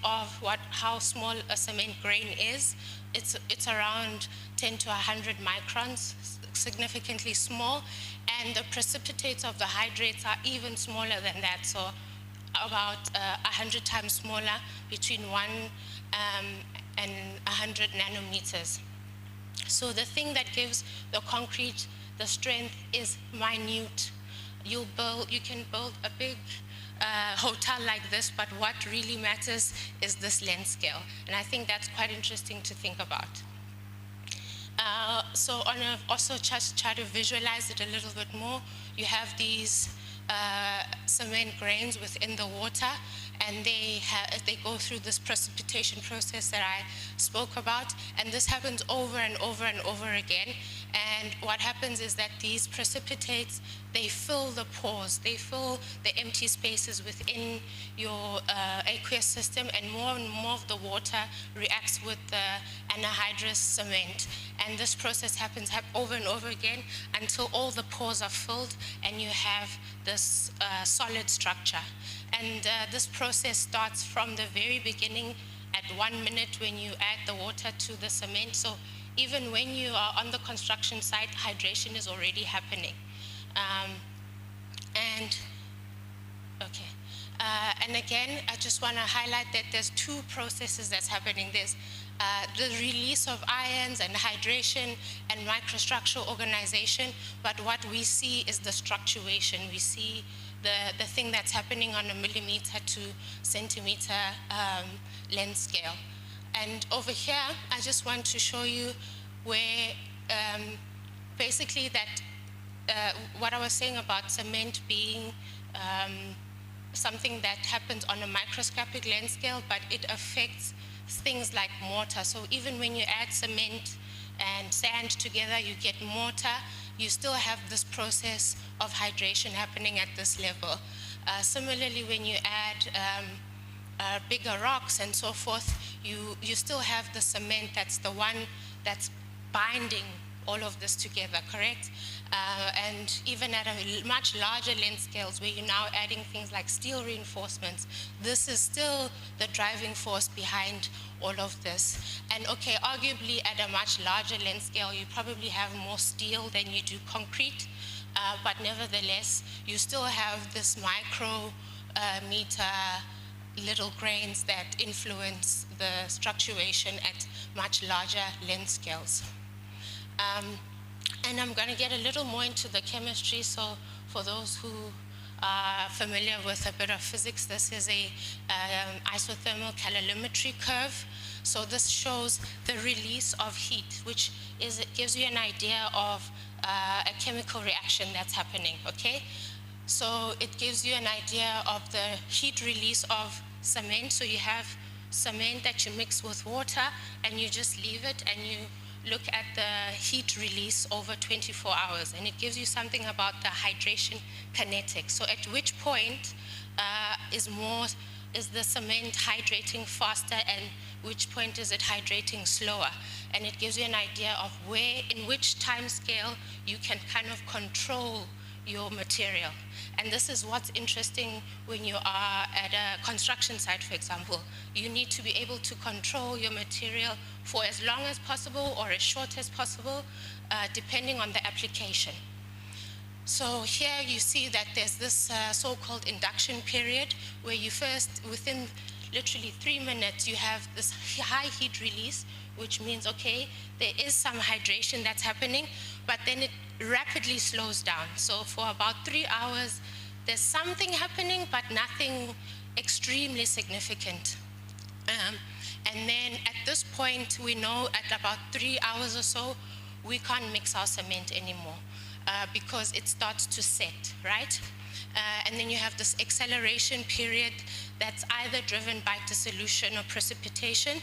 of how small a cement grain is, it's around 10 to 100 microns, significantly small, and the precipitates of the hydrates are even smaller than that, so about 100 times smaller, between 1 and 100 nanometers. So the thing that gives the concrete the strength is minute. You can build a big hotel like this, but what really matters is this length scale. And I think that's quite interesting to think about. So also just try to visualize it a little bit more. You have these cement grains within the water, and they go through this precipitation process that I spoke about, and this happens over and over and over again. And what happens is that these precipitates, they fill the pores, they fill the empty spaces within your aqueous system, and more of the water reacts with the anhydrous cement. And this process happens over and over again until all the pores are filled and you have this solid structure. And this process starts from the very beginning at 1 minute when you add the water to the cement. So even when you are on the construction site, hydration is already happening. And again, I just want to highlight that there's two processes that's happening. There's the release of ions and hydration and microstructural organization, but what we see is the structuration. We see the thing that's happening on a millimeter to centimeter length scale. And over here, I just want to show you where basically that what I was saying about cement being something that happens on a microscopic length scale, but it affects things like mortar. So even when you add cement and sand together, you get mortar, you still have this process of hydration happening at this level. Similarly, when you add bigger rocks and so forth, you still have the cement that's the one that's binding all of this together, correct? And even at a much larger length scales where you're now adding things like steel reinforcements, this is still the driving force behind all of this. And okay, arguably at a much larger length scale, you probably have more steel than you do concrete, but nevertheless, you still have this micrometer little grains that influence the structuration at much larger length scales. And I'm going to get a little more into the chemistry. So for those who are familiar with a bit of physics, this is a isothermal calorimetry curve. So this shows the release of heat, which it gives you an idea of a chemical reaction that's happening, okay? So it gives you an idea of the heat release of cement. So you have cement that you mix with water and you just leave it and you look at the heat release over 24 hours, and it gives you something about the hydration kinetics. So at which point is the cement hydrating faster, and which point is it hydrating slower? And it gives you an idea of in which time scale you can kind of control your material. And this is what's interesting when you are at a construction site, for example. You need to be able to control your material for as long as possible or as short as possible, depending on the application. So here you see that there's this so-called induction period where you first, within literally 3 minutes, you have this high heat release, which means, okay, there is some hydration that's happening, but then it rapidly slows down. So for about 3 hours, there's something happening, but nothing extremely significant. And then at this point, we know at about 3 hours or so, we can't mix our cement anymore because it starts to set, right? And then you have this acceleration period that's either driven by dissolution or precipitation.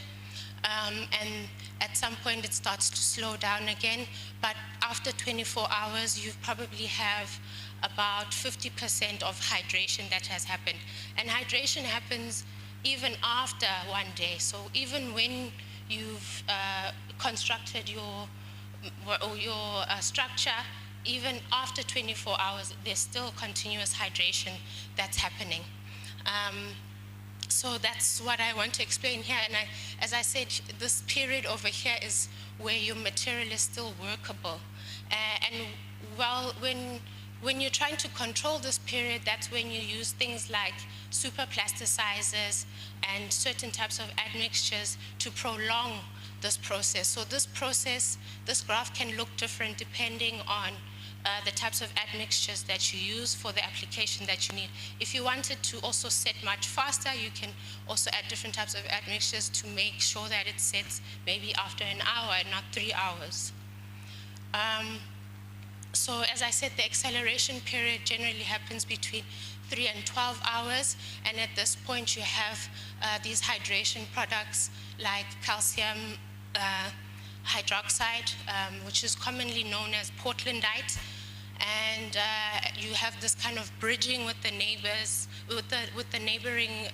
And at some point, it starts to slow down again. But after 24 hours, you probably have about 50% of hydration that has happened. And hydration happens even after 1 day. So even when you've constructed your structure, even after 24 hours, there's still continuous hydration that's happening. So that's what I want to explain here. And as I said, this period over here is where your material is still workable. And well, when you're trying to control this period, that's when you use things like super plasticizers and certain types of admixtures to prolong this process. So this process, this graph can look different depending on the types of admixtures that you use for the application that you need. If you wanted to also set much faster, you can also add different types of admixtures to make sure that it sets maybe after an hour and not 3 hours. So as I said, the acceleration period generally happens between 3 and 12 hours. And at this point, you have these hydration products like calcium hydroxide, which is commonly known as Portlandite. And you have this kind of bridging with the neighbors, with the neighboring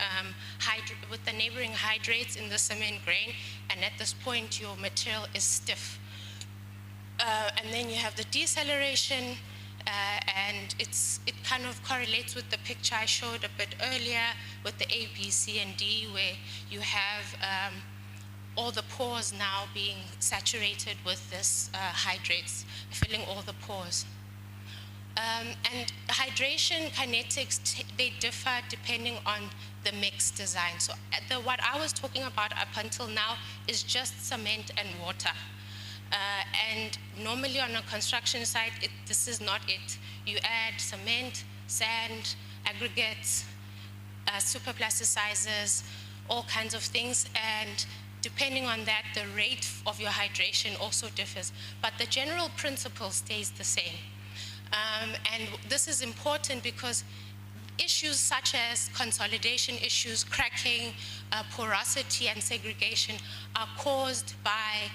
hydrates in the cement grain. And at this point, your material is stiff. And then you have the deceleration, and it kind of correlates with the picture I showed a bit earlier with the A, B, C, and D, where you have all the pores now being saturated with this hydrates, filling all the pores. And hydration kinetics, they differ depending on the mix design. So what I was talking about up until now is just cement and water. And normally on a construction site, this is not it. You add cement, sand, aggregates, super plasticizers, all kinds of things, and depending on that, the rate of your hydration also differs. But the general principle stays the same. And this is important because issues such as consolidation issues, cracking, porosity, and segregation are caused by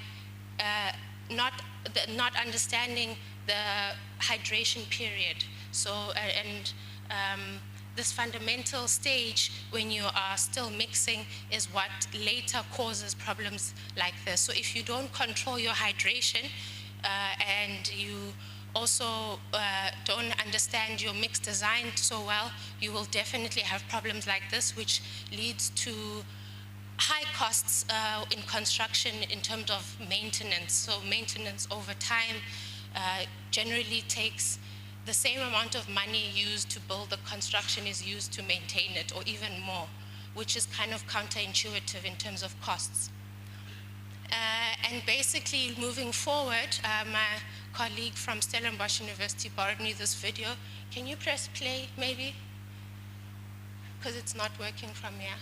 not understanding the hydration period. So, this fundamental stage when you are still mixing is what later causes problems like this. So if you don't control your hydration and you also don't understand your mix design so well, you will definitely have problems like this, which leads to high costs in construction in terms of maintenance. So maintenance over time generally takes the same amount of money used to build the construction is used to maintain it, or even more, which is kind of counterintuitive in terms of costs. And basically, moving forward, my colleague from Stellenbosch University borrowed me this video. Can you press play, maybe? Because it's not working from here.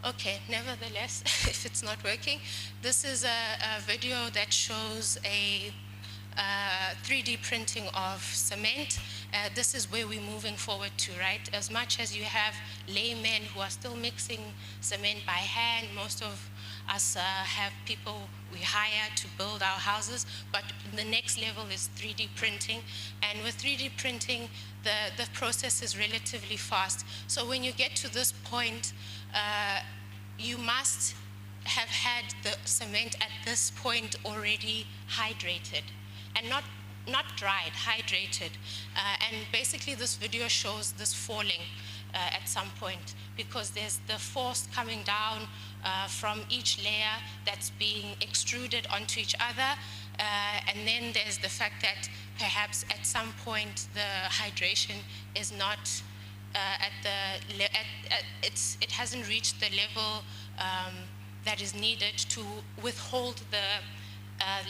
Okay, nevertheless, if it's not working, this is a video that shows a 3D printing of cement. This is where we're moving forward to, right? As much as you have laymen who are still mixing cement by hand, most of us have people we hire to build our houses, but the next level is 3D printing. And with 3D printing, the process is relatively fast. So when you get to this point, you must have had the cement at this point already hydrated, and not dried, hydrated. And basically this video shows this falling at some point, because there's the force coming down from each layer that's being extruded onto each other. And then there's the fact that perhaps at some point the hydration is not it hasn't reached the level that is needed to withhold the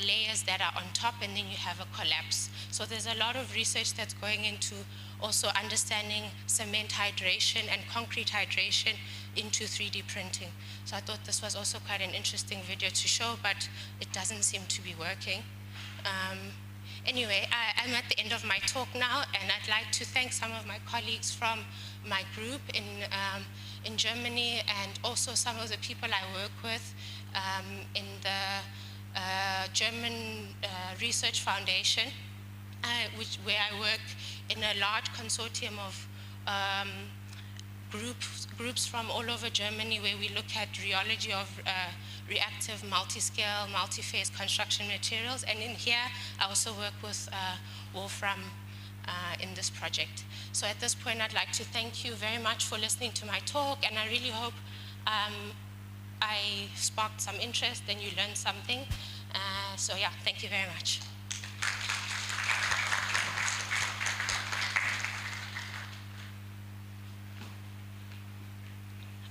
layers that are on top, and then you have a collapse. So there's a lot of research that's going into also understanding cement hydration and concrete hydration into 3D printing. So I thought this was also quite an interesting video to show, but it doesn't seem to be working. Anyway, I'm at the end of my talk now, and I'd like to thank some of my colleagues from my group in Germany, and also some of the people I work with in the German Research Foundation, where I work in a large consortium of groups from all over Germany, where we look at rheology of reactive, multi-scale, multi-phase construction materials. And in here, I also work with Wolfram in this project. So at this point, I'd like to thank you very much for listening to my talk, and I really hope I sparked some interest and you learned something. So yeah, thank you very much.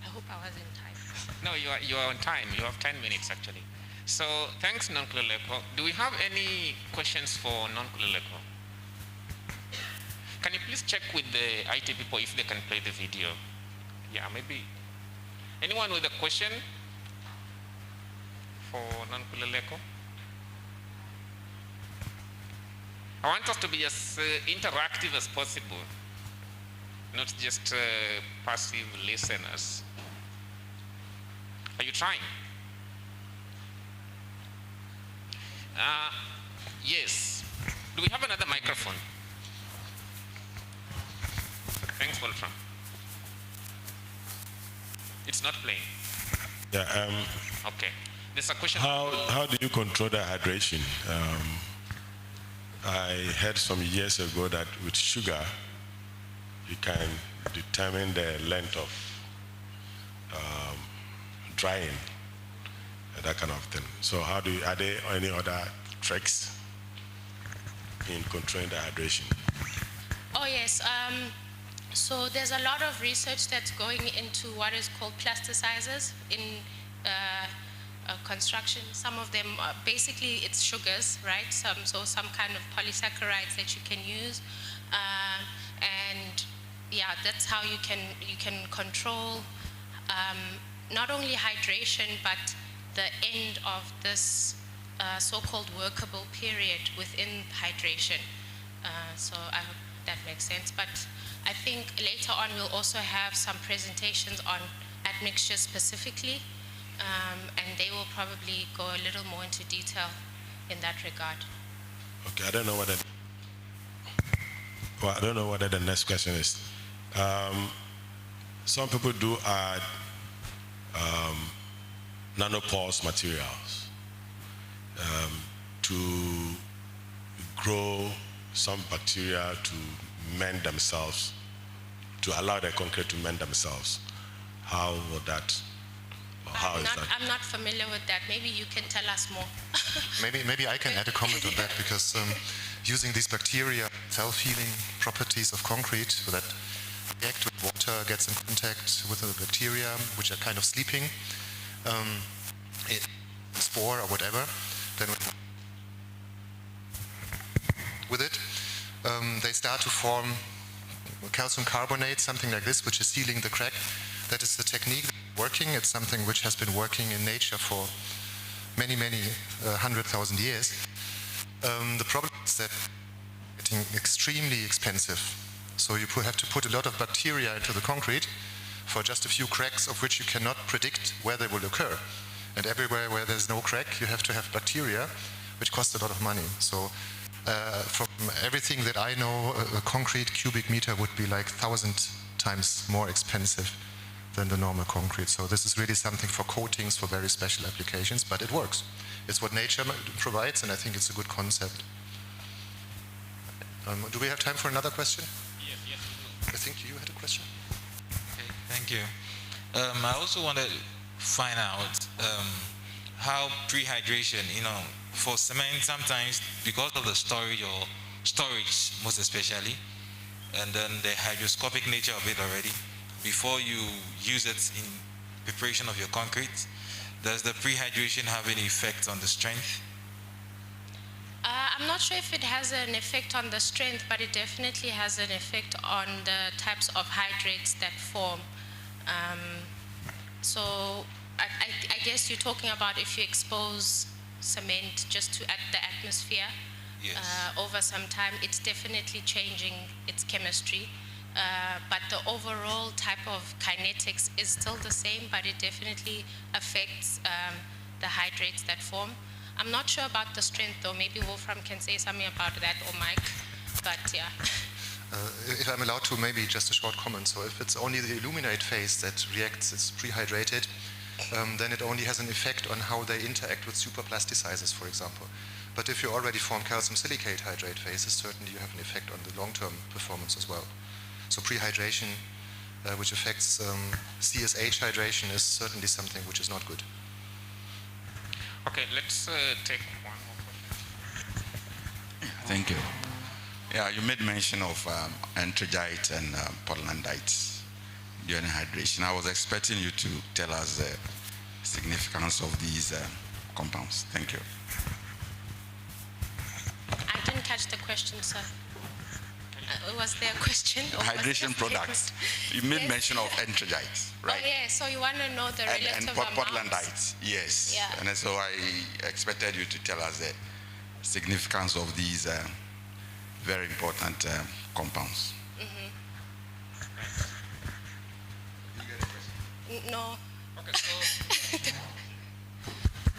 I hope I was in time. No, you are on time. You have 10 minutes actually. So thanks, Nonkululeko. Do we have any questions for Nonkululeko? Can you please check with the IT people if they can play the video? Yeah, maybe. Anyone with a question for Nonkululeko? I want us to be as interactive as possible, not just passive listeners. Are you trying? Yes. Do we have another microphone? Thanks, Wolfram. It's not playing. Yeah. Okay. There's a question. How do you control the hydration? I heard some years ago that with sugar, you can determine the length of drying, that kind of thing. So are there any other tricks in controlling the hydration? Oh yes, so there's a lot of research that's going into what is called plasticizers in construction. Some of them, basically it's sugars, right? Some kind of polysaccharides that you can use. And yeah, that's how you can control not only hydration, but the end of this so-called workable period within hydration. So I hope that makes sense. But I think later on we'll also have some presentations on admixture specifically, and they will probably go a little more into detail in that regard. Okay, I don't know what the next question is. Some people do add nanopores materials to grow some bacteria to mend themselves, to allow the concrete to mend themselves. How would that? I'm not familiar with that. Maybe you can tell us more. maybe I can add a comment on that, because using these bacteria, self-healing properties of concrete, so that react with water, gets in contact with the bacteria, which are kind of sleeping, spore or whatever, then with it, they start to form calcium carbonate, something like this, which is sealing the crack. That is the technique working. It's something which has been working in nature for many 100,000 years. The problem is that it's getting extremely expensive. So you have to put a lot of bacteria into the concrete for just a few cracks, of which you cannot predict where they will occur. And everywhere where there's no crack, you have to have bacteria, which costs a lot of money. So from everything that I know, a concrete cubic meter would be like 1,000 times more expensive than the normal concrete. So this is really something for coatings, for very special applications, but it works. It's what nature provides, and I think it's a good concept. Do we have time for another question? Yes. I think you had a question. Okay, thank you. I also want to find out how prehydration, for cement sometimes because of the storage most especially, and then the hygroscopic nature of it already, before you use it in preparation of your concrete, does the prehydration have any effect on the strength? I'm not sure if it has an effect on the strength, but it definitely has an effect on the types of hydrates that form. So I guess you're talking about if you expose cement just to the atmosphere. Yes. Over some time, it's definitely changing its chemistry. But the overall type of kinetics is still the same, but it definitely affects the hydrates that form. I'm not sure about the strength, though. Maybe Wolfram can say something about that, or Mike. But yeah. If I'm allowed to, maybe just a short comment. So if it's only the illuminate phase that reacts, it's prehydrated, then it only has an effect on how they interact with superplasticizers, for example. But if you already form calcium silicate hydrate phases, certainly you have an effect on the long-term performance as well. So prehydration, which affects CSH hydration, is certainly something which is not good. Okay, let's take one more question. Thank you. Yeah, you made mention of anthracite and portlandite during hydration. I was expecting you to tell us the significance of these compounds. Thank you. I didn't catch the question, sir. Was there a question? Hydration products. You made Yes. mention of anthracite, right? Oh, yeah, so you want to know the relative And amounts? portlandite, yes. Yeah. And so I expected you to tell us the significance of these very important compounds. No, Okay, so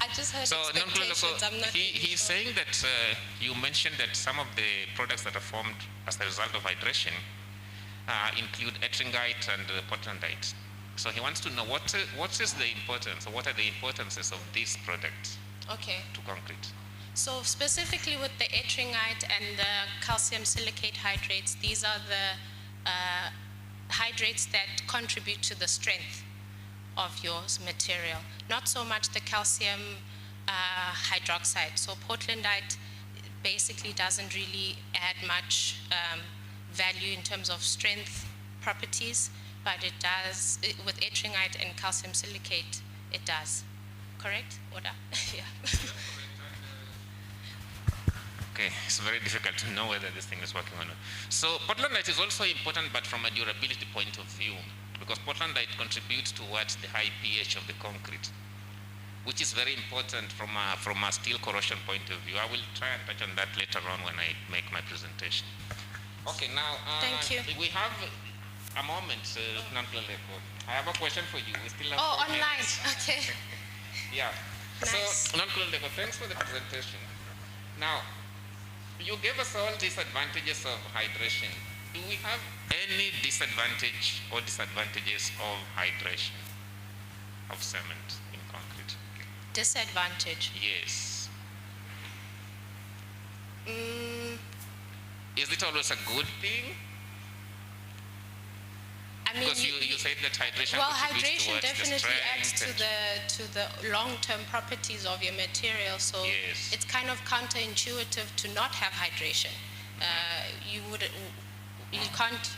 I just heard So, expectations. I'm not really he's sure. saying that you mentioned that some of the products that are formed as a result of hydration include ettringite and portlandite. So he wants to know what is the importance, or what are the importances of these products Okay. to concrete? So specifically with the ettringite and the calcium silicate hydrates, these are the hydrates that contribute to the strength of your material, not so much the calcium hydroxide. So portlandite basically doesn't really add much value in terms of strength properties, but it does, with ettringite and calcium silicate, it does. Correct? Oda? Yeah. Okay, it's very difficult to know whether this thing is working or not. So portlandite is also important, but from a durability point of view, because portlandite contributes towards the high pH of the concrete, which is very important from a steel corrosion point of view. I will try and touch on that later on when I make my presentation. Okay, now Thank you. We have a moment, Nankuleleko. I have a question for you. We still have Oh, 4 online. minutes. Okay. Yeah. Nice. So, Nankuleleko, thanks for the presentation. Now, you gave us all disadvantages of hydration. Do we have any disadvantage or disadvantages of hydration of cement in concrete? Disadvantage. Yes. Is it always a good thing? I mean, Because you said that hydration well, contributes hydration towards the definitely adds strength to the long-term properties of your material. So Yes. it's kind of counterintuitive to not have hydration. You can't.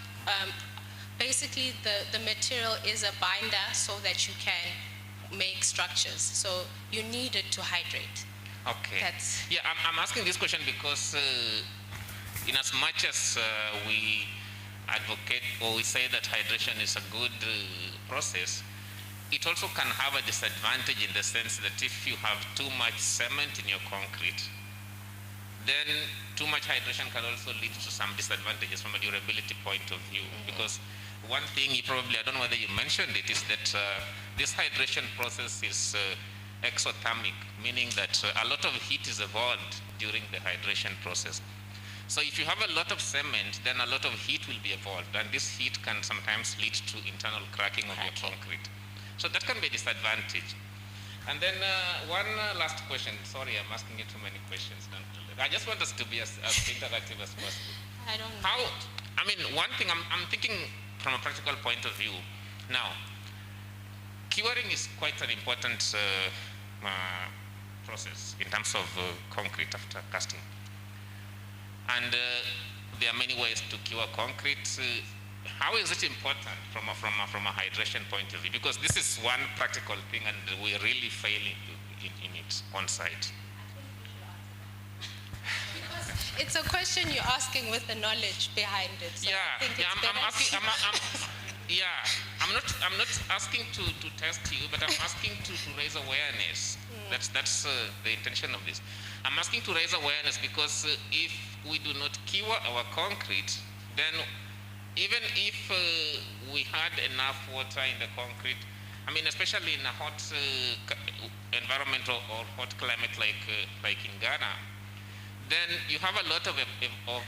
Basically, the material is a binder so that you can make structures. So you need it to hydrate. Okay. That's- Yeah, I'm asking this question because in as much as we advocate or we say that hydration is a good process, it also can have a disadvantage in the sense that if you have too much cement in your concrete, then too much hydration can also lead to some disadvantages from a durability point of view. Because one thing I don't know whether you mentioned it, is that this hydration process is exothermic, meaning that a lot of heat is evolved during the hydration process. So if you have a lot of cement, then a lot of heat will be evolved, and this heat can sometimes lead to internal cracking of your concrete. So that can be a disadvantage. And then one last question. Sorry, I'm asking you too many questions. I just want us to be as interactive as possible. I don't know. I mean, one thing I'm thinking from a practical point of view. Now, curing is quite an important process in terms of concrete after casting. And there are many ways to cure concrete. How is it important from a hydration point of view? Because this is one practical thing, and we're really failing in it on site. It's a question you're asking with the knowledge behind it. So I think it's better. I'm not asking to test you, but I'm asking to raise awareness. That's the intention of this. I'm asking to raise awareness because if we do not cure our concrete, then even if we had enough water in the concrete, I mean, especially in a hot environment or hot climate like in Ghana, then you have a lot of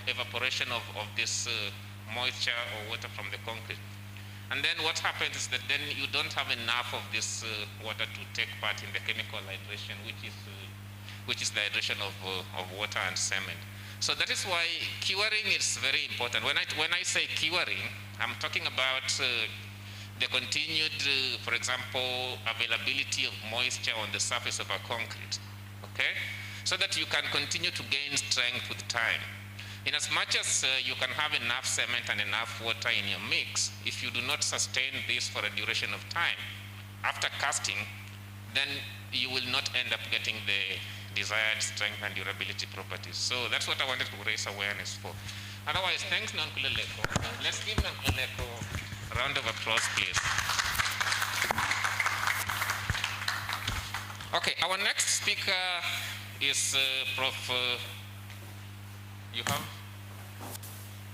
evaporation of this moisture or water from the concrete. And then what happens is that then you don't have enough of this water to take part in the chemical hydration, which is which is the hydration of water and cement. So that is why curing is very important. When I say curing, I'm talking about the continued, for example, availability of moisture on the surface of a concrete, okay? So that you can continue to gain strength with time. In as much as you can have enough cement and enough water in your mix, if you do not sustain this for a duration of time, after casting, then you will not end up getting the desired strength and durability properties. So that's what I wanted to raise awareness for. Otherwise, thanks Nonkululeko. Let's give Nonkululeko a round of applause, please. Okay, our next speaker is Prof. You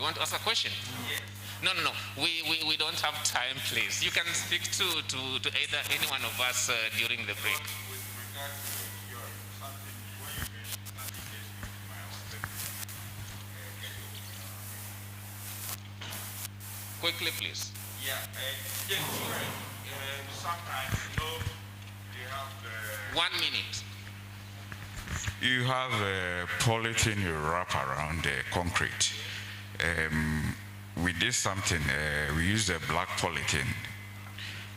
want to ask a question? Yes. No. We don't have time, please. You can speak to either any one of us during the break. Quickly, please. Yeah, sometimes, you have 1 minute. You have polythene you wrap around the concrete. We did something, we used a black polythene,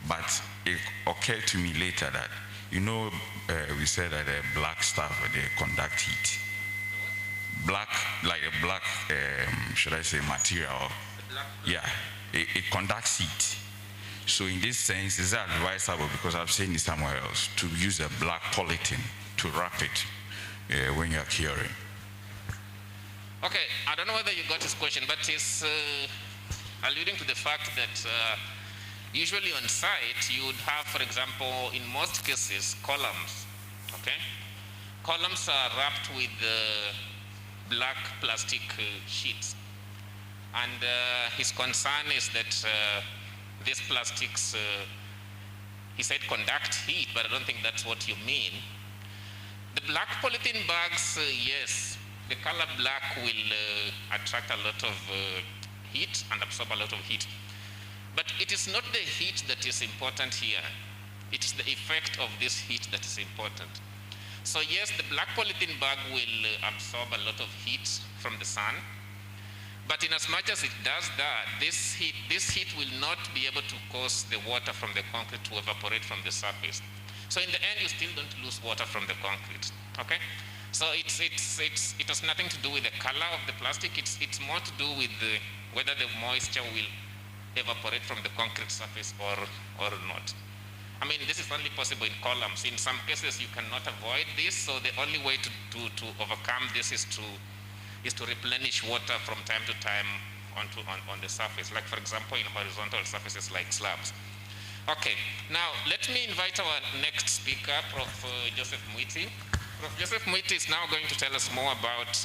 but it occurred to me later that, we said that the black stuff, they conduct heat. Black, like a black, should I say, material, yeah, it conducts heat. So in this sense, it's advisable, because I've seen it somewhere else, to use a black polythene to wrap it when you're curing. Okay, I don't know whether you got his question, but he's alluding to the fact that usually on site you would have, for example, in most cases, columns, okay? Columns are wrapped with black plastic sheets. And his concern is that these plastics, he said conduct heat, but I don't think that's what you mean. The black polythene bags, yes, the color black will attract a lot of heat and absorb a lot of heat. But it is not the heat that is important here. It is the effect of this heat that is important. So yes, the black polythene bag will absorb a lot of heat from the sun. But in as much as it does that, this heat will not be able to cause the water from the concrete to evaporate from the surface. So in the end, you still don't lose water from the concrete, okay? So it has nothing to do with the color of the plastic. It's more to do with whether the moisture will evaporate from the concrete surface or not. I mean, this is only possible in columns. In some cases, you cannot avoid this. So the only way to overcome this is to replenish water from time to time on the surface. Like, for example, in horizontal surfaces like slabs. Okay, now let me invite our next speaker, Prof. Joseph Mwiti. Prof. Joseph Mwiti is now going to tell us more about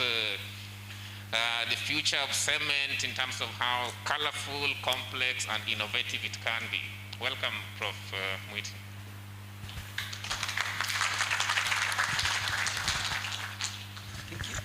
the future of cement in terms of how colorful, complex, and innovative it can be. Welcome, Prof. Mwiti. Thank you.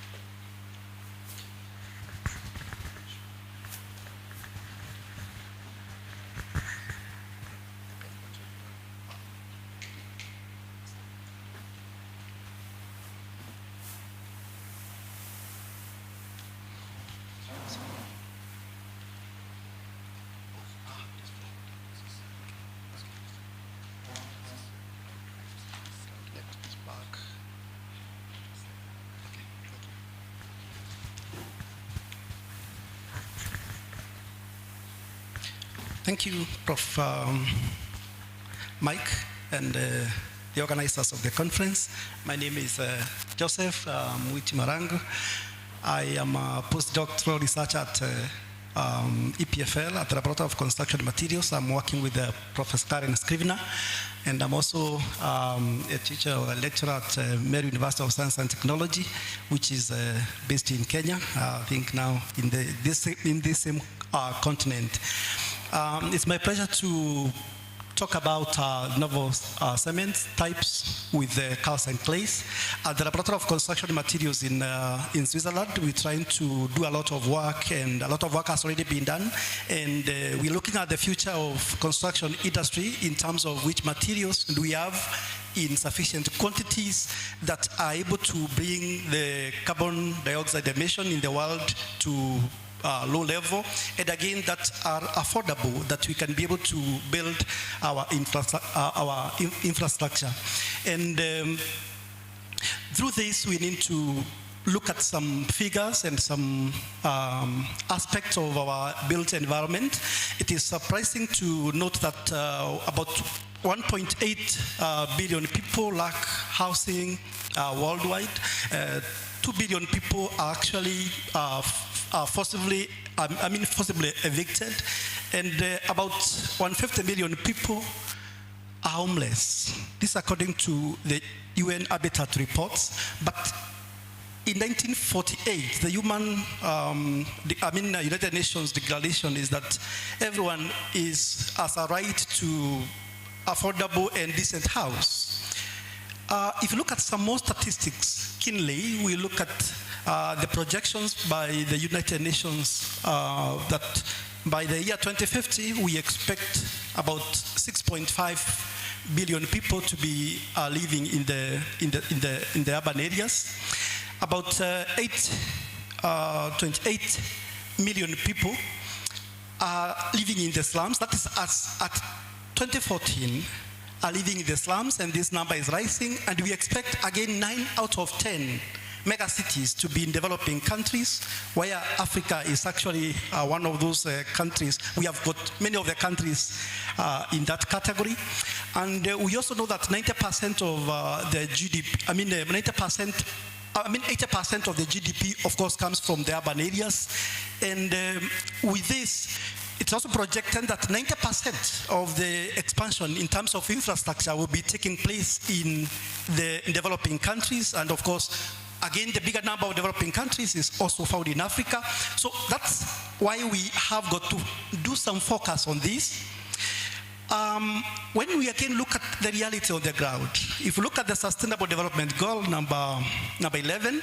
Thank you, Prof. Mike, and the organizers of the conference. My name is Joseph Mwiti Marango. I am a postdoctoral researcher at EPFL at the Laboratory of Construction Materials. I'm working with Professor Karen Scrivener, and I'm also a teacher or a lecturer at Meru University of Science and Technology, which is based in Kenya, I think now in this same continent. It's my pleasure to talk about novel cement types with calcined clays. At the Laboratory of Construction Materials in Switzerland, we're trying to do a lot of work, and a lot of work has already been done. And we're looking at the future of construction industry in terms of which materials do we have in sufficient quantities that are able to bring the carbon dioxide emission in the world to low level, and again that are affordable, that we can be able to build our infrastructure. And through this, we need to look at some figures and some aspects of our built environment. It is surprising to note that about 1.8 billion people lack housing worldwide. 2 billion people are actually forcibly evicted, and about 150 million people are homeless. This according to the UN Habitat reports. But in 1948, the United Nations Declaration is that everyone has a right to affordable and decent house. If you look at some more statistics keenly, we look at the projections by the United Nations that by the year 2050, we expect about 6.5 billion people to be living in the urban areas. About 28 million people are living in the slums. That is, as at 2014, are living in the slums, and this number is rising. And we expect again 9 out of 10 megacities to be in developing countries, where Africa is actually one of those countries. We have got many of the countries in that category. And we also know that 90% of the GDP, 80% of the GDP, of course, comes from the urban areas. And with this, it's also projected that 90% of the expansion in terms of infrastructure will be taking place in developing countries. And of course, again, the bigger number of developing countries is also found in Africa. So that's why we have got to do some focus on this. When we again look at the reality on the ground, if you look at the Sustainable Development Goal number 11,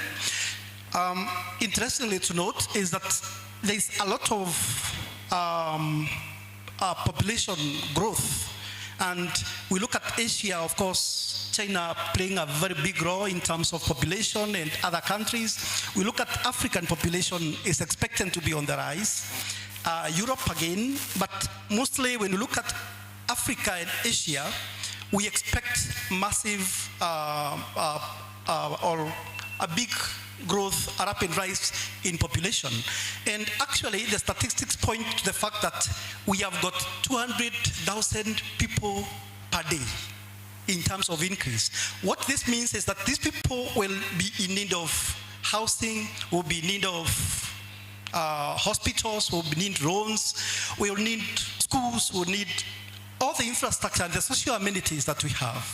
interestingly to note is that there's a lot of population growth. And we look at Asia, of course, China playing a very big role in terms of population and other countries. We look at African population is expected to be on the rise. Europe again, but mostly when you look at Africa and Asia, we expect massive or a big growth, a rapid rise in population. And actually, the statistics point to the fact that we have got 200,000 people per day in terms of increase. What this means is that these people will be in need of housing, will be in need of hospitals, will need roads, will need schools, will need all the infrastructure and the social amenities that we have.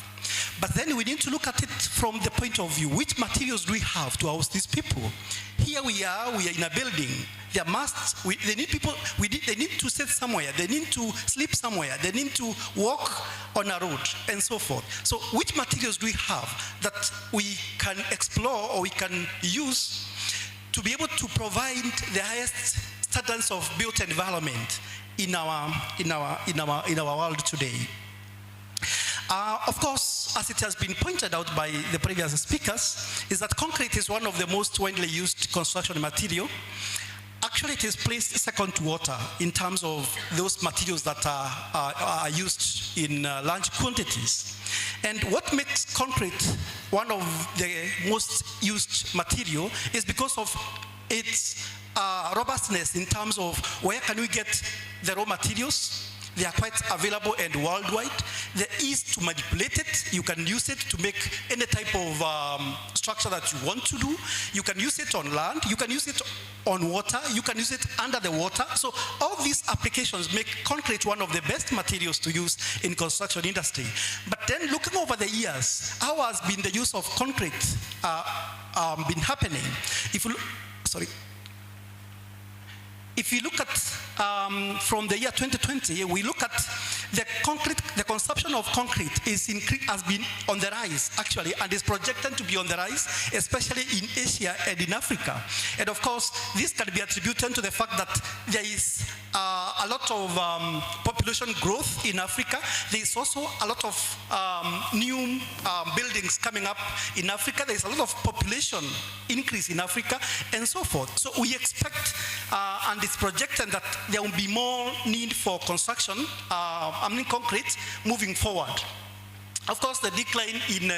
But then we need to look at it from the point of view, which materials do we have to house these people? Here we are in a building. They need people, they need to sit somewhere, they need to sleep somewhere, they need to walk on a road, and so forth. So which materials do we have that we can explore or we can use to be able to provide the highest standards of built environment in our world today? Of course, as it has been pointed out by the previous speakers, is that concrete is one of the most widely used construction material. Actually, it is placed second to water in terms of those materials that are used in large quantities. And what makes concrete one of the most used material is because of its robustness in terms of where can we get the raw materials. They are quite available and worldwide. The ease to manipulate it, you can use it to make any type of structure that you want to do. You can use it on land, you can use it on water, you can use it under the water. So all these applications make concrete one of the best materials to use in construction industry. But then looking over the years, how has been the use of concrete been happening? If you look at from the year 2020, we look at the consumption of concrete has been on the rise, actually, and is projected to be on the rise, especially in Asia and in Africa. And of course, this can be attributed to the fact that there is a lot of population growth in Africa. There is also a lot of new buildings coming up in Africa. There is a lot of population increase in Africa, and so forth. So we expect, and it's projected that there will be more need for construction, concrete, moving forward. Of course, the decline in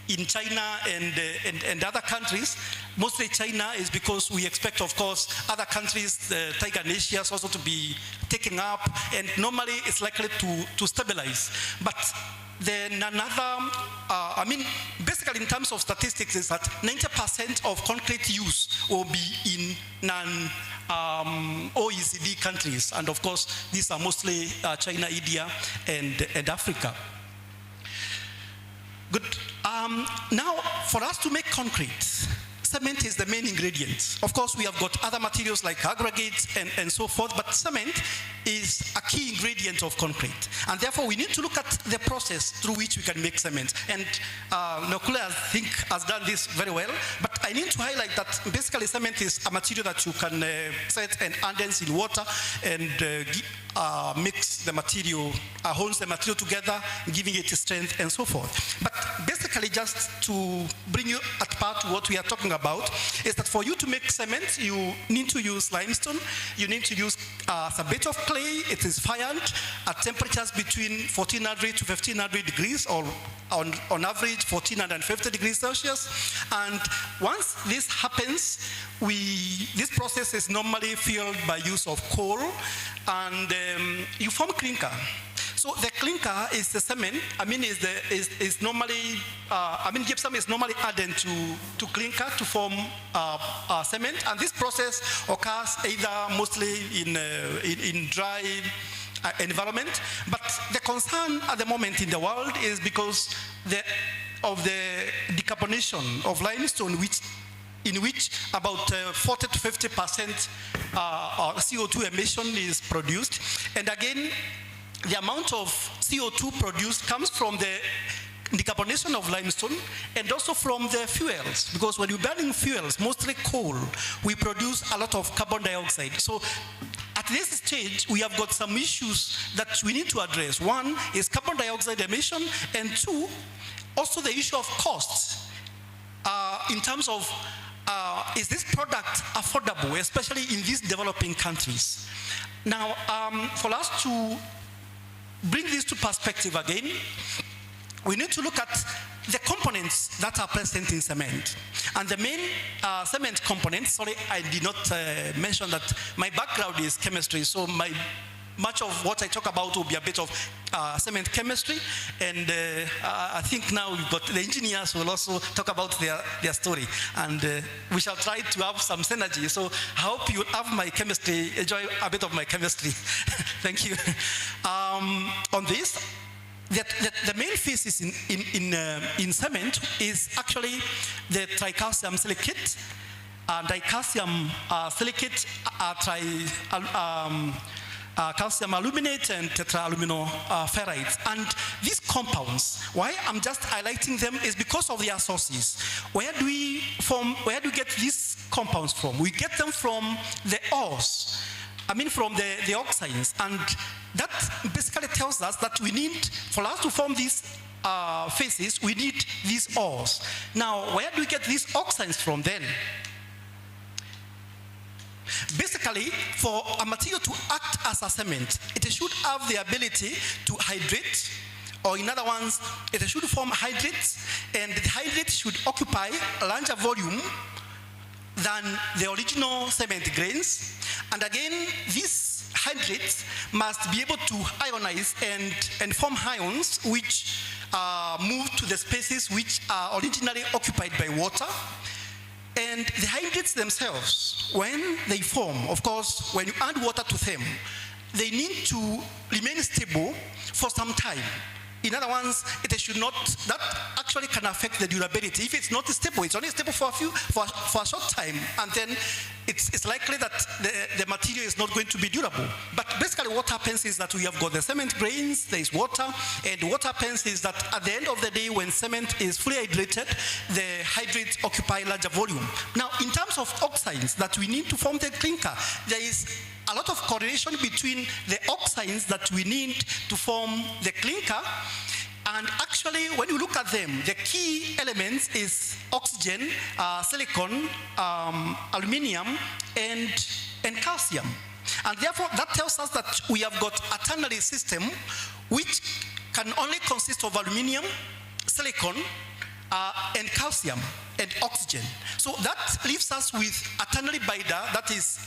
in China and other countries, mostly China, is because we expect, of course, other countries, Tiger nations, also to be taken up, and normally it's likely to stabilize. But then another, basically in terms of statistics, is that 90% of concrete use will be in non-OECD countries. And of course, these are mostly China, India, and Africa. Good. Now, for us to make concrete, cement is the main ingredient. Of course, we have got other materials like aggregates and so forth, but cement is a key ingredient of concrete. And therefore, we need to look at the process through which we can make cement. And Nokule, I think, has done this very well. But I need to highlight that basically cement is a material that you can set and condense in water and mix the material, holds the material together, giving it strength and so forth. But basically, just to bring you at part to what we are talking about, is that for you to make cement, you need to use limestone, you need to use a bit of clay. It is fired at temperatures between 1400 to 1500 degrees, or on average 1450 degrees Celsius. And once this happens, this process is normally fueled by use of coal, and you form clinker. So the clinker is the cement. Is normally gypsum is normally added to clinker to form cement, and this process occurs either mostly in dry environment. But the concern at the moment in the world is because of the decarbonation of limestone, in which about 40 to 50% CO2 emission is produced. And again, the amount of CO2 produced comes from the decarbonation of limestone and also from the fuels, because when you're burning fuels, mostly coal, we produce a lot of carbon dioxide. So at this stage, we have got some issues that we need to address. One is carbon dioxide emission, and two, also the issue of costs in terms of is this product affordable, especially in these developing countries. Now, for us to bring this to perspective again, we need to look at the components that are present in cement. And the main cement components, sorry, I did not mention that my background is chemistry, so much of what I talk about will be a bit of cement chemistry, and I think now we've got the engineers will also talk about their story, and we shall try to have some synergy. So I hope you have my chemistry, enjoy a bit of my chemistry. Thank you. On this, the main thesis in cement is actually the tricalcium silicate, dicalcium silicate, calcium aluminate, and tetraaluminopherrite. And these compounds, why I'm just highlighting them is because of their sources. Where do we get these compounds from? We get them from the ores, from the oxides. And that basically tells us that we need, for us to form these phases, we need these ores. Now, where do we get these oxides from then? Basically, for a material to act as a cement, it should have the ability to hydrate, or in other words, it should form hydrates, and the hydrate should occupy a larger volume than the original cement grains. And again, these hydrates must be able to ionize and form ions which move to the spaces which are originally occupied by water. And the hydrates themselves, when they form, of course, when you add water to them, they need to remain stable for some time. In other words, it should not, that actually can affect the durability. If it's not stable, it's only stable for a short time, and then it's likely that the material is not going to be durable. But basically what happens is that we have got the cement grains, there is water, and what happens is that at the end of the day, when cement is fully hydrated, the hydrates occupy larger volume. Now, in terms of oxides that we need to form the clinker, there is a lot of correlation between the oxides that we need to form the clinker. And actually, when you look at them, the key elements is oxygen, silicon, aluminium, and calcium. And therefore, that tells us that we have got a ternary system which can only consist of aluminium, silicon, and calcium, and oxygen. So that leaves us with a ternary binder, that is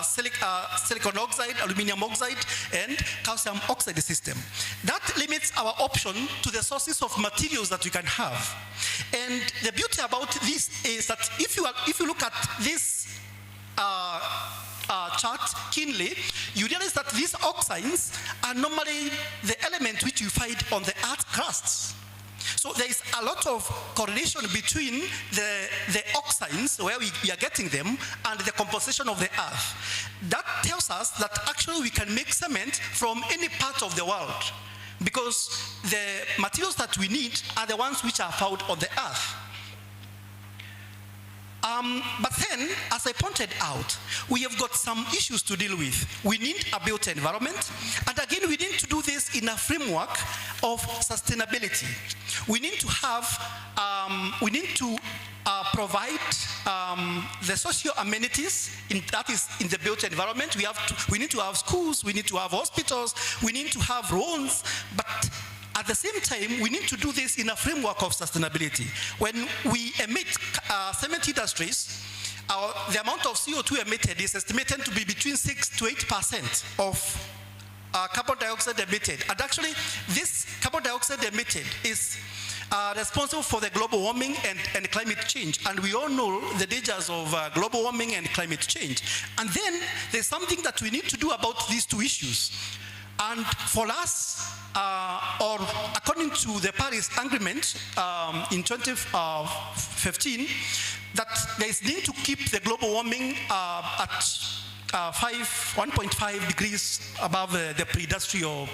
silicon oxide, aluminium oxide, and calcium oxide system. That limits our option to the sources of materials that we can have. And the beauty about this is that if you look at this chart keenly, you realize that these oxides are normally the element which you find on the earth crusts. So there is a lot of correlation between the oxides, where we are getting them, and the composition of the earth. That tells us that actually we can make cement from any part of the world, because the materials that we need are the ones which are found on the earth. But then, as I pointed out, we have got some issues to deal with. We need a built environment, and again, we need to do this in a framework of sustainability. We need to have, provide the socio amenities that is in the built environment. We need to have schools, we need to have hospitals, we need to have roads, but at the same time, we need to do this in a framework of sustainability. When we emit cement industries, the amount of CO2 emitted is estimated to be between 6 to 8% of carbon dioxide emitted. And actually, this carbon dioxide emitted is responsible for the global warming and climate change. And we all know the dangers of global warming and climate change. And then there's something that we need to do about these two issues. And for us, or according to the Paris Agreement in 2015, that there is need to keep the global warming at 1.5 degrees above the pre-industrial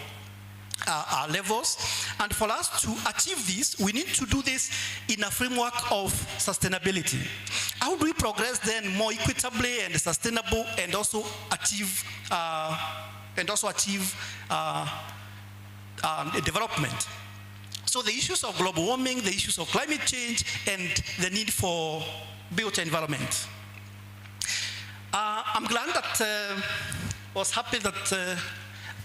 levels. And for us to achieve this, we need to do this in a framework of sustainability. How do we progress then more equitably and sustainable, and also achieve development? So the issues of global warming, the issues of climate change, and the need for built environment. I'm glad that was happy that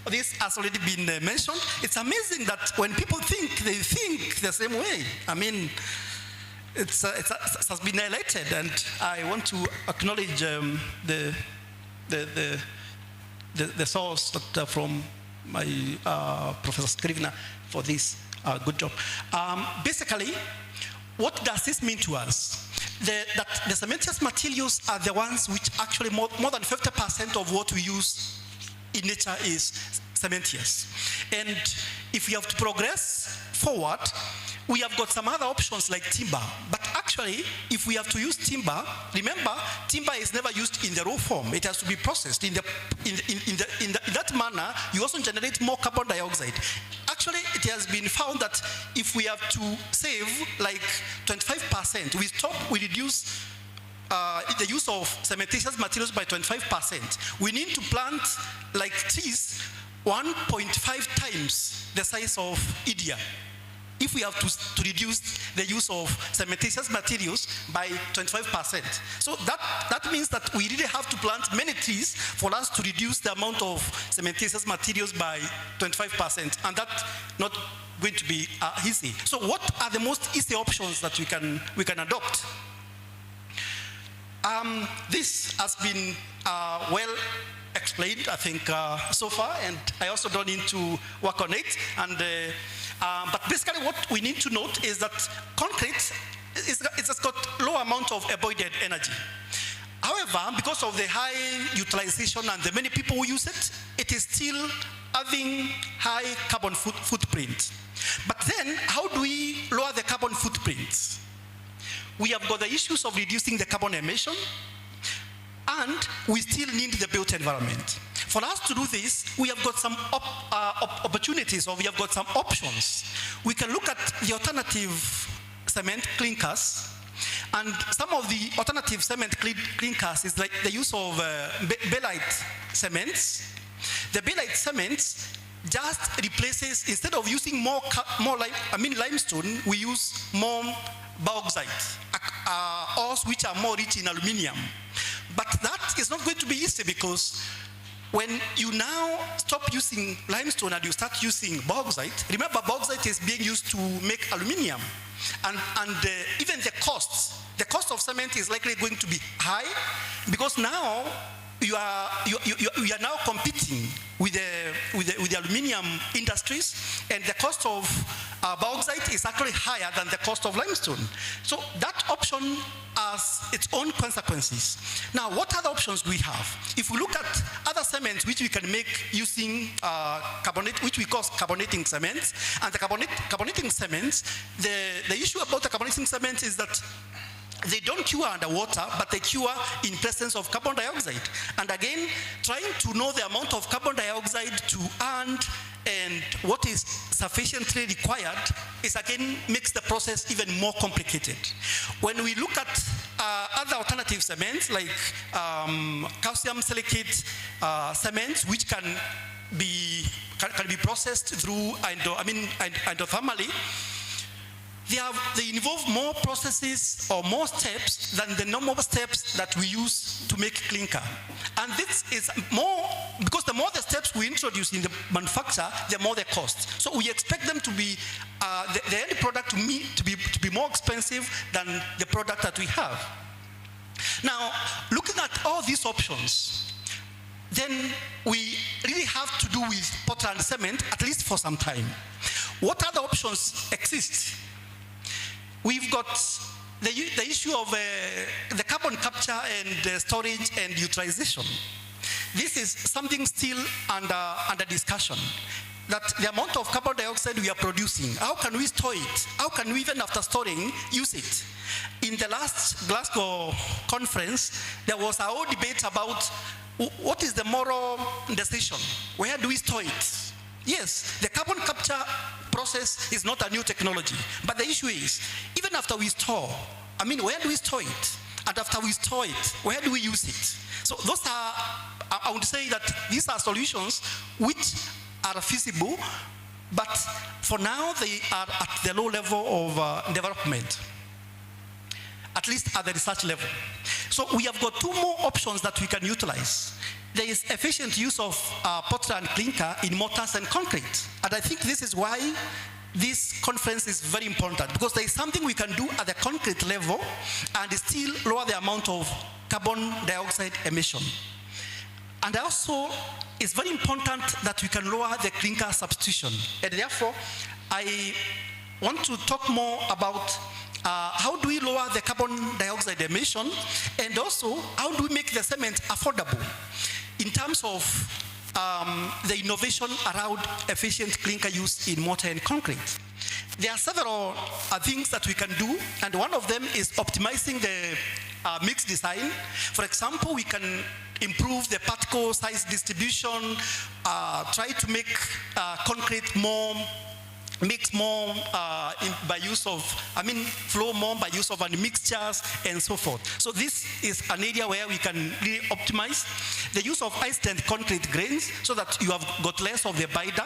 this has already been mentioned. It's amazing that when people think, they think the same way. I mean, it has been highlighted, and I want to acknowledge the source that, from my Professor Scrivener for this good job. Basically, what does this mean to us? That the cementitious materials are the ones which actually more than 50% of what we use in nature is cementitious. And if we have to progress forward, we have got some other options like timber. But actually, if we have to use timber, remember, timber is never used in the raw form. It has to be processed. In that manner, you also generate more carbon dioxide. Actually, it has been found that if we have to save like 25%, we reduce the use of cementitious materials by 25%. We need to plant like trees 1.5 times the size of India, if we have to reduce the use of cementitious materials by 25%. So that means that we really have to plant many trees for us to reduce the amount of cementitious materials by 25%. And that's not going to be easy. So what are the most easy options that we can adopt? This has been well explained, I think, so far, and I also don't need to work on it. And but basically what we need to note is that concrete, it has got low amount of avoided energy. However, because of the high utilization and the many people who use it, it is still having high carbon footprint. But then, how do we lower the carbon footprint? We have got the issues of reducing the carbon emission, and we still need the built environment. For us to do this, we have got some opportunities, or we have got some options. We can look at the alternative cement clinkers, and some of the alternative cement clinkers is like the use of baelite cements. The baelite cements just replaces, instead of using limestone, we use more bauxite, ores which are more rich in aluminium. But that is not going to be easy, because when you now stop using limestone and you start using bauxite, remember bauxite is being used to make aluminium. And even the cost of cement is likely going to be high, because now you are now competing with the aluminium industries, and the cost of bauxite is actually higher than the cost of limestone. So that option has its own consequences. Now, what other options do we have? If we look at other cements which we can make using which we call carbonating cements, and the carbonating cements, the issue about the carbonating cements is that they don't cure underwater, but they cure in presence of carbon dioxide. And again, trying to know the amount of carbon dioxide to earn and what is sufficiently required is again makes the process even more complicated. When we look at other alternative cements like calcium silicate cements, which can be processed through endothermally, they involve more processes or more steps than the normal steps that we use to make clinker. And this is more, because the more the steps we introduce in the manufacture, the more the cost. So we expect them to be, the end product to be more expensive than the product that we have. Now, looking at all these options, then we really have to do with Portland cement, at least for some time. What other options exist? We've got the issue of the carbon capture and storage and utilization. This is something still under discussion. That the amount of carbon dioxide we are producing, how can we store it? How can we, even after storing, use it? In the last Glasgow conference, there was a whole debate about what is the moral decision? Where do we store it? Yes, the carbon capture process is not a new technology, but the issue is, even after we store, where do we store it? And after we store it, where do we use it? So those are, I would say that these are solutions which are feasible, but for now they are at the low level of development, at least at the research level. So we have got two more options that we can utilize. There is efficient use of Portland clinker in mortars and concrete. And I think this is why this conference is very important, because there is something we can do at the concrete level and still lower the amount of carbon dioxide emission. And also, it's very important that we can lower the clinker substitution. And therefore, I want to talk more about how do we lower the carbon dioxide emission, and also how do we make the cement affordable in terms of the innovation around efficient clinker use in mortar and concrete. There are several things that we can do, and one of them is optimizing the mix design. For example, we can improve the particle size distribution, try to make concrete more, mix more by use of, flow more by use of mixtures and so forth. So this is an area where we can really optimize the use of high-strength concrete grains so that you have got less of the binder.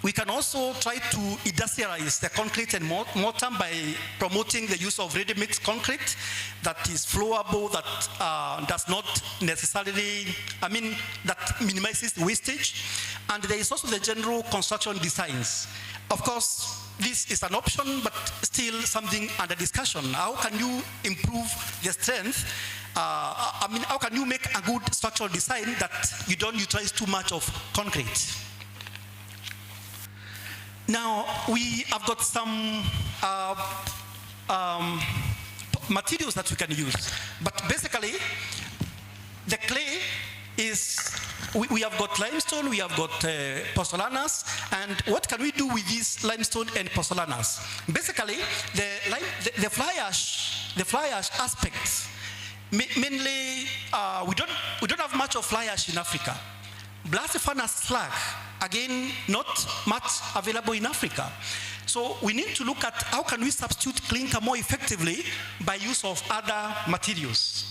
We can also try to industrialize the concrete and mortar by promoting the use of ready-mix concrete that is flowable, that does not necessarily, that minimizes wastage. And there is also the general construction designs. Of course, this is an option, but still something under discussion. How can you improve the strength? How can you make a good structural design that you don't utilize too much of concrete? Now, we have got some materials that we can use. But basically, the clay is, we have got limestone, we have got pozzolanas, and what can we do with these limestone and pozzolanas? Basically, the fly ash aspect mainly, we don't have much of fly ash in Africa. Blast furnace slag, again, not much available in Africa. So we need to look at how can we substitute clinker more effectively by use of other materials.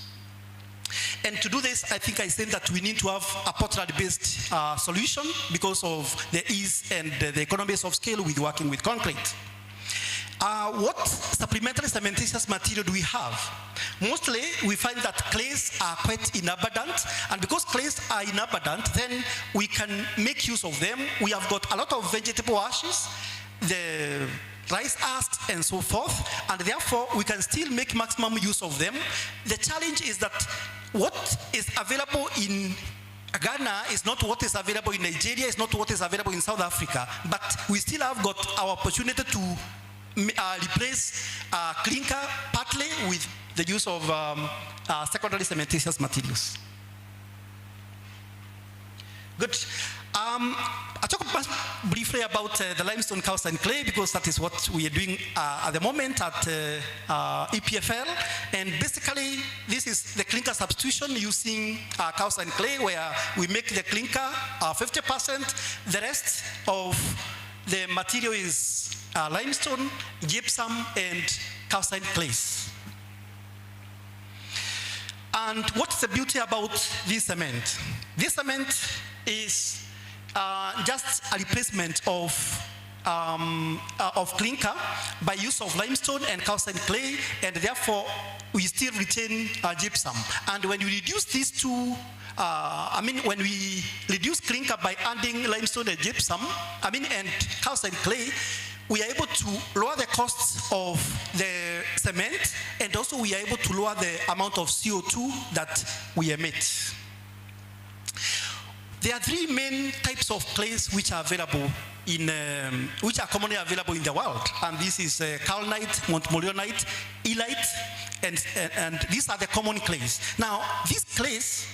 And to do this, I think I said that we need to have a Portland-based solution because of the ease and the economies of scale with working with concrete. What supplementary cementitious material do we have? Mostly, we find that clays are quite inabundant, and because clays are inabundant, then we can make use of them. We have got a lot of vegetable ashes, the rice husks and so forth, and therefore we can still make maximum use of them. The challenge is that what is available in Ghana is not what is available in Nigeria, is not what is available in South Africa, but we still have got our opportunity to replace clinker partly with the use of secondary cementitious materials. Good. I'll talk briefly about the limestone calcine clay because that is what we are doing at the moment at EPFL. And basically, this is the clinker substitution using calcine clay where we make the clinker 50%. The rest of the material is limestone, gypsum, and calcined clays. And what's the beauty about this cement? This cement is just a replacement of clinker by use of limestone and calcined clay, and therefore we still retain gypsum. And when we reduce these two, when we reduce clinker by adding limestone and gypsum, and calcined clay, we are able to lower the costs of the cement, and also we are able to lower the amount of CO2 that we emit. There are three main types of clays which are available which are commonly available in the world, and this is kaolinite, montmorillonite, illite, and these are the common clays. Now, these clays,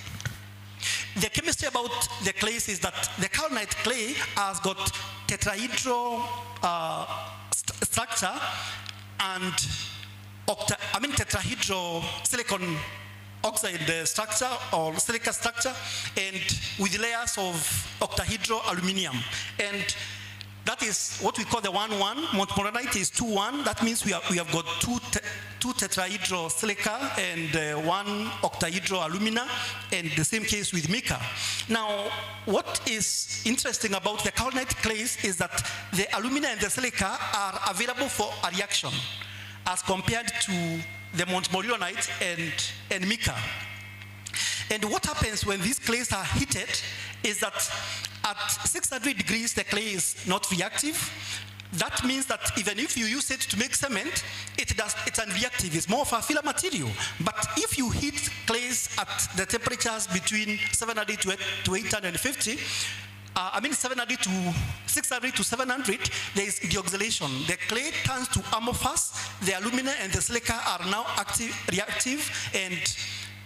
the chemistry about the clays is that the kaolinite clay has got tetrahedral structure and tetrahedral silicon oxide structure or silica structure, and with layers of octahedral aluminium. And that is what we call the 1-1. Montmorillonite is 2-1. That means we have got two tetrahedral silica and one octahedral alumina, and the same case with mica. Now, what is interesting about the kaolinite clays is that the alumina and the silica are available for a reaction as compared to the montmorillonite and mica. And what happens when these clays are heated is that at 600 degrees the clay is not reactive. That means that even if you use it to make cement, it's unreactive. It's more of a filler material. But if you heat clays at the temperatures between 700 to 850, 700 to 600 to 700, there is deoxidation. The clay turns to amorphous. The alumina and the silica are now reactive, and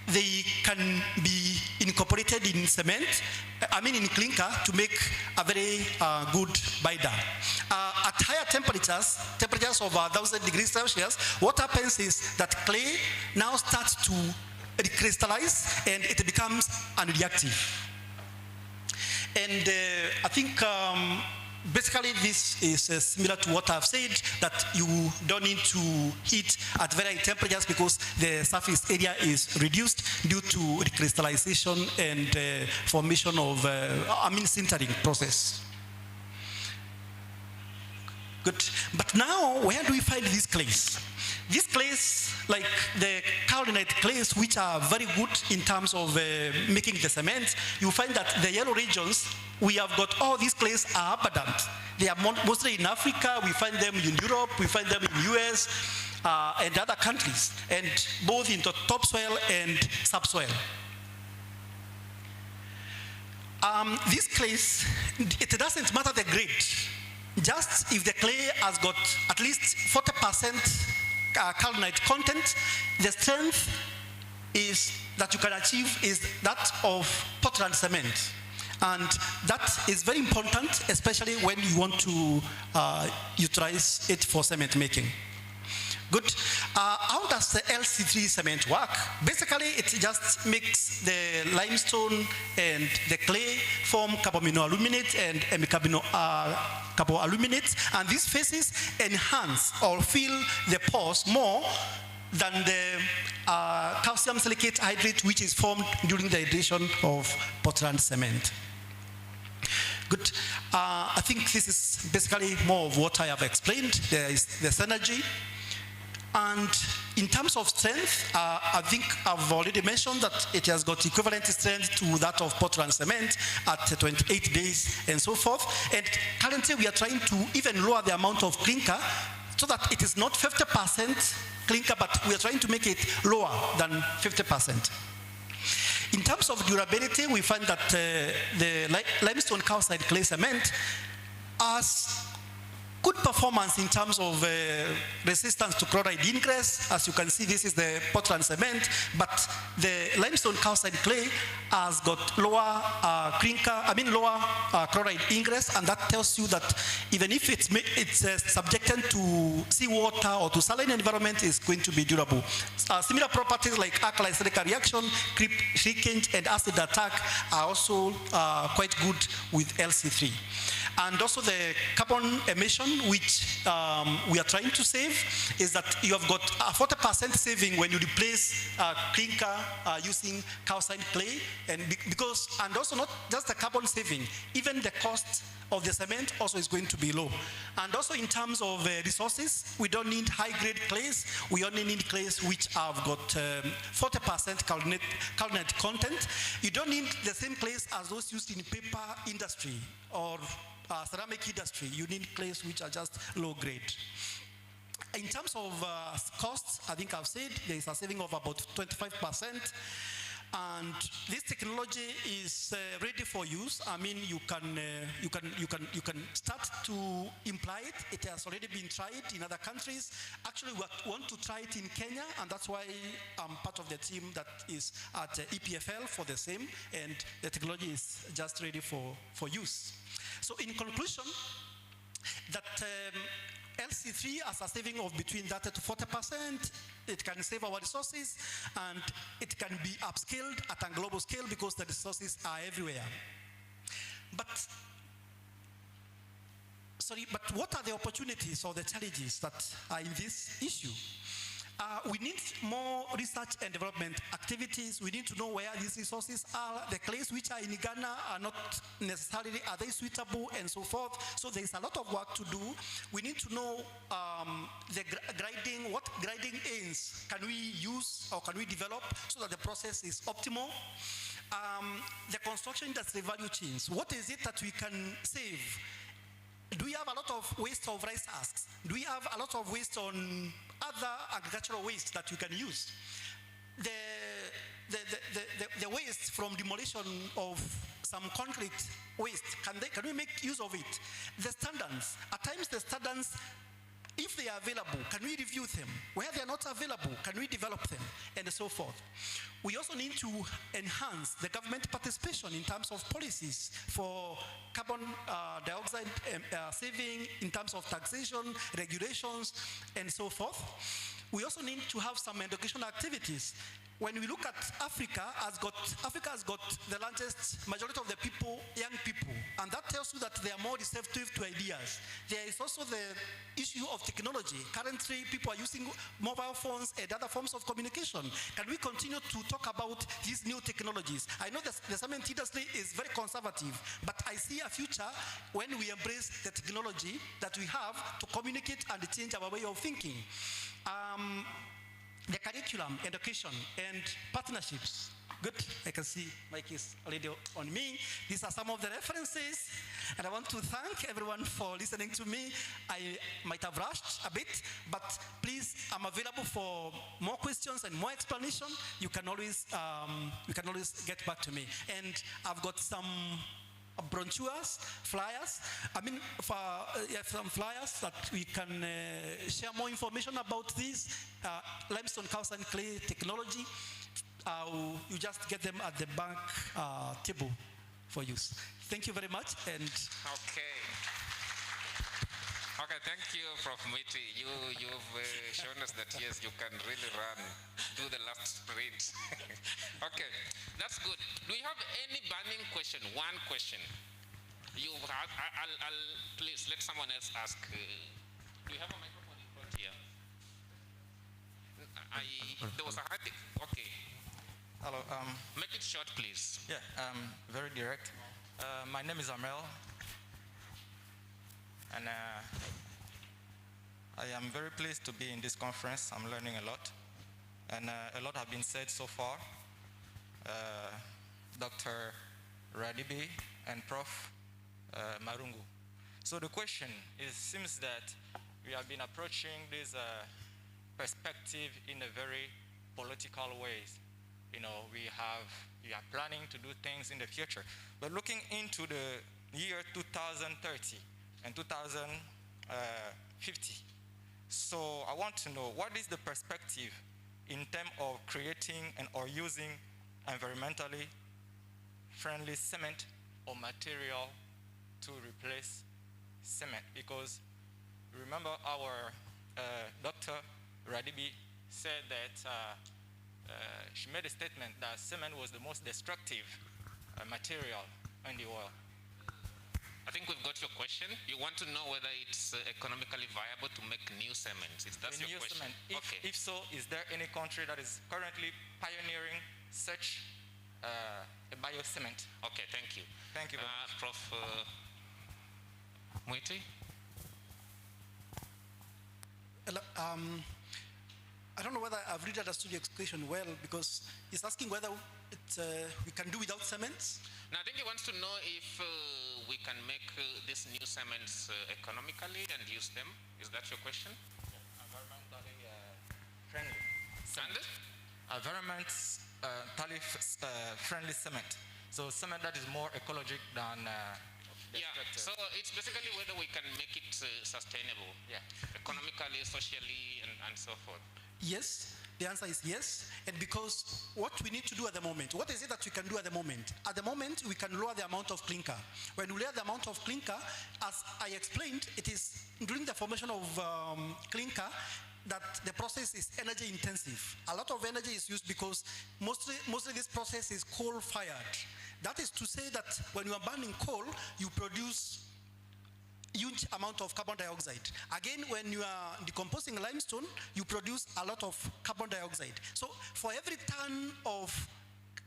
they can be incorporated in cement, in clinker, to make a very good binder. At higher temperatures of 1,000 degrees Celsius, what happens is that clay now starts to recrystallize and it becomes unreactive. And I think basically this is similar to what I've said, that you don't need to heat at very high temperatures because the surface area is reduced due to recrystallization and formation of sintering process. Good. But now, where do we find these clays? These clays, like the kaolinite clays, which are very good in terms of making the cement, you find that the yellow regions, we have got all these clays are abundant. They are mostly in Africa. We find them in Europe. We find them in US and other countries, and both in the topsoil and subsoil. These clays, it doesn't matter the grade. Just if the clay has got at least 40% kaolinite content, the strength is that you can achieve is that of Portland cement. And that is very important, especially when you want to utilize it for cement making. Good. How does the LC3 cement work? Basically, it just makes the limestone and the clay form carbaminoaluminate and carboaluminate, and these phases enhance or fill the pores more than the calcium silicate hydrate, which is formed during the hydration of Portland cement. Good. I think this is basically more of what I have explained. There is the synergy. And in terms of strength, I think I've already mentioned that it has got equivalent strength to that of Portland cement at 28 days and so forth. And currently we are trying to even lower the amount of clinker so that it is not 50% clinker, but we are trying to make it lower than 50%. In terms of durability, we find that the limestone calcite clay cement has good performance in terms of resistance to chloride ingress. As you can see, this is the Portland cement, but the limestone calcite clay has got lower lower chloride ingress, and that tells you that even if it's subjected to seawater or to saline environment, it's going to be durable. Similar properties like alkali silica reaction, creep shrinkage, and acid attack are also quite good with LC3. And also the carbon emission, which we are trying to save, is that you have got a 40% saving when you replace clinker using calcite clay, and also not just the carbon saving, even the cost of the cement also is going to be low. And also in terms of resources, we don't need high-grade clays. We only need clays which have got 40% kaolinite content. You don't need the same clays as those used in paper industry or ceramic industry. You need clays which are just low grade. In terms of costs, I think I've said there is a saving of about 25%. And this technology is ready for use. I mean, you can start to imply it. It has already been tried in other countries. Actually, we want to try it in Kenya, and that's why I'm part of the team that is at EPFL for the same. And the technology is just ready for use. So, in conclusion, that LC3 has a saving of between 30 to 40%. It can save our resources, and it can be upscaled at a global scale because the resources are everywhere. But what are the opportunities or the challenges that are in this issue? We need more research and development activities. We need to know where these resources are. The clays which are in Ghana are not necessarily, are they suitable, and so forth. So there is a lot of work to do. We need to know the grinding, what grinding aids can we use or can we develop so that the process is optimal. The construction industry value chains, what is it that we can save? Do we have a lot of waste of rice husks? Do we have a lot of waste on other agricultural waste that we can use? The waste from demolition of some concrete waste, can we make use of it? The standards, at times the standards, if they are available, can we review them? Where they are not available, can we develop them? And so forth. We also need to enhance the government participation in terms of policies for carbon dioxide saving, in terms of taxation, regulations, and so forth. We also need to have some educational activities. When we look at Africa has got the largest majority of the people, young people, and that tells you that they are more receptive to ideas. There is also the issue of technology. Currently, people are using mobile phones and other forms of communication. Can we continue to talk about these new technologies? I know that the cement industry is very conservative, but I see a future when we embrace the technology that we have to communicate and change our way of thinking. The curriculum, education, and partnerships. Good, I can see Mike is already on me. These are some of the references, and I want to thank everyone for listening to me. I might have rushed a bit, but please, I'm available for more questions and more explanation. You can always get back to me. And I've got some brochures, flyers. Some flyers that we can share more information about this limestone calcite clay technology. You just get them at the back table for use. Thank you very much. And okay. Okay, thank you, Prof. Mwiti. You've shown us that yes, you can really run, do the last sprint. Okay, that's good. Do you have any burning question? One question. I'll please let someone else ask. Do you have a microphone in front here? There was a hard. Okay. Hello. Make it short, please. Yeah. Very direct. My name is Amel, and I am very pleased to be in this conference. I'm learning a lot, and a lot have been said so far. Dr. Radibi and Prof. Marungu. So the question is, seems that we have been approaching this perspective in a very political ways. You know, we are planning to do things in the future, but looking into the year 2030 and 2050. So I want to know, what is the perspective in terms of creating or using environmentally friendly cement or material to replace cement? Because remember our Dr. Radibi said that she made a statement that cement was the most destructive material in the world. I think we've got your question. You want to know whether it's economically viable to make new cement. Is that your question? Cement. If so, is there any country that is currently pioneering such a bio-cement? Okay, thank you. Thank you very much. Prof. Mwiti? I don't know whether I've really understood your question well, because he's asking whether we can do without cements. Now, I think he wants to know if we can make these new cements economically and use them. Is that your question? Environmentally friendly. Environmentally friendly cement. So cement that is more ecologic than destructive. So it's basically whether we can make it sustainable, economically, socially, and so forth. Yes, the answer is yes. And because what we need to do at the moment, what is it that we can do at the moment? At the moment, we can lower the amount of clinker. When we lower the amount of clinker, as I explained, it is during the formation of clinker that the process is energy intensive. A lot of energy is used because mostly this process is coal fired. That is to say that when you are burning coal, you produce huge amount of carbon dioxide. Again, when you are decomposing limestone, you produce a lot of carbon dioxide. So for every ton of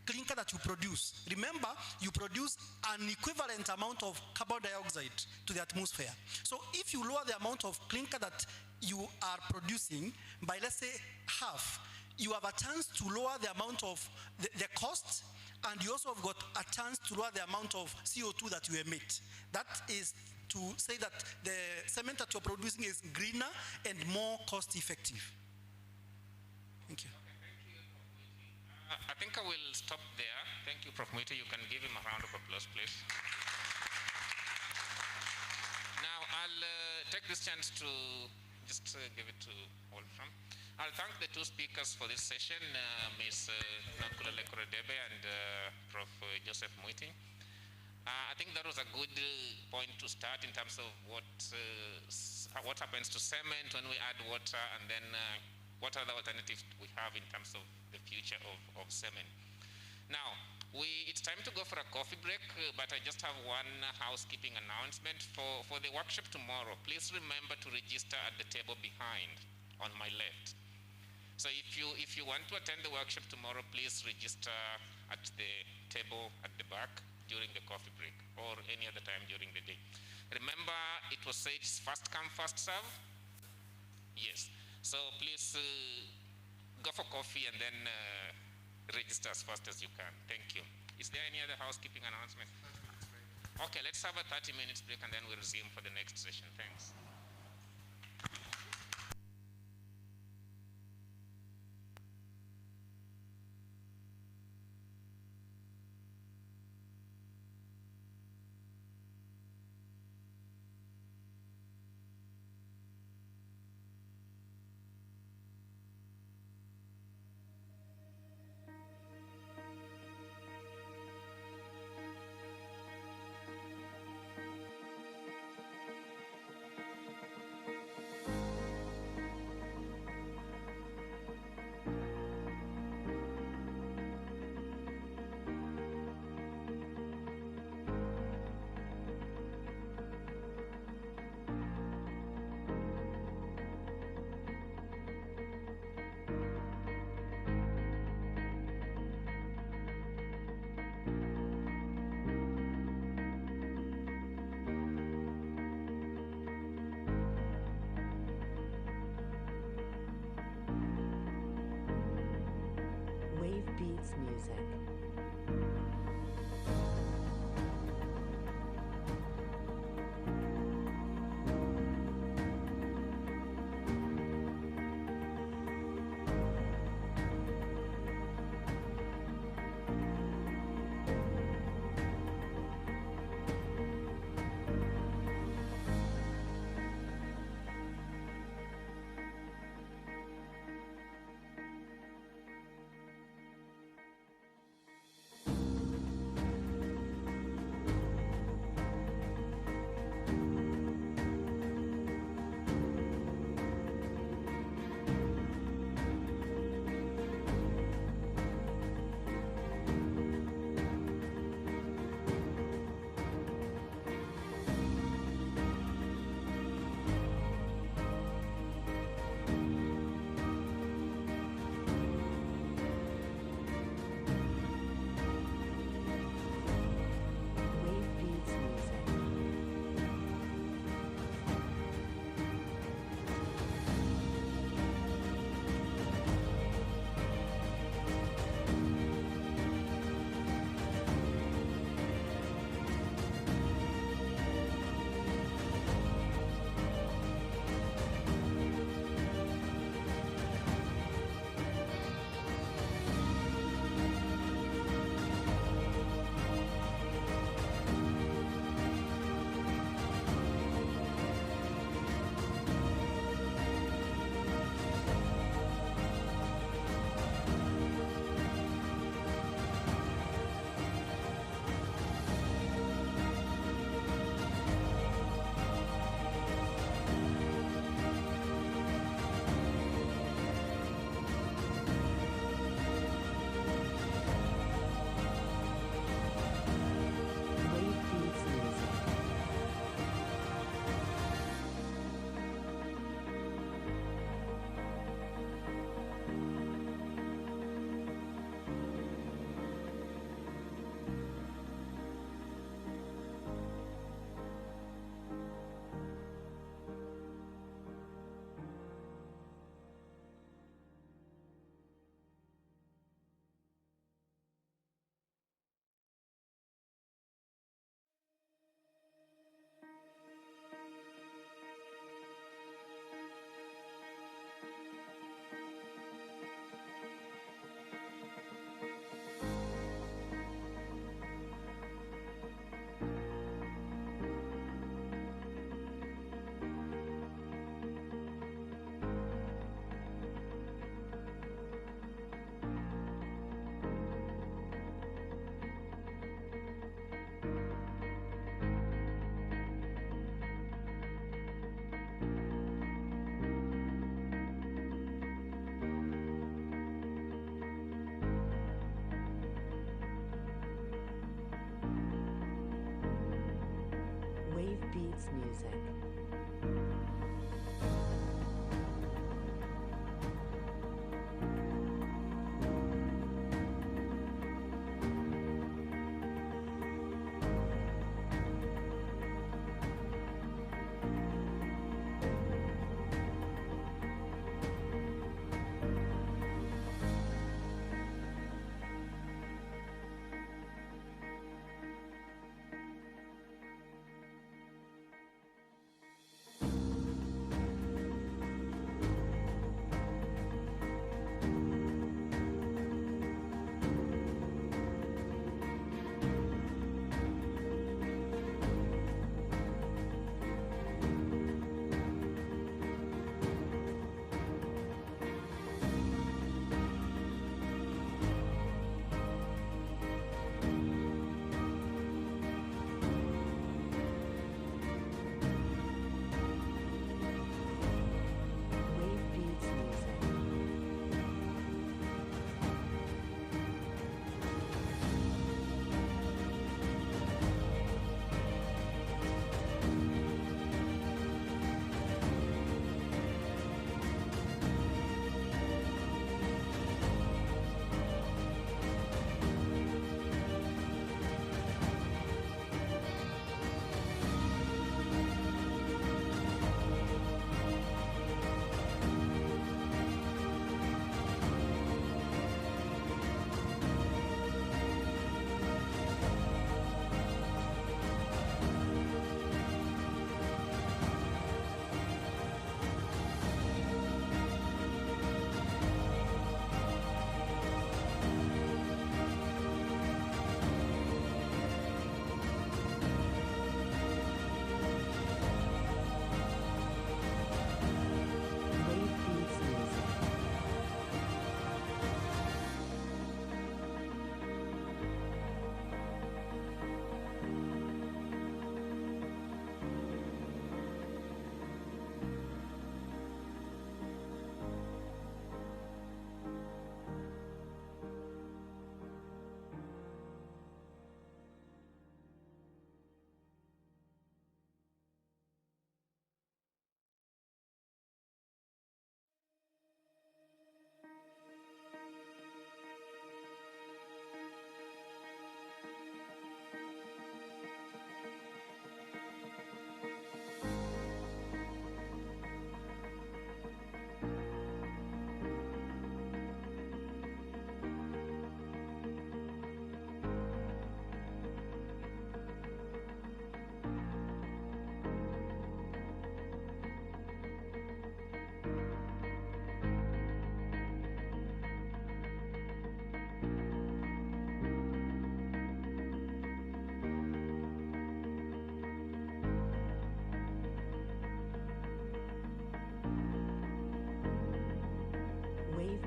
clinker that you produce, remember, you produce an equivalent amount of carbon dioxide to the atmosphere. So if you lower the amount of clinker that you are producing by, let's say, half, you have a chance to lower the amount of the cost, and you also have got a chance to lower the amount of CO2 that you emit. That is to say that the cement that you're producing is greener and more cost effective. Thank you. Okay, thank you, Prof. Mwiti. I think I will stop there. Thank you, Prof. Mwiti. You can give him a round of applause, please. Now, I'll take this chance to just give it to Wolfram. I'll thank the two speakers for this session, Ms. Nakulele Korodebe and Prof. Joseph Mwiti. I think that was a good point to start in terms of what happens to cement when we add water, and then what other alternatives we have in terms of the future of cement. Now, it's time to go for a coffee break, but I just have one housekeeping announcement for the workshop tomorrow. Please remember to register at the table behind on my left. So if you want to attend the workshop tomorrow, please register at the table at the back during the coffee break or any other time during the day. Remember, it was said first come, first serve? Yes. So please go for coffee and then register as fast as you can. Thank you. Is there any other housekeeping announcement? Okay, let's have a 30 minutes break and then we'll resume for the next session. Thanks. dance music.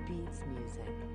Beats Music.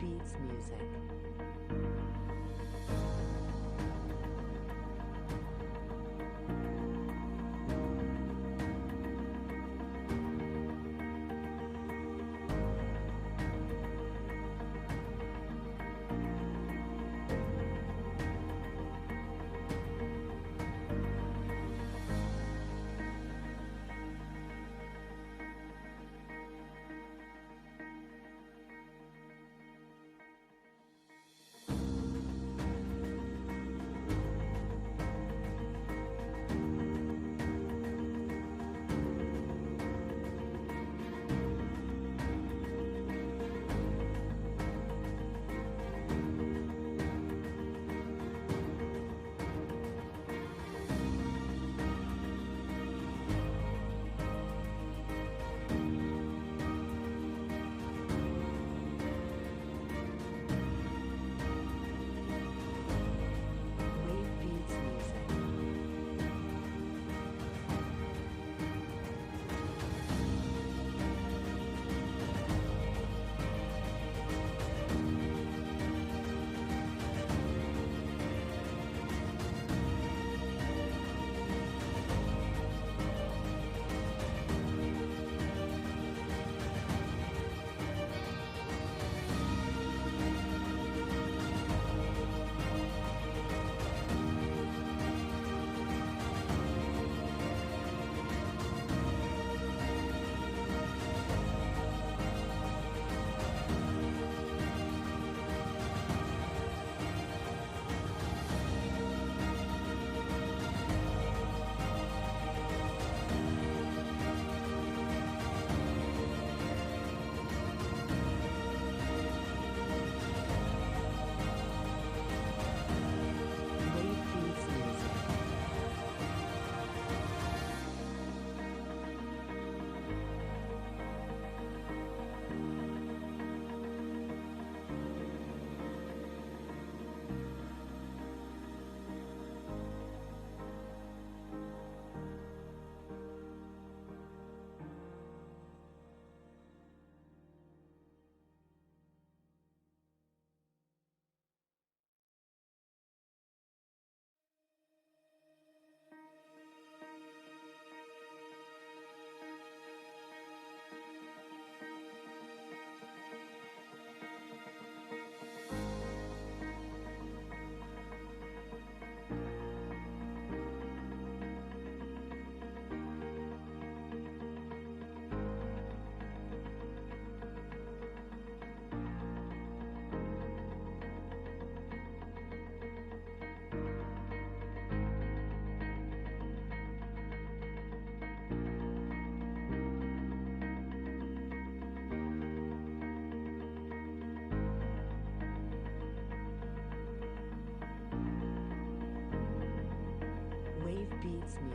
Beats Music.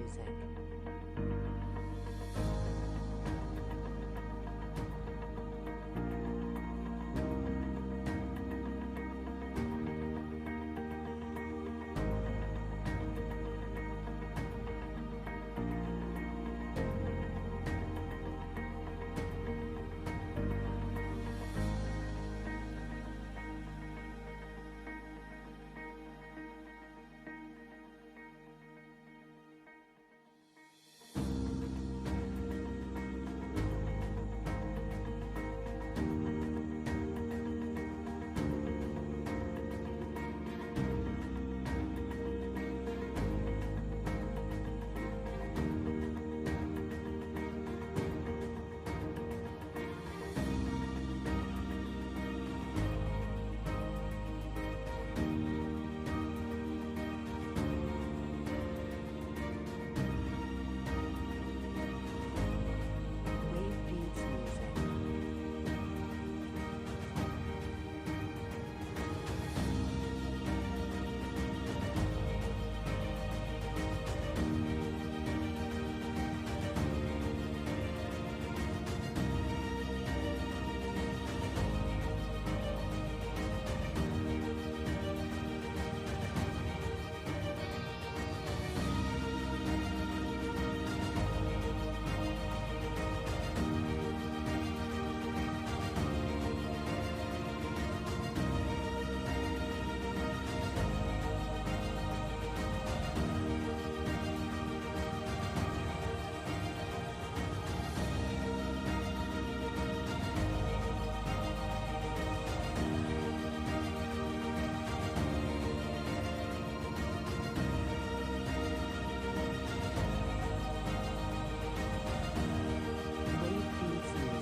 music. Wave Beats Music. Wave Beats Music.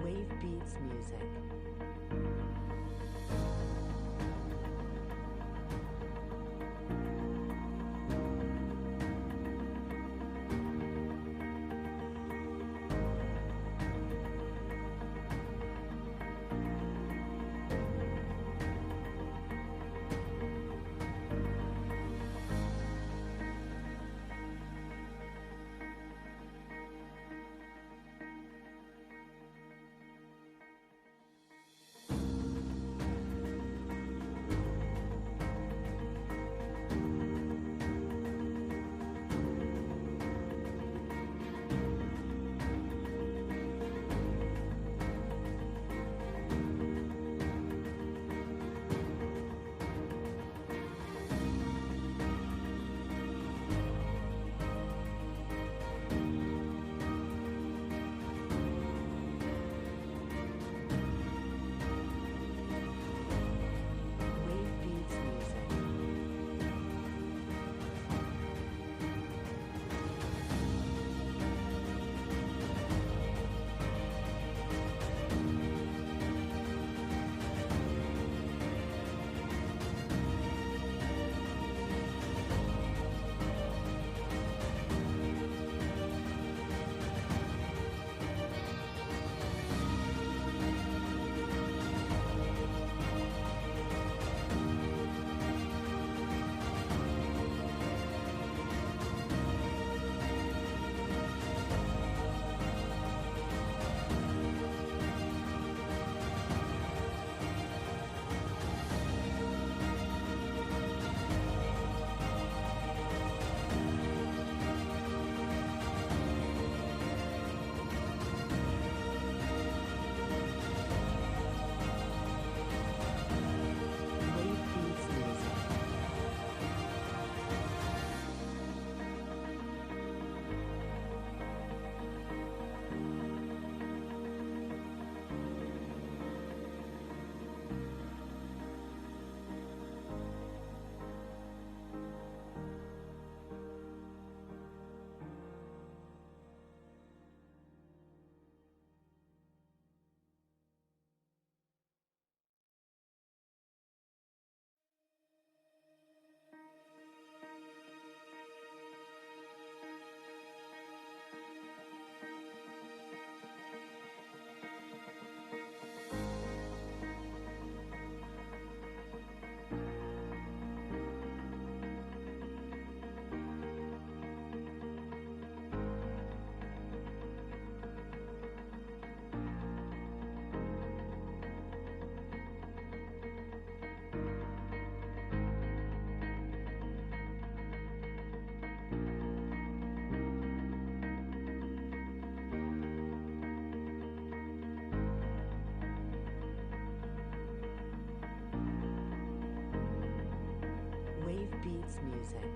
Wave Beats Music. music.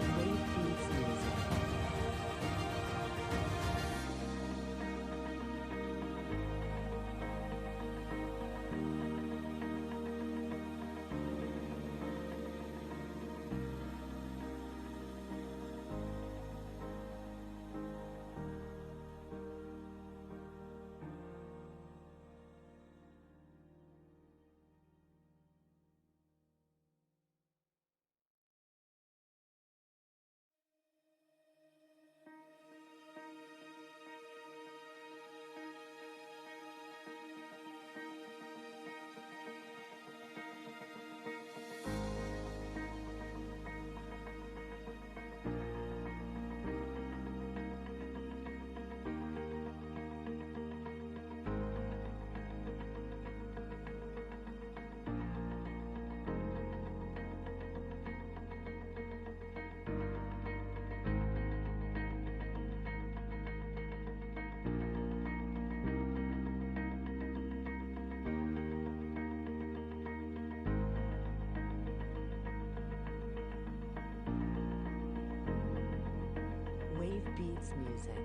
Wave Beats Music. Wave Beats Music. Wave Beats Music.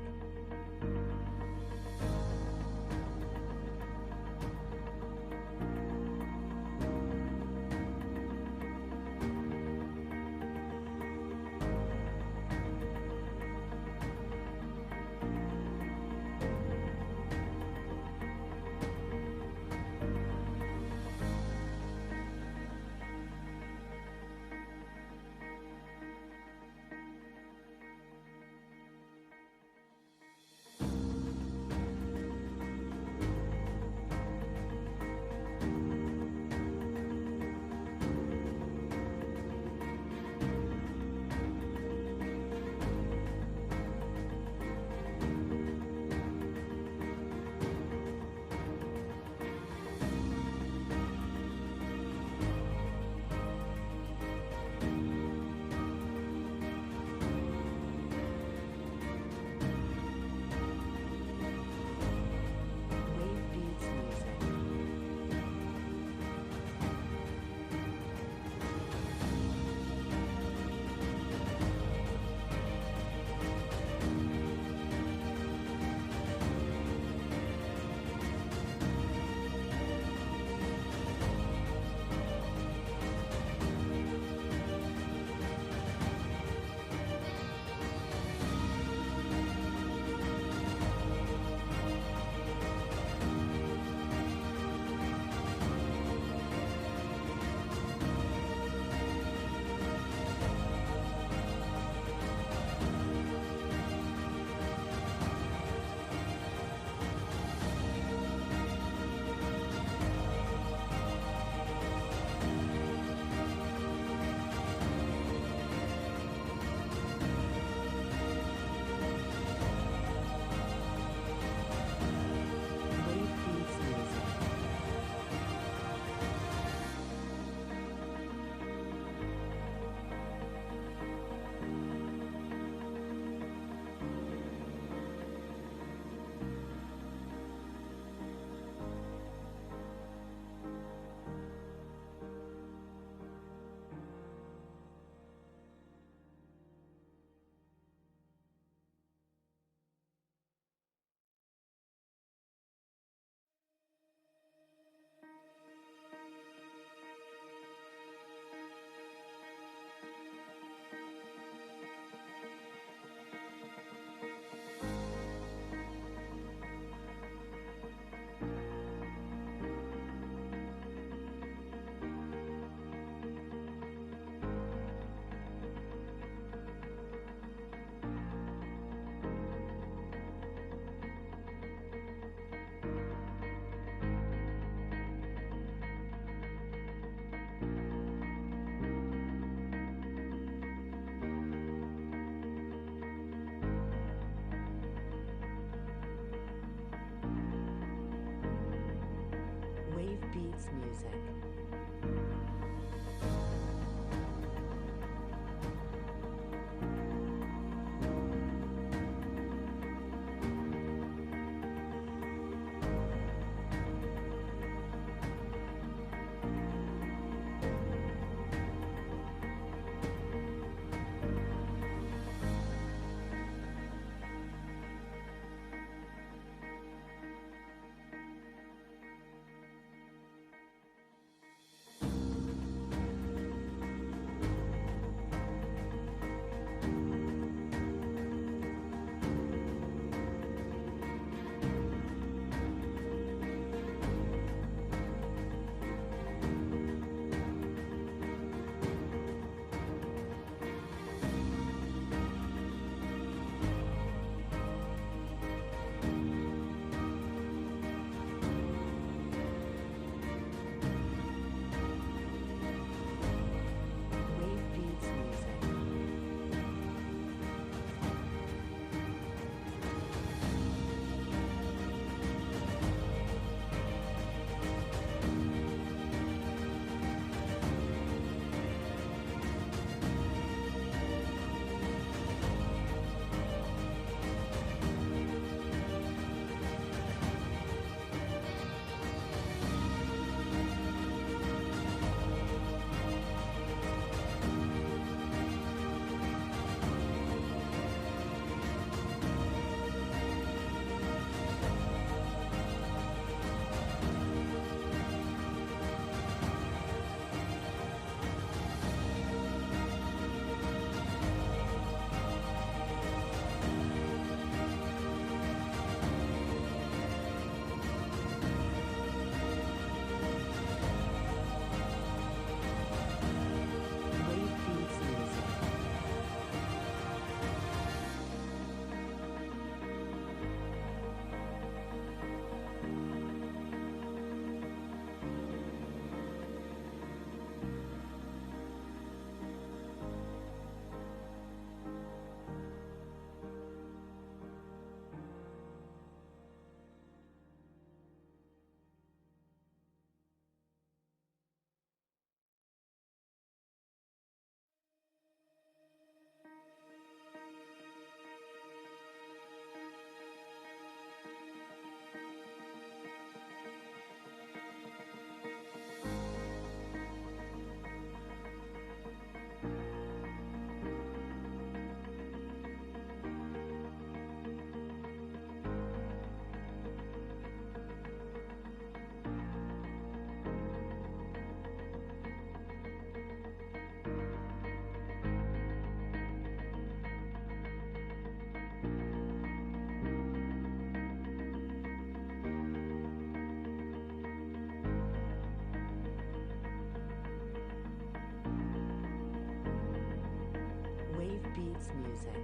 Beats Music. Wave Beats Music. Wave Beats Music. Wave Beats Music.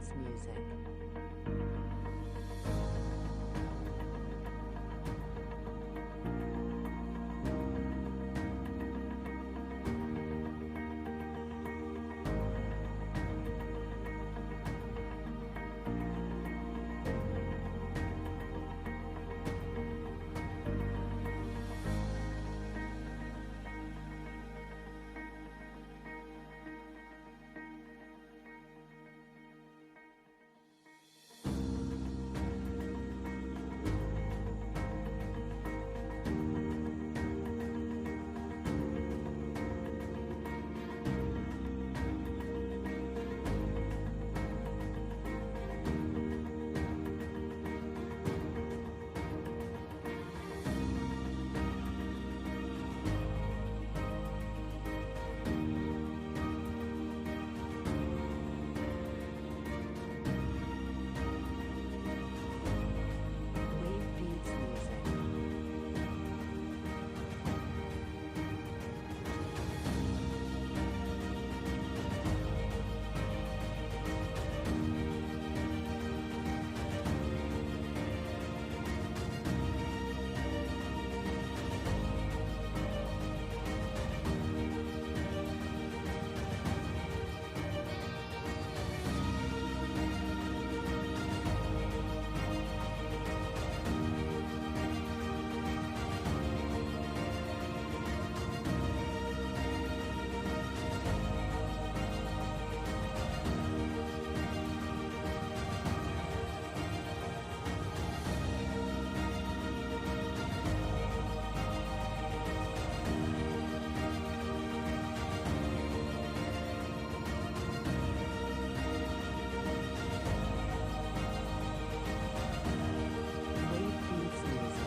Beats Music. Wave Beats Music.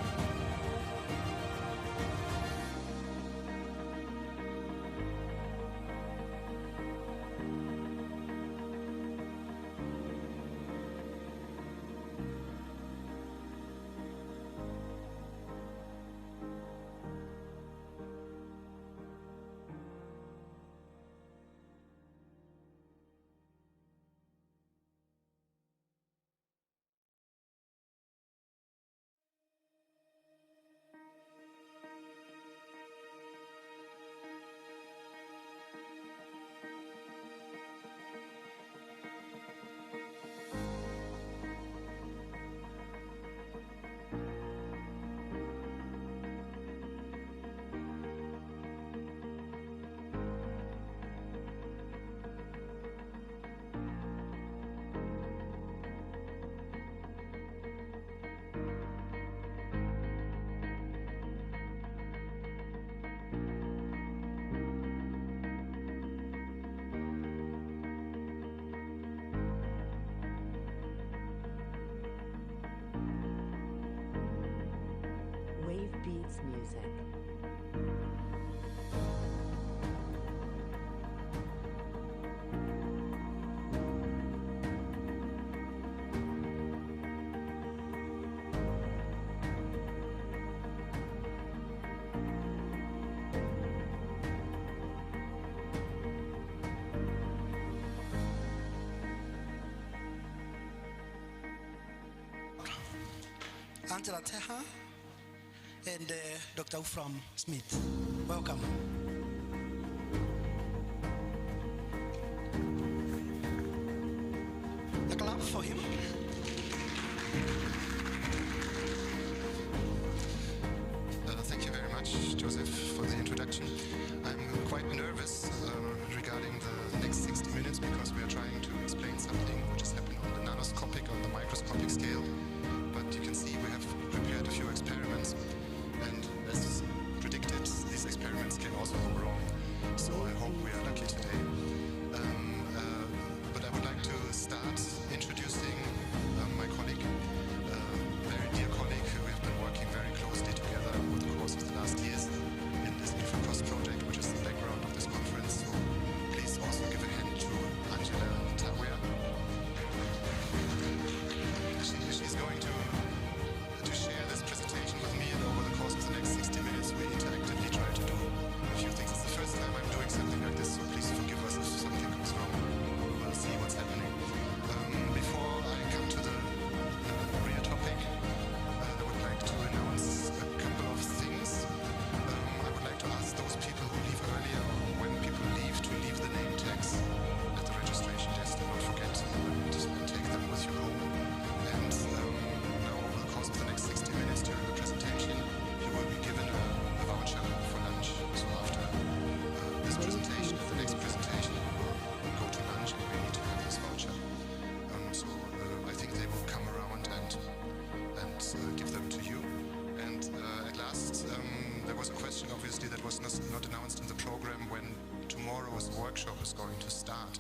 Wave Beats Music. Wave Beats Music. Angela Teha and Dr. Ufram Smith. Welcome. A clap for him. Thank you very much, Joseph, for the introduction. I'm quite nervous regarding the next 60 minutes because we are trying to explain something which is happening on the nanoscopic, on the microscopic scale. But you can see we have prepared a few experiments, and as predicted, these experiments can also go wrong. So I hope we are lucky today. But I would like to start introducing my colleague, very dear colleague, who we have been working very closely together over the course of the last years in this InfoCross project, which is the background of this conference. So please also give a hand to Angela Tawia. She's going to share this presentation with me, and over the course of the next 60 minutes we interactively try to do a few things. It's the first time I'm doing something like this, so please forgive us if something goes wrong. We'll see what's happening. there was a question, obviously, that was not announced in the program when tomorrow's workshop is going to start.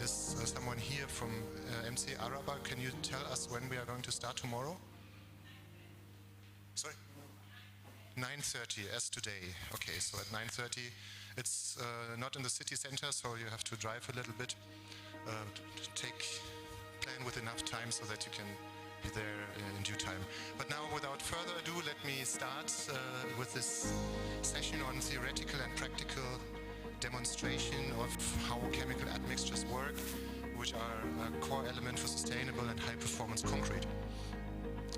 Is someone here from MC Araba? Can you tell us when we are going to start tomorrow? Sorry? 9:30 as today. Okay, so at 9:30, it's not in the city center, so you have to drive a little bit. Plan with enough time so that you can be there in due time. But now, without further ado, let me start with this session on theoretical and practical demonstration of how chemical admixtures work, which are a core element for sustainable and high-performance concrete.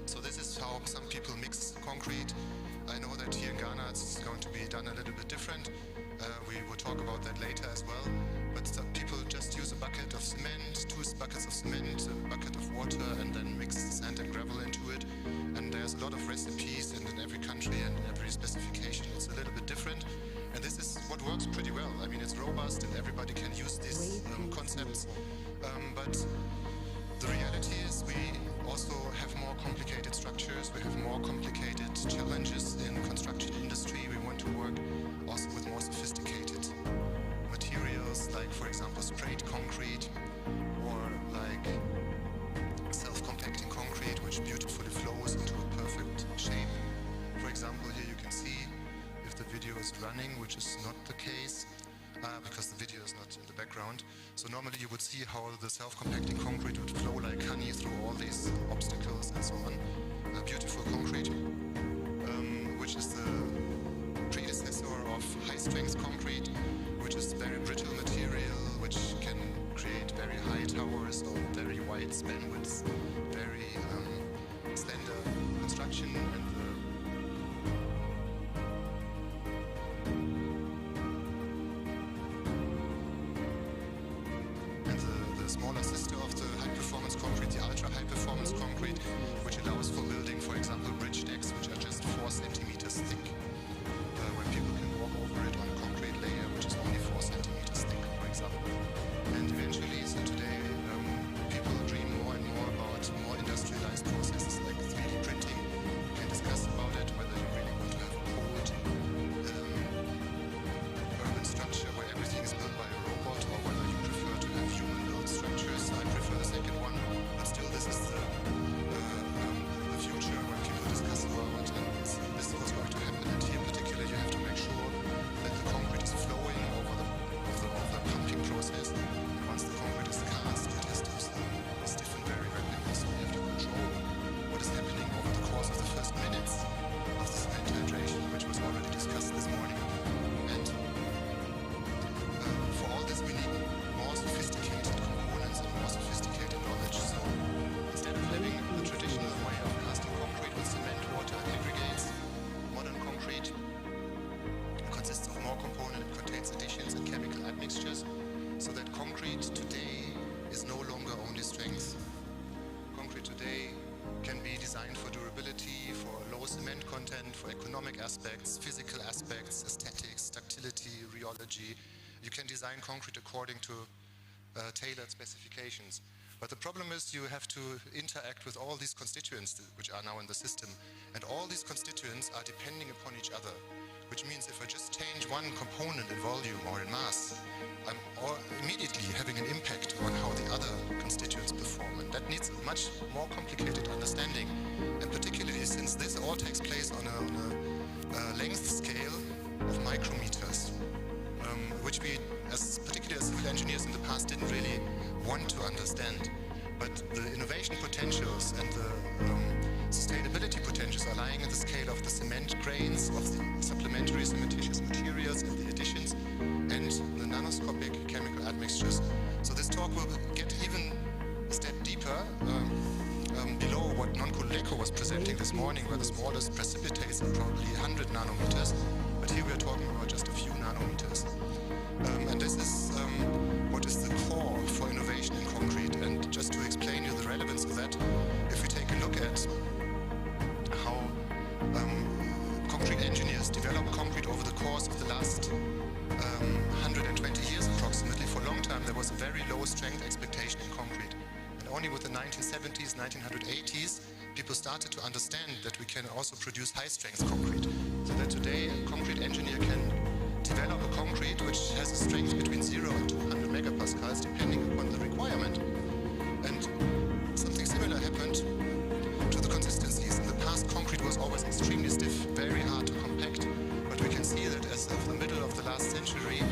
So this is how some people mix concrete. I know that here in Ghana it's going to be done a little bit different. We will talk about that later as well. But some people just use a bucket of cement, 2 buckets of cement, a bucket of water, and then mix sand and gravel into it. And there's a lot of recipes, and in every country and every specification it's a little bit different. And this is what works pretty well. I mean, it's robust and everybody can use these concepts. But the reality is we also have more complicated structures, we have more complicated challenges in the construction industry. We want to work also with more sophisticated materials, like, for example, sprayed concrete, or like self-compacting concrete, which beautifully flows into a perfect shape. For example, here you can see if the video is running, which is not the case, because the video is not in the background. So normally you would see how the self-compacting concrete would flow like honey through all these obstacles and so on. Beautiful concrete, which is the predecessor of high-strength concrete, which is very brittle material, which can create very high towers or very wide span widths, very slender construction, and the smaller sister of the high-performance concrete, the ultra-high-performance concrete, which allows for building, for example, bridge decks, which are just 4 centimeters thick, where people can walk over it on a concrete layer, which is only 4 centimeters thick, for example. And eventually, so today, people dream more and more about more industrialized processes like 3D printing. We can discuss about it, whether you really want to have a cold urban structure where everything is built by a robot, or whether you prefer to have human-built structures. I prefer the second one, but still this is the future where people discuss about, and this is what's going to happen. And here particularly you have to make sure that the concrete is flowing over the pumping process. And once the concrete is cast, it has to stiffen very rapidly, so you have to control what is happening over the course of the first minutes of the cement hydration, which was already discussed this morning. And for all this we need more sophisticated components and more sophisticated knowledge. So instead of having the traditional way of casting concrete with cement, water and aggregates, modern concrete consists of more components. It contains additions and chemical admixtures, so that concrete today is no longer only strength. Concrete today can be designed for durability, for low cement content, for economic aspects, physical aspects, aesthetics, ductility, rheology. You can design concrete according to tailored specifications. But the problem is you have to interact with all these constituents which are now in the system. And all these constituents are depending upon each other, which means if I just change one component in volume or in mass, I'm immediately having an impact on how the other constituents perform. And that needs a much more complicated understanding. And particularly since this all takes place on a length scale of micrometers, which we, particularly as civil engineers in the past, didn't really want to understand. But the innovation potentials and the sustainability potentials are lying at the scale of the cement grains, of the supplementary cementitious materials and the additions, and the nanoscopic chemical admixtures. So this talk will get even a step deeper below what Nonkululeko was presenting this morning, where the smallest precipitates are probably 100 nanometers, but here we are talking about just a few nanometers. And this is what is the core for innovation in concrete. And just to explain you the relevance of that, if we take a look at how concrete engineers develop concrete over the course of the last 120 years approximately, for a long time there was a very low strength expectation in concrete. And only with the 1970s, 1980s, people started to understand that we can also produce high strength concrete. So that today which has a strength between 0 and 200 megapascals, depending upon the requirement. And something similar happened to the consistencies. In the past, concrete was always extremely stiff, very hard to compact, but we can see that as of the middle of the last century,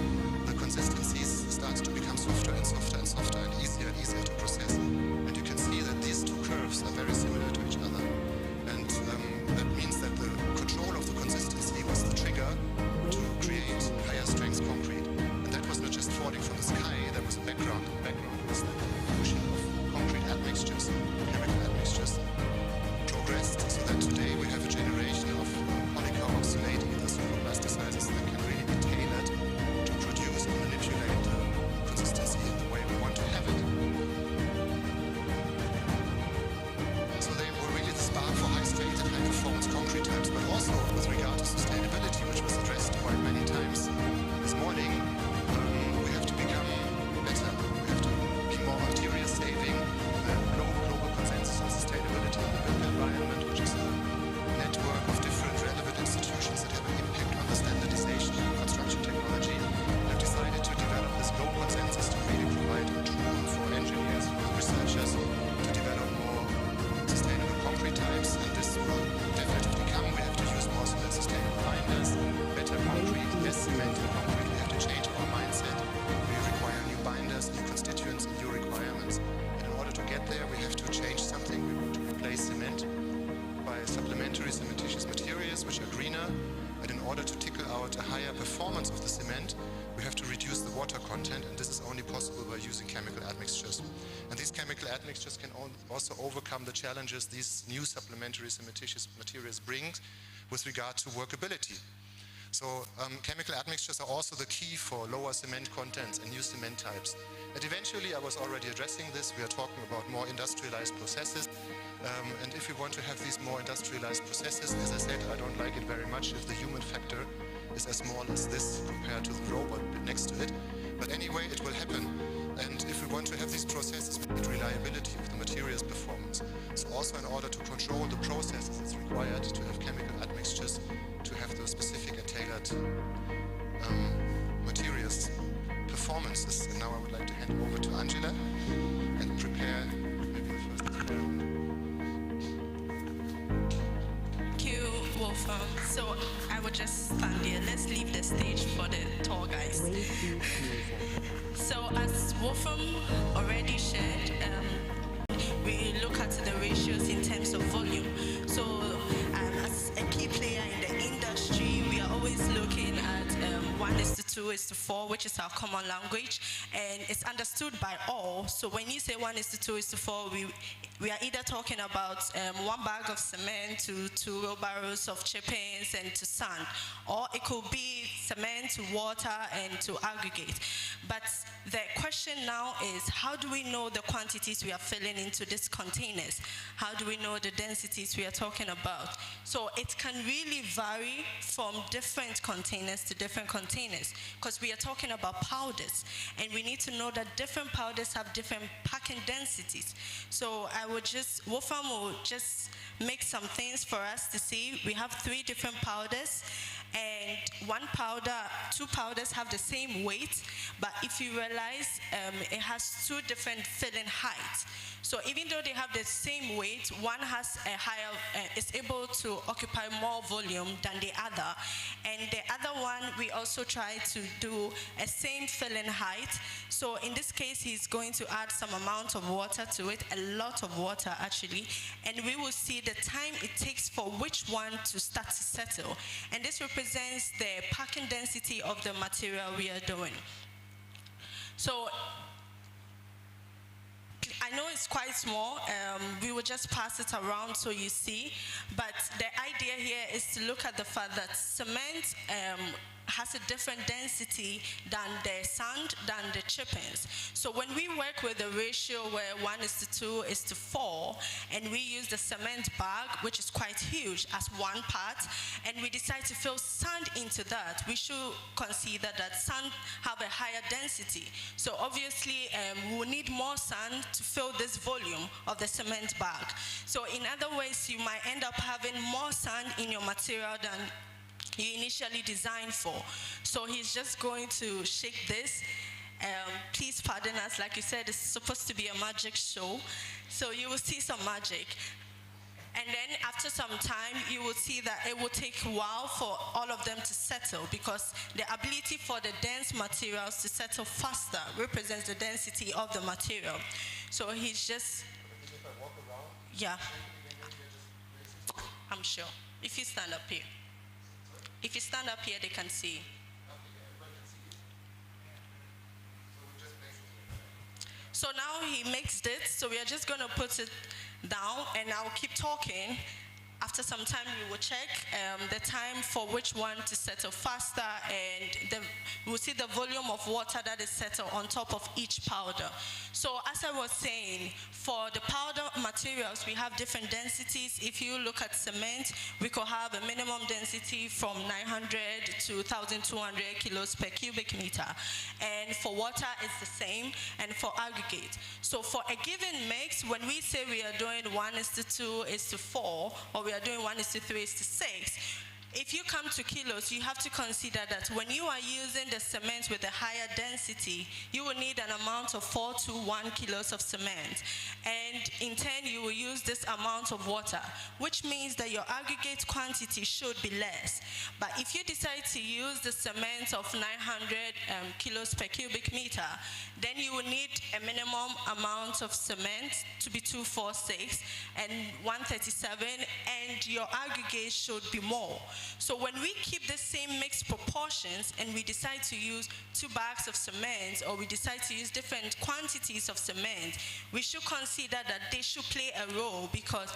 the consistencies start to become softer and softer and softer and easier to process. And you can see that these two curves are very similar to each other. And that means that the control of the consistency was the trigger to create higher strength concrete. And that was not just falling from the sky, there was a background. The background was the evolution of concrete admixtures, chemical admixtures, progressed so that today we have a generation of polycarboxylate ether superplasticizers that can really be tailored to produce and manipulate the consistency in the way we want to have it. So they were really the spark for high strength and high performance concrete types, but also with regard to sustainability, which was addressed quite many times this morning, we have to become better. We have to be more material saving. Global consensus on sustainability in the built environment, which is a network of different relevant institutions that have an impact on the standardization of construction technology, have decided to develop this global consensus to really provide a tool for engineers, for researchers to develop more sustainable concrete types. And this will definitely come. We have to use more sustainable binders, better concrete, less cement in concrete. We have to change our mindset. We require new binders, new constituents, new requirements. And in order to get there, we have to change something. We want to replace cement by supplementary cementitious materials, which are greener. And in order to tickle out a higher performance of the cement, we have to reduce the water content, and this is only possible by using chemical admixtures. And these chemical admixtures can also overcome the challenges these new supplementary cementitious materials bring with regard to workability. So chemical admixtures are also the key for lower cement contents and new cement types. And eventually, I was already addressing this, we are talking about more industrialized processes. And if we want to have these more industrialized processes, as I said, I don't like it very much if the human factor is as small as this compared to the robot next to it. But anyway, it will happen. And if we want to have these processes, we need reliability of the materials performance. So also in order to control the processes, it's required to have chemical admixtures to have the specific and tailored materials performances. And now I would like to hand over to Angela and prepare maybe the first experiment. Thank you, Wolfram. So I will just stand here. Let's leave the stage for the tour guys. So as Wolfram already shared, we look at the ratios in terms of volume. So as a key player in the industry, we are always looking at 1:2:4, which is our common language, and it's understood by all. So when you say 1:2:4, we are either talking about 1 bag of cement to 2 wheelbarrows of chippings and to sand, or it could be cement to water and to aggregate. But the question now is, how do we know the quantities we are filling into these containers? How do we know the densities we are talking about? So it can really vary from different containers to different containers, because we are talking about powders, and we need to know that different powders have different packing densities. So Wolfram will just make some things for us to see. We have 3 different powders, and 2 powders have the same weight, but if you realize, it has 2 different filling heights. So even though they have the same weight, one has a higher, is able to occupy more volume than the other. And the other one, we also try to do a same filling height. So in this case, he's going to add some amount of water to it, a lot of water actually. And we will see the time it takes for which one to start to settle. And this represents the packing density of the material we are doing. So I know it's quite small. We will just pass it around so you see. But the idea here is to look at the fact that cement has a different density than the sand, than the chippings. So when we work with a ratio where 1:2:4, and we use the cement bag, which is quite huge, as one part, and we decide to fill sand into that, we should consider that sand have a higher density. So obviously, we will need more sand to fill this volume of the cement bag. So in other ways, you might end up having more sand in your material than you initially designed for. So he's just going to shake this. Please pardon us, like you said, it's supposed to be a magic show. So you will see some magic. And then after some time, you will see that it will take a while for all of them to settle, because the ability for the dense materials to settle faster represents the density of the material. So he's just, yeah, I'm sure. If you stand up here. If you stand up here, they can see. So now he mixed it, so we are just going to put it down, and I'll keep talking. After some time, we will check the time for which one to settle faster, and we'll see the volume of water that is settled on top of each powder. So as I was saying, for the powder materials, we have different densities. If you look at cement, we could have a minimum density from 900 to 1,200 kilos per cubic meter. And for water, it's the same, and for aggregate. So for a given mix, when we say we are doing 1:2:4, or we are doing 1:3:6, if you come to kilos, you have to consider that when you are using the cement with a higher density, you will need an amount of 4 to 1 kilos of cement. And in turn, you will use this amount of water, which means that your aggregate quantity should be less. But if you decide to use the cement of 900 kilos per cubic meter, then you will need a minimum amount of cement to be 246 and 137, and your aggregate should be more. So when we keep the same mixed proportions and we decide to use 2 bags of cement, or we decide to use different quantities of cement, we should consider that they should play a role, because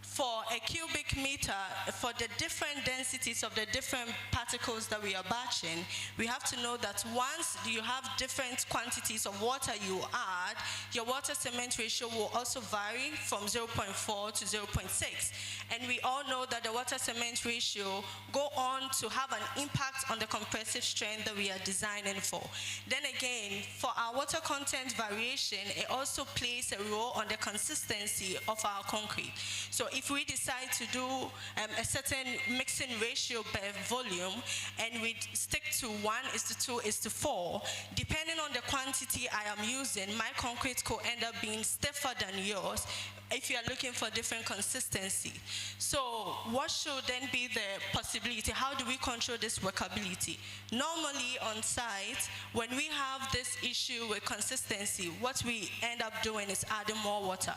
for a cubic meter, for the different densities of the different particles that we are batching, we have to know that once you have different quantities of water you add, your water-cement ratio will also vary from 0.4 to 0.6. And we all know that the water-cement ratio go on to have an impact on the compressive strength that we are designing for. Then again, for our water content variation, it also plays a role on the consistency of our concrete. So if we decide to do a certain mixing ratio per volume, and we stick to 1:2:4, depending on the quantity I am using, my concrete could end up being stiffer than yours if you are looking for different consistency. So what should then be the possibility? How do we control this workability? Normally on site, when we have this issue with consistency, what we end up doing is adding more water.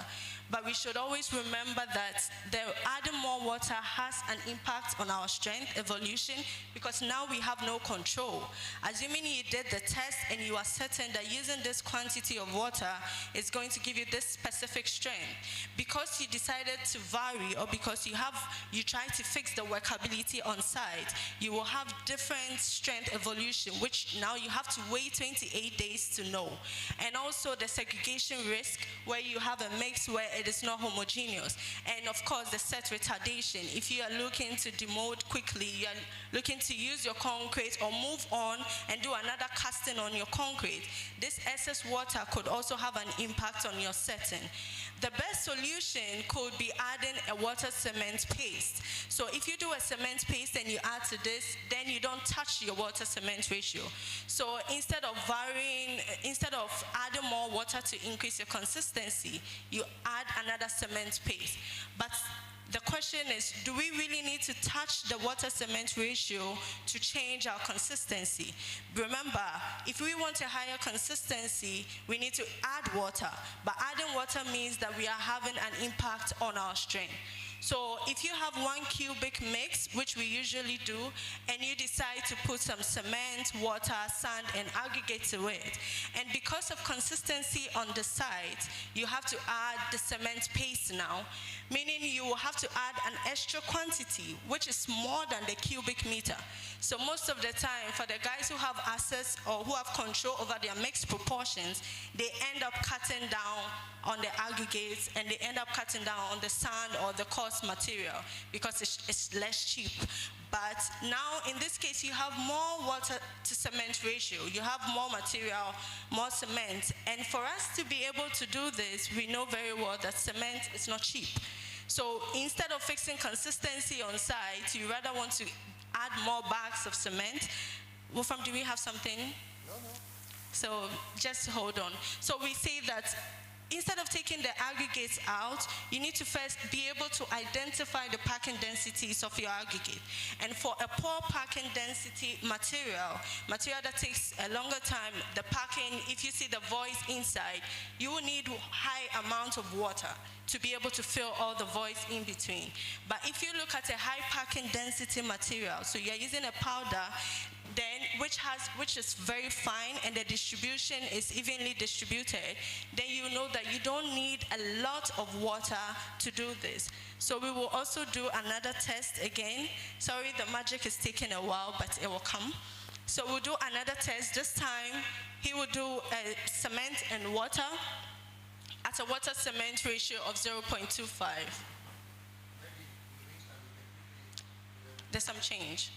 But we should always remember that adding more water has an impact on our strength evolution, because now we have no control. Assuming you did the test and you are certain that using this quantity of water is going to give you this specific strength, because you decided to vary, or because you try to fix the workability on site, you will have different strength evolution, which now you have to wait 28 days to know. And also the segregation risk, where you have a mix where it is not homogeneous. And of course, the set retardation. If you are looking to demold quickly, you are looking to use your concrete or move on and do another casting on your concrete, this excess water could also have an impact on your setting. The best solution could be adding a water cement paste. So if you do a cement paste and you add to this, then you don't touch your water cement ratio. So instead of adding more water to increase your consistency, you add another cement paste. But the question is, do we really need to touch the water cement ratio to change our consistency? Remember, if we want a higher consistency, we need to add water. But adding water means that we are having an impact on our strength. So if you have 1 cubic mix, which we usually do, and you decide to put some cement, water, sand, and aggregate to it, and because of consistency on the site, you have to add the cement paste now, meaning you will have to add an extra quantity, which is more than the cubic meter. So most of the time, for the guys who have access or who have control over their mixed proportions, they end up cutting down on the aggregates, and they end up cutting down on the sand or the coarse material, because it's less cheap. But now in this case, you have more water to cement ratio. You have more material, more cement. And for us to be able to do this, we know very well that cement is not cheap. So instead of fixing consistency on site, you rather want to add more bags of cement. Wolfram, do we have something? No. So just hold on. So we say that instead of taking the aggregates out, you need to first be able to identify the packing densities of your aggregate. And for a poor packing density material that takes a longer time, the packing, if you see the voids inside, you will need high amount of water to be able to fill all the voids in between. But if you look at a high packing density material, so you're using a powder, then which is very fine and the distribution is evenly distributed, then you know that you don't need a lot of water to do this. So we will also do another test again. Sorry, the magic is taking a while, but it will come. So we'll do another test. This time, he will do cement and water at a water cement ratio of 0.25. There's some change.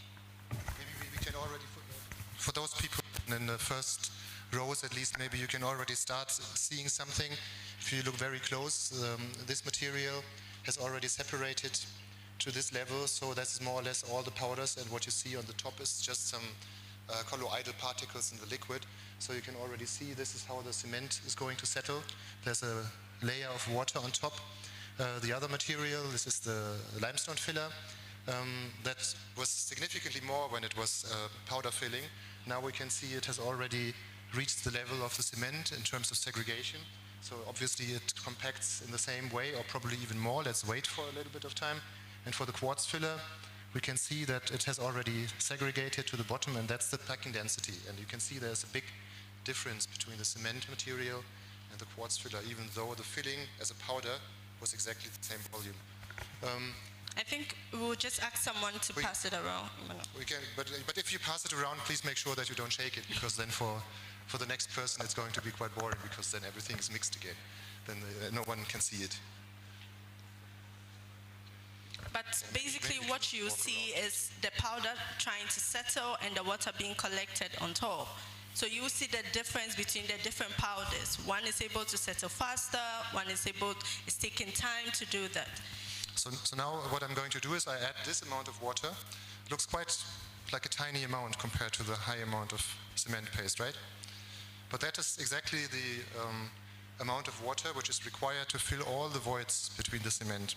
Maybe we can already, for those people in the first rows at least, maybe you can already start seeing something. If you look very close, this material has already separated to this level, so that's more or less all the powders, and what you see on the top is just some colloidal particles in the liquid. So you can already see this is how the cement is going to settle. There's a layer of water on top. The other material, this is the limestone filler. That was significantly more when it was powder filling. Now we can see it has already reached the level of the cement in terms of segregation. So obviously it compacts in the same way, or probably even more. Let's wait for a little bit of time. And for the quartz filler, we can see that it has already segregated to the bottom, and that's the packing density. And you can see there's a big difference between the cement material and the quartz filler, even though the filling as a powder was exactly the same volume. I think we'll just ask someone to pass it around. We can, but if you pass it around, please make sure that you don't shake it, because then for the next person it's going to be quite boring, because then everything is mixed again. Then no one can see it. But basically what you see is the powder trying to settle and the water being collected on top. So you see the difference between the different powders. One is able to settle faster, one is taking time to do that. So now what I'm going to do is I add this amount of water. It looks quite like a tiny amount compared to the high amount of cement paste, right? But that is exactly the amount of water which is required to fill all the voids between the cement.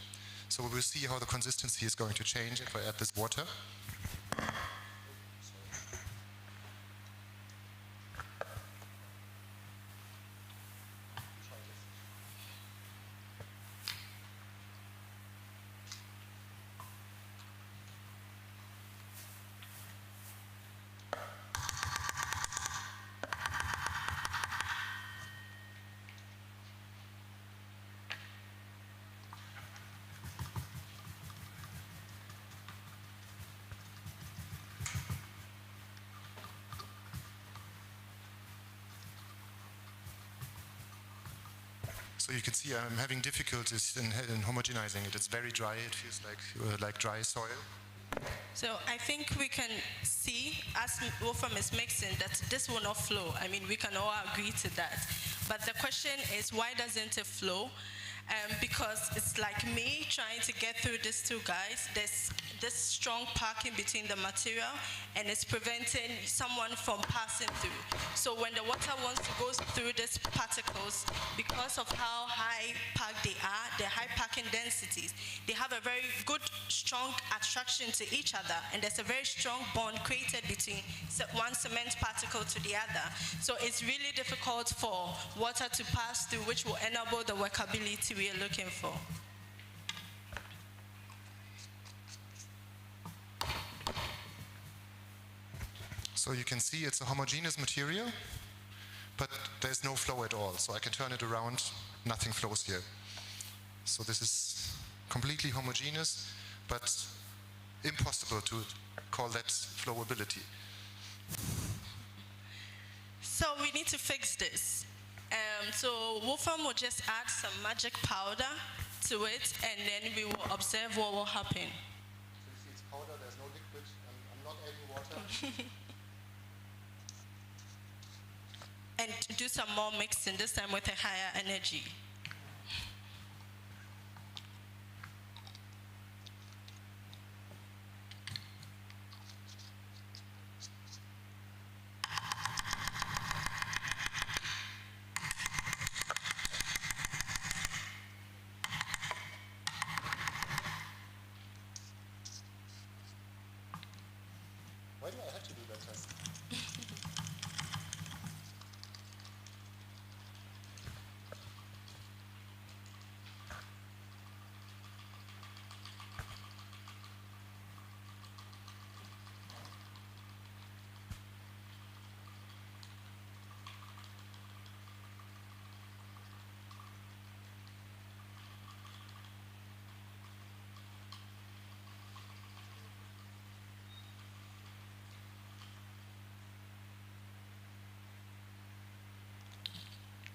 So we will see how the consistency is going to change if I add this water. So you can see I'm having difficulties in homogenizing it. It's very dry. It feels like dry soil. So I think we can see, as Wolfram is mixing, that this will not flow. I mean, we can all agree to that. But the question is, why doesn't it flow? Because it's like me trying to get through these two guys. There's this strong packing between the material, and it's preventing someone from passing through. So when the water wants to go through these particles, because of how high packed they are, the high packing densities, they have a very good, strong attraction to each other, and there's a very strong bond created between one cement particle to the other. So it's really difficult for water to pass through, which will enable the workability we are looking for. So you can see it's a homogeneous material, but there's no flow at all. So I can turn it around, nothing flows here. So this is completely homogeneous, but impossible to call that flowability. So we need to fix this. So Wolfram will just add some magic powder to it, and then we will observe what will happen. So you see it's powder, there's no liquid, I'm not adding water. And do some more mixing, this time with a higher energy.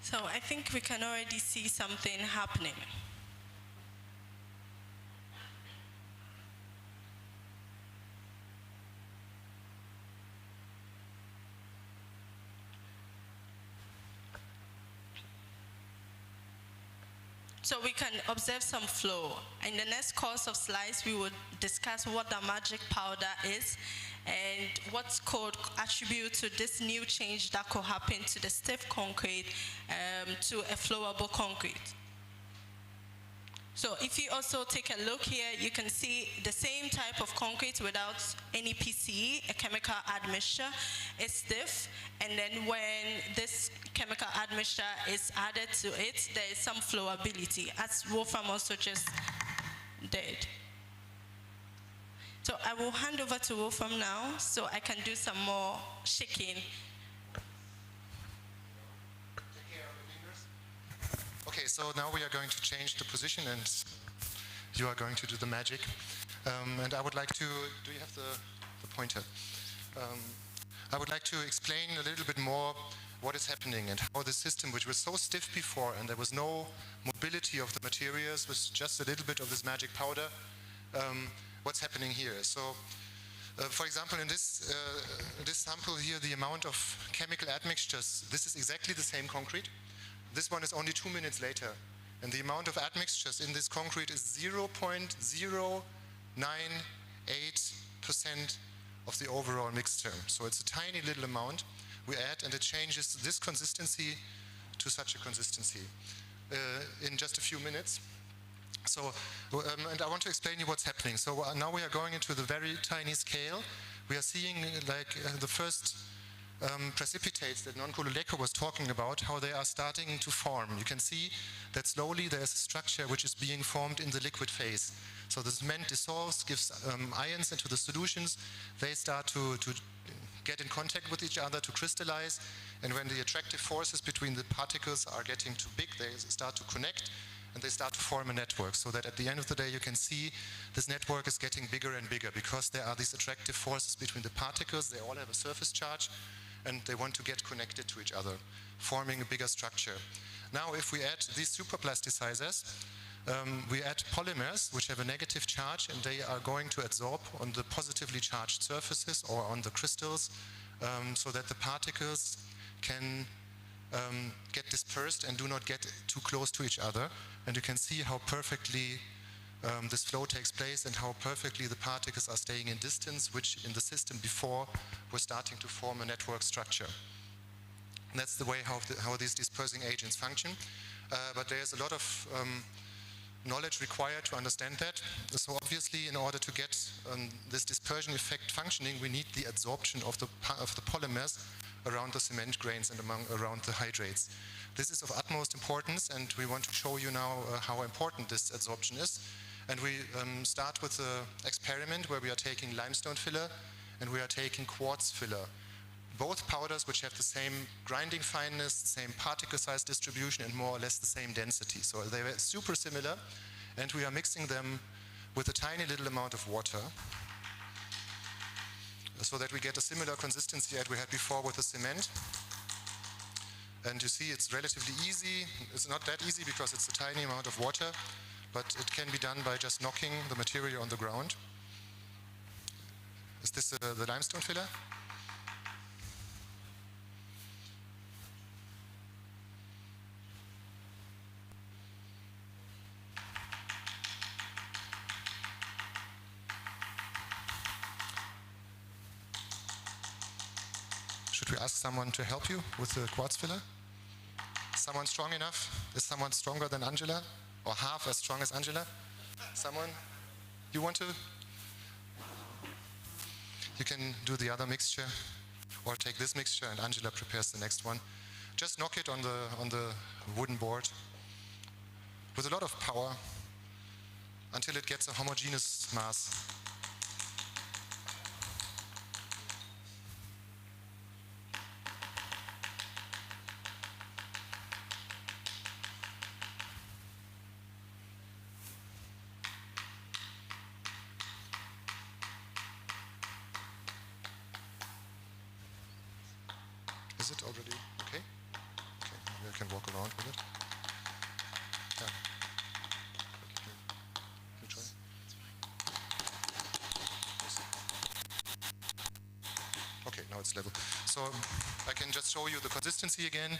So I think we can already see something happening. So we can observe some flow. In the next course of slides, we will discuss what the magic powder is and what could attribute to this new change that could happen to the stiff concrete to a flowable concrete. So if you also take a look here, you can see the same type of concrete without any PCE, a chemical admixture. It's stiff, and then when this chemical admixture is added to it, there is some flowability, as Wolfram also just did. So I will hand over to Wolfram now, so I can do some more shaking. Okay, so now we are going to change the position and you are going to do the magic. And I would like to, do you have the pointer? I would like to explain a little bit more what is happening and how the system, which was so stiff before and there was no mobility of the materials, with just a little bit of this magic powder, what's happening here. So, for example, in this sample here, the amount of chemical admixtures, this is exactly the same concrete. This one is only 2 minutes later. And the amount of admixtures in this concrete is 0.098% of the overall mixture. So it's a tiny little amount we add, and it changes this consistency to such a consistency in just a few minutes. So, and I want to explain you what's happening. So now we are going into the very tiny scale. We are seeing like the first precipitates that Nonkululeko Leko was talking about, how they are starting to form. You can see that slowly there is a structure which is being formed in the liquid phase. So the cement dissolves, gives ions into the solutions. They start to get in contact with each other, to crystallize. And when the attractive forces between the particles are getting too big, they start to connect and they start to form a network. So that at the end of the day, you can see this network is getting bigger and bigger because there are these attractive forces between the particles. They all have a surface charge, and they want to get connected to each other, forming a bigger structure. Now, if we add these superplasticizers, we add polymers which have a negative charge, and they are going to adsorb on the positively charged surfaces or on the crystals, so that the particles can get dispersed and do not get too close to each other. And you can see how perfectly this flow takes place and how perfectly the particles are staying in distance, which in the system before were starting to form a network structure. And that's the way how these dispersing agents function. But there's a lot of knowledge required to understand that. So obviously, in order to get this dispersion effect functioning, we need the adsorption of the polymers around the cement grains and around the hydrates. This is of utmost importance, and we want to show you now how important this adsorption is. And we start with an experiment where we are taking limestone filler and we are taking quartz filler. Both powders which have the same grinding fineness, same particle size distribution, and more or less the same density. So they were super similar, and we are mixing them with a tiny little amount of water so that we get a similar consistency as we had before with the cement. And you see it's relatively easy. It's not that easy because it's a tiny amount of water, but it can be done by just knocking the material on the ground. Is this the limestone filler? Should we ask someone to help you with the quartz filler? Someone strong enough? Is someone stronger than Angela? Or half as strong as Angela? Someone? You want to? You can do the other mixture, or take this mixture and Angela prepares the next one. Just knock it on the wooden board with a lot of power until it gets a homogeneous mass. Is it already okay? Okay, Maybe I can walk around with it. Yeah. Can you try? Okay, now it's level. So I can just show you the consistency again.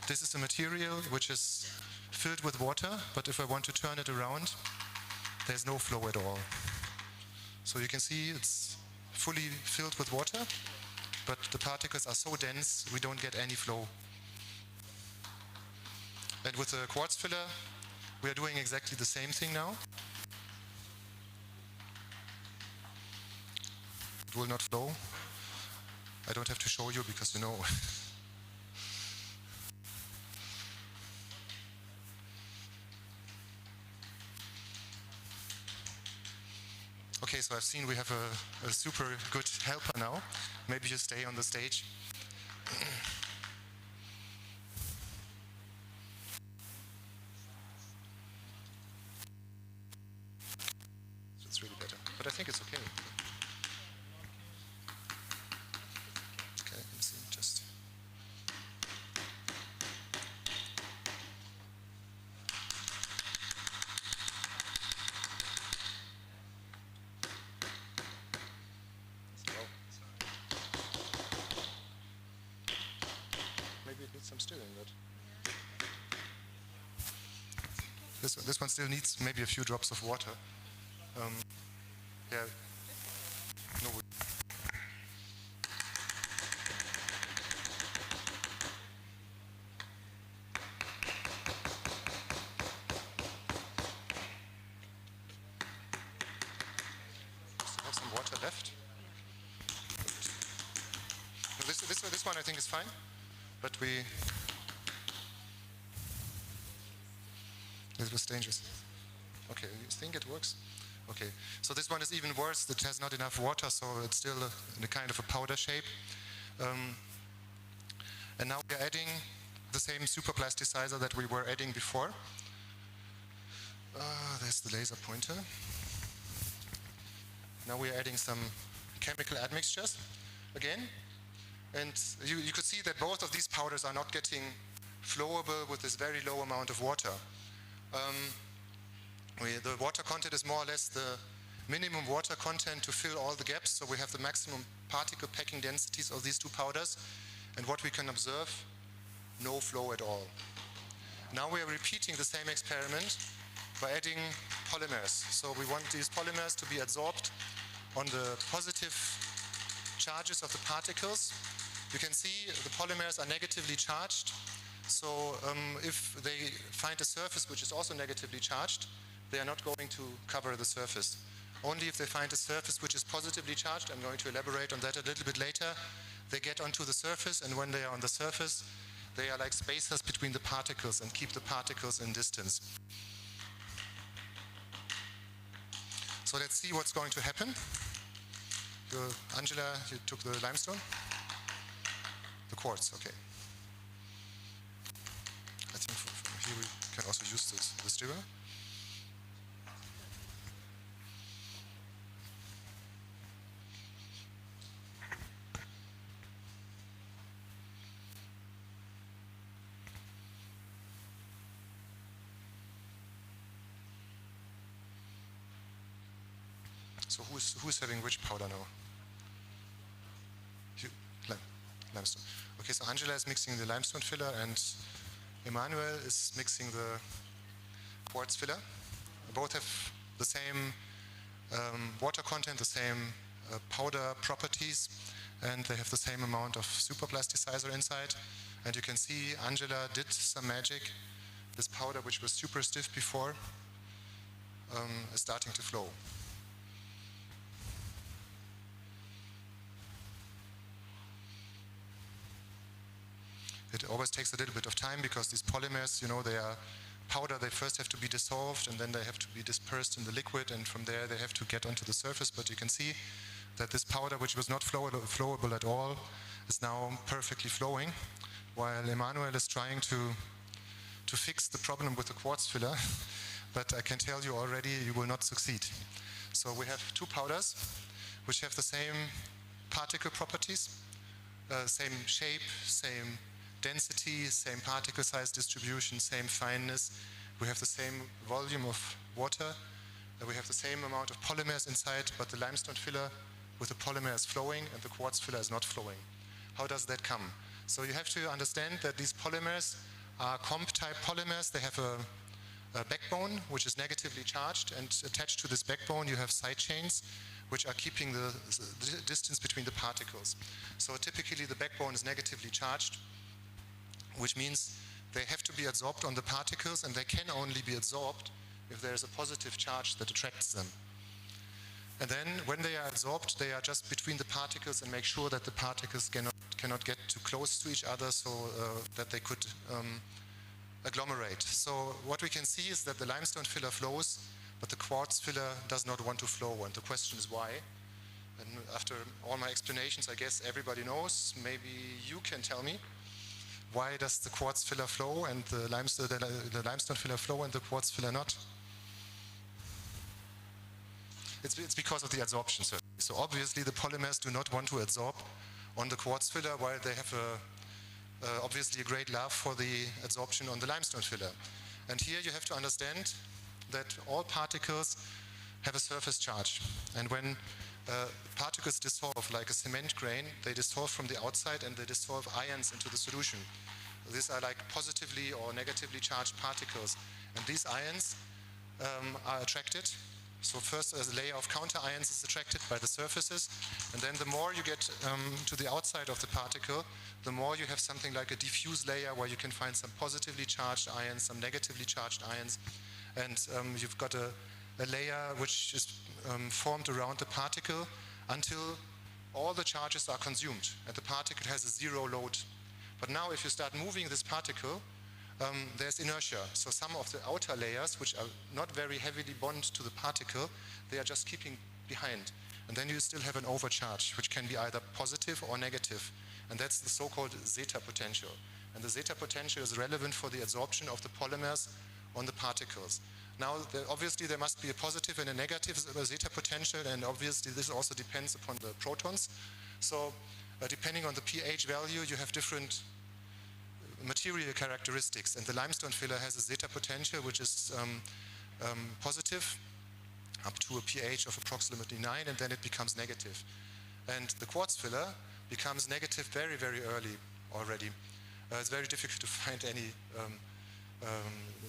This is a material which is filled with water, but if I want to turn it around, there's no flow at all. So you can see it's fully filled with water, but the particles are so dense we don't get any flow. And with the quartz filler, we are doing exactly the same thing now. It will not flow. I don't have to show you because you know. Okay, so I've seen we have a super good helper now. Maybe you stay on the stage. It's really better, but I think it's okay. Okay, let's see, just. Maybe it needs some stirring, but this one still needs maybe a few drops of water. Yeah. No. Still have some water left. No, this one I think is fine, but this was dangerous. Okay, you think it works? Okay, so this one is even worse. It has not enough water, so it's still in a kind of a powder shape. And now we're adding the same superplasticizer that we were adding before. There's the laser pointer. Now we're adding some chemical admixtures again. And you could see that both of these powders are not getting flowable with this very low amount of water. The water content is more or less the minimum water content to fill all the gaps, so we have the maximum particle packing densities of these two powders, and what we can observe, no flow at all. Now we are repeating the same experiment by adding polymers. So we want these polymers to be adsorbed on the positive charges of the particles. You can see the polymers are negatively charged, so if they find a surface which is also negatively charged, they are not going to cover the surface. Only if they find a surface which is positively charged, I'm going to elaborate on that a little bit later, they get onto the surface, and when they are on the surface, they are like spacers between the particles and keep the particles in distance. So let's see what's going to happen. Angela, you took the limestone? The quartz, okay. I think from here we can also use the stirrer. So who's having which powder now? Limestone. Okay, so Angela is mixing the limestone filler and Emmanuel is mixing the quartz filler. Both have the same water content, the same powder properties, and they have the same amount of superplasticizer inside. And you can see Angela did some magic. This powder, which was super stiff before, is starting to flow. It always takes a little bit of time because these polymers, you know, they are powder. They first have to be dissolved and then they have to be dispersed in the liquid, and from there they have to get onto the surface. But you can see that this powder, which was not flowable at all, is now perfectly flowing, while Emmanuel is trying to fix the problem with the quartz filler. But I can tell you already, you will not succeed. So we have two powders which have the same particle properties, same shape, same density, same particle size distribution, same fineness. We have the same volume of water. We have the same amount of polymers inside, but the limestone filler with the polymer is flowing and the quartz filler is not flowing. How does that come? So you have to understand that these polymers are comp-type polymers. They have a backbone which is negatively charged, and attached to this backbone you have side chains which are keeping the distance between the particles. So typically the backbone is negatively charged, which means they have to be adsorbed on the particles, and they can only be adsorbed if there is a positive charge that attracts them. And then when they are adsorbed, they are just between the particles and make sure that the particles cannot get too close to each other, so that they could agglomerate. So what we can see is that the limestone filler flows, but the quartz filler does not want to flow, and the question is why. And after all my explanations, I guess everybody knows. Maybe you can tell me, why does the quartz filler flow and the limestone filler flow and the quartz filler not? It's because of the adsorption. So obviously the polymers do not want to adsorb on the quartz filler, while they have obviously a great love for the adsorption on the limestone filler. And here you have to understand that all particles have a surface charge. And when particles dissolve like a cement grain, they dissolve from the outside and they dissolve ions into the solution. These are like positively or negatively charged particles. And these ions are attracted. So first a layer of counter ions is attracted by the surfaces, and then the more you get to the outside of the particle, the more you have something like a diffuse layer where you can find some positively charged ions, some negatively charged ions, and you've got a layer which is formed around the particle until all the charges are consumed and the particle has a zero load. But now if you start moving this particle, there's inertia. So some of the outer layers, which are not very heavily bonded to the particle, they are just keeping behind. And then you still have an overcharge, which can be either positive or negative. And that's the so-called zeta potential. And the zeta potential is relevant for the adsorption of the polymers on the particles. Now, obviously, there must be a positive and a negative zeta potential, and obviously this also depends upon the protons. So depending on the pH value, you have different material characteristics, and the limestone filler has a zeta potential which is positive up to a pH of approximately 9, and then it becomes negative. And the quartz filler becomes negative very, very early already. It's very difficult to find any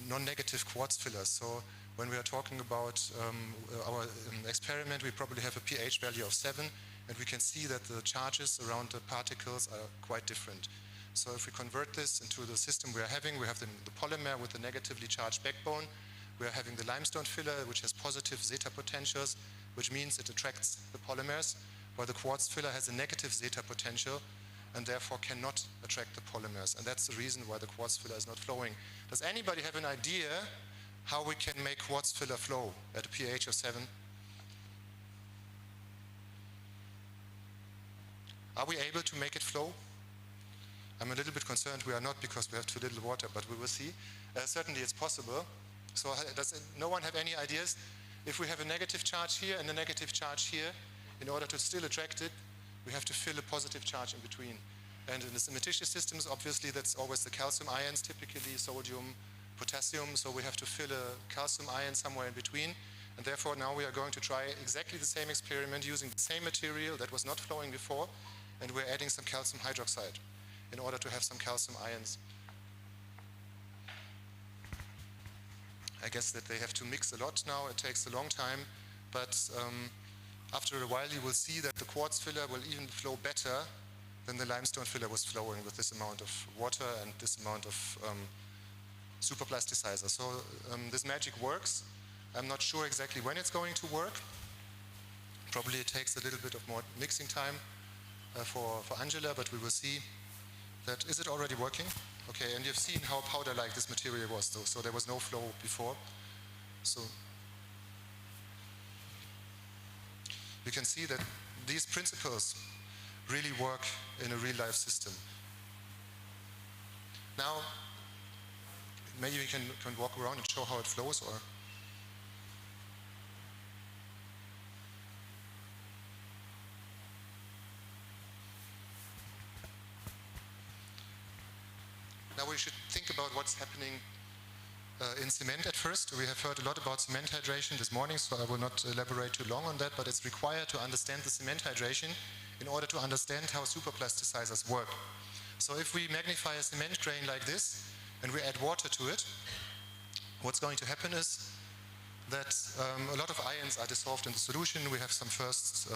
non-negative quartz fillers. So when we are talking about our experiment, we probably have a pH value of 7, and we can see that the charges around the particles are quite different. So if we convert this into the system we are having, we have the polymer with the negatively charged backbone. We are having the limestone filler, which has positive zeta potentials, which means it attracts the polymers, while the quartz filler has a negative zeta potential and therefore cannot attract the polymers. And that's the reason why the quartz filler is not flowing. Does anybody have an idea how we can make quartz filler flow at a pH of 7? Are we able to make it flow? I'm a little bit concerned we are not, because we have too little water, but we will see. Certainly it's possible. So does no one have any ideas? If we have a negative charge here and a negative charge here, in order to still attract it, we have to fill a positive charge in between. And in the cementitious systems, obviously that's always the calcium ions, typically sodium, potassium, so we have to fill a calcium ion somewhere in between. And therefore now we are going to try exactly the same experiment using the same material that was not flowing before, and we're adding some calcium hydroxide in order to have some calcium ions. I guess that they have to mix a lot now. It takes a long time, but after a while you will see that the quartz filler will even flow better than the limestone filler was flowing with this amount of water and this amount of superplasticizer. So this magic works. I'm not sure exactly when it's going to work. Probably it takes a little bit of more mixing time for Angela, but we will see. Is it already working? Okay, and you've seen how powder-like this material was, though, so there was no flow before. So you can see that these principles really work in a real-life system. Now, maybe we can walk around and show how it flows, or... Now we should think about what's happening in cement at first. We have heard a lot about cement hydration this morning, so I will not elaborate too long on that, but it's required to understand the cement hydration in order to understand how superplasticizers work. So if we magnify a cement grain like this and we add water to it, what's going to happen is that a lot of ions are dissolved in the solution. We have some first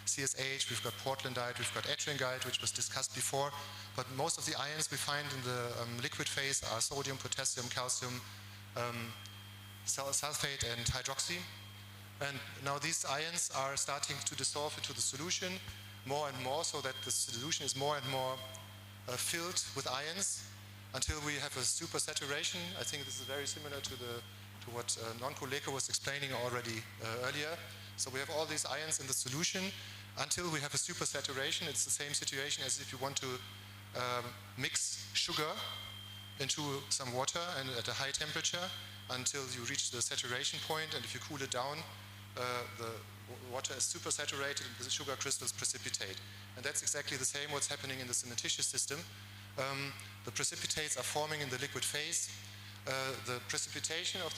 CSH, we've got portlandite, we've got ettringite, which was discussed before, but most of the ions we find in the liquid phase are sodium, potassium, calcium, sulfate and hydroxy. And now these ions are starting to dissolve into the solution more and more, so that the solution is more and more filled with ions until we have a supersaturation. I think this is very similar to what Nonko Leko was explaining already earlier. So we have all these ions in the solution until we have a supersaturation. It's the same situation as if you want to mix sugar into some water and at a high temperature until you reach the saturation point, and if you cool it down, the water is supersaturated and the sugar crystals precipitate. And that's exactly the same what's happening in the cementitious system. The precipitates are forming in the liquid phase. The precipitation of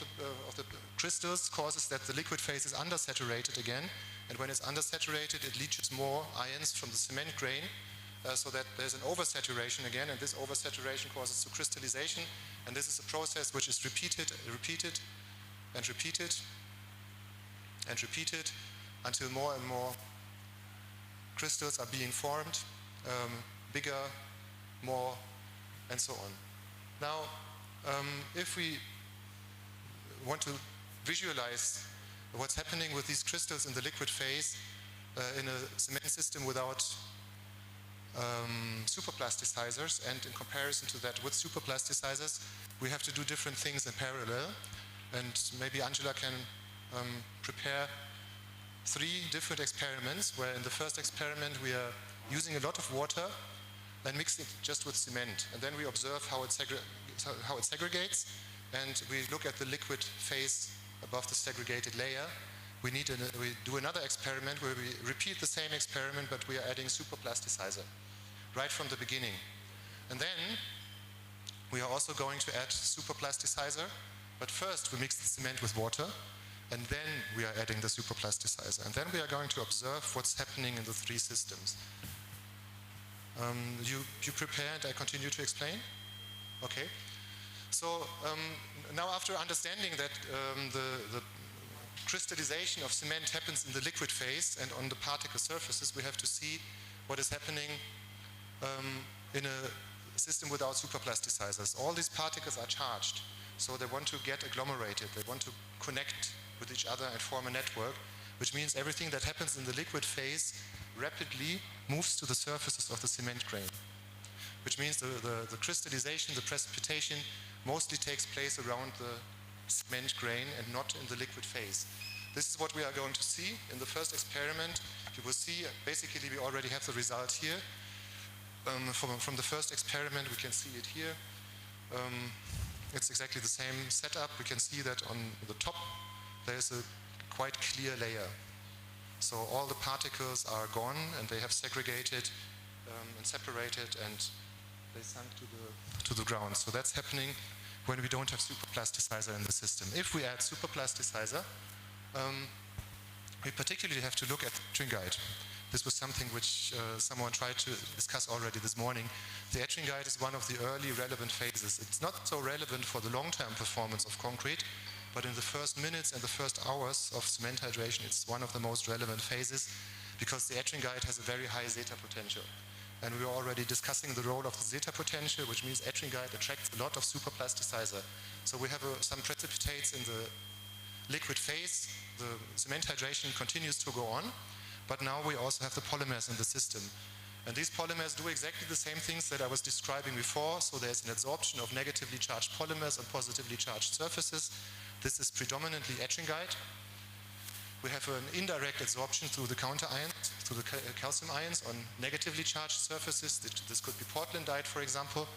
the crystals causes that the liquid phase is undersaturated again, and when it's undersaturated it leaches more ions from the cement grain, so that there's an oversaturation again, and this oversaturation causes to crystallization, and this is a process which is repeated until more and more crystals are being formed, bigger, more, and so on. Now, if we want to visualize what's happening with these crystals in the liquid phase in a cement system without superplasticizers, and in comparison to that with superplasticizers, we have to do different things in parallel. And maybe Angela can prepare 3 different experiments, where in the first experiment we are using a lot of water and mix it just with cement, and then we observe how it segregates, and we look at the liquid phase above the segregated layer. We do another experiment where we repeat the same experiment, but we are adding superplasticizer right from the beginning. And then we are also going to add superplasticizer, but first we mix the cement with water, and then we are adding the superplasticizer. And then we are going to observe what's happening in the 3 systems. You prepare and I continue to explain? Okay. So now, after understanding that the crystallization of cement happens in the liquid phase and on the particle surfaces, we have to see what is happening in a system without superplasticizers. All these particles are charged, so they want to get agglomerated, they want to connect with each other and form a network, which means everything that happens in the liquid phase rapidly moves to the surfaces of the cement grain, which means the crystallization, the precipitation mostly takes place around the cement grain and not in the liquid phase. This is what we are going to see in the first experiment. You will see, basically we already have the result here. From the first experiment we can see it here. It's exactly the same setup. We can see that on the top there is a quite clear layer. So all the particles are gone and they have segregated and separated, and they sunk to the ground. So that's happening when we don't have superplasticizer in the system. If we add superplasticizer, we particularly have to look at ettringite. This was something which someone tried to discuss already this morning. The ettringite is one of the early relevant phases. It's not so relevant for the long-term performance of concrete, but in the first minutes and the first hours of cement hydration, it's one of the most relevant phases, because the ettringite has a very high zeta potential. And we were already discussing the role of the zeta potential, which means ettringite attracts a lot of superplasticizer. So we have some precipitates in the liquid phase. The cement hydration continues to go on, but now we also have the polymers in the system. And these polymers do exactly the same things that I was describing before. So there's an adsorption of negatively charged polymers on positively charged surfaces. This is predominantly ettringite. We have an indirect adsorption through the counter ions, through the calcium ions on negatively charged surfaces. This could be portlandite, for example.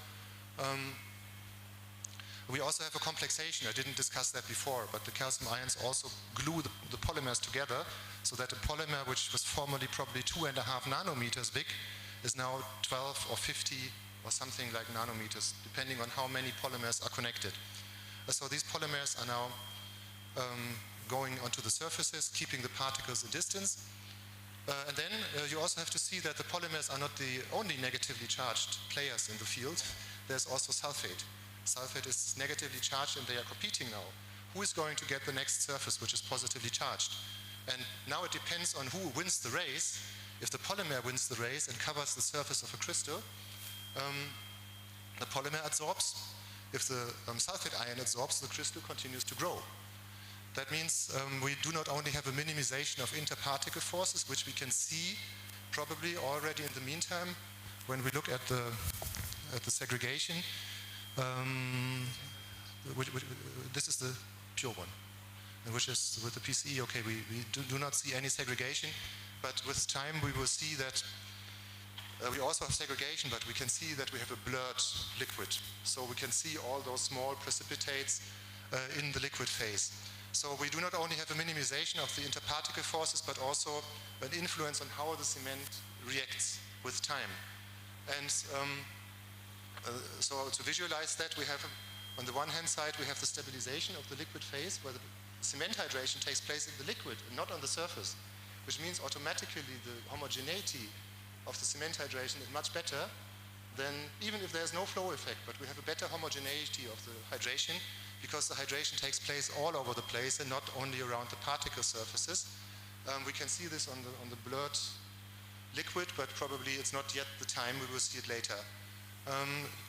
We also have a complexation. I didn't discuss that before, but the calcium ions also glue the polymers together, so that a polymer which was formerly probably 2.5 nanometers big is now 12 or 50 or something like nanometers, depending on how many polymers are connected. So these polymers are now going onto the surfaces, keeping the particles a distance. And then you also have to see that the polymers are not the only negatively charged players in the field. There's also sulfate. Sulfate is negatively charged and they are competing now. Who is going to get the next surface which is positively charged? And now it depends on who wins the race. If the polymer wins the race and covers the surface of a crystal, the polymer adsorbs. If the sulfate ion adsorbs, the crystal continues to grow. That means we do not only have a minimization of interparticle forces, which we can see probably already in the meantime when we look at the segregation. This is the pure one, and which is with the PCE, okay, we do not see any segregation, but with time we will see that we also have segregation, but we can see that we have a blurred liquid. So we can see all those small precipitates in the liquid phase. So we do not only have a minimization of the interparticle forces, but also an influence on how the cement reacts with time. And so to visualize that, we have, on the one hand side, we have the stabilization of the liquid phase, where the cement hydration takes place in the liquid and not on the surface, which means automatically the homogeneity of the cement hydration is much better than, even if there's no flow effect, but we have a better homogeneity of the hydration, because the hydration takes place all over the place and not only around the particle surfaces. We can see this on the blurred liquid, but probably it's not yet the time, we will see it later.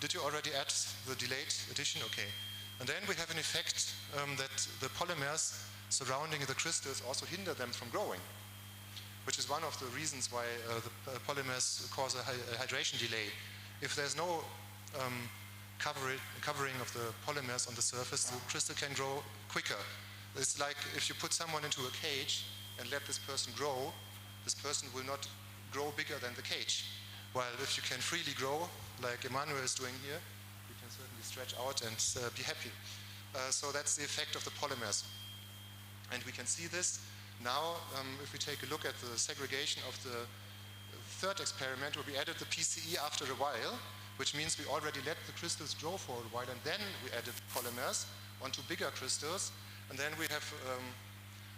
Did you already add the delayed addition? Okay. And then we have an effect that the polymers surrounding the crystals also hinder them from growing, which is one of the reasons why the polymers cause a hydration delay. If there's no covering of the polymers on the surface, the crystal can grow quicker. It's like if you put someone into a cage and let this person grow, this person will not grow bigger than the cage. While if you can freely grow, like Emmanuel is doing here, you can certainly stretch out and be happy. So that's the effect of the polymers. And we can see this now if we take a look at the segregation of the third experiment, where we added the PCE after a while, which means we already let the crystals grow for a while, and then we added polymers onto bigger crystals. And then we have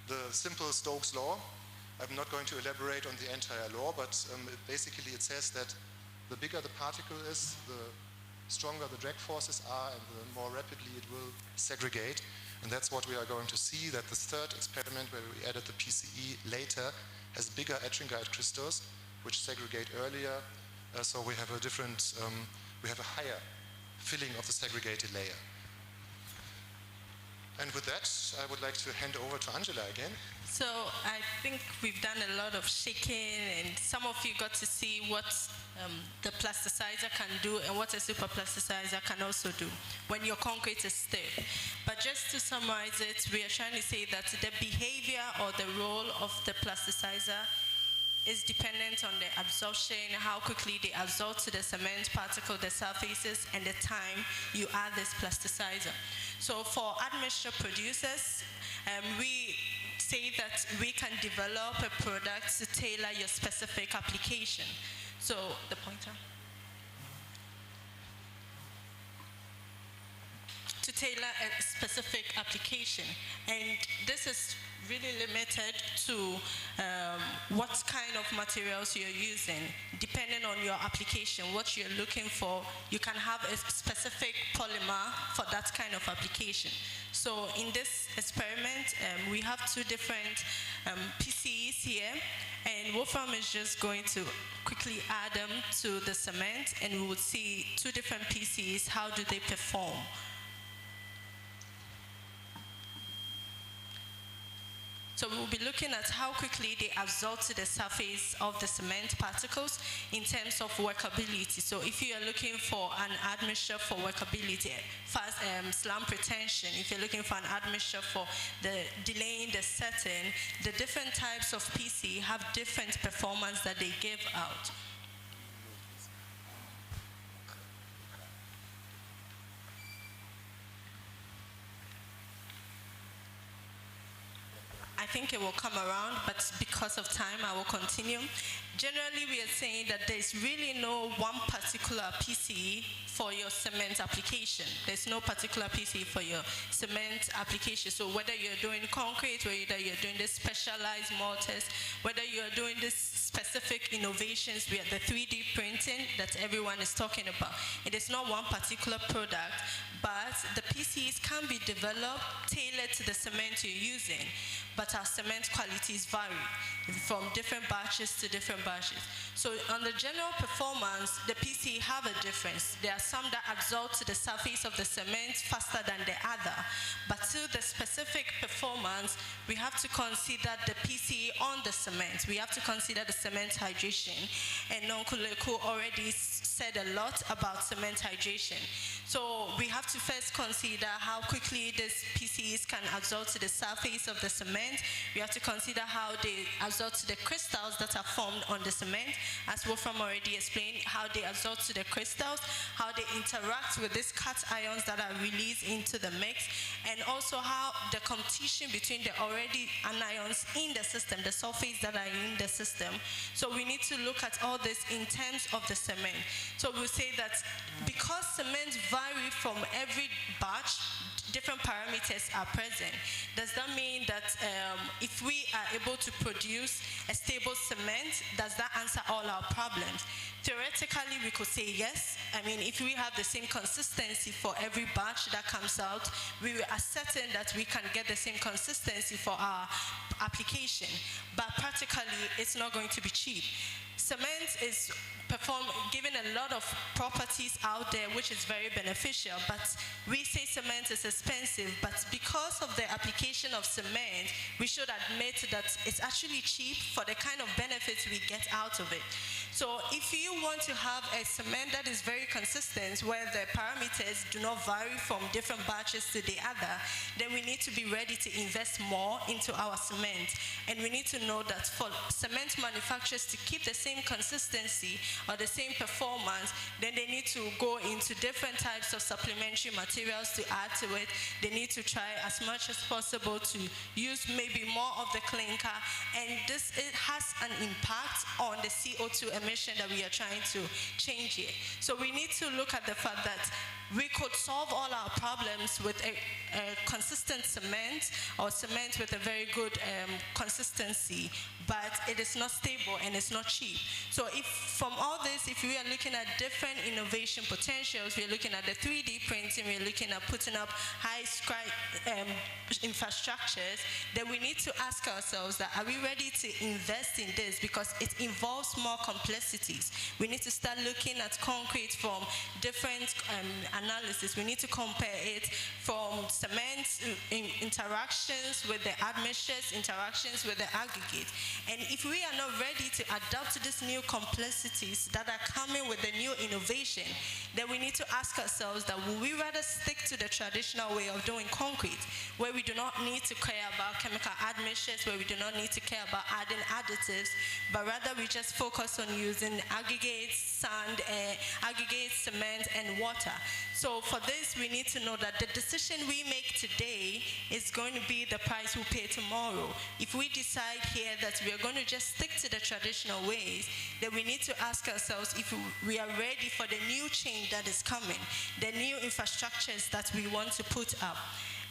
the simple Stokes law. I'm not going to elaborate on the entire law, but basically it says that the bigger the particle is, the stronger the drag forces are, and the more rapidly it will segregate. And that's what we are going to see, that the third experiment, where we added the PCE later, has bigger Ettringite crystals, which segregate earlier. So we have a different, we have a higher filling of the segregated layer. And with that, I would like to hand over to Angela again. So I think we've done a lot of shaking, and some of you got to see what the plasticizer can do and what a super plasticizer can also do when your concrete is stiff. But just to summarize it, we are trying to say that the behavior or the role of the plasticizer is dependent on the absorption, how quickly they absorb to the cement particle, the surfaces, and the time you add this plasticizer. So for admixture producers, we say that we can develop a product to tailor your specific application. So the pointer. To tailor a specific application. And this is really limited to what kind of materials you're using. Depending on your application, what you're looking for, you can have a specific polymer for that kind of application. So in this experiment, we have two different PCEs here, and Wolfram is just going to quickly add them to the cement, and we will see two different PCEs, how do they perform. So we will be looking at how quickly they absorb to the surface of the cement particles in terms of workability. So if you are looking for an admixture for workability, fast slam pretension, if you're looking for an admixture for the delaying the setting, the different types of PC have different performance that they give out. I think it will come around, but because of time, I will continue. generally we are saying that there's really no one particular PCE for your cement application. There's no particular PCE for your cement application. So whether you're doing concrete, whether you're doing this specialized mortars, whether you're doing this specific innovations with the 3D printing that everyone is talking about, it is not one particular product, but the PCEs can be developed tailored to the cement you're using, but our cement qualities vary from different batches to different batches. So on the general performance, the PCE have a difference. There are some that absorb to the surface of the cement faster than the other, but to the specific performance, we have to consider the PCE on the cement. We have to consider the cement hydration, and Nonkuleko already said a lot about cement hydration. So we have to first consider how quickly these PCEs can absorb to the surface of the cement. We have to consider how they absorb to the crystals that are formed on the cement, as Wolfram already explained, how they absorb to the crystals, how they interact with these cations that are released into the mix, and also how the competition between the already anions in the system, the sulfates that are in the system. So we need to look at all this in terms of the cement. So we'll say that because cement vary from every batch, different parameters are present. Does that mean that if we are able to produce a stable cement, does that answer all our problems? Theoretically, we could say yes. I mean, if we have the same consistency for every batch that comes out, we are certain that we can get the same consistency for our application. But practically, it's not going to be cheap. Cement is given a lot of properties out there, which is very beneficial, but we say cement is expensive, but because of the application of cement, we should admit that it's actually cheap for the kind of benefits we get out of it. So if you want to have a cement that is very consistent, where the parameters do not vary from different batches to the other, then we need to be ready to invest more into our cement. And we need to know that for cement manufacturers to keep the same consistency or the same performance, then they need to go into different types of supplementary materials to add to it. They need to try as much as possible to use maybe more of the clinker, and it has an impact on the CO2 emission that we are trying to change here. So we need to look at the fact that we could solve all our problems with a consistent cement, or cement with a very good consistency, but it is not stable and it's not cheap. So if from all this, if we are looking at different innovation potentials, we are looking at the 3D printing, we are looking at putting up high infrastructures, then we need to ask ourselves that, are we ready to invest in this? Because it involves more complexities. We need to start looking at concrete from different analysis. We need to compare it from cement interactions with the admixtures, interactions with the aggregate. And if we are not ready to adapt to these new complexities that are coming with the new innovation, then we need to ask ourselves that, will we rather stick to the traditional way of doing concrete, where we do not need to care about chemical admixtures, where we do not need to care about adding additives, but rather we just focus on using aggregates, sand, aggregates, cement, and water. So for this, we need to know that the decision we make today is going to be the price we pay tomorrow. If we decide here that we are going to just stick to the traditional ways, then we need to ask ourselves if we are ready for the new change that is coming, the new infrastructures that we want to put up.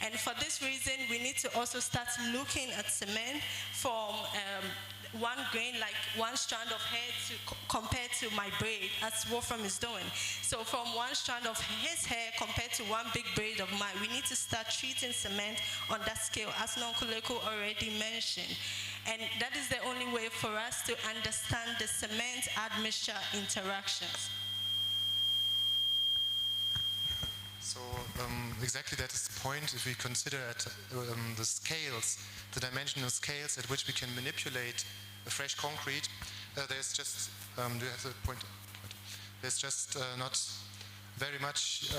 And for this reason, we need to also start looking at cement from one grain, like one strand of hair, compared to my braid, as Wolfram is doing. So from one strand of his hair compared to one big braid of mine, we need to start treating cement on that scale, as Nonkuleko already mentioned. And that is the only way for us to understand the cement admixture interactions. So exactly that is the point. If we consider at the scales, the dimensional scales at which we can manipulate a fresh concrete, there's just, do you have the point? There's just not very much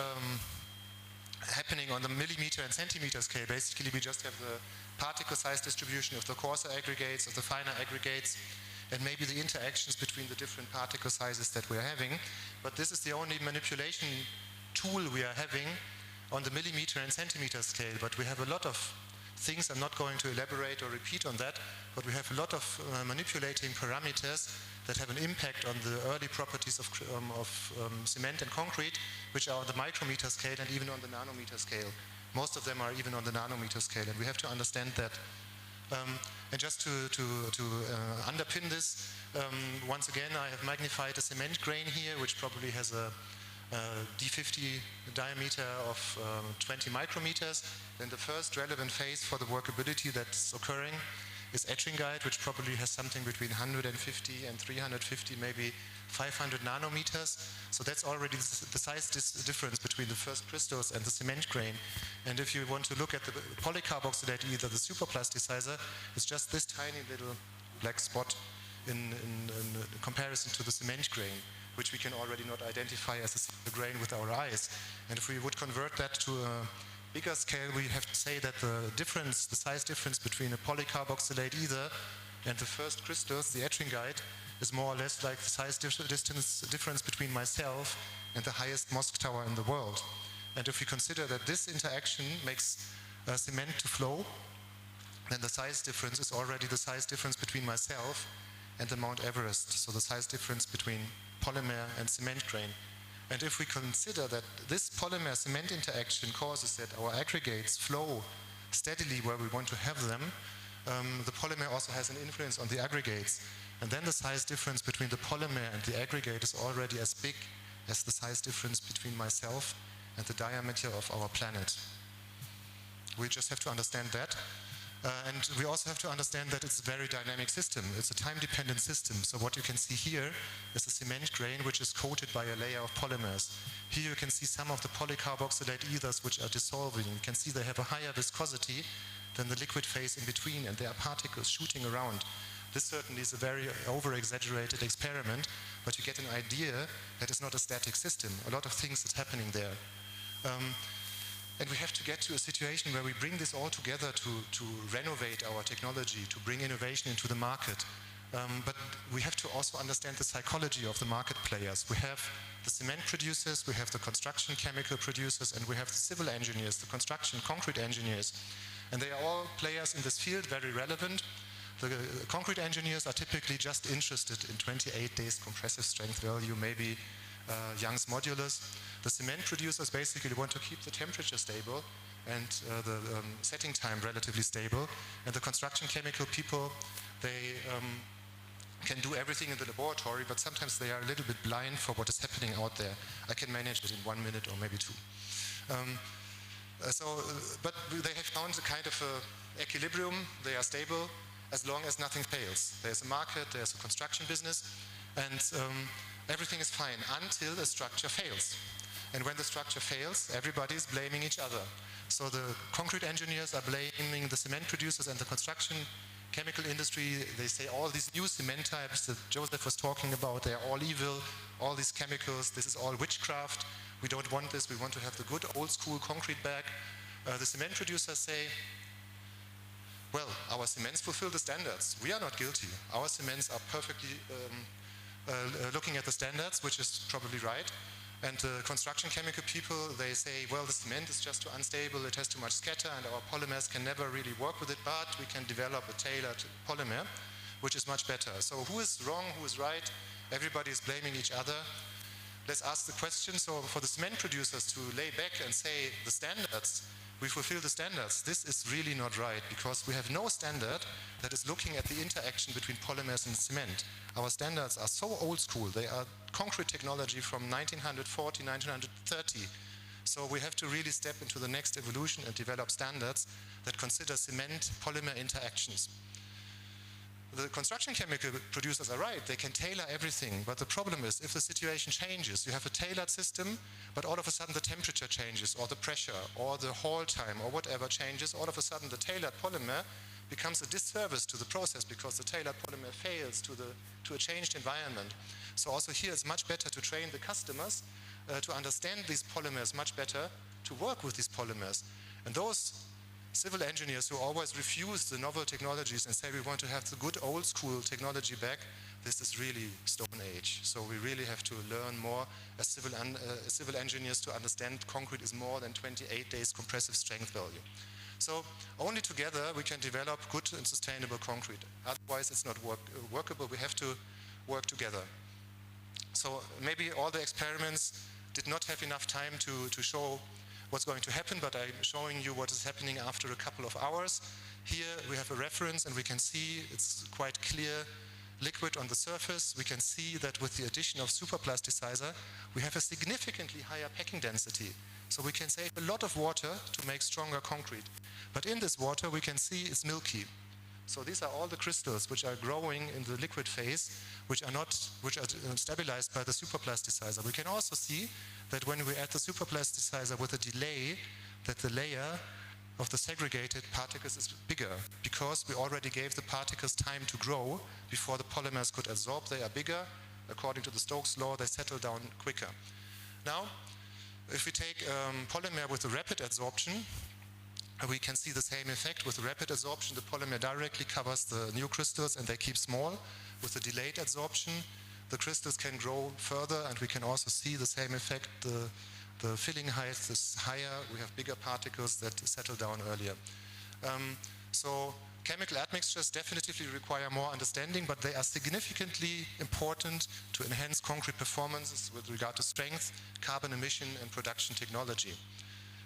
happening on the millimeter and centimeter scale. Basically, we just have the particle size distribution of the coarser aggregates, of the finer aggregates, and maybe the interactions between the different particle sizes that we're having. But this is the only manipulation tool we are having on the millimeter and centimeter scale. But we have a lot of things. I'm not going to elaborate or repeat on that, but we have a lot of manipulating parameters that have an impact on the early properties of cement and concrete, which are on the micrometer scale and even on the nanometer scale. Most of them are even on the nanometer scale, and we have to understand that. And just to underpin this, once again, I have magnified a cement grain here, which probably has a D50 diameter of 20 micrometers. Then the first relevant phase for the workability that's occurring is etching guide, which probably has something between 150 and 350, maybe 500 nanometers. So that's already the size difference between the first crystals and the cement grain. And if you want to look at the polycarboxylate ether, the superplasticizer, it's just this tiny little black spot in comparison to the cement grain, which we can already not identify as a single grain with our eyes. And if we would convert that to a bigger scale, we have to say that the difference, the size difference between a polycarboxylate ether and the first crystals, the etching guide, is more or less like the size difference between myself and the highest mosque tower in the world. And if we consider that this interaction makes cement to flow, then the size difference is already the size difference between myself and the Mount Everest, so the size difference between polymer and cement grain. And if we consider that this polymer-cement interaction causes that our aggregates flow steadily where we want to have them, the polymer also has an influence on the aggregates. And then the size difference between the polymer and the aggregate is already as big as the size difference between myself and the diameter of our planet. We just have to understand that. And we also have to understand that it's a very dynamic system. It's a time-dependent system. So what you can see here is a cement grain which is coated by a layer of polymers. Here you can see some of the polycarboxylate ethers which are dissolving. You can see they have a higher viscosity than the liquid phase in between, and there are particles shooting around. This certainly is a very over-exaggerated experiment, but you get an idea that it's not a static system. A lot of things is happening there. And we have to get to a situation where we bring this all together to renovate our technology, to bring innovation into the market. But we have to also understand the psychology of the market players. We have the cement producers, we have the construction chemical producers, and we have the civil engineers, the construction concrete engineers. And they are all players in this field, very relevant. The concrete engineers are typically just interested in 28 days compressive strength value, maybe Young's modulus. The cement producers basically want to keep the temperature stable and the setting time relatively stable. And the construction chemical people, they can do everything in the laboratory, but sometimes they are a little bit blind for what is happening out there. I can manage it in 1 minute or maybe 2. But they have found a kind of equilibrium. They are stable as long as nothing fails. There's a market, there's a construction business, and everything is fine until the structure fails. And when the structure fails, everybody is blaming each other. So the concrete engineers are blaming the cement producers and the construction chemical industry. They say all these new cement types that Joseph was talking about, they are all evil, all these chemicals, this is all witchcraft. We don't want this, we want to have the good old school concrete back. The cement producers say, well, our cements fulfill the standards. We are not guilty. Our cements are perfectly looking at the standards, which is probably right. And the construction chemical people, they say, well, the cement is just too unstable, it has too much scatter, and our polymers can never really work with it, but we can develop a tailored polymer, which is much better. So who is wrong, who is right? Everybody is blaming each other. Let's ask the question, so for the cement producers to lay back and say, the standards, we fulfill the standards, this is really not right, because we have no standard that is looking at the interaction between polymers and cement. Our standards are so old school, they are concrete technology from 1940, 1930. So we have to really step into the next evolution and develop standards that consider cement-polymer interactions. The construction chemical producers are right, they can tailor everything, but the problem is if the situation changes, you have a tailored system, but all of a sudden the temperature changes, or the pressure, or the haul time, or whatever changes, all of a sudden the tailored polymer becomes a disservice to the process because the tailored polymer fails to a changed environment. So also here it's much better to train the customers to understand these polymers much better, to work with these polymers. And those civil engineers who always refuse the novel technologies and say we want to have the good old school technology back, this is really Stone Age. So we really have to learn more as civil engineers to understand concrete is more than 28 days compressive strength value. So only together we can develop good and sustainable concrete. Otherwise it's not workable. We have to work together. So maybe all the experiments did not have enough time to show what's going to happen, but I'm showing you what is happening after a couple of hours. Here we have a reference and we can see it's quite clear liquid on the surface. We can see that with the addition of superplasticizer, we have a significantly higher packing density. So we can save a lot of water to make stronger concrete. But in this water, we can see it's milky. So these are all the crystals which are growing in the liquid phase, which are stabilized by the superplasticizer. We can also see that when we add the superplasticizer with a delay, that the layer of the segregated particles is bigger, because we already gave the particles time to grow before the polymers could absorb. They are bigger. According to the Stokes law, they settle down quicker. Now, if we take polymer with a rapid adsorption, we can see the same effect. With rapid adsorption, the polymer directly covers the new crystals and they keep small. With the delayed adsorption, the crystals can grow further, and we can also see the same effect. The filling height is higher, we have bigger particles that settle down earlier. So chemical admixtures definitely require more understanding, but they are significantly important to enhance concrete performances with regard to strength, carbon emission, and production technology.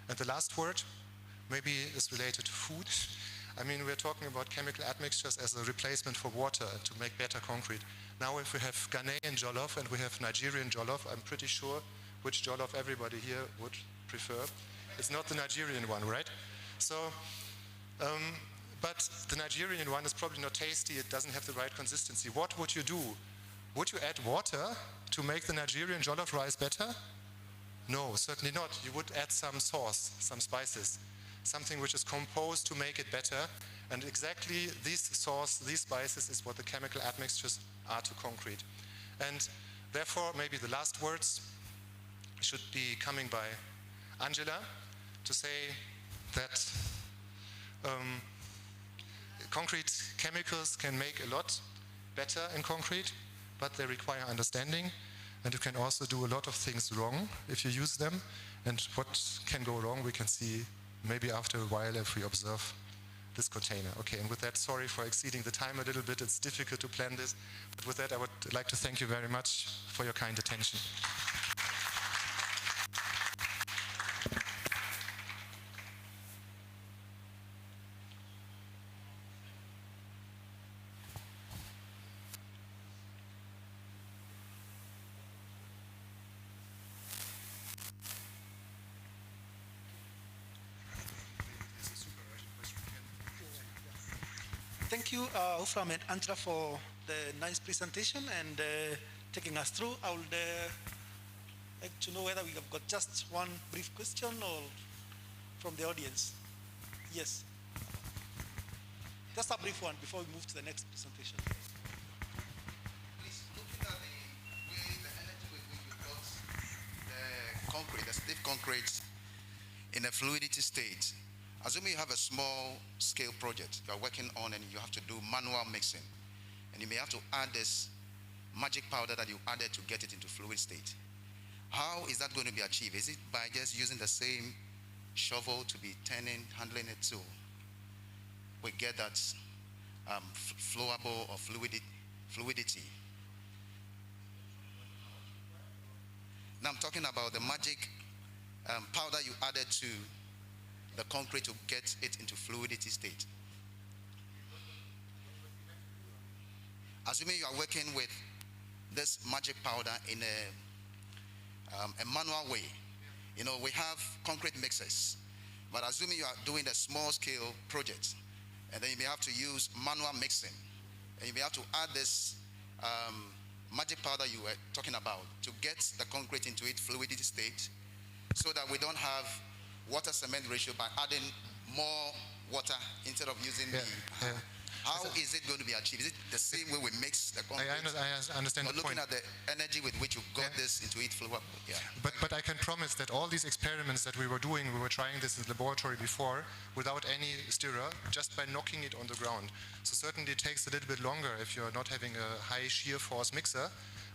And the last word maybe is related to food. I mean, we're talking about chemical admixtures as a replacement for water to make better concrete. Now, if we have Ghanaian jollof and we have Nigerian jollof, I'm pretty sure which jollof everybody here would prefer. It's not the Nigerian one, right? So, but the Nigerian one is probably not tasty. It doesn't have the right consistency. What would you do? Would you add water to make the Nigerian jollof rice better? No, certainly not. You would add some sauce, some spices, something which is composed to make it better. And exactly this sauce, these spices, is what the chemical admixtures are to concrete. And therefore, maybe the last words should be coming by Angela to say that concrete chemicals can make a lot better in concrete, but they require understanding, and you can also do a lot of things wrong if you use them. And what can go wrong we can see maybe after a while if we observe this container. Okay, and with that, sorry for exceeding the time a little bit. It's difficult to plan this, but with that I would like to thank you very much for your kind attention. Thank you, Ufram and Angela, for the nice presentation and taking us through. I would like to know whether we have got just one brief question or from the audience. Yes. Just a brief one before we move to the next presentation. Please, looking at the energy with which we got the concrete, the stiff concrete, in a fluidity state. Assuming you have a small scale project you are working on and you have to do manual mixing, and you may have to add this magic powder that you added to get it into fluid state. How is that going to be achieved? Is it by just using the same shovel to be handling it so we get that flowable or fluidity? Now I'm talking about the magic powder you added to the concrete to get it into fluidity state. Assuming you are working with this magic powder in a manual way, you know, we have concrete mixers, but assuming you are doing a small scale project, and then you may have to use manual mixing, and you may have to add this magic powder you were talking about to get the concrete into its fluidity state, so that we don't have water cement ratio by adding more water instead of using How is it going to be achieved? Is it the same way we mix the concrete? I understand the point. Looking at the energy with which you got this into its fluid. Yeah. But I can promise that all these experiments that we were doing, we were trying this in the laboratory before without any stirrer, just by knocking it on the ground. So certainly it takes a little bit longer if you're not having a high shear force mixer,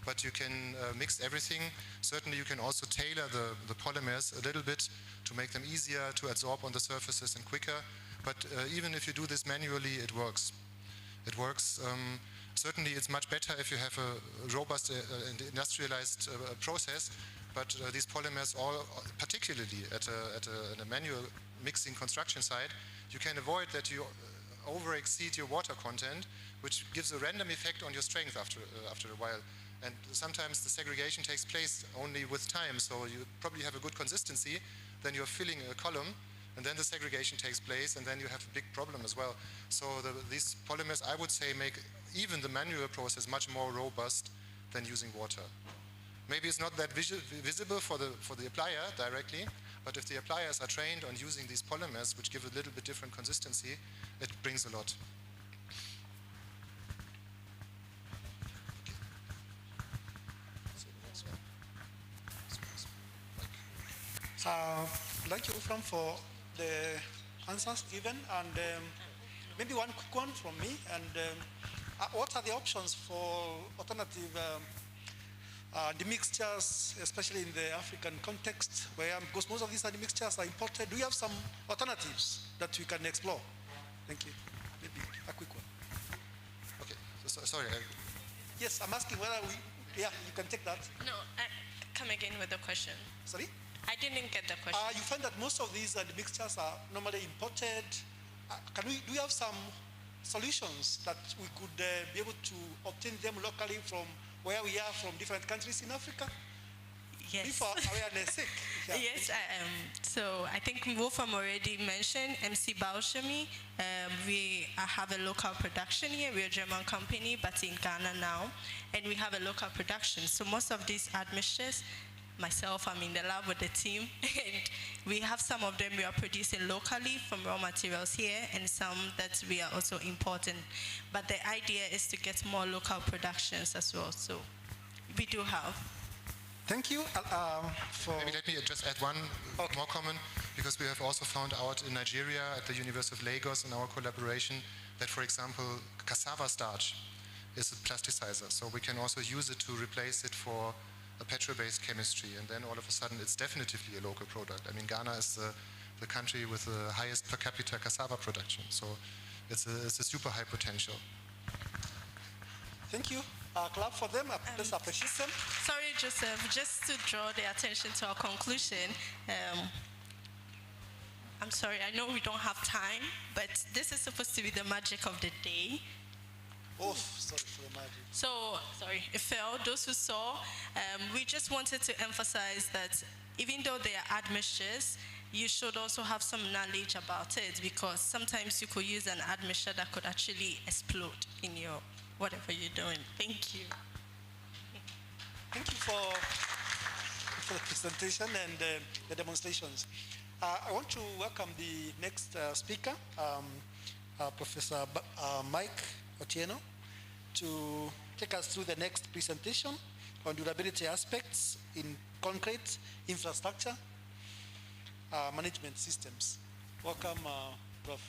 but you can mix everything. Certainly you can also tailor the polymers a little bit to make them easier to adsorb on the surfaces and quicker. But even if you do this manually, it works. It works. Certainly, it's much better if you have a robust and industrialized process, but these polymers, all, particularly at a manual mixing construction site, you can avoid that you over-exceed your water content, which gives a random effect on your strength after a while. And sometimes the segregation takes place only with time, so you probably have a good consistency, then you're filling a column, and then the segregation takes place, and then you have a big problem as well. So these polymers, I would say, make even the manual process much more robust than using water. Maybe it's not that visible for the applier directly, but if the appliers are trained on using these polymers, which give a little bit different consistency, it brings a lot. Thank you, Wolfram, for the answers given, and maybe one quick one from me. And what are the options for alternative demixtures, especially in the African context, where because most of these demixtures are imported? Do you have some alternatives that we can explore? Thank you. Maybe a quick one. Okay. So, sorry. Yes, I'm asking whether we. Yeah, you can take that. No, come again with the question. Sorry? I didn't get the question. You find that most of these mixtures are normally imported. Do you have some solutions that we could be able to obtain them locally from where we are, from different countries in Africa? Yes. For awareness sake. Yeah. Yes, I am. So I think Wolfram already mentioned MC Bauchemy. We have a local production here. We're a German company, but in Ghana now. And we have a local production. So most of these admixtures, myself, I'm in the lab with the team, and we have some of them we are producing locally from raw materials here, and some that we are also importing. But the idea is to get more local productions as well. So we do have. Thank you. Maybe let me just add one more comment, because we have also found out in Nigeria at the University of Lagos in our collaboration that, for example, cassava starch is a plasticizer. So we can also use it to replace it for a petrol-based chemistry, and then all of a sudden it's definitively a local product. I mean, Ghana is the country with the highest per capita cassava production, so it's a super high potential. Thank you. Clap for them. Let's appreciate them. Sorry, Joseph, just to draw the attention to our conclusion. I'm sorry, I know we don't have time, but this is supposed to be the magic of the day. Oh, sorry for the magic. So, sorry, it failed. Those who saw, we just wanted to emphasize that even though they are admixtures, you should also have some knowledge about it, because sometimes you could use an admixture that could actually explode in your whatever you're doing. Thank you. Thank you for the presentation and the demonstrations. I want to welcome the next speaker, Professor Mike Otieno, to take us through the next presentation on durability aspects in concrete infrastructure management systems. Welcome, Prof.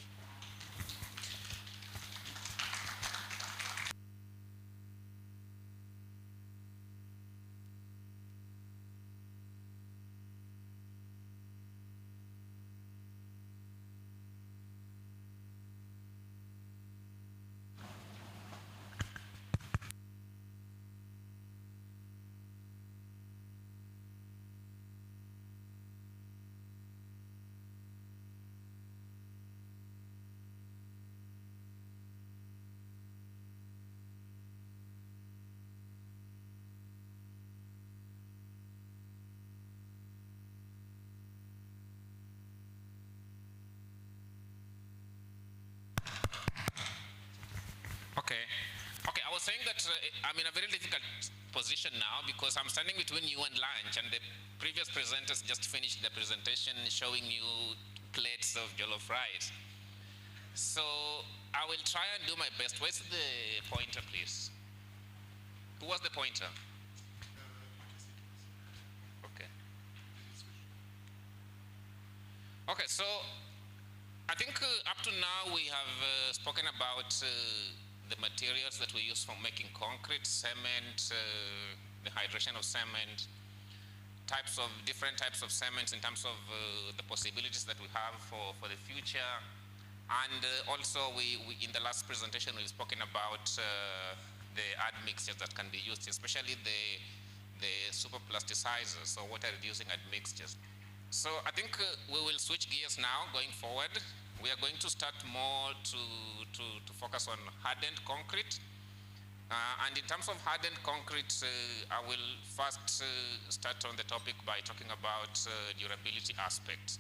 Okay, I was saying that I'm in a very difficult position now because I'm standing between you and lunch, and the previous presenters just finished the presentation showing you plates of jollof rice. So I will try and do my best. Where's the pointer, please? Who was the pointer? Okay. Okay, so I think up to now we have spoken about the materials that we use for making concrete, cement, the hydration of cement, different types of cements in terms of the possibilities that we have for the future. And also we in the last presentation we've spoken about the admixtures that can be used, especially the super plasticizers or water reducing admixtures. So I think we will switch gears now going forward. We are going to start more to focus on hardened concrete. And in terms of hardened concrete, I will first start on the topic by talking about durability aspects.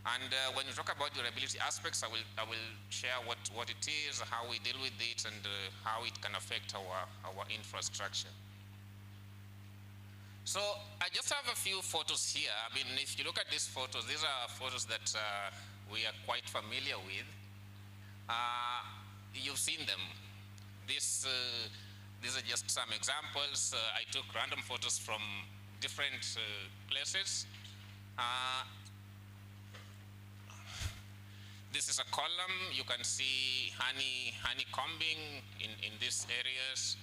And when we talk about durability aspects, I will share what it is, how we deal with it, and how it can affect our infrastructure. So I just have a few photos here. I mean, if you look at these photos, these are photos that we are quite familiar with. You've seen them. These are just some examples. I took random photos from different places. This is a column. You can see honeycombing in these areas.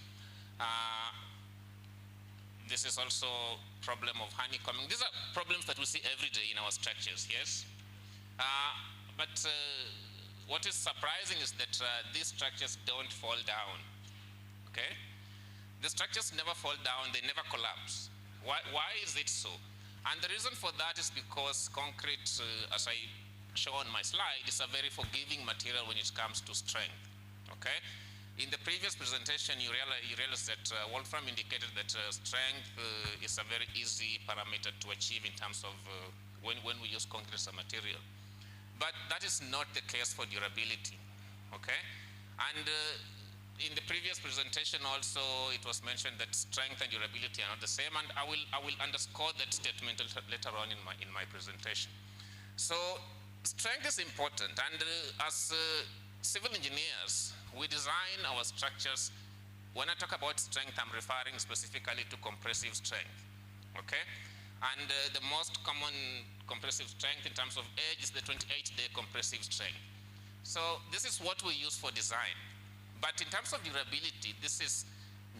This is also problem of honeycombing. These are problems that we see every day in our structures, yes? But what is surprising is that these structures don't fall down, okay? The structures never fall down, they never collapse. Why is it so? And the reason for that is because concrete, as I show on my slide, is a very forgiving material when it comes to strength, okay? In the previous presentation, you realized that Wolfram indicated that strength is a very easy parameter to achieve in terms of when we use concrete as a material. But that is not the case for durability, okay? And in the previous presentation also, it was mentioned that strength and durability are not the same, and I will underscore that statement later on in my presentation. So strength is important, and as civil engineers, we design our structures. When I talk about strength, I'm referring specifically to compressive strength, okay? And the most common compressive strength in terms of age is the 28-day compressive strength. So this is what we use for design. But in terms of durability, this is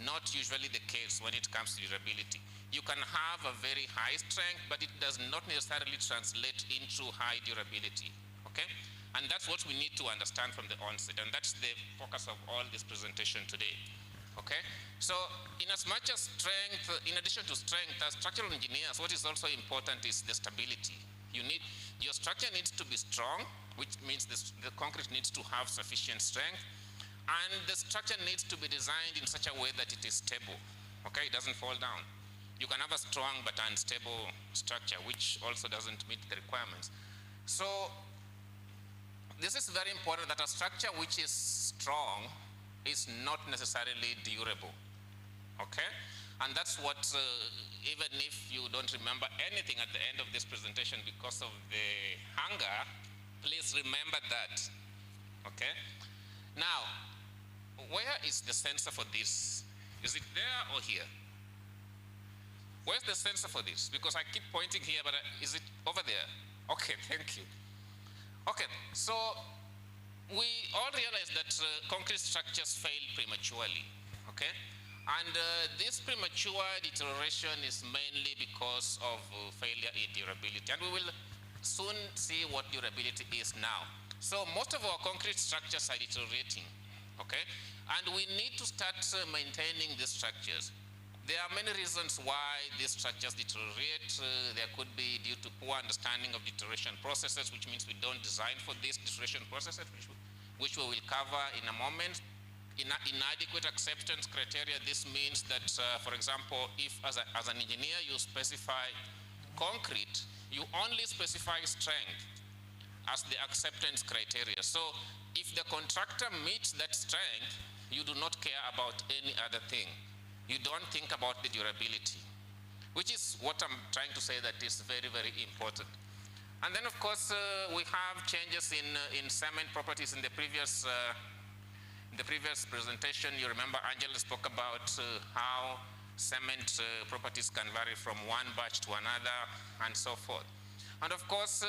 not usually the case when it comes to durability. You can have a very high strength, but it does not necessarily translate into high durability, okay? And that's what we need to understand from the onset, and that's the focus of all this presentation today, okay? So in as much as strength, in addition to strength, as structural engineers, what is also important is the stability. Your structure needs to be strong, which means the concrete needs to have sufficient strength, and the structure needs to be designed in such a way that it is stable, okay? It doesn't fall down. You can have a strong but unstable structure, which also doesn't meet the requirements. So this is very important, that a structure which is strong is not necessarily durable, okay? And that's what, even if you don't remember anything at the end of this presentation because of the hunger, please remember that, okay? Now, where is the sensor for this? Is it there or here? Where's the sensor for this? Because I keep pointing here, but is it over there? Okay, thank you. Okay, so we all realize that concrete structures fail prematurely, okay? And this premature deterioration is mainly because of failure in durability. And we will soon see what durability is now. So most of our concrete structures are deteriorating, okay? And we need to start maintaining these structures. There are many reasons why these structures deteriorate. There could be due to poor understanding of deterioration processes, which means we don't design for these deterioration processes, which we will cover in a moment. Inadequate acceptance criteria, this means that, for example, if as an engineer you specify concrete, you only specify strength as the acceptance criteria. So if the contractor meets that strength, you do not care about any other thing. You don't think about the durability, which is what I'm trying to say, that is very, very important. And then, of course, we have changes in cement properties. In the previous presentation, you remember Angela spoke about how cement properties can vary from one batch to another and so forth. And of course,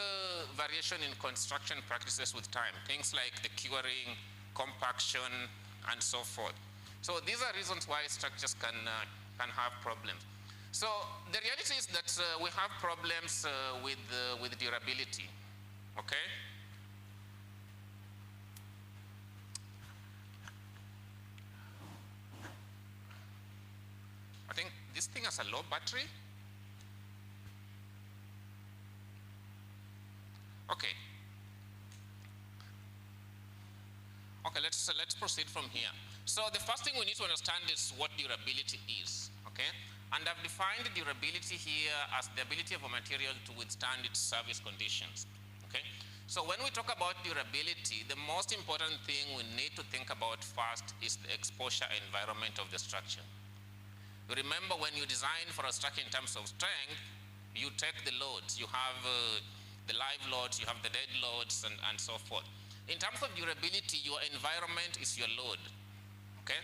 variation in construction practices with time, things like the curing, compaction, and so forth. So these are reasons why structures can have problems. So the reality is that we have problems with durability, okay? has a low battery. Okay. Okay, let's proceed from here. So the first thing we need to understand is what durability is, okay? And I've defined durability here as the ability of a material to withstand its service conditions, okay? So when we talk about durability, the most important thing we need to think about first is the exposure environment of the structure. Remember, when you design for a structure in terms of strength, you take the loads. You have the live loads, you have the dead loads, and so forth. In terms of durability, your environment is your load, okay?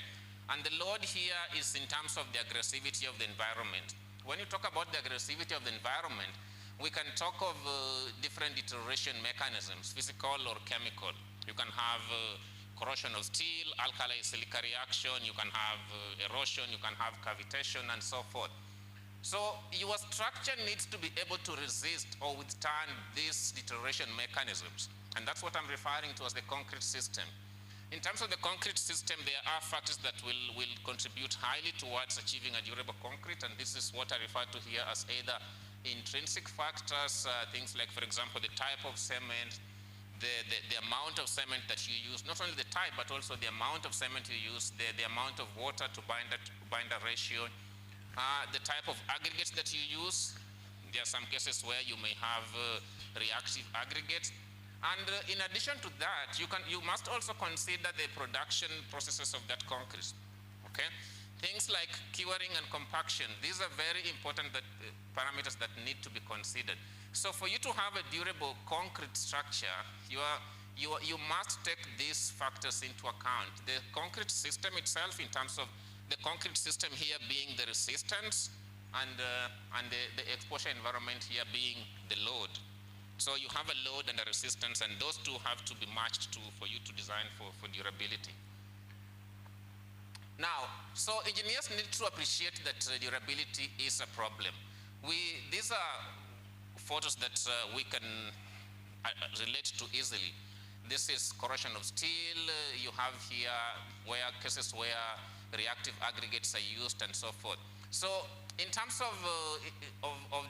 And the load here is in terms of the aggressivity of the environment. When you talk about the aggressivity of the environment, we can talk of different deterioration mechanisms, physical or chemical. You can have corrosion of steel, alkali silica reaction, you can have erosion, you can have cavitation, and so forth. So your structure needs to be able to resist or withstand these deterioration mechanisms. And that's what I'm referring to as the concrete system. In terms of the concrete system, there are factors that will contribute highly towards achieving a durable concrete, and this is what I refer to here as either intrinsic factors, things like, for example, the type of cement, the amount of cement that you use, not only the type, but also the amount of cement you use, the amount of water to binder ratio, the type of aggregates that you use. There are some cases where you may have reactive aggregates. And in addition to that, you must also consider the production processes of that concrete, okay? Things like curing and compaction, these are very important parameters that need to be considered. So for you to have a durable concrete structure, you must take these factors into account. The concrete system itself, in terms of the concrete system here being the resistance, and the exposure environment here being the load. So you have a load and a resistance, and those two have to be matched for you to design for durability. Now, so engineers need to appreciate that durability is a problem. These are photos that we can relate to easily. This is corrosion of steel. You have here cases where reactive aggregates are used and so forth. So in terms of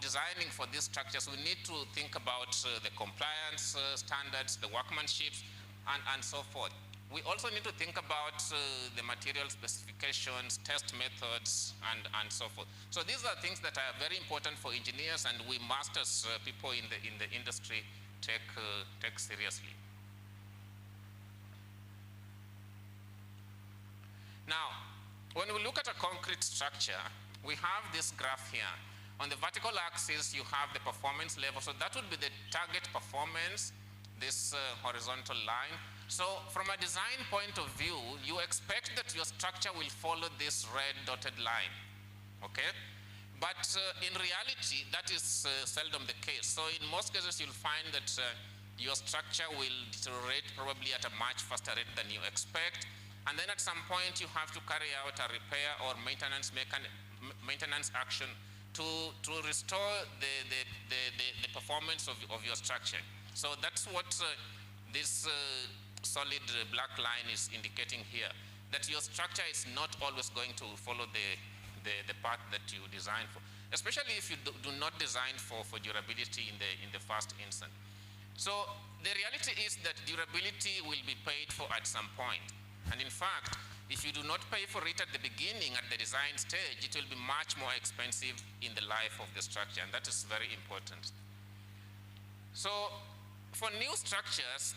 designing for these structures, we need to think about the compliance standards, the workmanship, and so forth. We also need to think about the material specifications, test methods, and so forth. So these are things that are very important for engineers, and we must, as people in the industry, take seriously. Now, when we look at a concrete structure, we have this graph here. On the vertical axis, you have the performance level. So that would be the target performance, this horizontal line. So from a design point of view, you expect that your structure will follow this red dotted line, okay? But in reality, that is seldom the case. So in most cases, you'll find that your structure will deteriorate probably at a much faster rate than you expect. And then at some point, you have to carry out a repair or maintenance action to restore the performance of your structure. So that's what this solid black line is indicating here, that your structure is not always going to follow the path that you design for, especially if you do not design for durability in the first instant. So the reality is that durability will be paid for at some point. And in fact, if you do not pay for it at the beginning, at the design stage, it will be much more expensive in the life of the structure, and that is very important. So for new structures,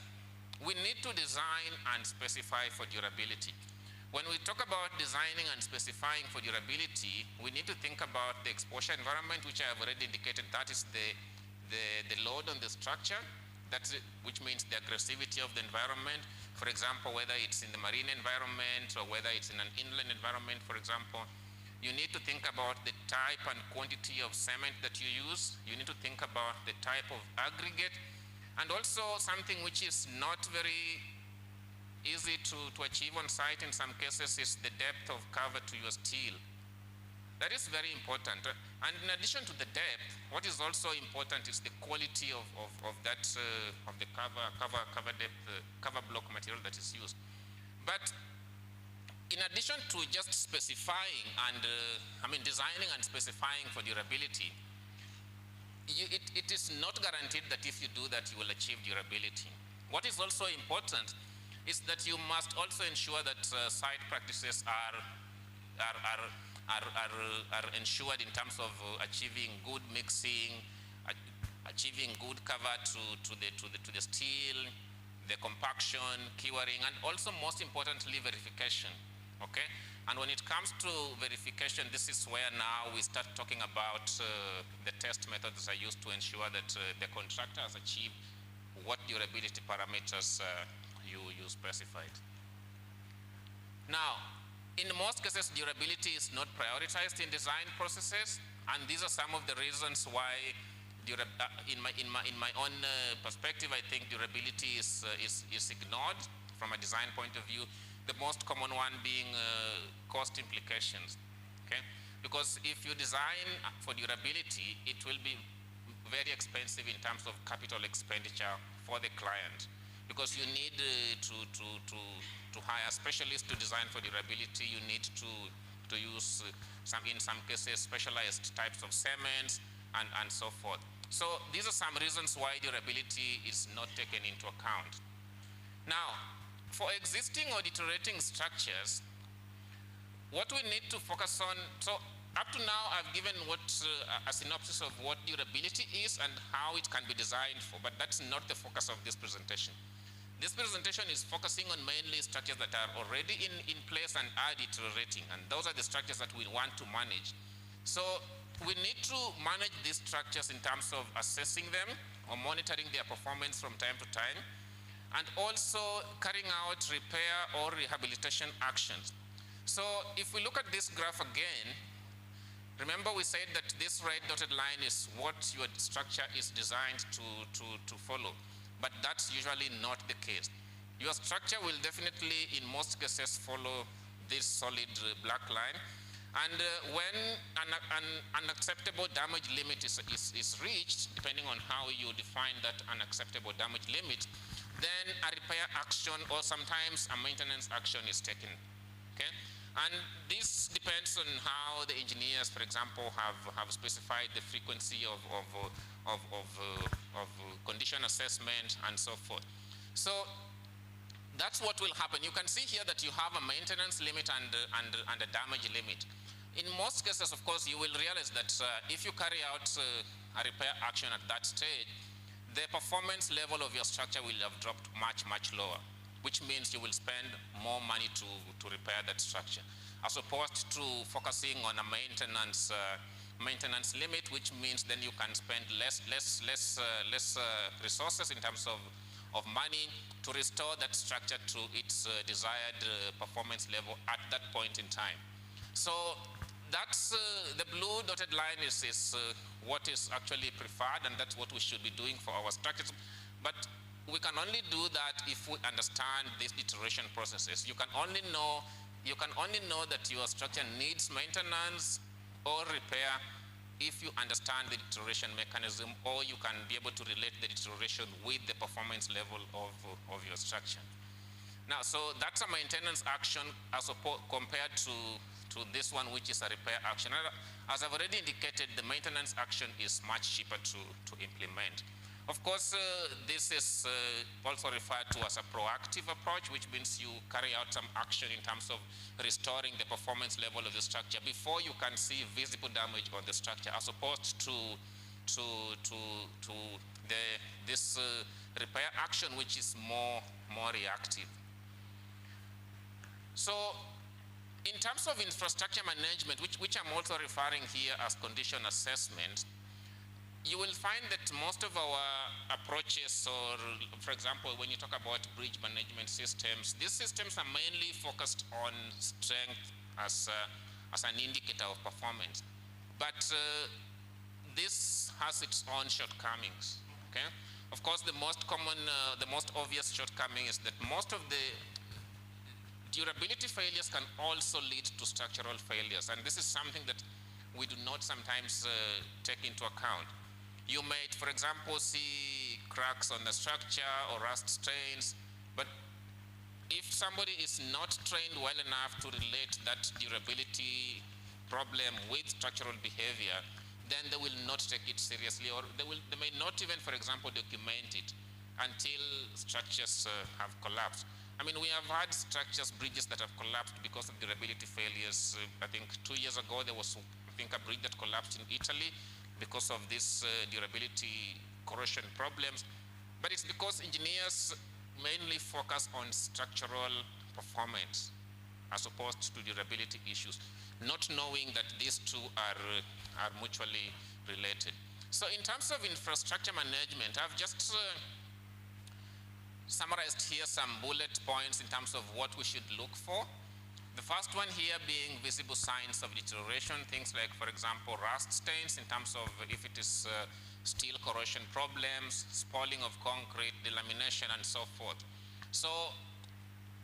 we need to design and specify for durability. When we talk about designing and specifying for durability, we need to think about the exposure environment, which I have already indicated. That is the load on the structure, which means the aggressivity of the environment. For example, whether it's in the marine environment or whether it's in an inland environment, for example, you need to think about the type and quantity of cement that you use. You need to think about the type of aggregate, and also something which is not very easy to achieve on site in some cases is the depth of cover to your steel. That is very important. And in addition to the depth, what is also important is the quality of the cover depth, cover block material that is used. But in addition to just specifying and, designing and specifying for durability, it is not guaranteed that if you do that, you will achieve durability. What is also important is that you must also ensure that site practices are ensured in terms of achieving good mixing, achieving good cover to the steel, the compaction, curing, and also most importantly verification. Okay, and when it comes to verification, this is where now we start talking about the test methods that are used to ensure that the contractor has achieved what durability parameters you specified. Now, in most cases, durability is not prioritized in design processes, and these are some of the reasons why, in my own perspective, I think durability is ignored from a design point of view. The most common one being cost implications. Okay, because if you design for durability, it will be very expensive in terms of capital expenditure for the client, because you need to hire specialists to design for durability. You need to use in some cases specialized types of cements and so forth. So these are some reasons why durability is not taken into account. Now, for existing or deteriorating structures, what we need to focus on, so up to now I've given a synopsis of what durability is and how it can be designed for, but that's not the focus of this presentation. This presentation is focusing on mainly structures that are already in place and are deteriorating, and those are the structures that we want to manage. So we need to manage these structures in terms of assessing them or monitoring their performance from time to time, and also carrying out repair or rehabilitation actions. So if we look at this graph again, remember we said that this red dotted line is what your structure is designed to follow, but that's usually not the case. Your structure will definitely, in most cases, follow this solid black line. And when an unacceptable damage limit is reached, depending on how you define that unacceptable damage limit, then a repair action or sometimes a maintenance action is taken. Okay? And this depends on how the engineers, for example, have specified the frequency of condition assessment and so forth. So that's what will happen. You can see here that you have a maintenance limit and a damage limit. In most cases, of course, you will realize that if you carry out a repair action at that stage, the performance level of your structure will have dropped much, much lower, which means you will spend more money to repair that structure, as opposed to focusing on a maintenance limit, which means then you can spend less resources in terms of money to restore that structure to its desired performance level at that point in time. So that's the blue dotted line is what is actually preferred, and that's what we should be doing for our structures. But we can only do that if we understand these deterioration processes. You can only know that your structure needs maintenance or repair if you understand the deterioration mechanism, or you can be able to relate the deterioration with the performance level of your structure. Now, so that's a maintenance action as compared to this one, which is a repair action. As I've already indicated, the maintenance action is much cheaper to implement. Of course, this is also referred to as a proactive approach, which means you carry out some action in terms of restoring the performance level of the structure before you can see visible damage on the structure, as opposed to this repair action, which is more reactive. So, in terms of infrastructure management, which I'm also referring here as condition assessment, you will find that most of our approaches, or for example, when you talk about bridge management systems, these systems are mainly focused on strength as an indicator of performance. But this has its own shortcomings. Okay? Of course, the most common, the most obvious shortcoming is that most of the durability failures can also lead to structural failures, and this is something that we do not sometimes take into account. You might, for example, see cracks on the structure or rust stains, but if somebody is not trained well enough to relate that durability problem with structural behavior, then they will not take it seriously, or they may not even, for example, document it until structures have collapsed. I mean, we have had structures, bridges that have collapsed because of durability failures. I think 2 years ago there was, I think, a bridge that collapsed in Italy because of this durability corrosion problems. But it's because engineers mainly focus on structural performance as opposed to durability issues, not knowing that these two are mutually related. So in terms of infrastructure management, I've just summarized here some bullet points in terms of what we should look for. The first one here being visible signs of deterioration, things like, for example, rust stains in terms of if it is steel corrosion problems, spoiling of concrete, delamination, and so forth. So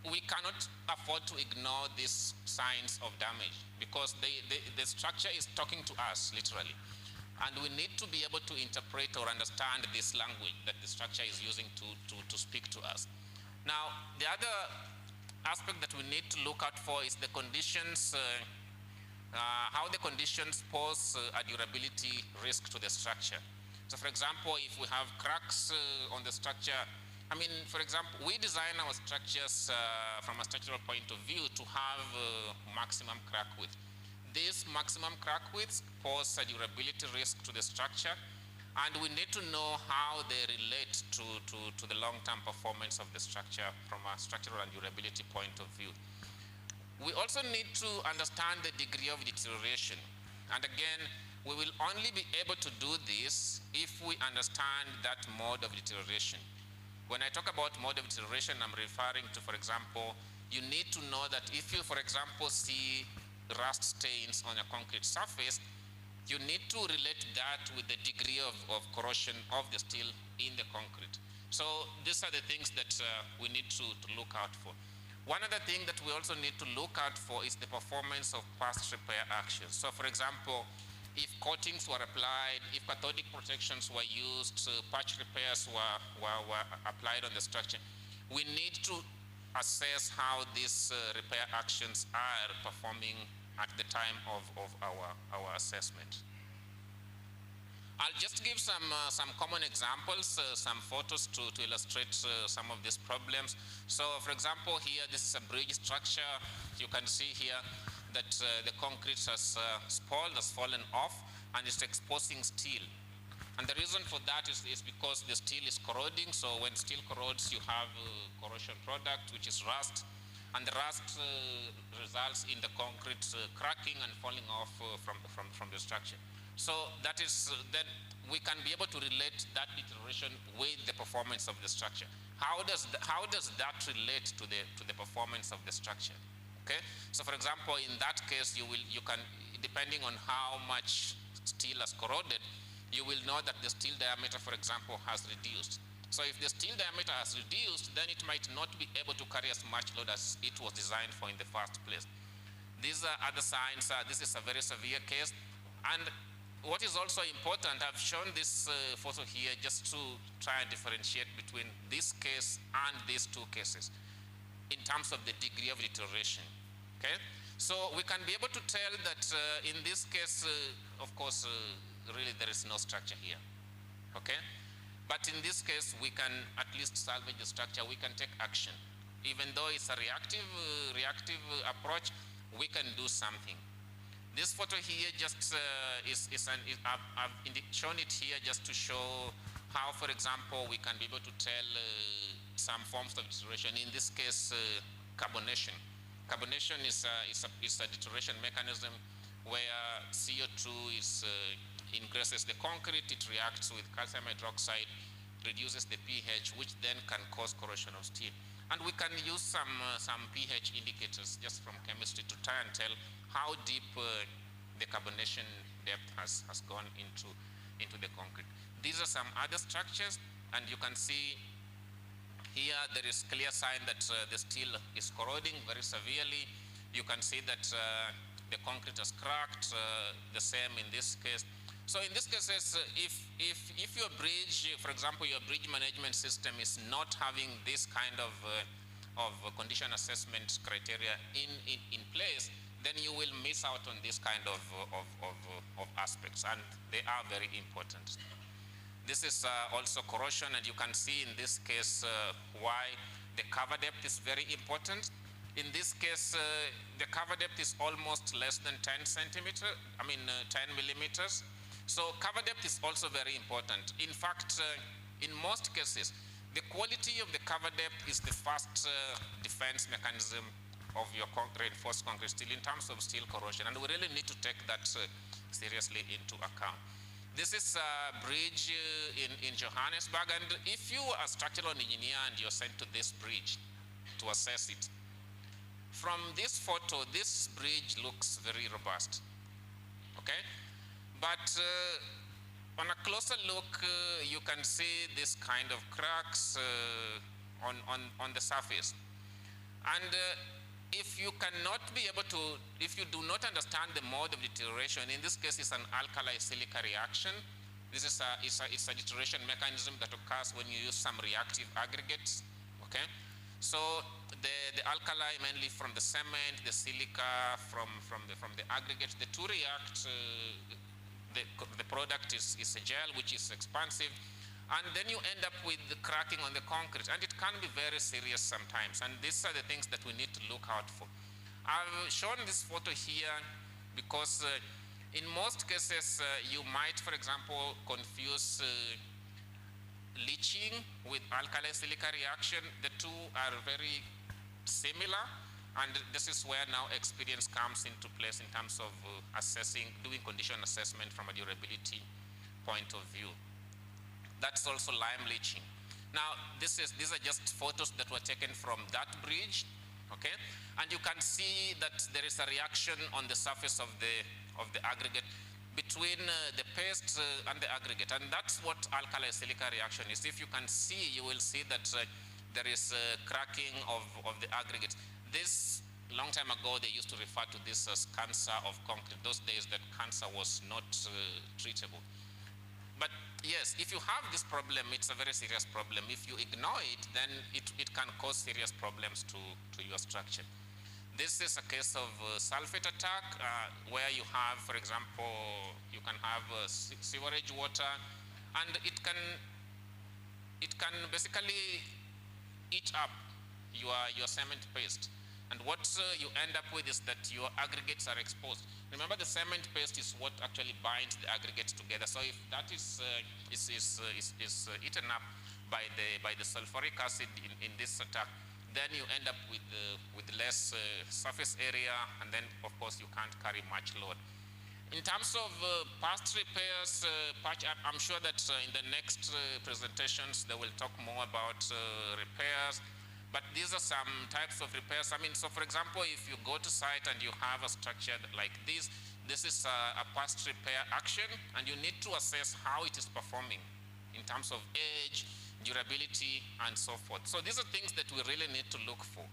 we cannot afford to ignore these signs of damage because the structure is talking to us, literally. And we need to be able to interpret or understand this language that the structure is using to speak to us. Now, the other aspect that we need to look out for is the conditions, how the conditions pose a durability risk to the structure. So for example, if we have cracks on the structure, I mean, for example, we design our structures from a structural point of view to have maximum crack width. This maximum crack width pose a durability risk to the structure, and we need to know how they relate to the long-term performance of the structure from a structural and durability point of view. We also need to understand the degree of deterioration. And again, we will only be able to do this if we understand that mode of deterioration. When I talk about mode of deterioration, I'm referring to, for example, you need to know that if you, for example, see rust stains on a concrete surface, you need to relate that with the degree of corrosion of the steel in the concrete. So these are the things that we need to look out for. One other thing that we also need to look out for is the performance of past repair actions. So for example, if coatings were applied, if cathodic protections were used, patch repairs were applied on the structure, we need to assess how these repair actions are performing at the time of our assessment. I'll just give some common examples, some photos to illustrate some of these problems. So for example, here, this is a bridge structure. You can see here that the concrete has spoiled, has fallen off, and it's exposing steel. And the reason for that is because the steel is corroding. So when steel corrodes, you have corrosion product, which is rust. And the rust results in the concrete cracking and falling off from the structure. So that is, then we can be able to relate that deterioration with the performance of the structure. How does that relate to the performance of the structure? Okay. So for example, in that case, you can, depending on how much steel has corroded, you will know that the steel diameter, for example, has reduced. So if the steel diameter has reduced, then it might not be able to carry as much load as it was designed for in the first place. These are other signs. This is a very severe case. And what is also important, I've shown this photo here just to try and differentiate between this case and these two cases in terms of the degree of deterioration. Okay? So we can be able to tell that in this case, of course, really there is no structure here. Okay? But in this case, we can at least salvage the structure. We can take action. Even though it's a reactive approach, we can do something. This photo here just I've shown it here just to show how, for example, we can be able to tell some forms of deterioration. In this case, carbonation. Carbonation is a deterioration mechanism where CO2 ingresses the concrete, it reacts with calcium hydroxide, reduces the pH, which then can cause corrosion of steel. And we can use some pH indicators just from chemistry to try and tell how deep the carbonation depth has gone into the concrete. These are some other structures, and you can see here there is clear sign that the steel is corroding very severely. You can see that the concrete has cracked, the same in this case. So in this case, if your bridge, for example, your bridge management system is not having this kind of condition assessment criteria in place, then you will miss out on this kind of aspects, and they are very important. This is also corrosion, and you can see in this case why the cover depth is very important. In this case, the cover depth is almost less than 10 millimeters. So cover depth is also very important. In fact, in most cases, the quality of the cover depth is the first defense mechanism of your reinforced concrete steel in terms of steel corrosion, and we really need to take that seriously into account. This is a bridge in Johannesburg, and if you are a structural engineer and you're sent to this bridge to assess it, from this photo, this bridge looks very robust, okay? But on a closer look, you can see this kind of cracks on the surface. And if you cannot be able to, if you do not understand the mode of deterioration, in this case it's an alkali-silica reaction. This is it's a deterioration mechanism that occurs when you use some reactive aggregates, okay? So the alkali mainly from the cement, the silica from the aggregate, the two react, the product is a gel which is expansive, and then you end up with the cracking on the concrete, and it can be very serious sometimes, and these are the things that we need to look out for. I've shown this photo here because in most cases you might, for example, confuse leaching with alkali-silica reaction. The two are very similar, and this is where now experience comes into place in terms of doing condition assessment from a durability point of view. That's also lime leaching. Now, these are just photos that were taken from that bridge, okay? And you can see that there is a reaction on the surface of the aggregate between the paste and the aggregate, and that's what alkali-silica reaction is. If you can see, you will see that there is cracking of the aggregate. This, long time ago, they used to refer to this as cancer of concrete. Those days that cancer was not treatable. But yes, if you have this problem, it's a very serious problem. If you ignore it, then it can cause serious problems to your structure. This is a case of sulfate attack, where you have, for example, you can have sewerage water, and it can basically eat up your cement paste. And what you end up with is that your aggregates are exposed. Remember, the cement paste is what actually binds the aggregates together. So if that is eaten up by the sulfuric acid in this attack, then you end up with less surface area, and then of course you can't carry much load. In terms of past repairs, I'm sure that in the next presentations they will talk more about repairs, but these are some types of repairs. I mean, so for example, if you go to site and you have a structure like this is a past repair action, and you need to assess how it is performing in terms of age, durability, and so forth. So these are things that we really need to look for,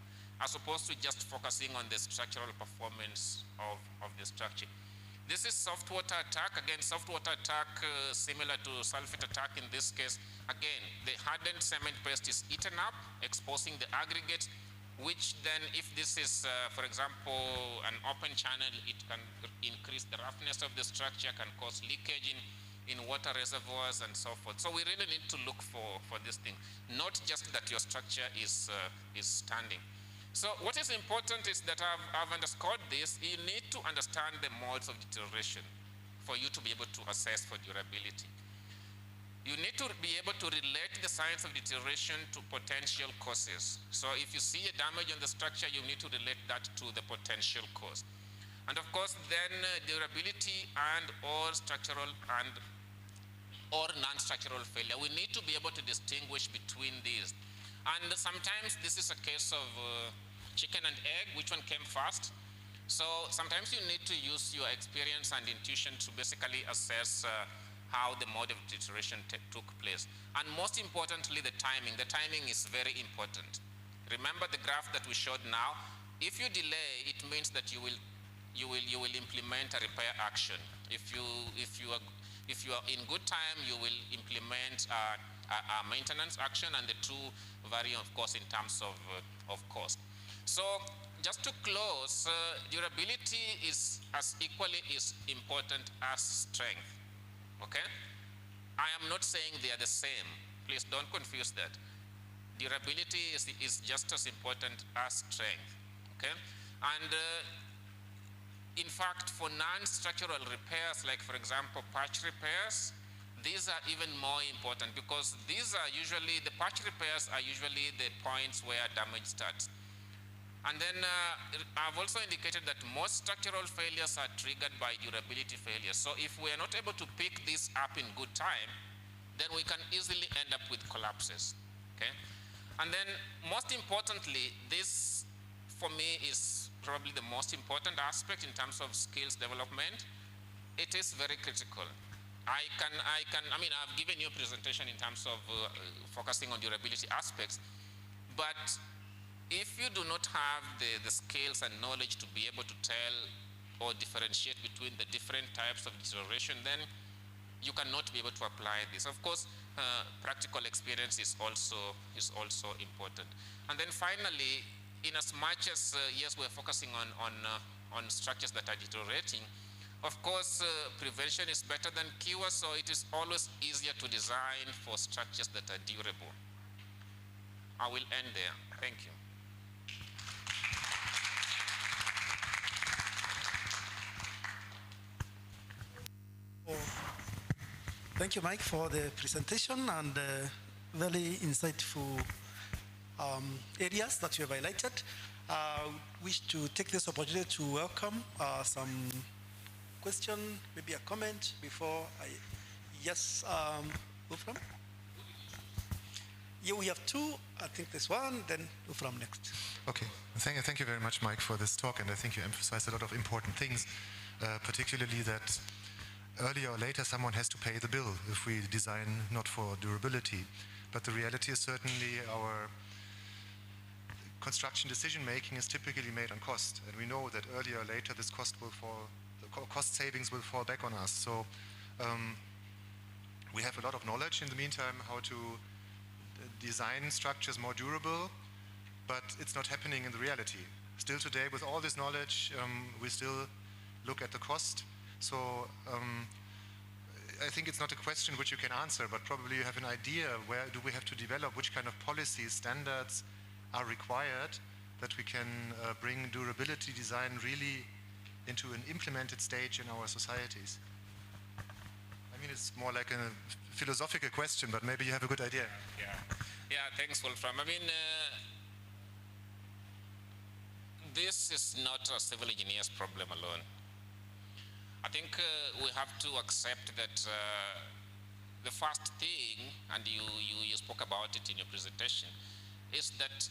as opposed to just focusing on the structural performance of the structure. This is soft water attack. Again, soft water attack similar to sulfate attack in this case. Again, the hardened cement paste is eaten up, exposing the aggregate, which then, if this is, for example, an open channel, it can increase the roughness of the structure, can cause leakage in water reservoirs and so forth. So we really need to look for this thing, not just that your structure is standing. So what is important is that I've underscored this. You need to understand the modes of deterioration for you to be able to assess for durability. You need to be able to relate the signs of deterioration to potential causes. So if you see a damage on the structure, you need to relate that to the potential cause. And of course, then durability and or structural and or non-structural failure. We need to be able to distinguish between these. And sometimes this is a case of chicken and egg, which one came first? So sometimes you need to use your experience and intuition to basically assess how the mode of deterioration took place. And most importantly, the timing. The timing is very important. Remember the graph that we showed now? If you delay, it means that you will implement a repair action. If you are in good time, you will implement maintenance action, and the two vary, of course, in terms of cost. So just to close, durability is as equally is important as strength, okay? I am not saying they are the same. Please don't confuse that. Durability is just as important as strength, okay? And in fact, for non-structural repairs, like for example, patch repairs, these are even more important because these are usually, the patch repairs are usually the points where damage starts. And then I've also indicated that most structural failures are triggered by durability failures. So if we are not able to pick this up in good time, then we can easily end up with collapses, okay? And then most importantly, this for me is probably the most important aspect in terms of skills development. It is very critical. I mean, I've given you a presentation in terms of focusing on durability aspects, but if you do not have the skills and knowledge to be able to tell or differentiate between the different types of deterioration, then you cannot be able to apply this. Of course, practical experience is also important. And then finally, in as much as yes, we're focusing on structures that are deteriorating, of course, prevention is better than cure, so it is always easier to design for structures that are durable. I will end there. Thank you. Thank you, Mike, for the presentation and very insightful areas that you have highlighted. I wish to take this opportunity to welcome some question, maybe a comment before I, yes, Ufram? Yeah, we have two. I think this one, then Ufram next. Okay, thank you very much, Mike, for this talk, and I think you emphasized a lot of important things, particularly that earlier or later someone has to pay the bill if we design not for durability. But the reality is certainly our construction decision making is typically made on cost, and we know that earlier or later this cost will fall, the cost savings will fall back on us. So we have a lot of knowledge in the meantime how to design structures more durable, but it's not happening in the reality. Still today, with all this knowledge, we still look at the cost. So I think it's not a question which you can answer, but probably you have an idea where do we have to develop, which kind of policies, standards are required that we can bring durability design really into an implemented stage in our societies. I mean, it's more like a philosophical question, but maybe you have a good idea. Yeah, thanks, Wolfram. I mean, this is not a civil engineer's problem alone. I think we have to accept that the first thing, and you spoke about it in your presentation, is that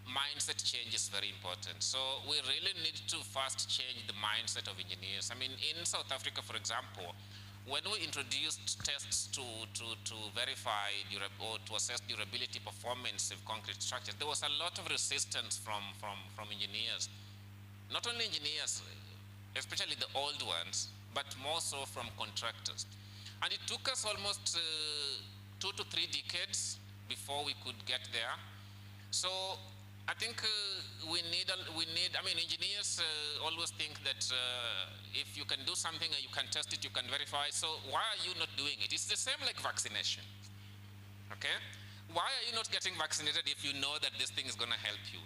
mindset change is very important. So we really need to first change the mindset of engineers. I mean, in South Africa, for example, when we introduced tests to verify or to assess durability performance of concrete structures, there was a lot of resistance from engineers. Not only engineers, especially the old ones, but more so from contractors. And it took us almost 2 to 3 decades before we could get there. So I think we need, I mean, engineers always think that if you can do something and you can test it, you can verify. So why are you not doing it? It's the same like vaccination, okay? Why are you not getting vaccinated if you know that this thing is going to help you?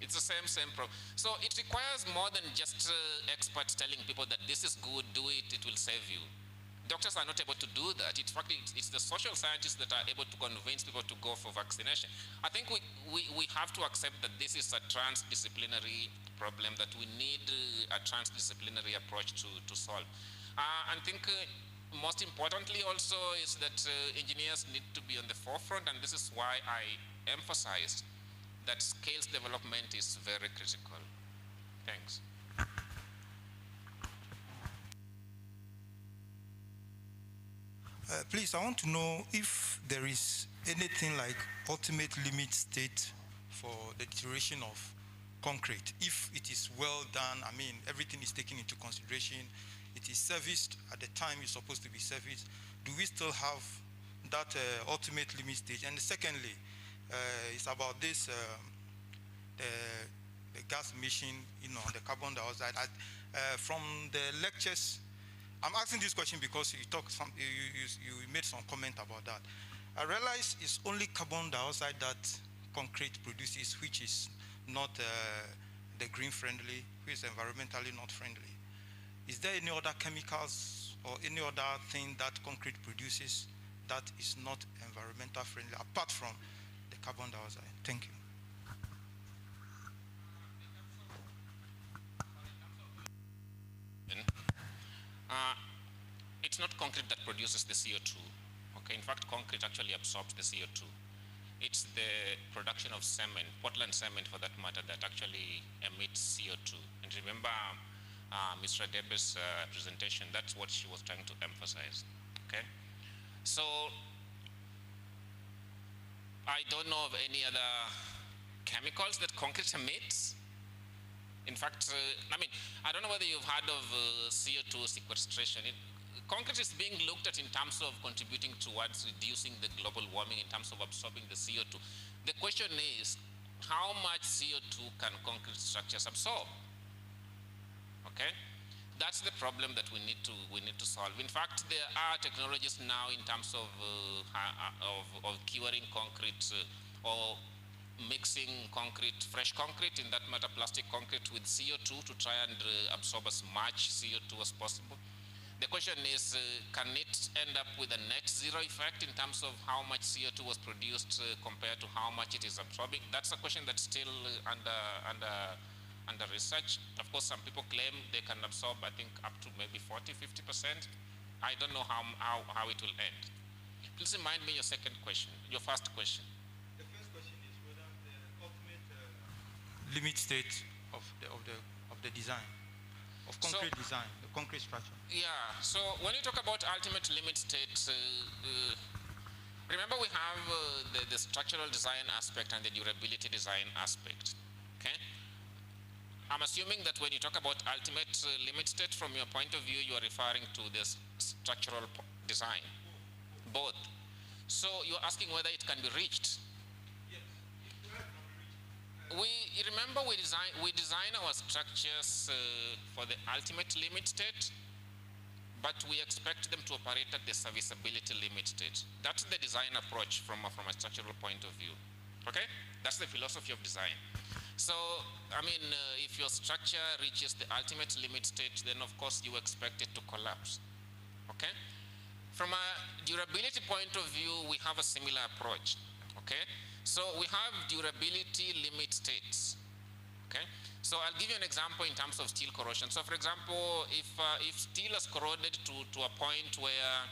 It's the same problem. So it requires more than just experts telling people that this is good, do it, it will save you. Doctors are not able to do that. In fact, it's the social scientists that are able to convince people to go for vaccination. I think we have to accept that this is a transdisciplinary problem, that we need a transdisciplinary approach to solve. And I think most importantly also is that engineers need to be on the forefront, and this is why I emphasized that skills development is very critical. Thanks. Please, I want to know if there is anything like ultimate limit state for the deterioration of concrete. If it is well done, I mean, everything is taken into consideration, it is serviced at the time it's supposed to be serviced, do we still have that ultimate limit stage? And secondly, it's about this the gas emission, the carbon dioxide. From the lectures, I'm asking this question because you made some comment about that. I realize it's only carbon dioxide that concrete produces, which is not the green friendly, which is environmentally not friendly. Is there any other chemicals or any other thing that concrete produces that is not environmental friendly apart from the carbon dioxide? Thank you. It's not concrete that produces the CO2. Okay, in fact, concrete actually absorbs the CO2. It's the production of cement, Portland cement for that matter, that actually emits CO2. And remember Mr. Debe's presentation, that's what she was trying to emphasize. Okay, so I don't know of any other chemicals that concrete emits. In fact, I don't know whether you've heard of CO2 sequestration. Concrete is being looked at in terms of contributing towards reducing the global warming in terms of absorbing the CO2. The question is, how much CO2 can concrete structures absorb? Okay, that's the problem that we need to solve. In fact, there are technologies now in terms of curing concrete or mixing concrete, fresh concrete, in that matter plastic concrete, with CO2 to try and absorb as much CO2 as possible. The question is, can it end up with a net zero effect in terms of how much CO2 was produced compared to how much it is absorbing? That's a question that's still under research. Of course, some people claim they can absorb, I think, up to maybe 40–50%. I don't know how it will end. Please remind me your second question, your first question. The first question is whether the ultimate limit state of the design, of concrete design, the concrete structure. Yeah, so when you talk about ultimate limit state, remember we have the structural design aspect and the durability design aspect, okay? I'm assuming that when you talk about ultimate limit state, from your point of view, you are referring to this structural design, both. So you're asking whether it can be reached. Remember we design our structures for the ultimate limit state, but we expect them to operate at the serviceability limit state. That's the design approach from a structural point of view. Okay? That's the philosophy of design. So, if your structure reaches the ultimate limit state, then of course you expect it to collapse. Okay? From a durability point of view, we have a similar approach. Okay? So we have durability limit states. Okay? So I'll give you an example in terms of steel corrosion. So for example, if steel is corroded to a point where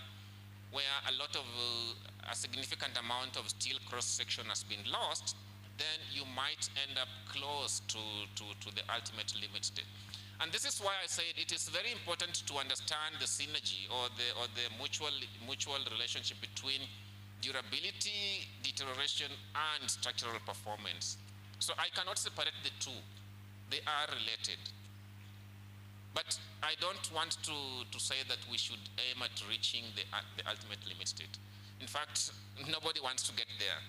a significant amount of steel cross-section has been lost, then you might end up close to the ultimate limit state. And this is why I said it is very important to understand the synergy or the mutual relationship between durability, deterioration, and structural performance. So I cannot separate the two. They are related. But I don't want to say that we should aim at reaching the ultimate limit state. In fact, nobody wants to get there.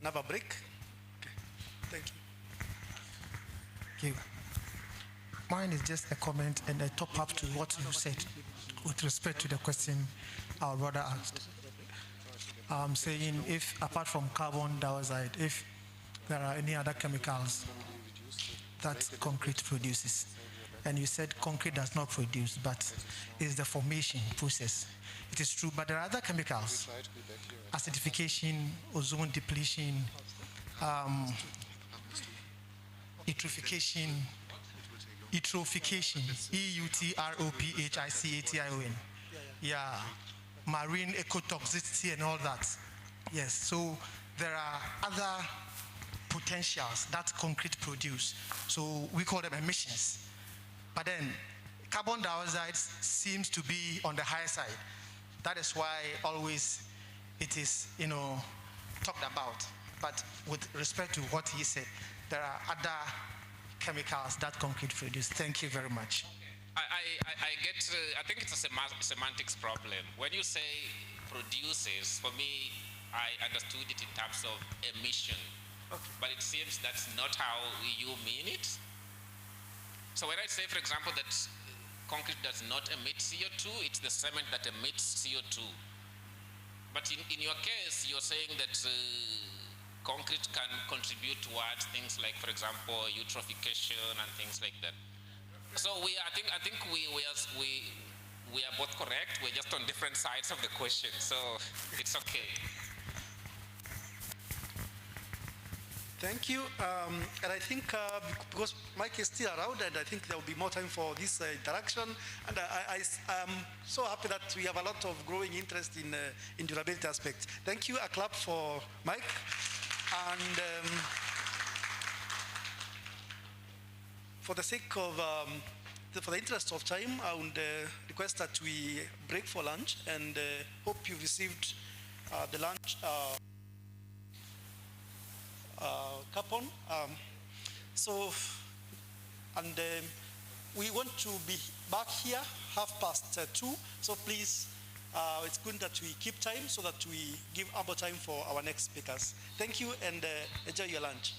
Another break? Okay. Thank you. Thank you. Mine is just a comment and a top up to what you said with respect to the question our brother asked. I'm saying if, apart from carbon dioxide, if there are any other chemicals that concrete produces. And you said concrete does not produce, but it's the formation process. It is true, but there are other chemicals, acidification, ozone depletion, eutrophication, eutrophication, yeah, marine ecotoxicity and all that. Yes, so there are other potentials that concrete produce. So we call them emissions. But then carbon dioxide seems to be on the higher side. That is why always it is, talked about. But with respect to what he said, there are other chemicals that concrete produces. Thank you very much. I get, I think it's a semantics problem. When you say produces, for me, I understood it in terms of emission. Okay. But it seems that's not how you mean it. So when I say, for example, that concrete does not emit CO2, it's the cement that emits CO2. But in your case, you're saying that concrete can contribute towards things like, for example, eutrophication and things like that. So I think we are both correct. We're just on different sides of the question, so it's okay. Thank you. And I think because Mike is still around, and I think there will be more time for this interaction. And I am so happy that we have a lot of growing interest in durability aspects. Thank you. A clap for Mike. And for the sake of, for the interest of time, I would request that we break for lunch, and hope you received the lunch coupon. We want to be back here 2:30. So please, it's good that we keep time so that we give ample time for our next speakers. Thank you, and enjoy your lunch.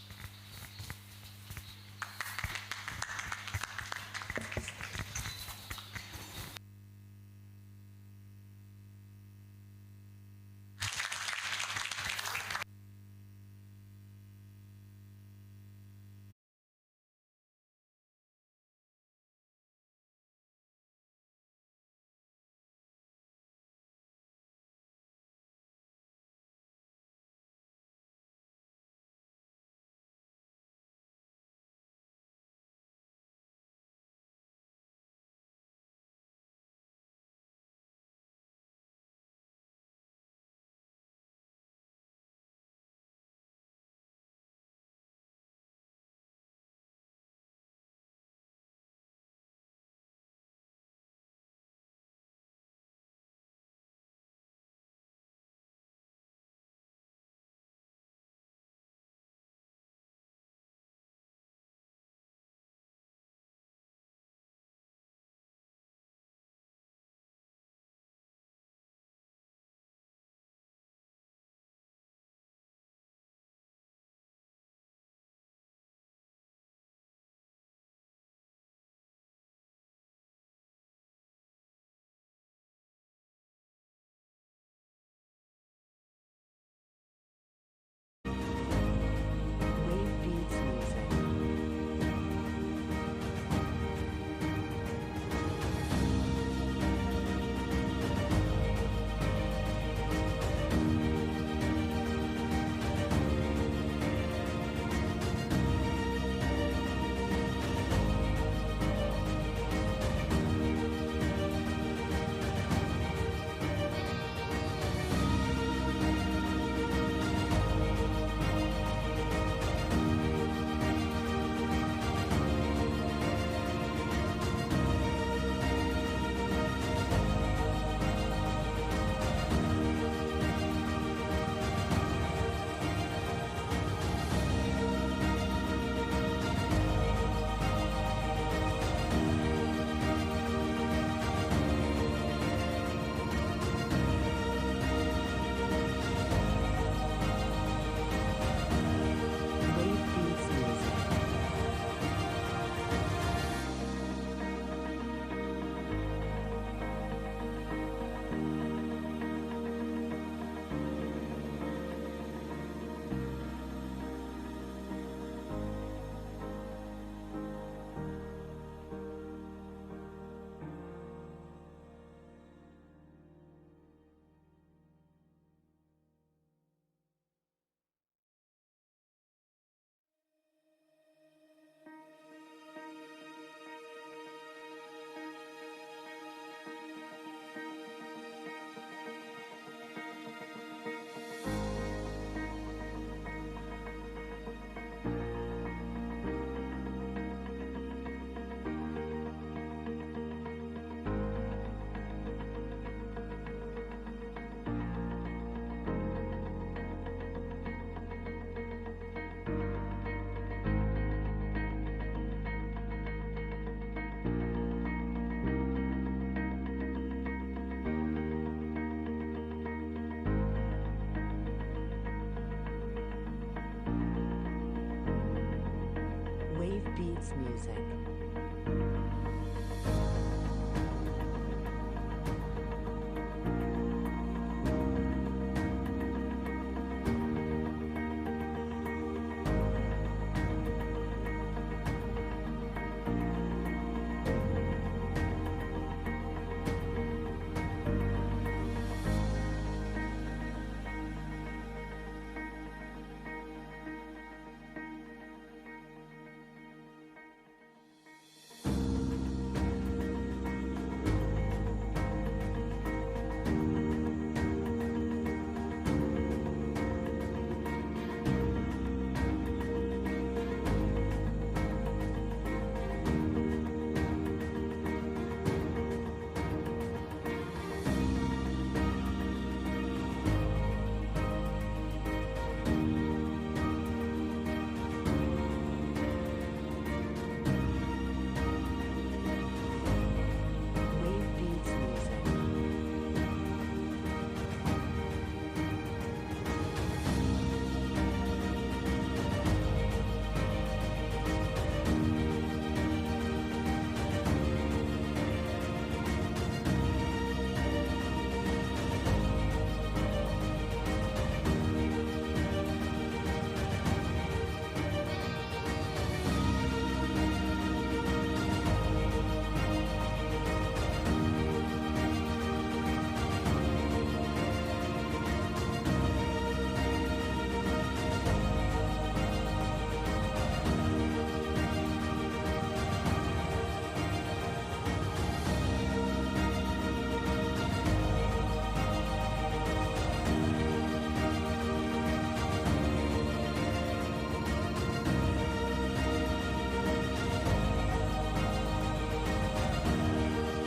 music.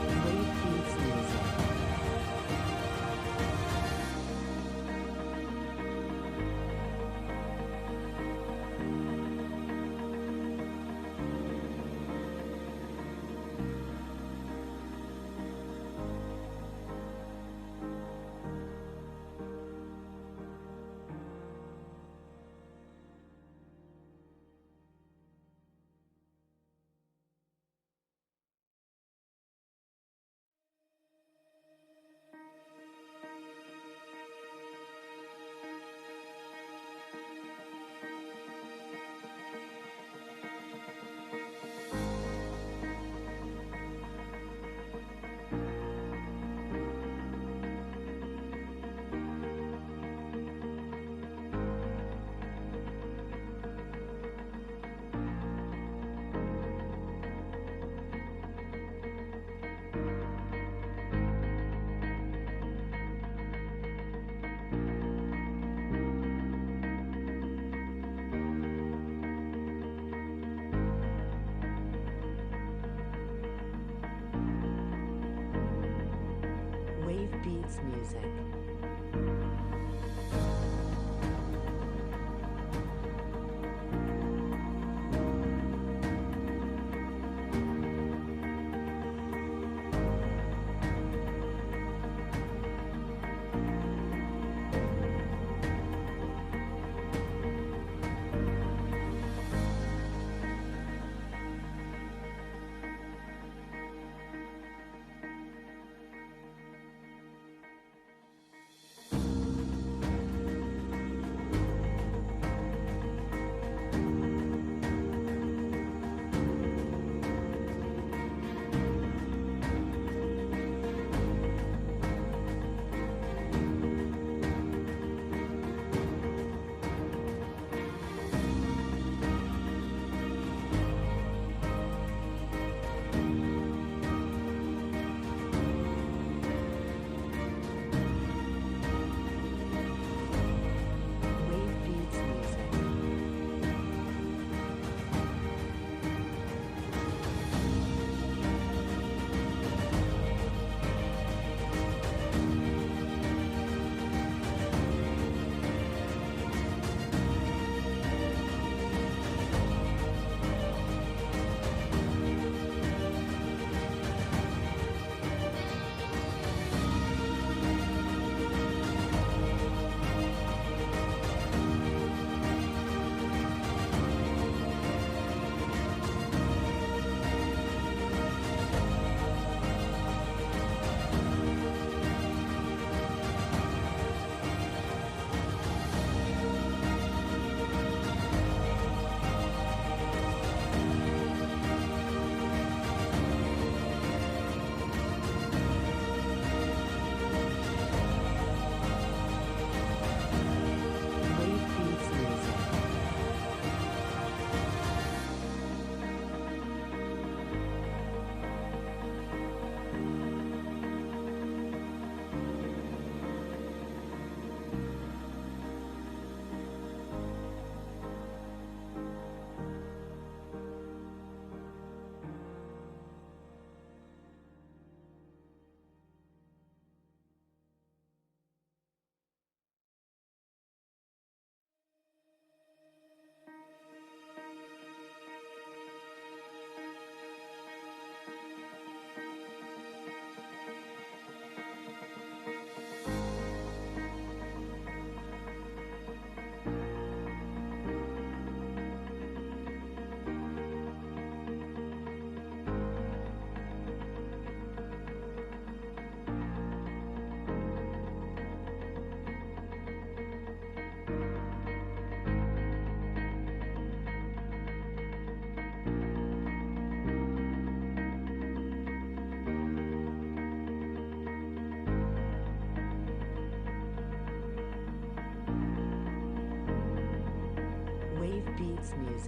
Wave Beats Music. Wave Beats Music. Wave Beats Music.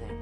music.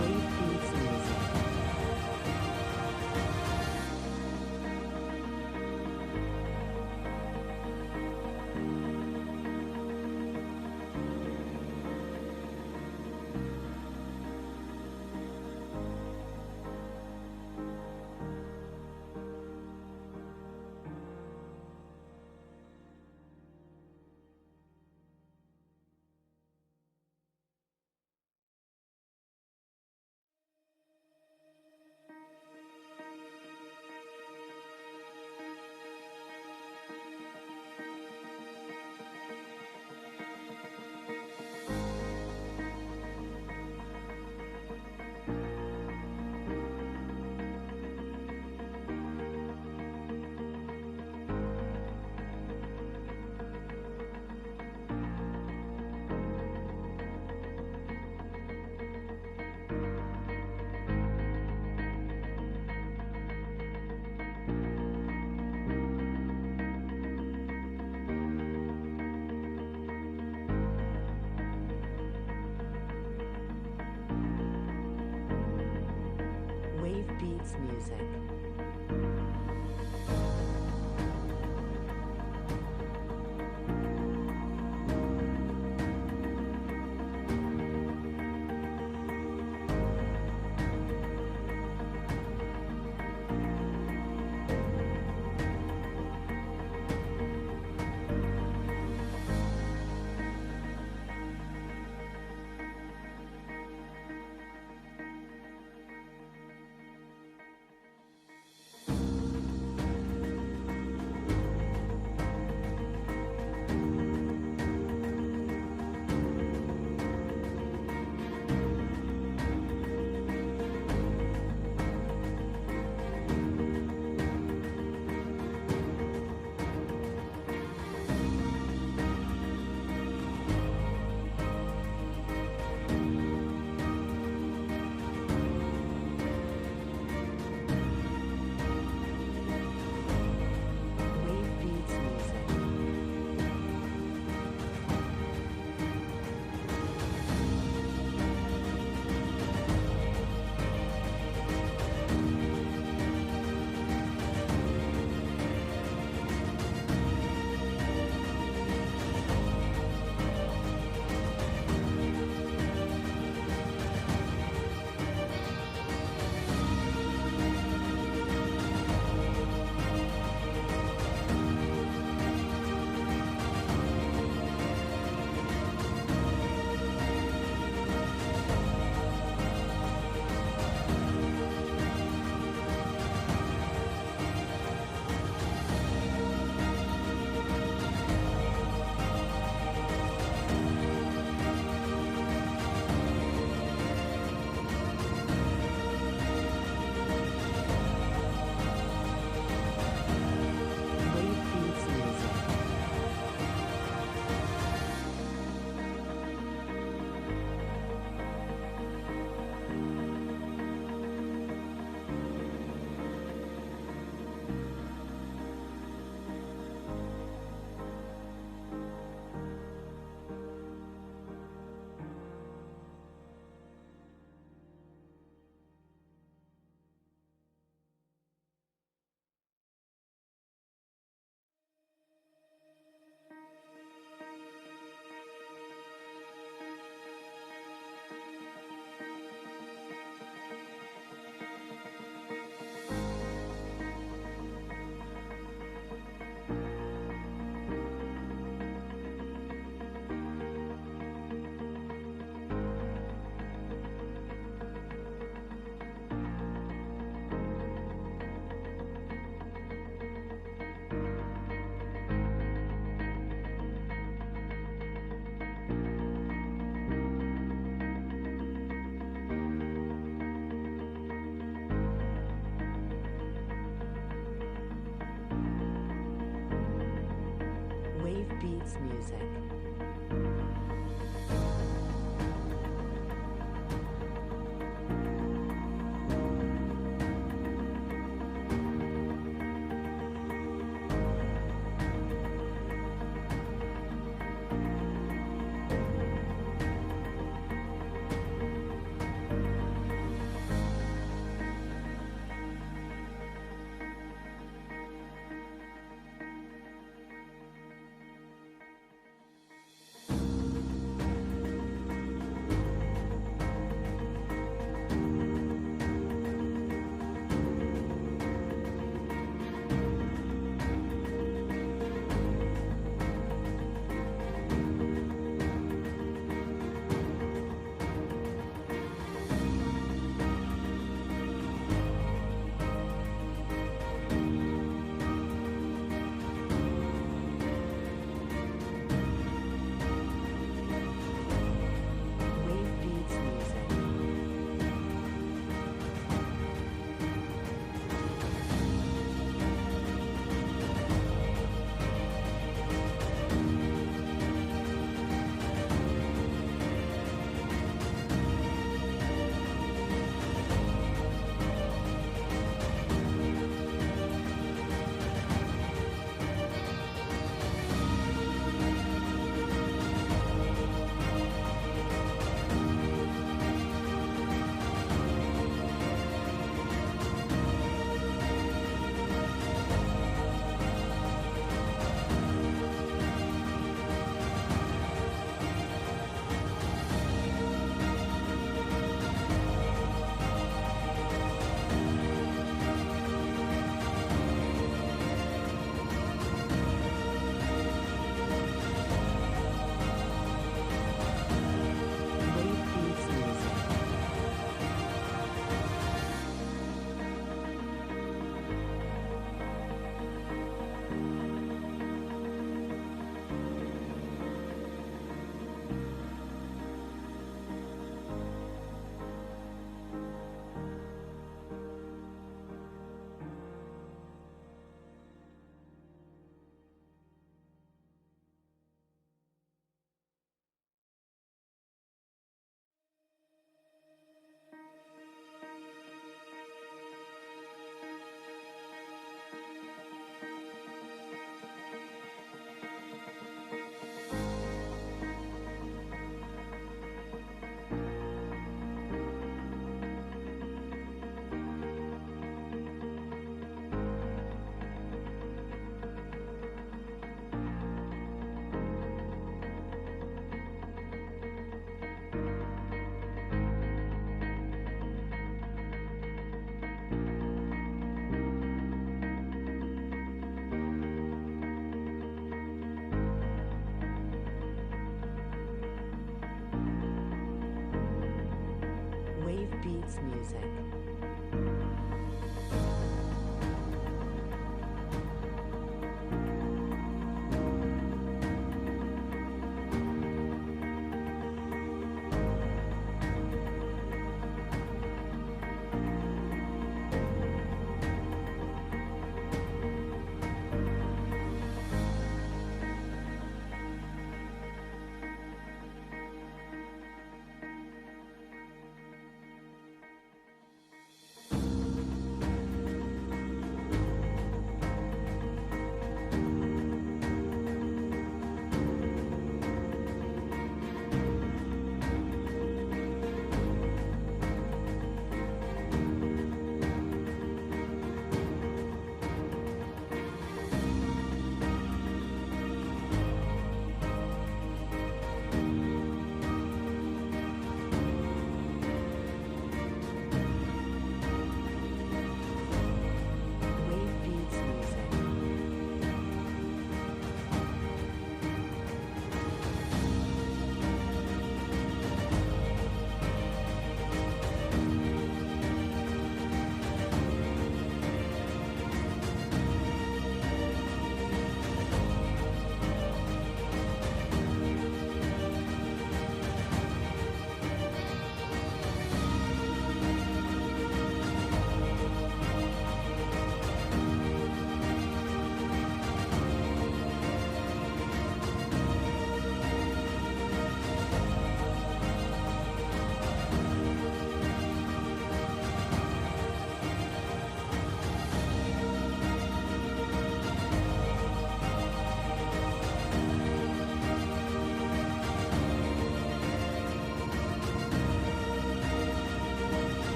Wave Beats Music. Wave Beats Music. Wave Beats Music. music.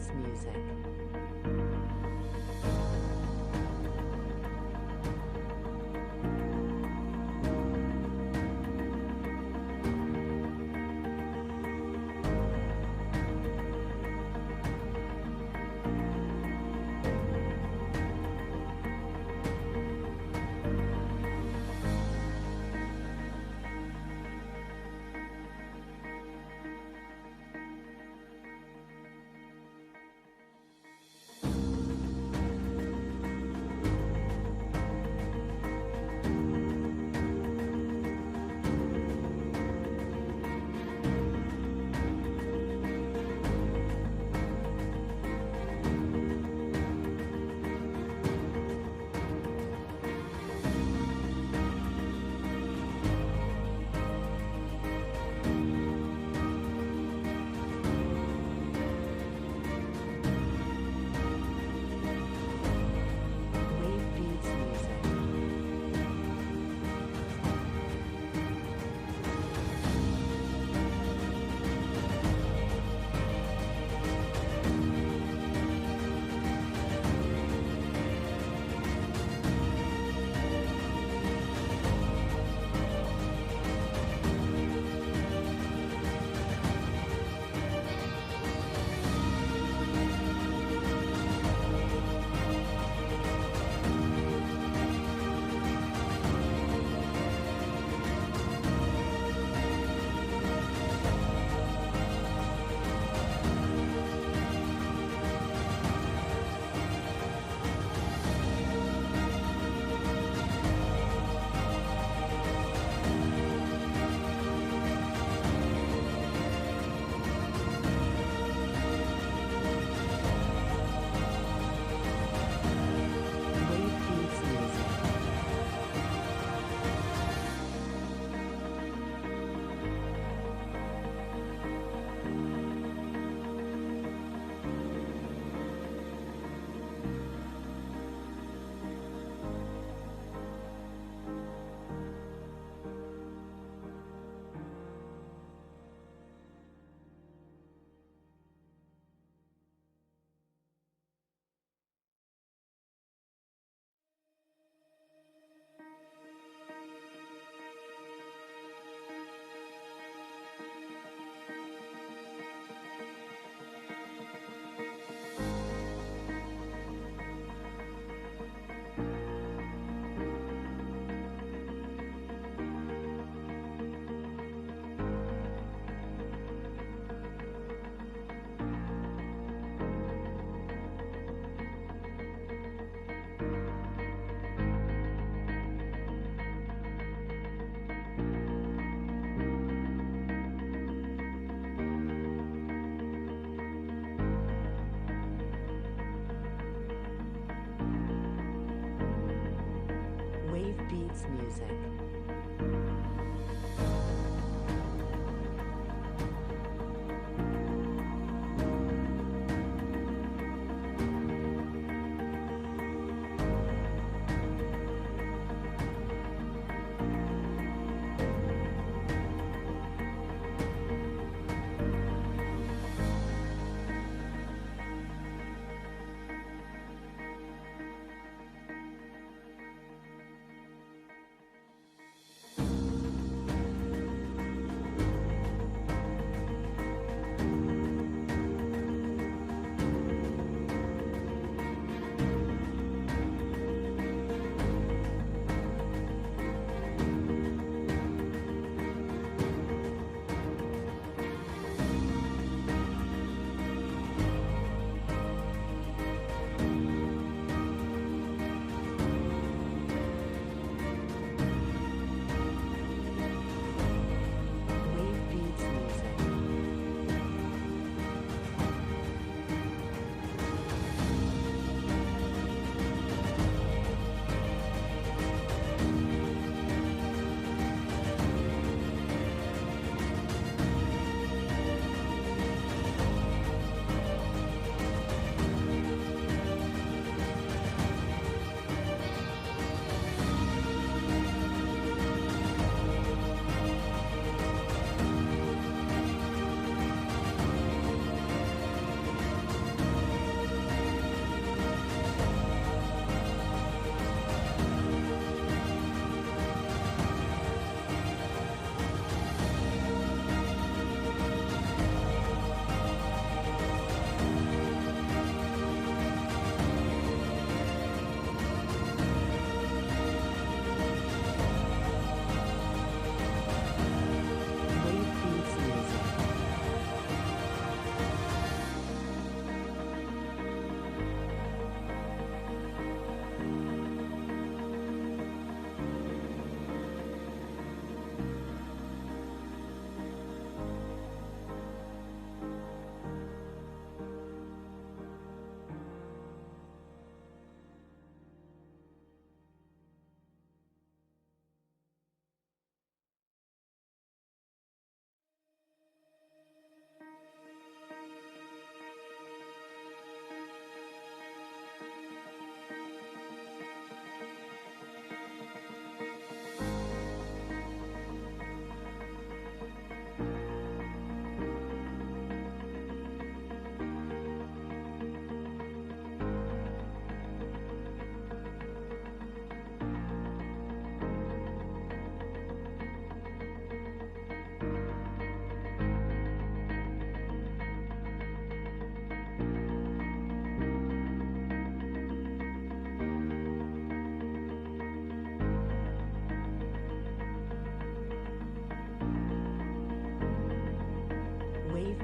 Beats Music.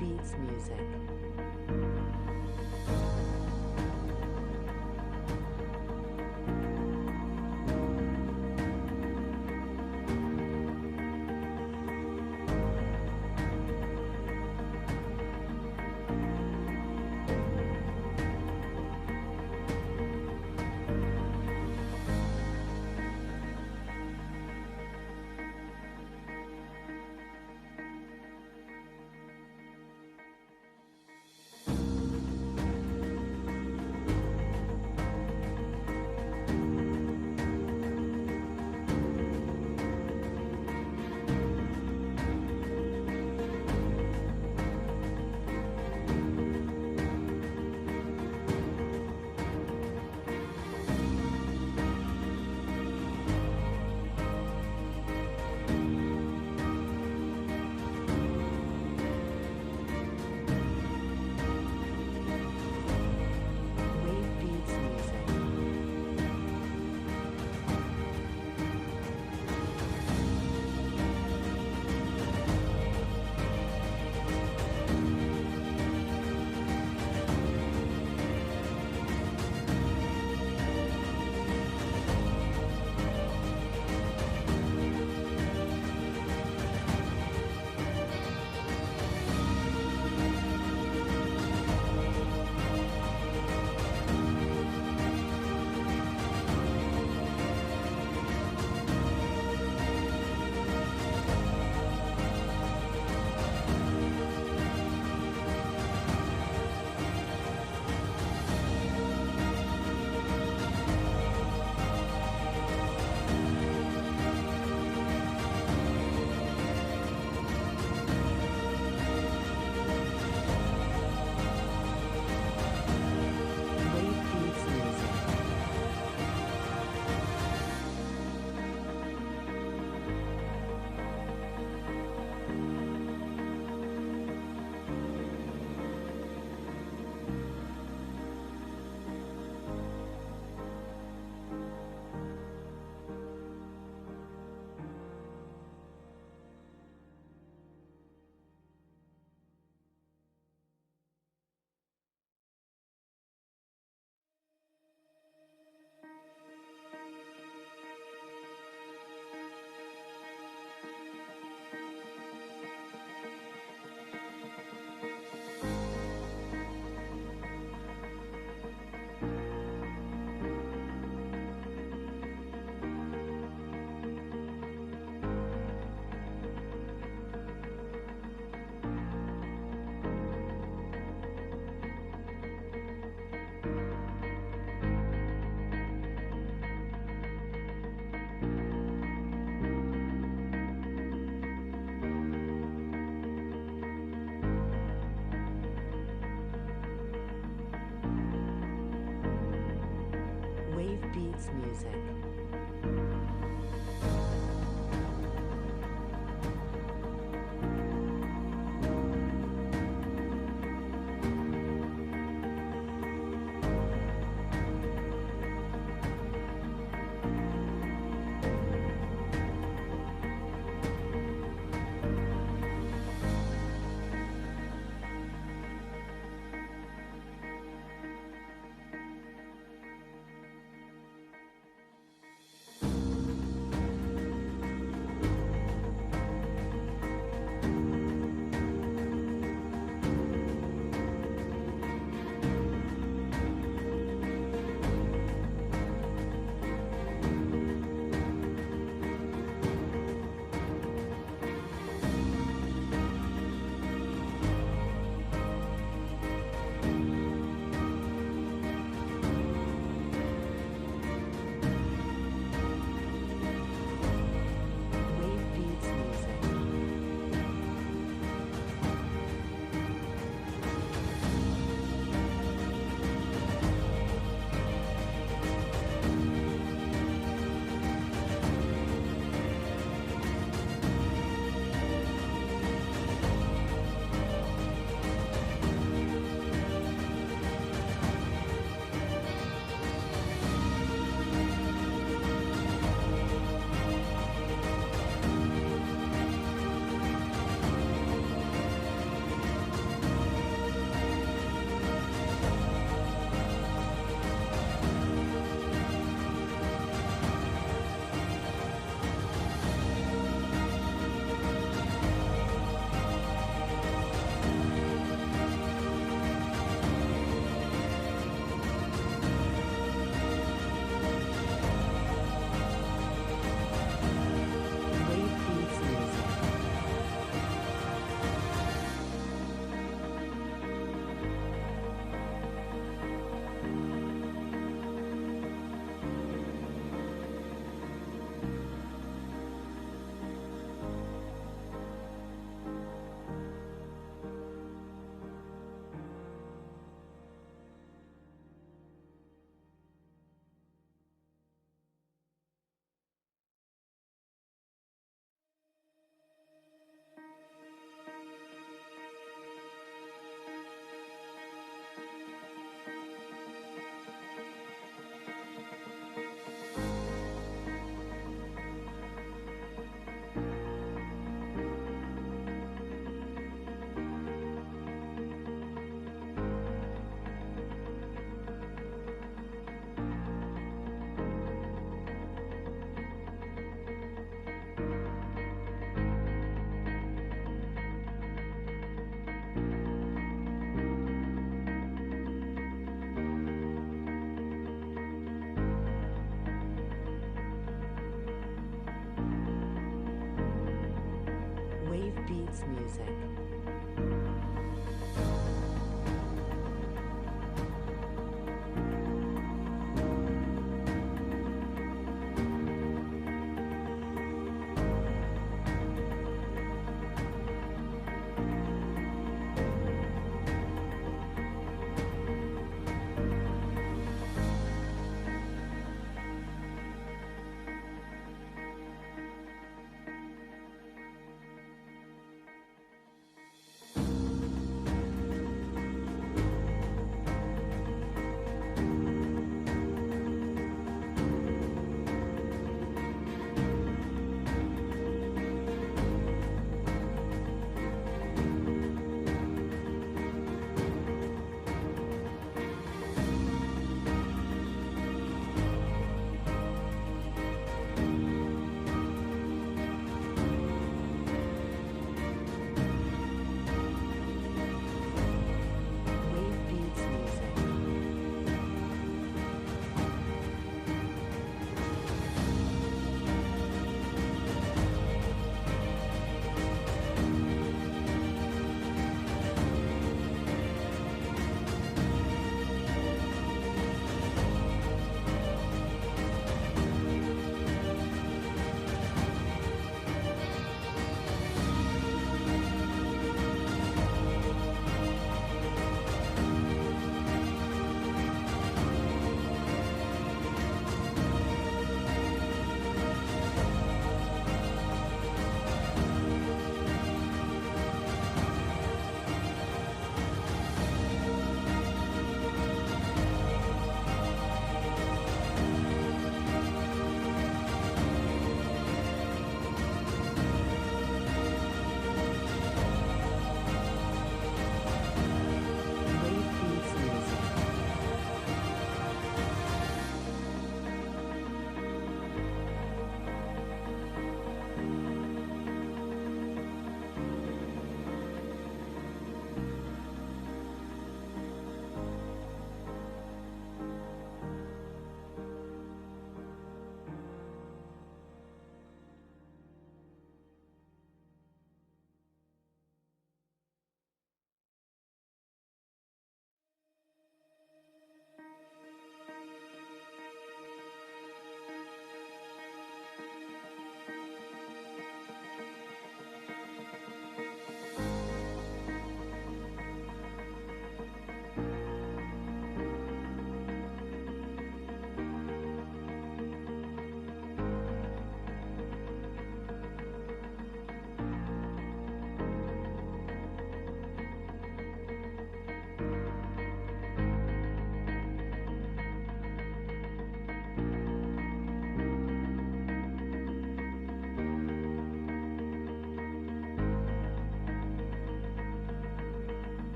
Beats Music. Beats Music. Beats Music.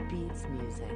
Beats Music.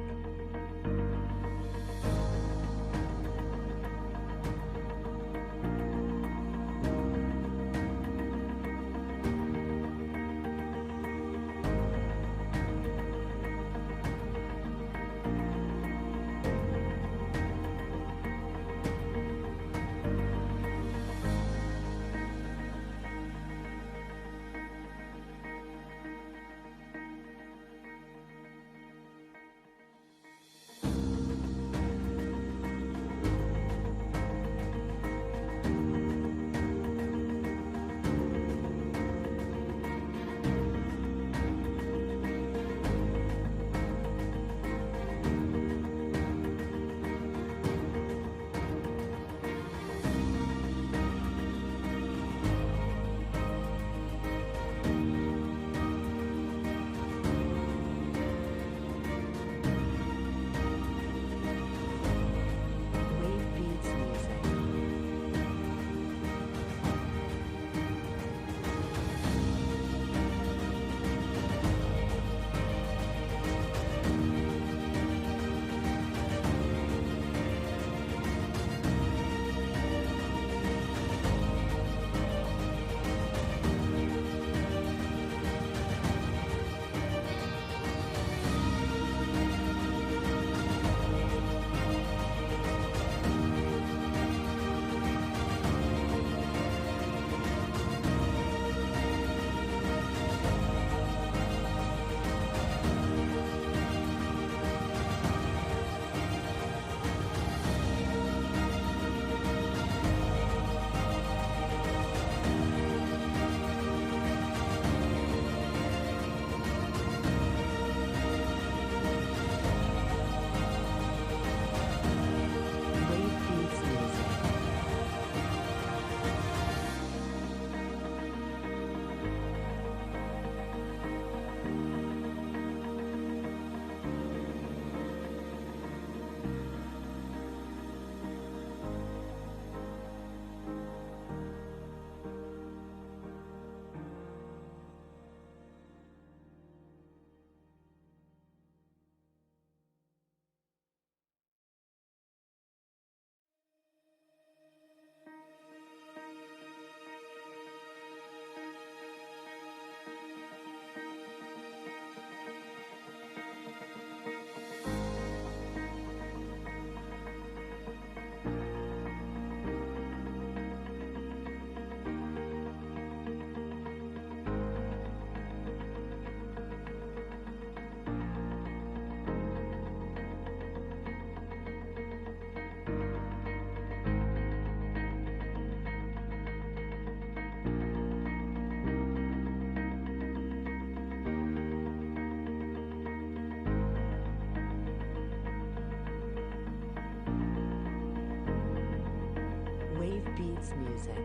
music.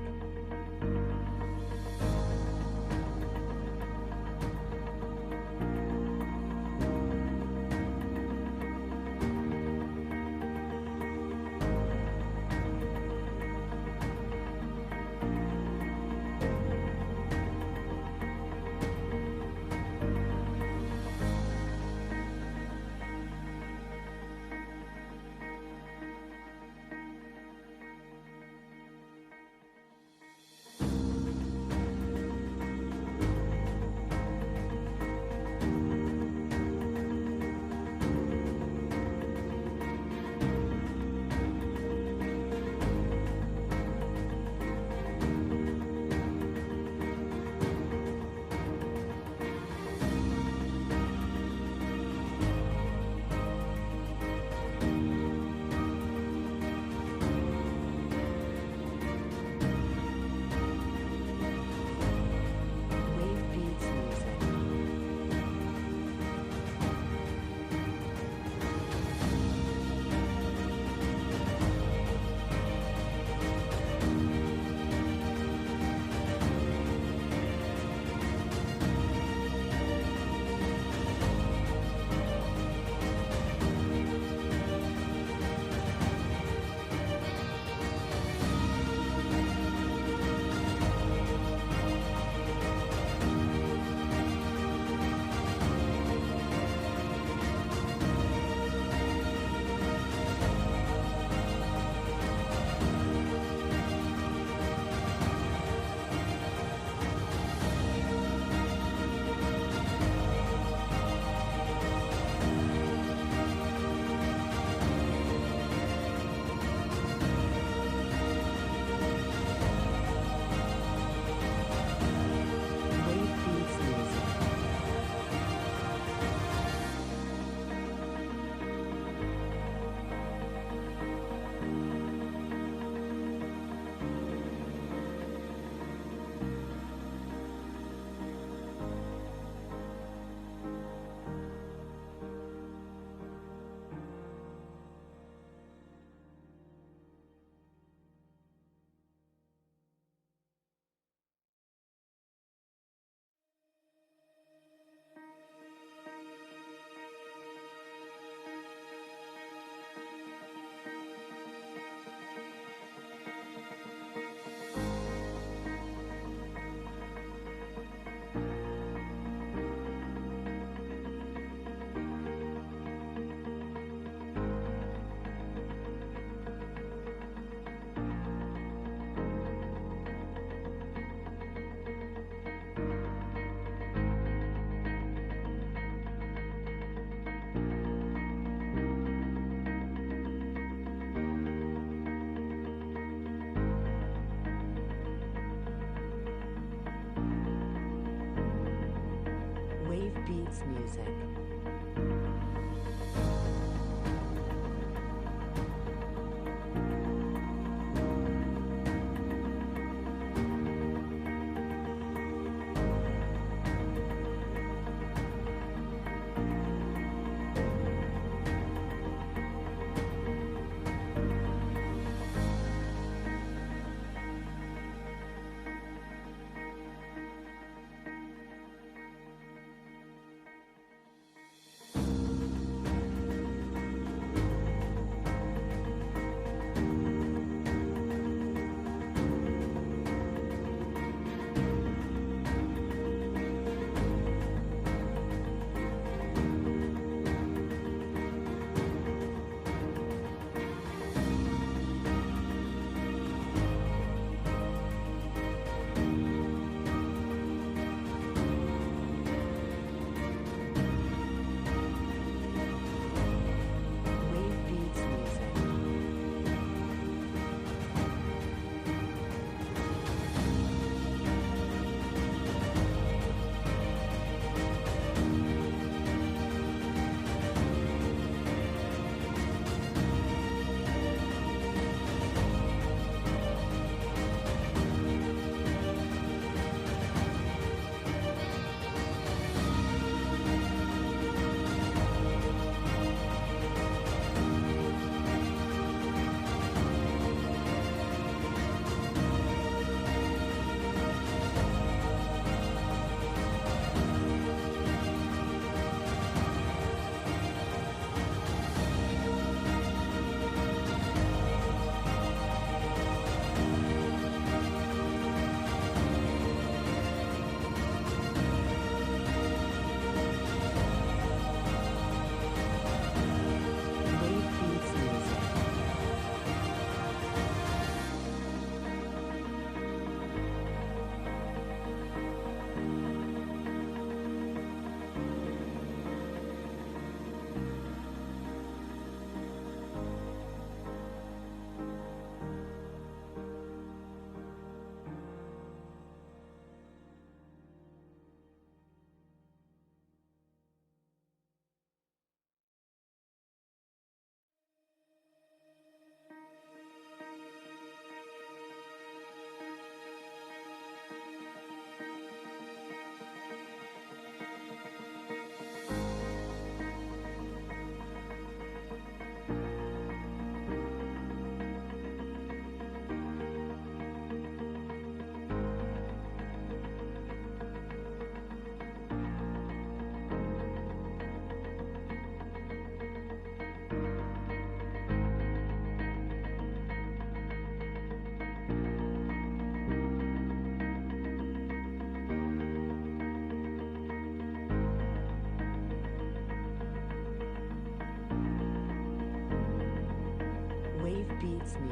Wave Beats music. Wave Beats music. Wave Beats music.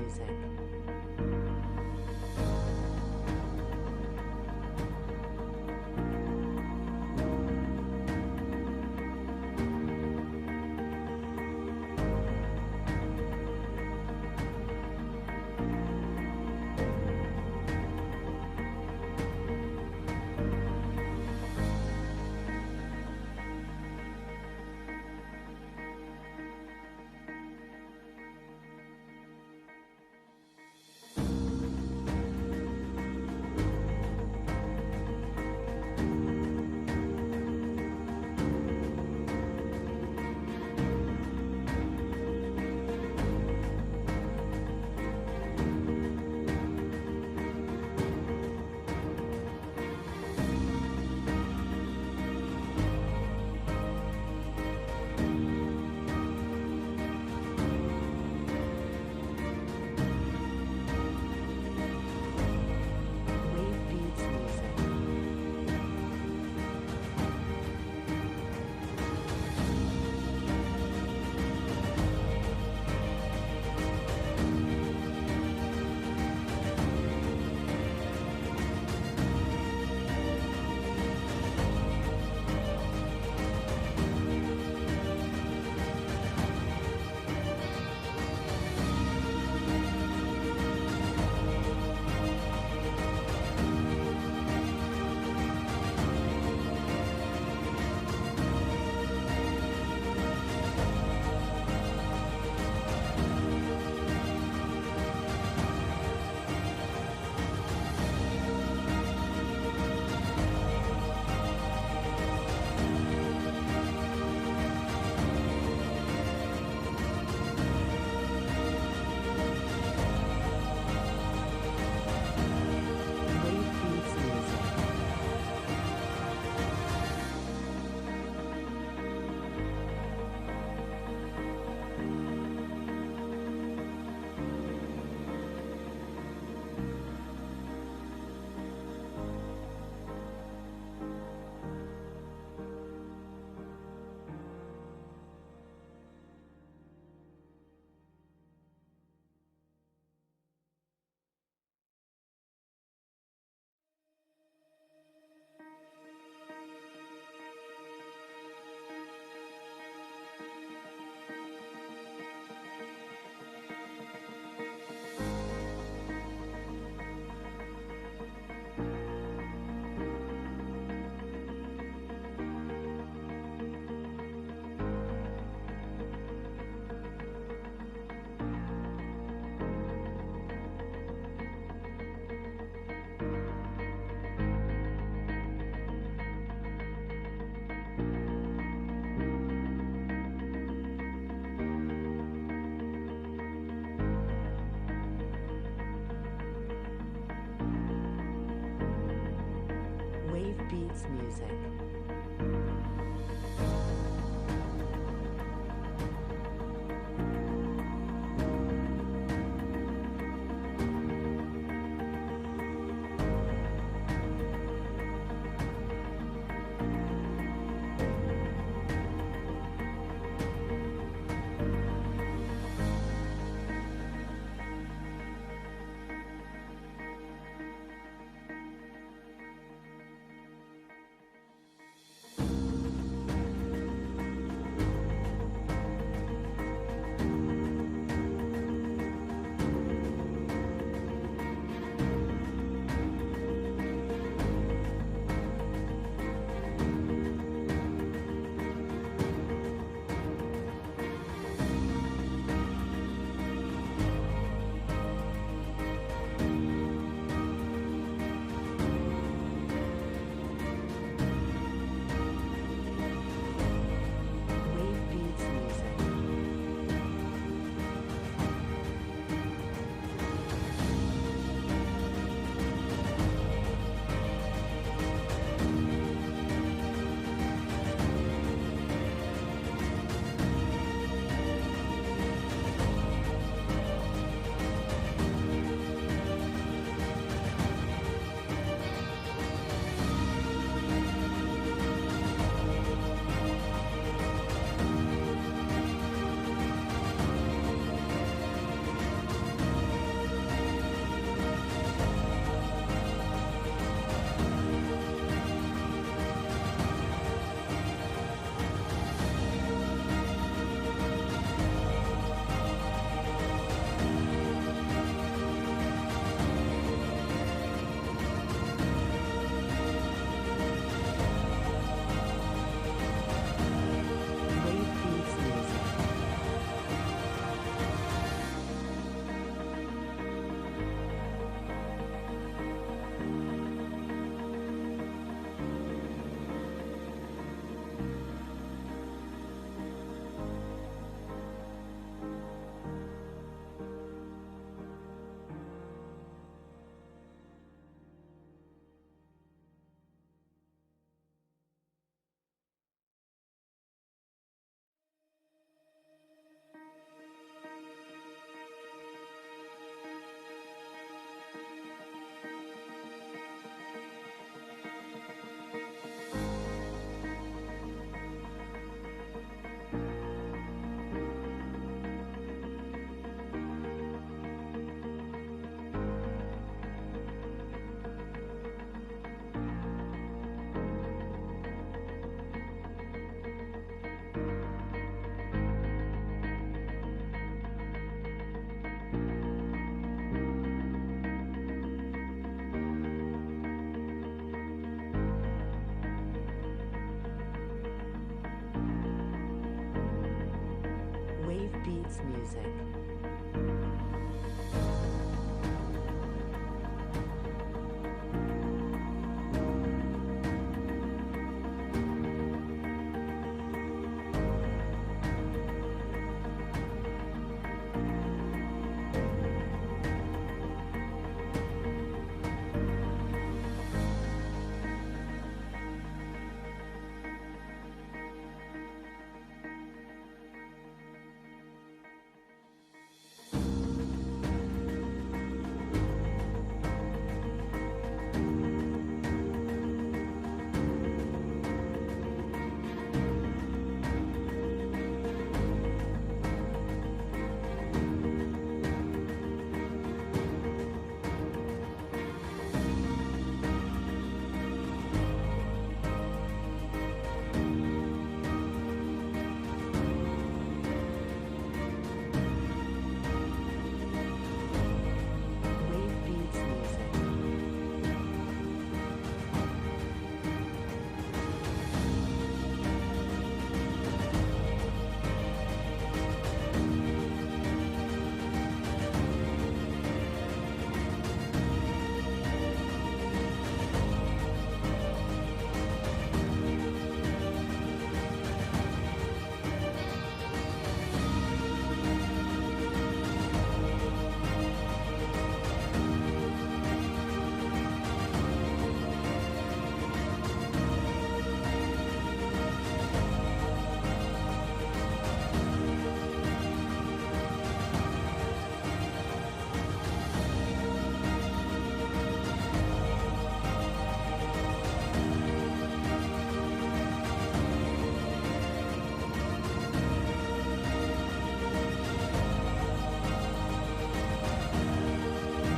music. Wave Beats Music. Wave Beats Music. Wave Beats Music. music.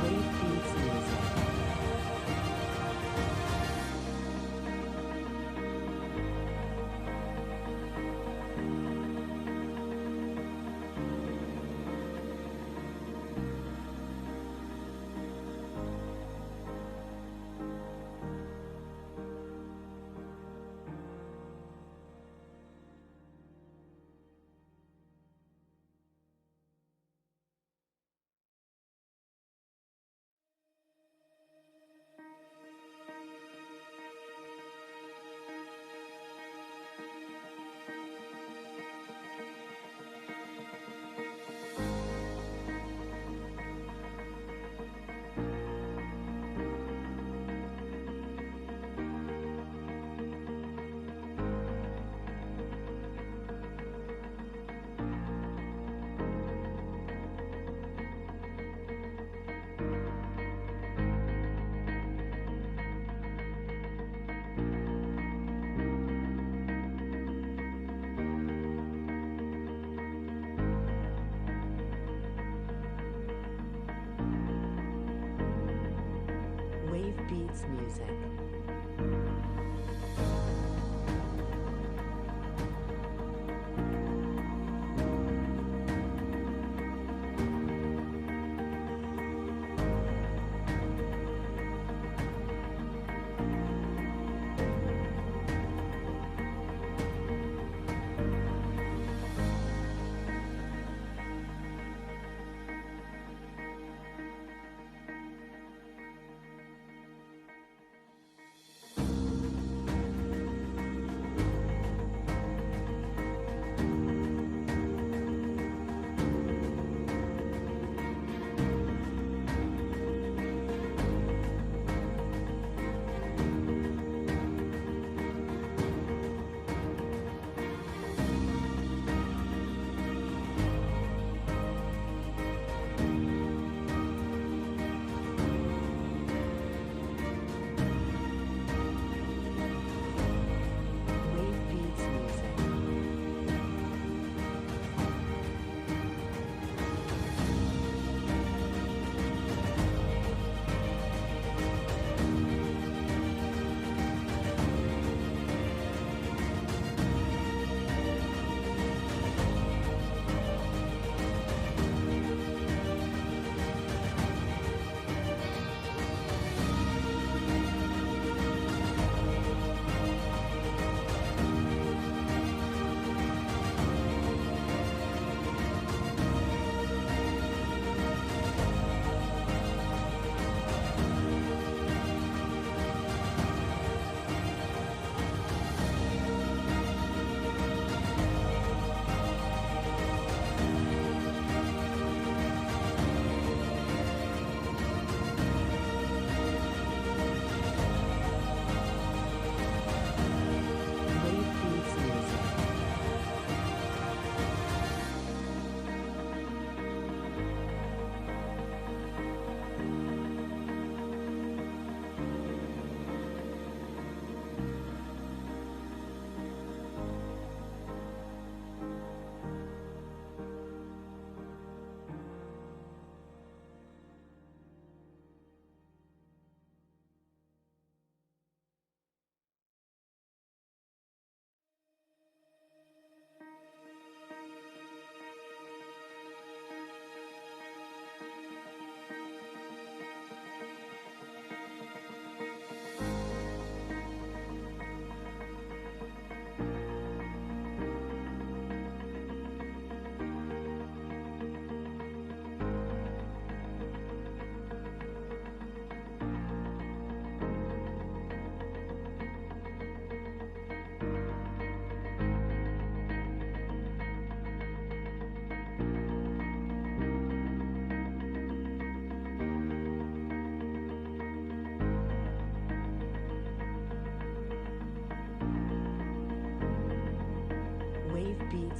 Wave Beats Music. Wave Beats Music. Wave Beats Music.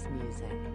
Beats Music.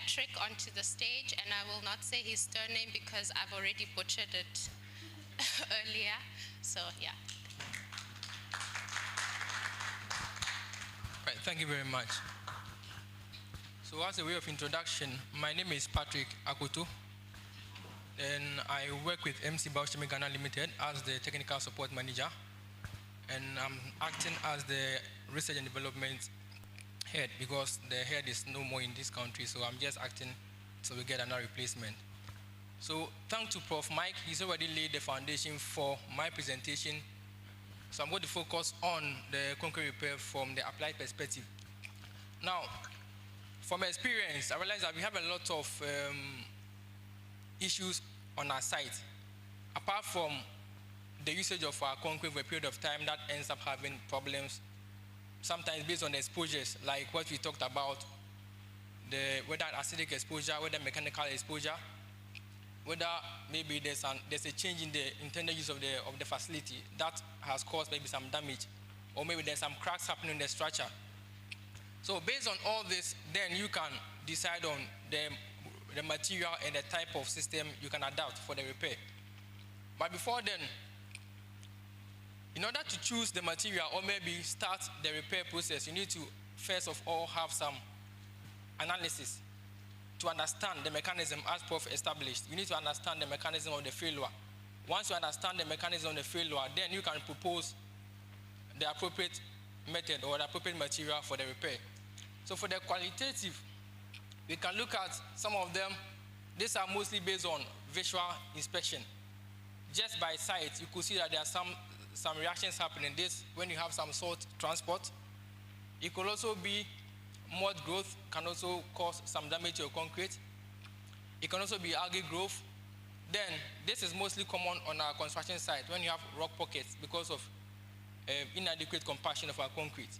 Patrick onto the stage, and I will not say his surname because I've already butchered it earlier. So, yeah. Right, thank you very much. So as a way of introduction, my name is Patrick Akutu, and I work with MC Bauchemi Ghana Limited as the technical support manager, and I'm acting as the research and development head because the head is no more in this country, so I'm just acting so we get another replacement. So thanks to Prof. Mike, he's already laid the foundation for my presentation. So I'm going to focus on the concrete repair from the applied perspective. Now, from experience, I realize that we have a lot of issues on our site. Apart from the usage of our concrete for a period of time that ends up having problems, sometimes based on the exposures, like what we talked about, whether acidic exposure, whether mechanical exposure, whether maybe there's a change in the intended use of the facility that has caused maybe some damage, or maybe there's some cracks happening in the structure. So based on all this, then you can decide on the material and the type of system you can adapt for the repair. But before then, in order to choose the material or maybe start the repair process, you need to first of all have some analysis to understand the mechanism as Prof established. You need to understand the mechanism of the failure. Once you understand the mechanism of the failure, then you can propose the appropriate method or the appropriate material for the repair. So for the qualitative, we can look at some of them. These are mostly based on visual inspection. Just by sight, you could see that there are some reactions happening. This, when you have some salt transport, it could also be mud growth, can also cause some damage to your concrete. It can also be algae growth. Then, this is mostly common on our construction site when you have rock pockets because of inadequate compaction of our concrete.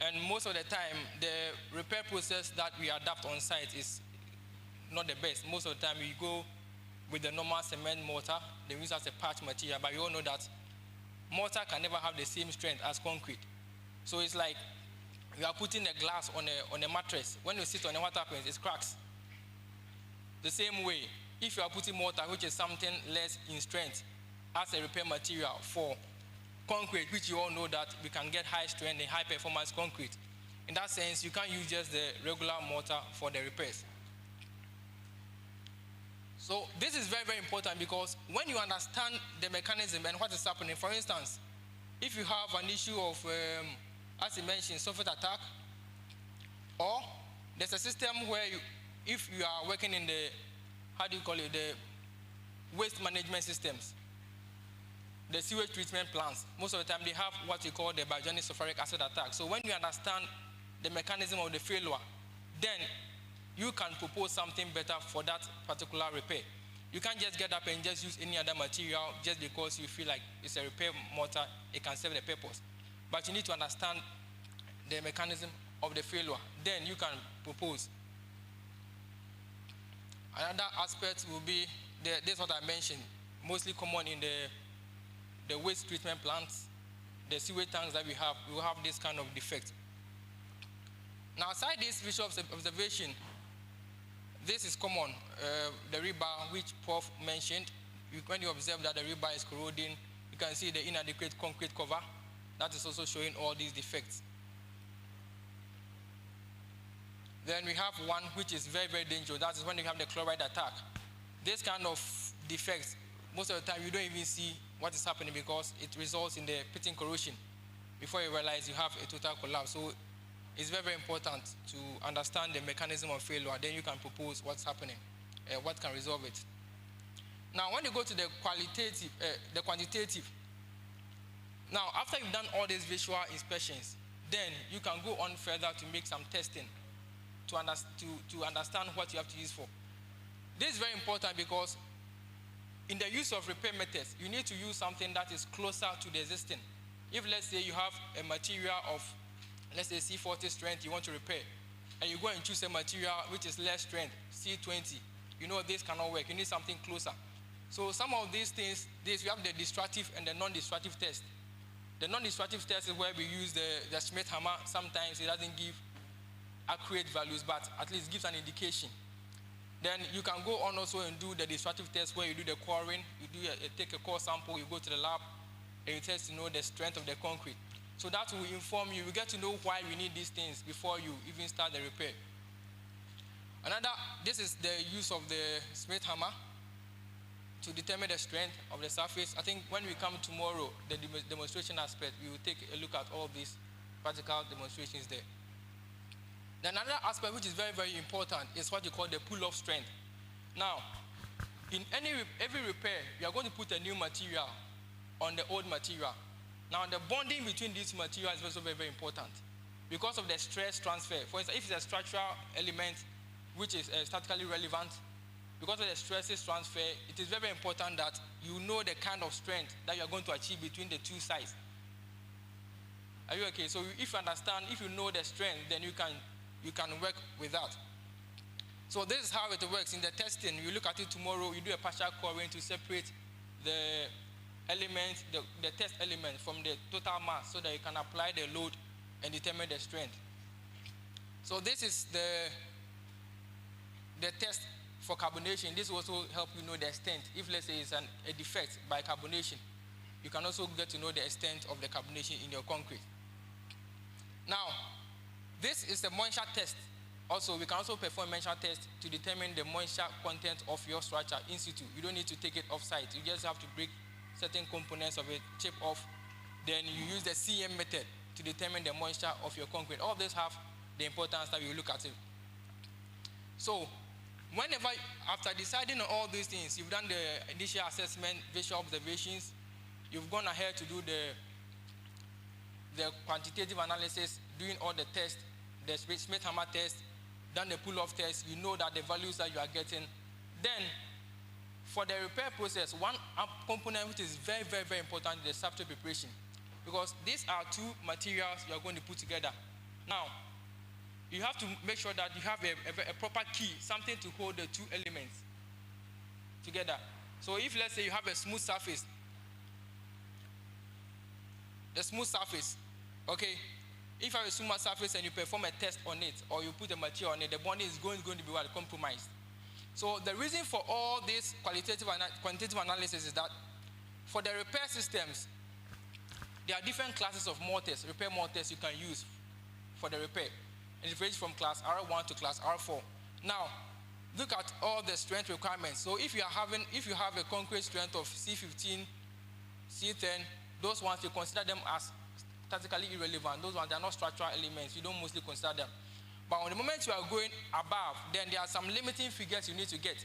And most of the time, the repair process that we adapt on site is not the best. Most of the time, we go with the normal cement mortar. They use as a patch material, but you all know that mortar can never have the same strength as concrete. So it's like you are putting a glass on a mattress. When you sit on it, what happens? It cracks. The same way, if you are putting mortar, which is something less in strength, as a repair material for concrete, which you all know that we can get high strength and high performance concrete. In that sense, you can't use just the regular mortar for the repairs. So this is very, very important because when you understand the mechanism and what is happening, for instance, if you have an issue of, as you mentioned, sulfate attack, or there's a system where if you are working in the, the waste management systems, the sewage treatment plants, most of the time they have what you call the biogenic sulfuric acid attack. So when you understand the mechanism of the failure, then you can propose something better for that particular repair. You can't just get up and just use any other material just because you feel like it's a repair mortar, it can serve the purpose. But you need to understand the mechanism of the failure. Then you can propose. Another aspect will be, this is what I mentioned, mostly common in the waste treatment plants, the sewage tanks that we will have this kind of defect. Now, aside this visual observation, this is common, the rebar, which Prof mentioned. When you observe that the rebar is corroding, you can see the inadequate concrete cover. That is also showing all these defects. Then we have one which is very, very dangerous. That is when you have the chloride attack. This kind of defects, most of the time you don't even see what is happening because it results in the pitting corrosion before you realize you have a total collapse. So it's very, very important to understand the mechanism of failure. Then you can propose what's happening, what can resolve it. Now, when you go to the quantitative, now after you've done all these visual inspections, then you can go on further to make some testing to understand what you have to use for. This is very important because in the use of repair methods, you need to use something that is closer to the existing. If, let's say, you have a material of, let's say, C40 strength you want to repair, and you go and choose a material which is less strength, C20, you know this cannot work. You need something closer. So some of these things, we have the destructive and the non-destructive test. The non-destructive test is where we use the Schmidt hammer. Sometimes it doesn't give accurate values, but at least gives an indication. Then you can go on also and do the destructive test where you do the coring, you take a core sample, you go to the lab, and you test to know the strength of the concrete. So that will inform you. You get to know why we need these things before you even start the repair. This is the use of the Smith hammer to determine the strength of the surface. I think when we come tomorrow, the demonstration aspect, we will take a look at all these practical demonstrations there. Then another aspect which is very, very important is what you call the pull-off strength. Now, in every repair, you are going to put a new material on the old material. Now, the bonding between these materials is also very, very important because of the stress transfer. For instance, if it's a structural element which is statically relevant, because of the stresses transfer, it is very, very important that you know the kind of strength that you are going to achieve between the two sides. Are you okay? So if you understand, if you know the strength, then you can work with that. So this is how it works. In the testing, you look at it tomorrow, you do a partial coring to separate the element, the test element from the total mass so that you can apply the load and determine the strength. So this is the test for carbonation. This will also help you know the extent. If let's say it's a defect by carbonation, you can also get to know the extent of the carbonation in your concrete. Now, this is the moisture test. Also, we can also perform moisture test to determine the moisture content of your structure in situ. You don't need to take it off-site. You just have to break certain components of it, chip off. Then you use the CM method to determine the moisture of your concrete. All of these have the importance that we look at it. So, whenever, after deciding on all these things, you've done the initial assessment, visual observations, you've gone ahead to do the quantitative analysis, doing all the tests, the Smith hammer test, done the pull-off test, you know that the values that you are getting. Then, for the repair process, one component which is very, very, very important is the substrate preparation. Because these are two materials you are going to put together. Now, you have to make sure that you have a proper key, something to hold the two elements together. So if, let's say, you have a smooth surface, okay, if you have a smooth surface and you perform a test on it, or you put a material on it, the bonding is going to be well compromised. So the reason for all this quantitative analysis is that for the repair systems, there are different classes of mortars, repair mortars you can use for the repair. And it ranges from class R1 to class R4. Now, look at all the strength requirements. So if you have a concrete strength of C15, C10, those ones you consider them as statically irrelevant. Those ones, they are not structural elements. You don't mostly consider them. But on the moment you are going above, then there are some limiting figures you need to get.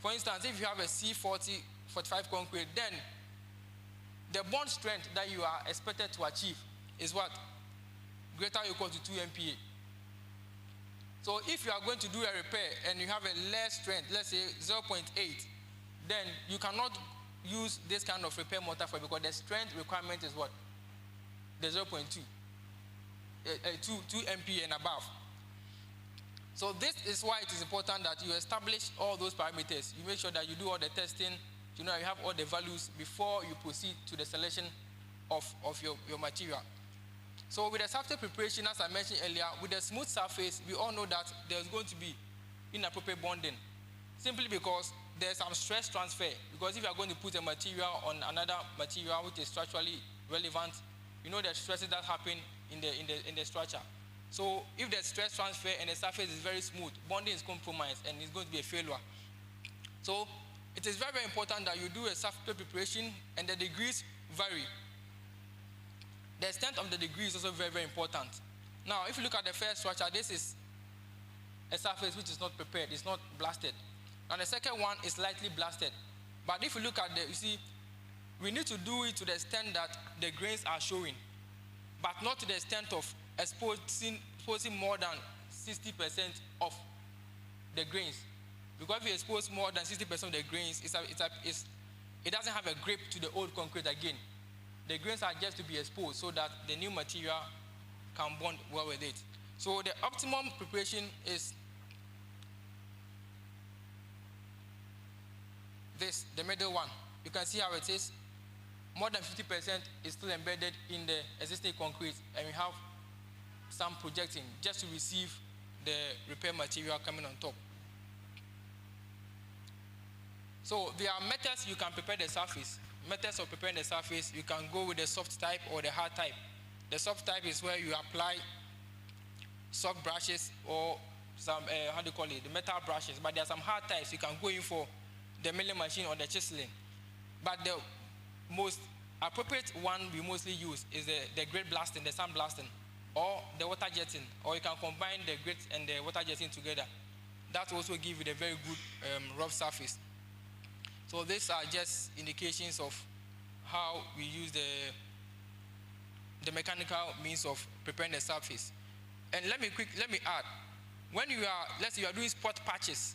For instance, if you have a C40, 45 concrete, then the bond strength that you are expected to achieve is what? Greater or equal to 2 MPa. So if you are going to do a repair and you have a less strength, let's say 0.8, then you cannot use this kind of repair mortar for it because the strength requirement is what? The 0.2, 2 MPa and above. So this is why it is important that you establish all those parameters. You make sure that you do all the testing, you know you have all the values before you proceed to the selection of your material. So with the substrate preparation, as I mentioned earlier, with the smooth surface, we all know that there's going to be inappropriate bonding, simply because there's some stress transfer. Because if you are going to put a material on another material which is structurally relevant, you know the stresses that happen in the structure. So if there's stress transfer and the surface is very smooth, bonding is compromised and it's going to be a failure. So it is very, very important that you do a substrate preparation and the degrees vary. The extent of the degree is also very, very important. Now, if you look at the first structure, this is a surface which is not prepared, it's not blasted. And the second one is lightly blasted. But if you look at you see, we need to do it to the extent that the grains are showing, but not to the extent of exposing more than 60% of the grains. Because if you expose more than 60% of the grains, it doesn't have a grip to the old concrete again. The grains are just to be exposed so that the new material can bond well with it. So the optimum preparation is this, the middle one. You can see how it is. More than 50% is still embedded in the existing concrete, and we have some projecting just to receive the repair material coming on top. So there are methods you can prepare the surface. Methods of preparing the surface, you can go with the soft type or the hard type. The soft type is where you apply soft brushes or some, the metal brushes. But there are some hard types. You can go in for the milling machine or the chiseling. But the most appropriate one we mostly use is the grit blasting, the sand blasting, or the water jetting. Or you can combine the grit and the water jetting together. That also gives you a very good rough surface. So these are just indications of how we use the mechanical means of preparing the surface. And let me add, when you are, let's say you are doing spot patches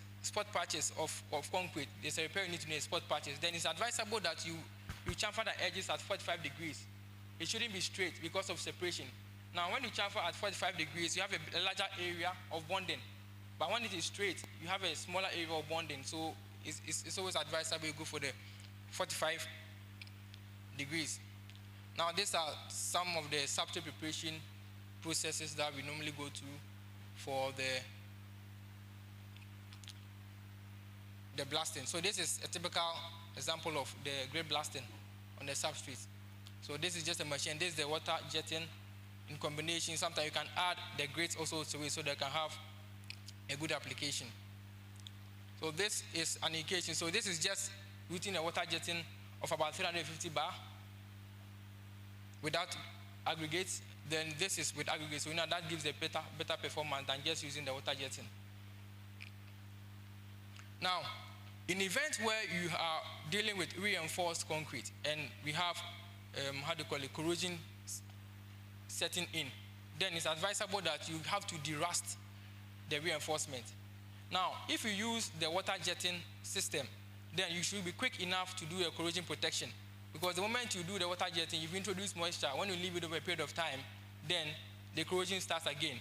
of concrete, there's a repair you need to need spot patches, then it's advisable that you chamfer the edges at 45 degrees. It shouldn't be straight because of separation. Now when you chamfer at 45 degrees, you have a larger area of bonding. But when it is straight, you have a smaller area of bonding. So it's always advisable you go for the 45 degrees. Now these are some of the substrate preparation processes that we normally go to for the blasting. So this is a typical example of the grit blasting on the substrate. So this is just a machine. This is the water jetting in combination. Sometimes you can add the grits also to it so they can have a good application. So this is an indication. So this is just routine a water jetting of about 350 bar without aggregates. Then this is with aggregates. So that gives a better performance than just using the water jetting. Now, in events where you are dealing with reinforced concrete and we have corrosion setting in, then it's advisable that you have to derust the reinforcement. Now, if you use the water jetting system, then you should be quick enough to do a corrosion protection. Because the moment you do the water jetting, you've introduced moisture. When you leave it over a period of time, then the corrosion starts again.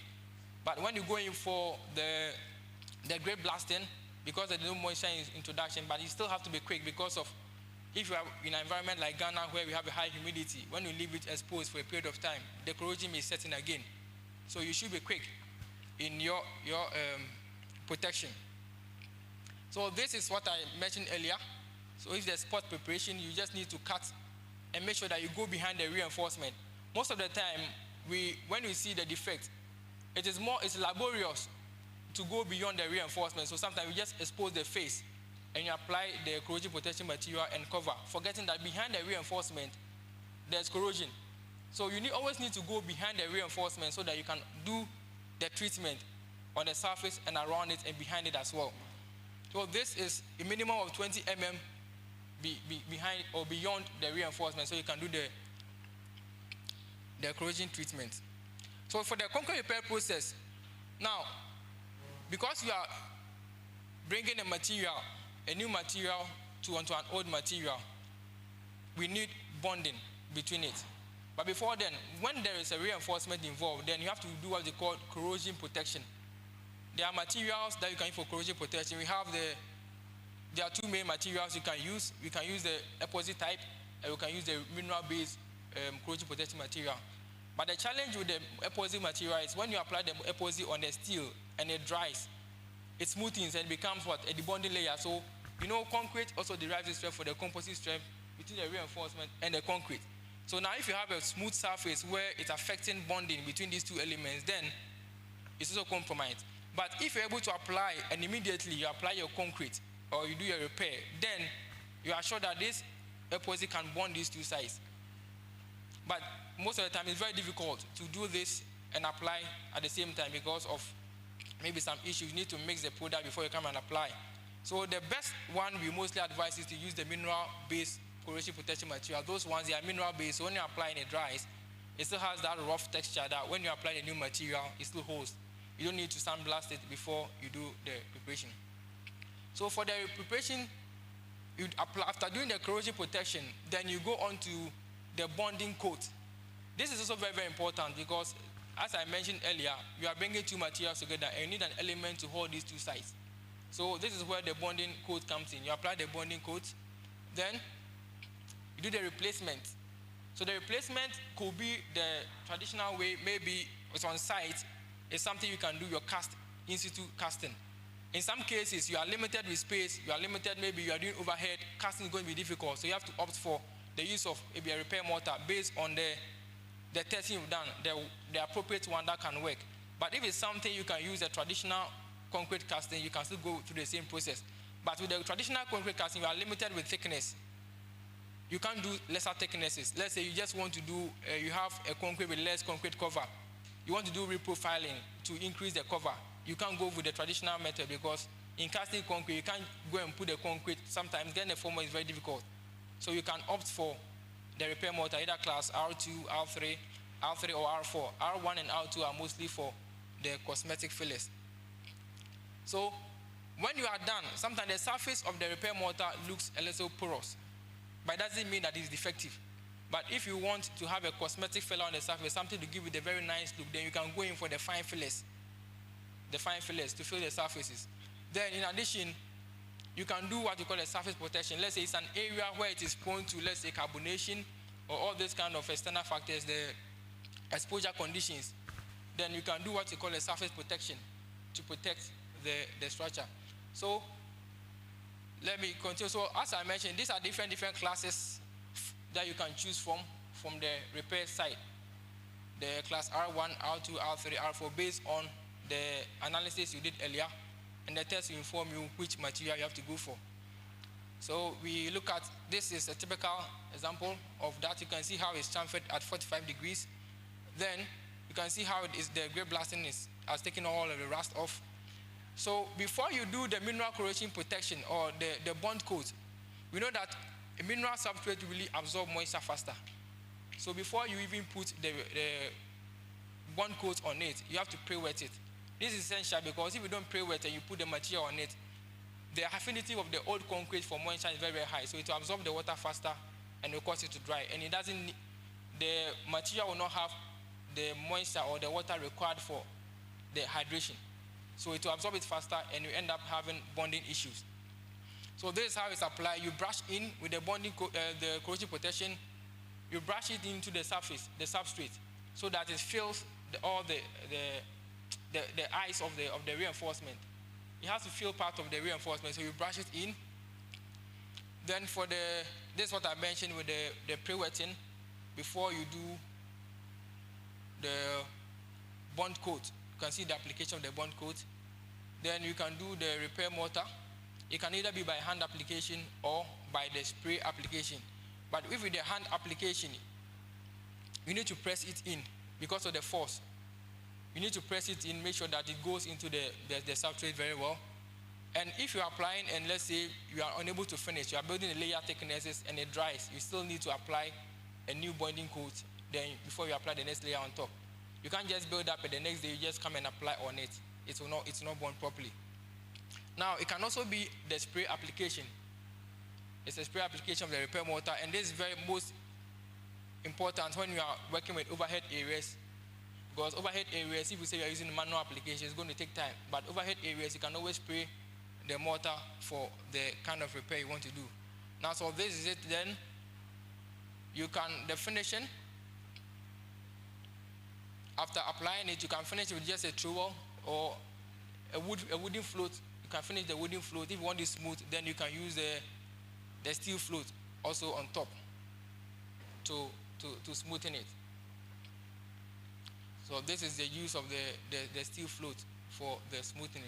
But when you go in for the grit blasting, because there's no moisture in introduction, but you still have to be quick because of if you are in an environment like Ghana where we have a high humidity, when you leave it exposed for a period of time, the corrosion may set in again. So you should be quick in your protection. So this is what I mentioned earlier. So if there's spot preparation, you just need to cut and make sure that you go behind the reinforcement. Most of the time, when we see the defect, it's laborious to go beyond the reinforcement. So sometimes you just expose the face and you apply the corrosion protection material and cover, forgetting that behind the reinforcement, there's corrosion. So you always need to go behind the reinforcement so that you can do the treatment on the surface and around it and behind it as well. So this is a minimum of 20 mm behind or beyond the reinforcement, so you can do the corrosion treatment. So for the concrete repair process, now, because you are bringing a new material onto an old material, we need bonding between it. But before then, when there is a reinforcement involved, then you have to do what they call corrosion protection. There are materials that you can use for corrosion protection. There are two main materials you can use. We can use the epoxy type, and we can use the mineral-based corrosion protection material. But the challenge with the epoxy material is when you apply the epoxy on the steel and it dries, it smoothens and becomes what? A debonding layer. So, concrete also derives its strength for the composite strength between the reinforcement and the concrete. So now if you have a smooth surface where it's affecting bonding between these two elements, then it's also compromised. But if you're able to apply and immediately you apply your concrete or you do your repair, then you are sure that this epoxy can bond these two sides. But most of the time it's very difficult to do this and apply at the same time because of maybe some issues. You need to mix the product before you come and apply. So the best one we mostly advise is to use the mineral-based corrosion protection material. Those ones, they are mineral-based, so when you apply and it dries, it still has that rough texture that when you apply the new material, it still holds. You don't need to sandblast it before you do the preparation. So for the preparation, after doing the corrosion protection, then you go on to the bonding coat. This is also very, very important because, as I mentioned earlier, you are bringing two materials together and you need an element to hold these two sides. So this is where the bonding coat comes in. You apply the bonding coat, then you do the replacement. So the replacement could be the traditional way, maybe it's on site, it's something you can do your in situ casting. In some cases, you are limited with space, you are limited, maybe you are doing overhead, casting is going to be difficult, so you have to opt for the use of maybe a repair mortar based on the testing you've done, the appropriate one that can work. But if it's something you can use a traditional concrete casting, you can still go through the same process. But with the traditional concrete casting, you are limited with thickness. You can't do lesser thicknesses. Let's say you just want to do, you have a concrete with less concrete cover. You want to do reprofiling to increase the cover. You can't go with the traditional method because in casting concrete, you can't go and put the concrete. Sometimes getting the formula is very difficult. So you can opt for the repair mortar, either class R2, R3, R3 or R4. R1 and R2 are mostly for the cosmetic fillers. So when you are done, sometimes the surface of the repair mortar looks a little porous, but it doesn't mean that it's defective. But if you want to have a cosmetic filler on the surface, something to give it a very nice look, then you can go in for the fine fillers to fill the surfaces. Then in addition, you can do what you call a surface protection. Let's say it's an area where it is prone to, let's say, carbonation or all these kind of external factors, the exposure conditions. Then you can do what you call a surface protection to protect the structure. So let me continue. So as I mentioned, these are different classes that you can choose from the repair side. The class R1, R2, R3, R4, based on the analysis you did earlier, and the test will inform you which material you have to go for. So we look at, this is a typical example of that. You can see how it's chamfered at 45 degrees. Then you can see how it is, the grey blasting has taken all of the rust off. So before you do the mineral corrosion protection or the bond coat, we know that a mineral substrate really absorb moisture faster. So before you even put the bond coat on it, you have to pre-wet it. This is essential because if you don't pre-wet and you put the material on it, the affinity of the old concrete for moisture is very, very high. So it will absorb the water faster and will cause it to dry. And it doesn't, the material will not have the moisture or the water required for the hydration. So it will absorb it faster and you end up having bonding issues. So this is how it's applied. You brush in with the bonding, the corrosion protection. You brush it into the surface, the substrate, so that it fills all the eyes of the reinforcement. It has to fill part of the reinforcement, so you brush it in. Then for this is what I mentioned with the pre-wetting before you do the bond coat. You can see the application of the bond coat. Then you can do the repair mortar. It can either be by hand application or by the spray application. But if with the hand application, you need to press it in because of the force. You need to press it in, make sure that it goes into the substrate very well. And if you're applying and let's say you are unable to finish, you are building the layer thicknesses and it dries, you still need to apply a new bonding coat then before you apply the next layer on top. You can't just build up and the next day you just come and apply on it. It's not bond properly. Now, it can also be the spray application. It's a spray application of the repair mortar, and this is very most important when you are working with overhead areas, because overhead areas, if you say you are using manual application, it's going to take time. But overhead areas, you can always spray the mortar for the kind of repair you want to do. Now, so this is it then. You can, the finishing, after applying it, you can finish with just a trowel or a wooden float. You can finish the wooden float. If you want it smooth, then you can use the steel float also on top to smoothen it. So this is the use of the steel float for the smoothing.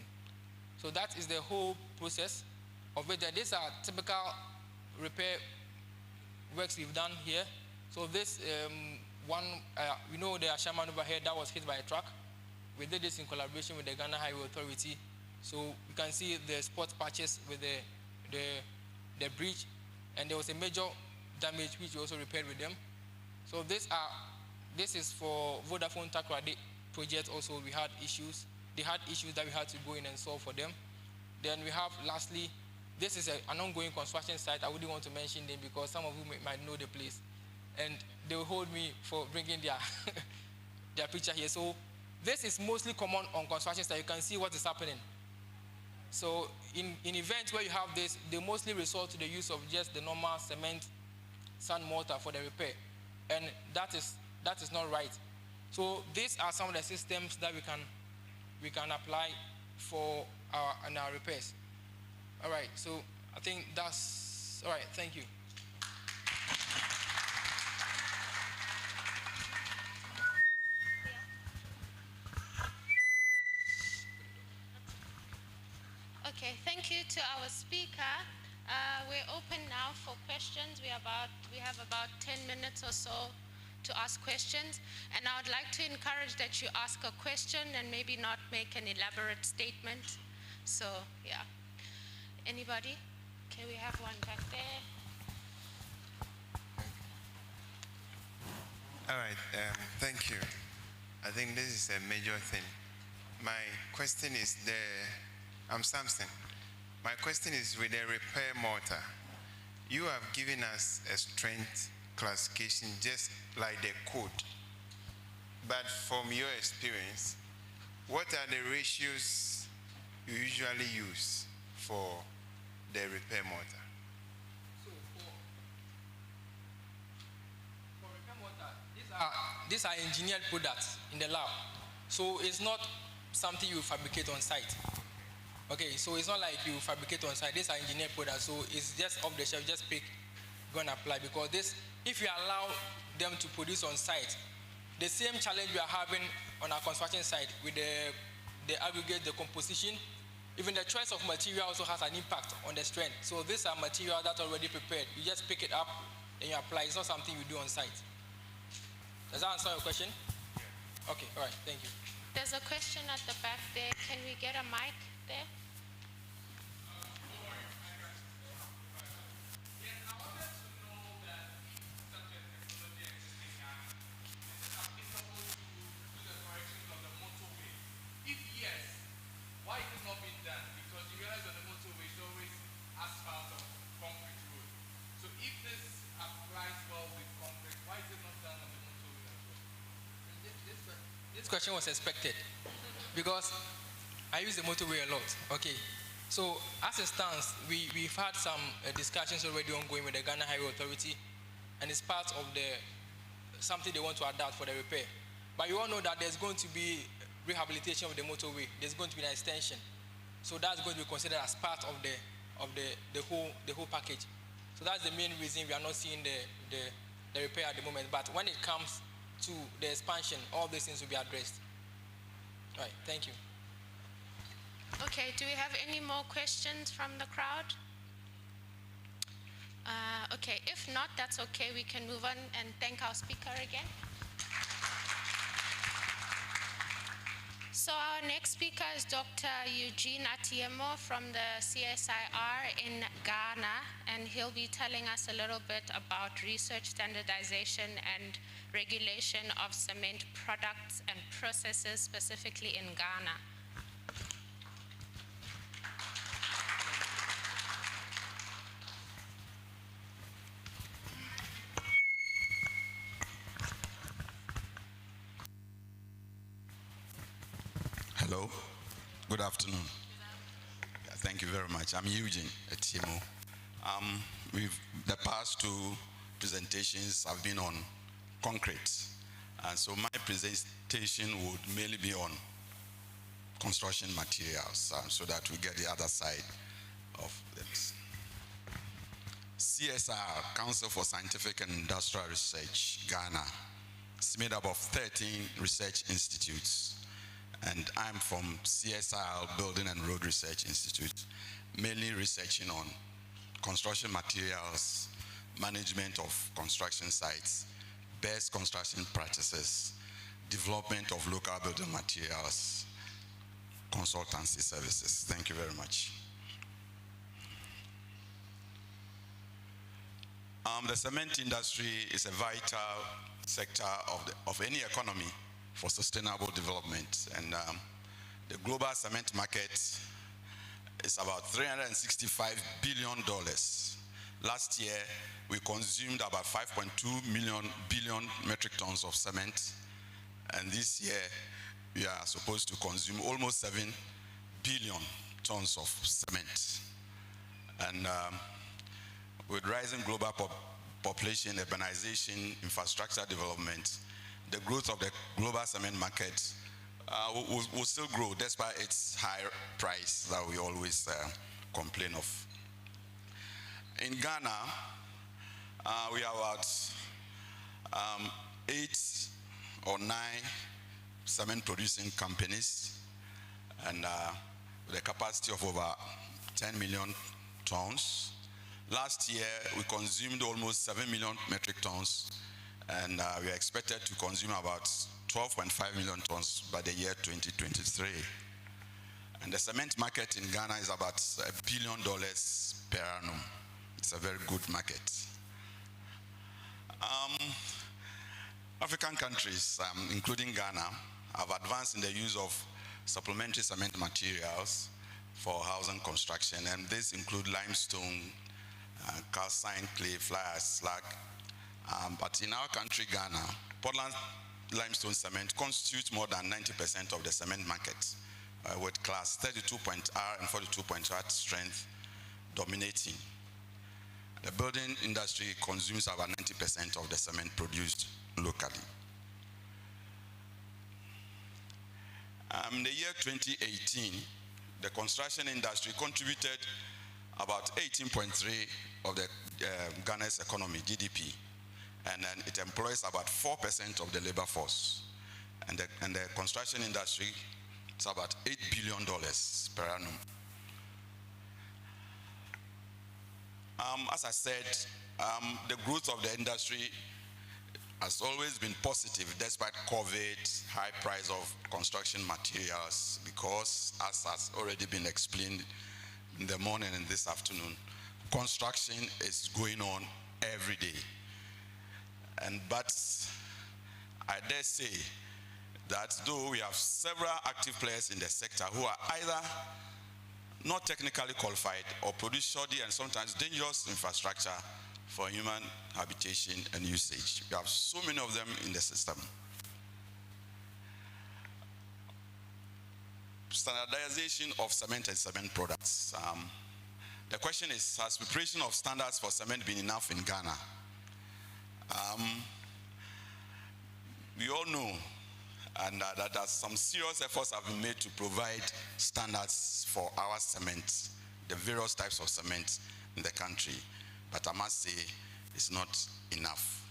So that is the whole process of it. These are typical repair works we've done here. So this one, we know the Ashaman overhead that was hit by a truck. We did this in collaboration with the Ghana Highway Authority. So you can see the spot patches with the bridge, and there was a major damage which we also repaired with them. So this is for Vodafone Takoradi project. Also, we had issues. They had issues that we had to go in and solve for them. Then we have, lastly, this is an ongoing construction site. I wouldn't want to mention them because some of you might know the place, and they will hold me for bringing their picture here. So this is mostly common on construction sites. You can see what is happening. So in events where you have this, they mostly resort to the use of just the normal cement sand mortar for the repair, and that is not right. So these are some of the systems that we can apply for our repairs. All right, so I think that's all right. Thank you. Okay, thank you to our speaker. We're open now for questions. We have about 10 minutes or so to ask questions. And I would like to encourage that you ask a question and maybe not make an elaborate statement. So, yeah. Anybody? Okay, we have one back there. All right, thank you. I think this is a major thing. My question is I'm Samson. My question is with the repair mortar. You have given us a strength classification just like the code. But from your experience, what are the ratios you usually use for the repair mortar? So for repair mortar, these are engineered products in the lab. So it's not something you fabricate on site. Okay, so it's not like you fabricate on site. These are engineered products, so it's just off the shelf, just pick, go and apply. Because if you allow them to produce on site, the same challenge we are having on our construction site with the aggregate, the composition, even the choice of material also has an impact on the strength. So these are material that's already prepared. You just pick it up and you apply. It's not something you do on site. Does that answer your question? Okay, all right, thank you. There's a question at the back there. Can we get a mic there? Why it has not been done? Because you realize on the motorway is always asphalt or concrete road. So if this applies well with concrete, why is it not done on the motorway as well? This question was expected because I use the motorway a lot. Okay, so as it stands, we've had some discussions already ongoing with the Ghana Highway Authority, and it's part of something they want to adapt for the repair. But you all know that there's going to be rehabilitation of the motorway. There's going to be an extension, so that's going to be considered as part of the whole package. So that's the main reason we are not seeing the repair at the moment. But when it comes to the expansion, all these things will be addressed. All right, thank you. Okay, do we have any more questions from the crowd? Okay, if not, that's okay. We can move on and thank our speaker again. So our next speaker is Dr. Eugene Atiemo from the CSIR in Ghana, and he'll be telling us a little bit about research, standardization, and regulation of cement products and processes, specifically in Ghana. Hello, good afternoon. Yeah, thank you very much. I'm Eugene Atiemo. With the past two presentations have been on concrete, and so my presentation would mainly be on construction materials, so that we get the other side of this. CSR, Council for Scientific and Industrial Research, Ghana, is made up of 13 research institutes. And I'm from CSIR Building and Road Research Institute, mainly researching on construction materials, management of construction sites, best construction practices, development of local building materials, consultancy services. Thank you very much. The cement industry is a vital sector of any economy for sustainable development, and the global cement market is about $365 billion. Last year, we consumed about 5.2 billion metric tons of cement, and this year, we are supposed to consume almost 7 billion tons of cement. And with rising global population, urbanization, infrastructure development, the growth of the global cement market will still grow despite its high price that we always complain of. In Ghana, we have about 8 or 9 cement producing companies, and with a capacity of over 10 million tons. Last year, we consumed almost 7 million metric tons, and we are expected to consume about 12.5 million tons by the year 2023. And the cement market in Ghana is about $1 billion per annum. It's a very good market. African countries, including Ghana, have advanced in the use of supplementary cement materials for housing construction, and these include limestone, calcine, clay, fly ash, slag. But in our country, Ghana, Portland limestone cement constitutes more than 90% of the cement market, with class 32.R and 42.R strength dominating. The building industry consumes about 90% of the cement produced locally. In the year 2018, the construction industry contributed about 18.3% of the Ghana's economy, GDP, and then it employs about 4% of the labor force. And the construction industry is about $8 billion per annum. As I said, the growth of the industry has always been positive despite COVID, high price of construction materials, because as has already been explained in the morning and this afternoon, construction is going on every day. But I dare say that though we have several active players in the sector who are either not technically qualified or produce shoddy and sometimes dangerous infrastructure for human habitation and usage. We have so many of them in the system. Standardization of cement and cement products. The question is, has preparation of standards for cement been enough in Ghana? We all know and that some serious efforts have been made to provide standards for our cement, the various types of cement in the country. But I must say, it's not enough.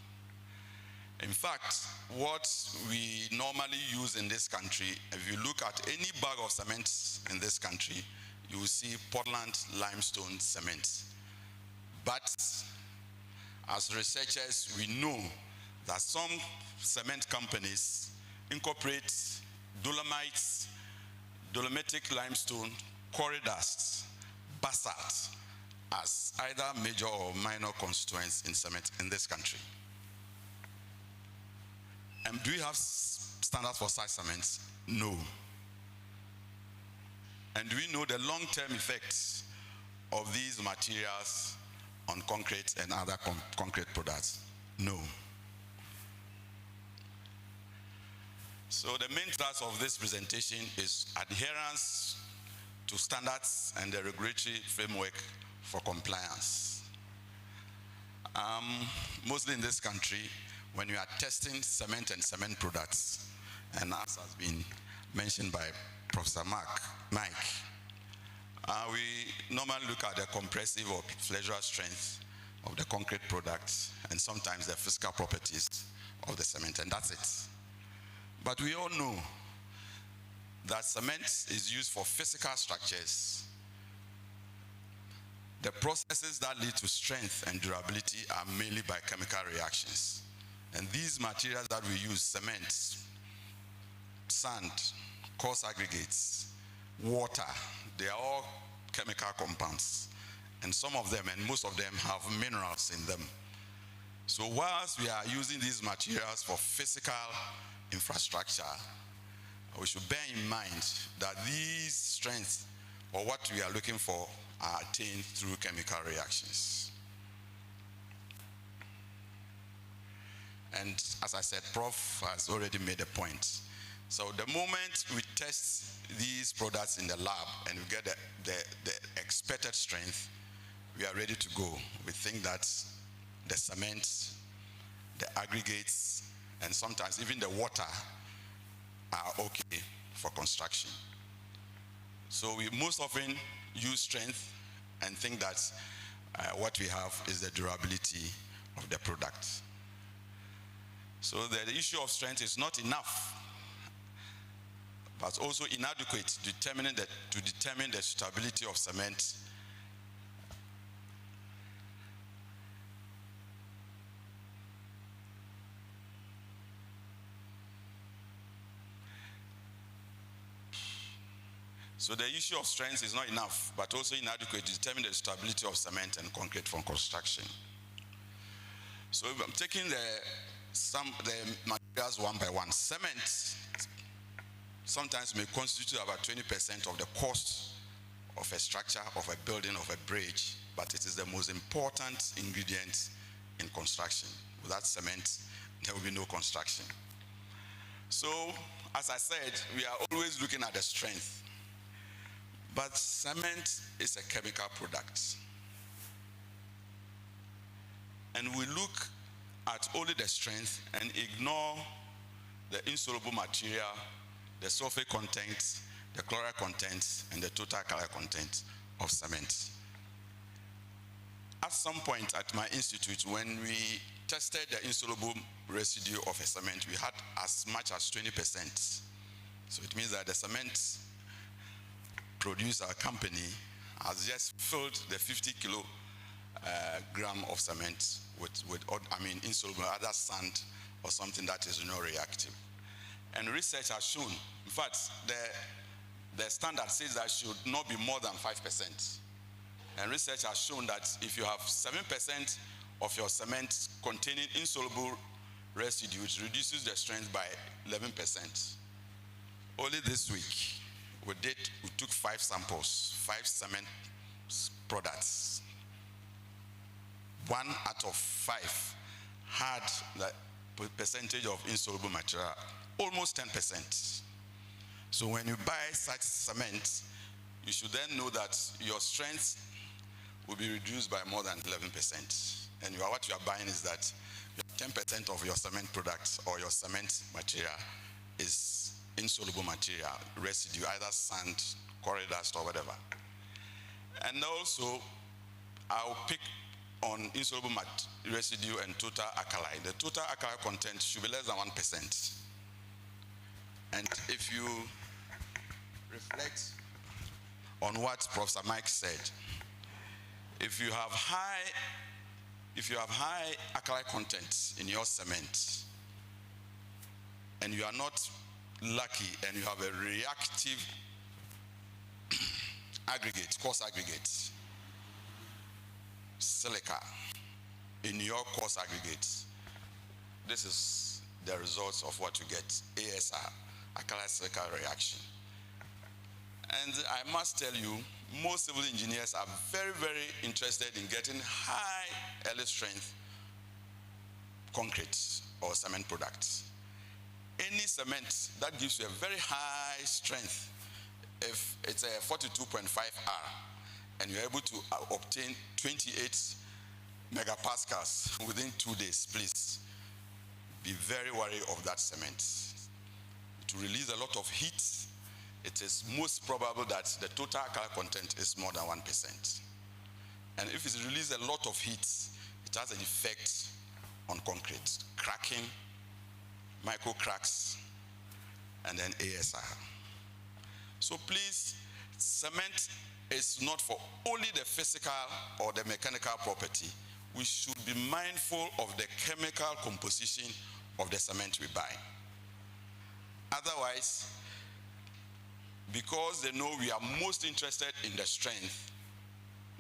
In fact, what we normally use in this country, if you look at any bag of cement in this country, you will see Portland limestone cement. But as researchers, we know that some cement companies incorporate dolomites, dolomitic limestone, quarry dust, basalt as either major or minor constituents in cement in this country. And do we have standards for such cements? No. And do we know the long-term effects of these materials on concrete and other concrete products? No. So the main task of this presentation is adherence to standards and the regulatory framework for compliance. Mostly in this country, when we are testing cement and cement products, and as has been mentioned by Professor Mike, we normally look at the compressive or flexural strength of the concrete products and sometimes the physical properties of the cement, and that's it. But we all know that cement is used for physical structures. The processes that lead to strength and durability are mainly by chemical reactions. And these materials that we use, cement, sand, coarse aggregates, water, they are all chemical compounds. And some of them, and most of them, have minerals in them. So whilst we are using these materials for physical infrastructure, we should bear in mind that these strengths, or what we are looking for, are attained through chemical reactions. And as I said, Prof has already made a point. So the moment we test these products in the lab and we get the expected strength, we are ready to go. We think that the cement, the aggregates, and sometimes even the water are okay for construction. So we most often use strength and think that what we have is the durability of the product. So the issue of strength is not enough, but also inadequate to determine the suitability of cement. So the issue of strength is not enough, but also inadequate to determine the stability of cement and concrete for construction. So if I'm taking the materials one by one, cement sometimes may constitute about 20% of the cost of a structure, of a building, of a bridge, but it is the most important ingredient in construction. Without cement, there will be no construction. So, as I said, we are always looking at the strength. But cement is a chemical product. And we look at only the strength and ignore the insoluble material, the sulfate content, the chloride content, and the total alkali content of cement. At some point at my institute, when we tested the insoluble residue of a cement, we had as much as 20%. So it means that the cement producer company has just filled the 50 kilogram of cement with insoluble, other sand or something that is not reactive. And research has shown, in fact, the standard says that should not be more than 5%. And research has shown that if you have 7% of your cement containing insoluble residue, it reduces the strength by 11%. Only this week, we took 5 samples, 5 cement products. 1 out of 5 had the percentage of insoluble material, almost 10%. So when you buy such cement, you should then know that your strength will be reduced by more than 11%. And what you are buying is that 10% of your cement products or your cement material is insoluble material, residue, either sand, quarry dust, or whatever. And also, I'll pick on insoluble residue and total alkali. The total alkali content should be less than 1%. And if you reflect on what Professor Mike said, if you have high alkali content in your cement, and you are not lucky and you have a reactive aggregate, coarse aggregate, silica in your coarse aggregates, this is the results of what you get, ASR, alkali silica reaction. And I must tell you, most civil engineers are very, very interested in getting high early strength concrete or cement products. Any cement that gives you a very high strength, if it's a 42.5 R and you're able to obtain 28 megapascals within 2 days, please be very wary of that cement. To release a lot of heat, it is most probable that the total alkali content is more than 1%. And if it releases a lot of heat, it has an effect on concrete, cracking, micro cracks, and then ASR. So please, cement is not for only the physical or the mechanical property. We should be mindful of the chemical composition of the cement we buy. Otherwise, because they know we are most interested in the strength,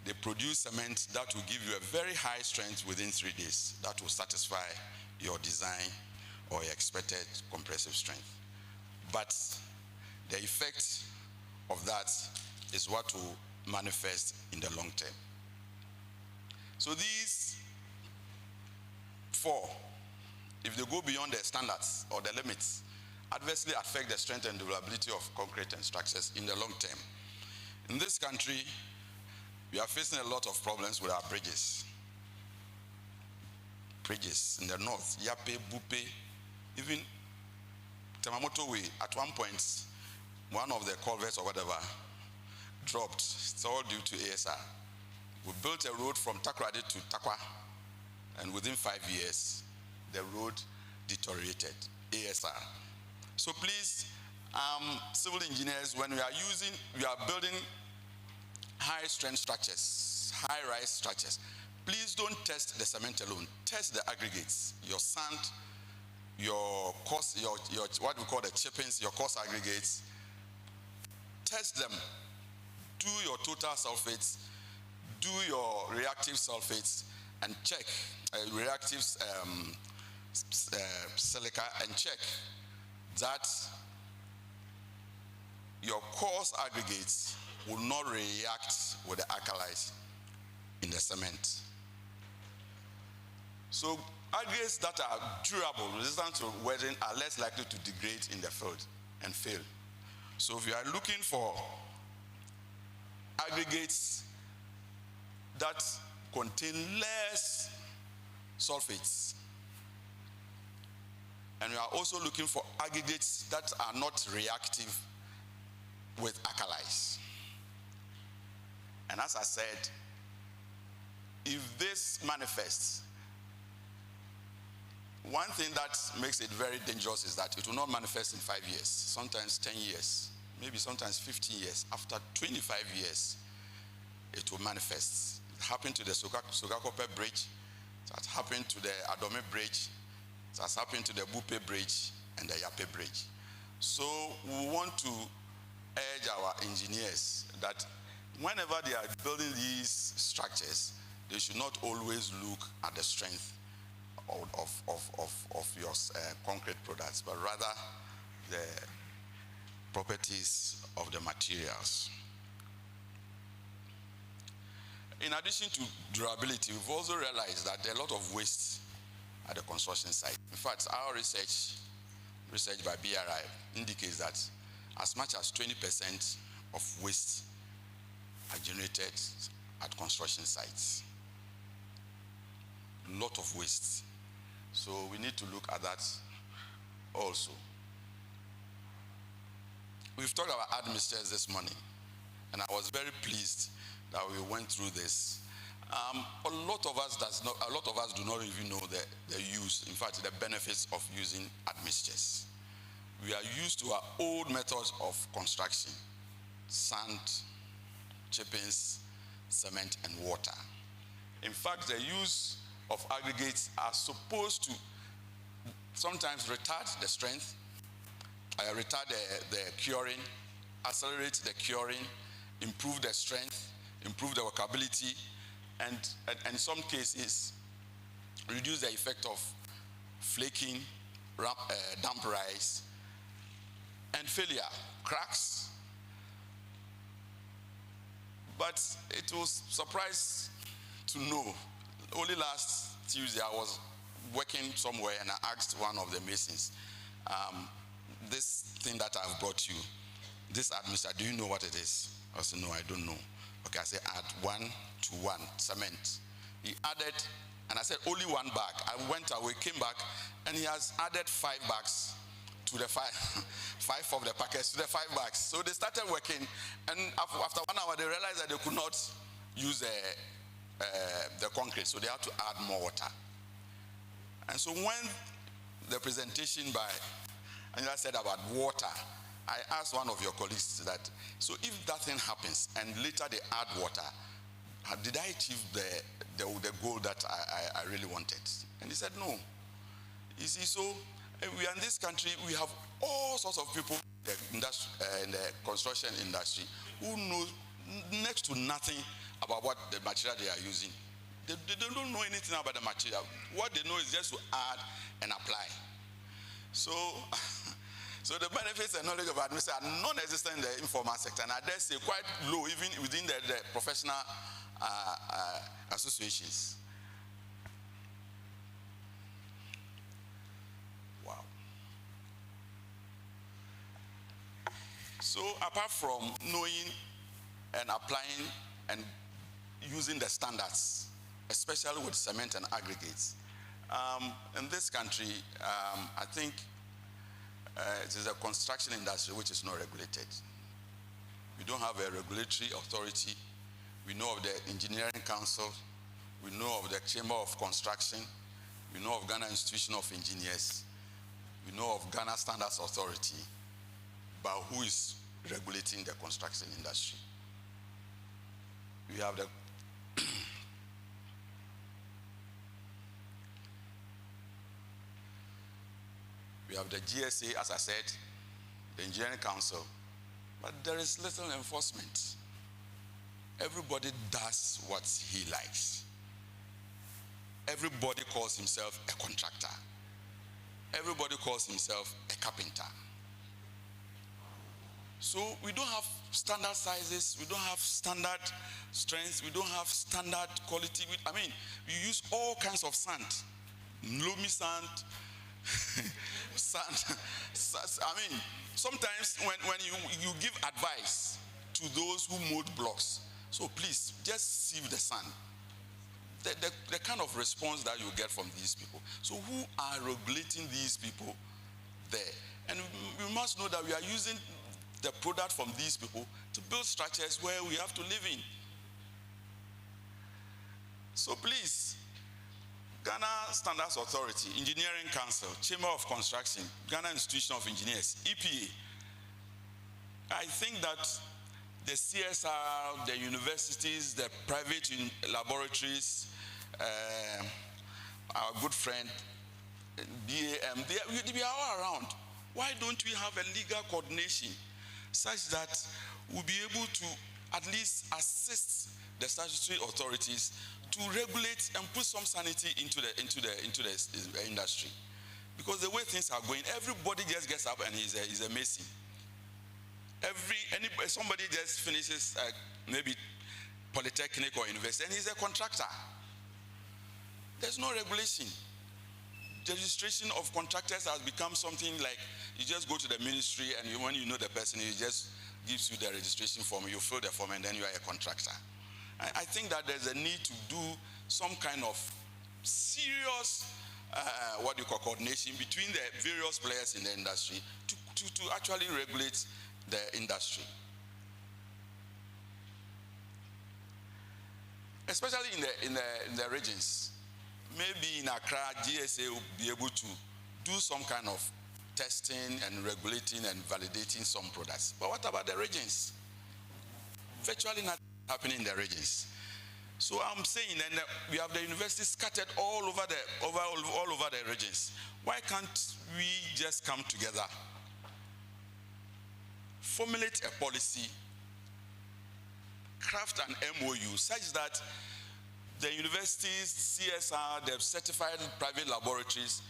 they produce cement that will give you a very high strength within 3 days. That will satisfy your design or your expected compressive strength. But the effect of that is what will manifest in the long term. So these 4, if they go beyond the standards or the limits, adversely affect the strength and durability of concrete and structures in the long term. In this country, we are facing a lot of problems with our bridges. Bridges in the north, Yape, Bupe, even Temamoto Way, at one point, one of the culverts or whatever dropped. It's all due to ASR. We built a road from Takoradi to Takwa, and within 5 years, the road deteriorated. ASR. So please, civil engineers, when we are building high-strength structures, high-rise structures, please don't test the cement alone. Test the aggregates, your sand, your coarse, your what we call the chippings, your coarse aggregates. Test them. Do your total sulfates, do your reactive sulfates, and check reactive silica, and check that your coarse aggregates will not react with the alkalis in the cement. So aggregates that are durable, resistant to weathering, are less likely to degrade in the field and fail. So if you are looking for aggregates that contain less sulfates, and we are also looking for aggregates that are not reactive with alkalis. And as I said, if this manifests, one thing that makes it very dangerous is that it will not manifest in 5 years, sometimes 10 years, maybe sometimes 15 years. After 25 years, it will manifest. It happened to the Sogakope Bridge, it has happened to the Adome Bridge, it has happened to the Bupe Bridge and the Yape Bridge. So we want to urge our engineers that whenever they are building these structures, they should not always look at the strength of your concrete products, but rather the properties of the materials. In addition to durability, we've also realized that there are a lot of waste at the construction site. In fact, our research by BRI indicates that as much as 20% of waste are generated at construction sites. A lot of waste. So we need to look at that also. We've talked about admixtures this morning, and I was very pleased that we went through this. A lot of us do not even know the use, in fact, the benefits of using admixtures. We are used to our old methods of construction: sand, chippings, cement, and water. In fact, the use of aggregates are supposed to sometimes retard the strength, retard the curing, accelerate the curing, improve the strength, improve the workability, and in some cases, reduce the effect of flaking, damp rise, and failure, cracks. But it was surprised to know, only last Tuesday I was working somewhere and I asked one of the masons, this thing that I've brought you, this admixture, do you know what it is? I said, no, I don't know. Okay, I said, add 1:1 cement. He added, and I said, only 1 bag. I went away, came back, and he has added 5 bags to the 5 of the packets to the 5 bags. So they started working, and after 1 hour, they realized that they could not use the concrete, so they had to add more water. And so when the presentation by Angela said about water, I asked one of your colleagues that, so if that thing happens and later they add water, did I achieve the goal that I really wanted? And he said, no. You see, so we are in this country, we have all sorts of people in the construction industry who know next to nothing about what the material they are using. They don't know anything about the material. What they know is just to add and apply. So, so the benefits and knowledge of administration are non-existent in the informal sector, and I dare say quite low even within the professional associations. Wow. So apart from knowing and applying and using the standards, especially with cement and aggregates, in this country, I think it is a construction industry which is not regulated. We don't have a regulatory authority. We know of the Engineering Council. We know of the Chamber of Construction. We know of Ghana Institution of Engineers. We know of Ghana Standards Authority. But who is regulating the construction industry? We have the we have the GSA, as I said, the Engineering Council, but there is little enforcement. Everybody does what he likes. Everybody calls himself a contractor. Everybody calls himself a carpenter. So we don't have standard sizes, we don't have standard strengths, we don't have standard quality. I mean, we use all kinds of sand, loamy sand, sand. I mean, sometimes when you give advice to those who mold blocks, so please just sieve the sand. The kind of response that you get from these people. So who are regulating these people there? And we must know that we are using the product from these people to build structures where we have to live in. So please, Ghana Standards Authority, Engineering Council, Chamber of Construction, Ghana Institution of Engineers, EPA, I think that the CSR, the universities, the private laboratories, our good friend, BAM, we are all around. Why don't we have a legal coordination such that we'll be able to at least assist the statutory authorities to regulate and put some sanity into the industry? Because the way things are going, everybody just gets up and is a mason. Somebody just finishes maybe polytechnic or university and he's a contractor. There's no regulation. The registration of contractors has become something like you just go to the ministry and when you know the person, he just gives you the registration form, you fill the form and then you are a contractor. I think that there's a need to do some kind of serious coordination between the various players in the industry to actually regulate the industry. Especially in the regions. Maybe in Accra, GSA will be able to do some kind of testing and regulating and validating some products. But what about the regions? Virtually nothing happening in the regions. So I'm saying that we have the universities scattered all over the regions. Why can't we just come together, formulate a policy, craft an MOU such that the universities, CSR, the certified private laboratories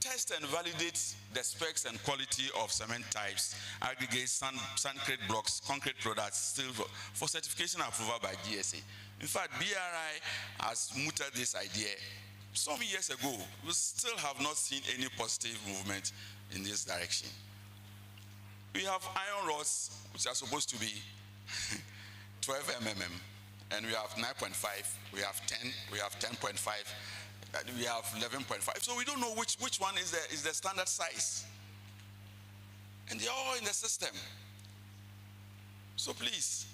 test and validate the specs and quality of cement types, aggregates, sandcrete blocks, concrete products, still for certification and approval by GSA. In fact, BRI has mooted this idea some years ago. We still have not seen any positive movement in this direction. We have iron rods, which are supposed to be 12 mm, and we have 9.5, we have 10, we have 10.5, we have 11.5. So we don't know which one is the standard size. And they're all in the system. So please,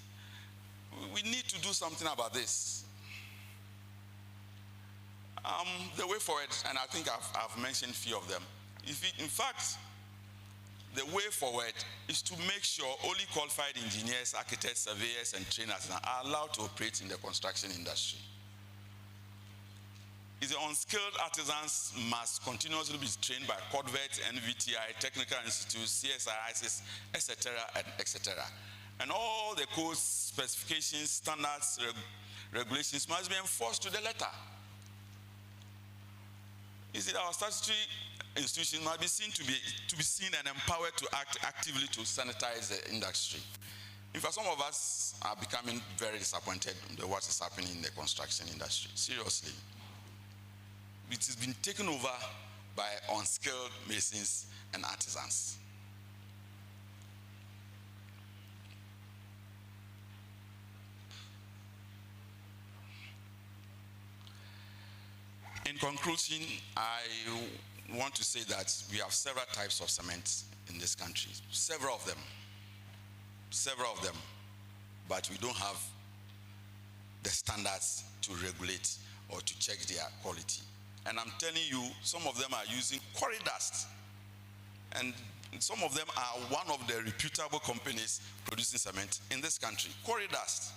we need to do something about this. The way forward, and I think I've mentioned a few of them. In fact, the way forward is to make sure only qualified engineers, architects, surveyors, and trainers are allowed to operate in the construction industry. The unskilled artisans must continuously be trained by CODVET, NVTI, technical institutes, CSI, ISIS, etc., etc. And all the codes, specifications, standards, regulations must be enforced to the letter. Our statutory institutions must be seen to be seen and empowered to act actively to sanitize the industry. In fact, some of us are becoming very disappointed with what is happening in the construction industry. Seriously. It has been taken over by unskilled masons and artisans. In conclusion, I want to say that we have several types of cement in this country, several of them, but we don't have the standards to regulate or to check their quality. And I'm telling you, some of them are using quarry dust, and some of them are one of the reputable companies producing cement in this country. Quarry dust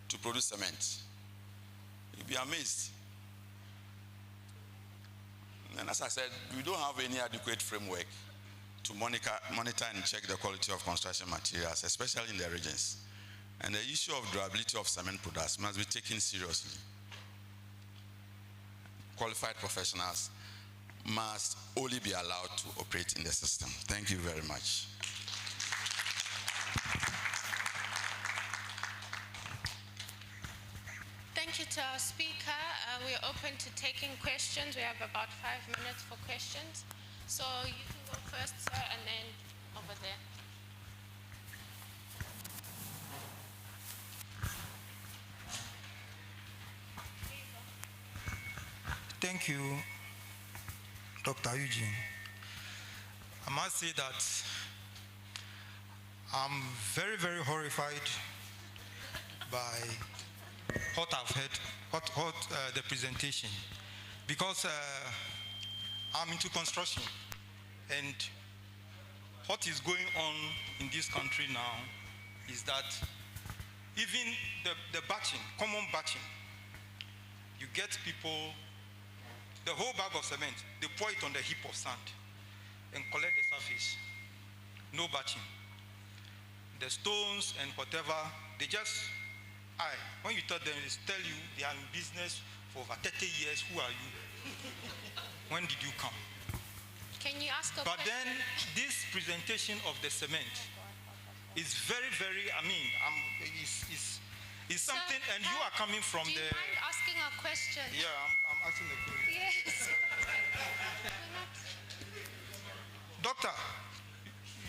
to produce cement. You'll be amazed. And as I said, we don't have any adequate framework to monitor and check the quality of construction materials, especially in the regions. And the issue of durability of cement products must be taken seriously. Qualified professionals must only be allowed to operate in the system. Thank you very much. Thank you to our speaker. We're open to taking questions. We have about 5 minutes for questions. So you can go first, sir, and then over there. Thank you, Dr. Eugene. I must say that I'm very, very horrified by what I've heard, the presentation, because I'm into construction, and what is going on in this country now is that even the batching, common batching, you get people, the whole bag of cement, they pour it on the heap of sand and collect the surface. No batching. The stones and whatever, they just, when you tell them, they tell you they are in business for over 30 years. Who are you? When did you come? Can you ask a But question? then this presentation of the cement is very, very, it's something, and you are coming from Do you mind asking a question? Yeah, I'm asking the question. Yes. Doctor,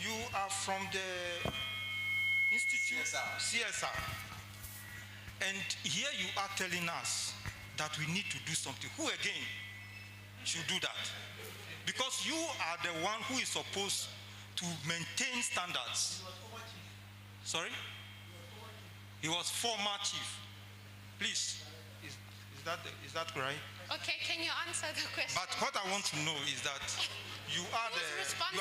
you are from the Institute CSR. And here you are telling us that we need to do something. Who again should do that? Because you are the one who is supposed to maintain standards. Sorry? He was former chief. Please, is that right? Okay, can you answer the question? But what I want to know is that you are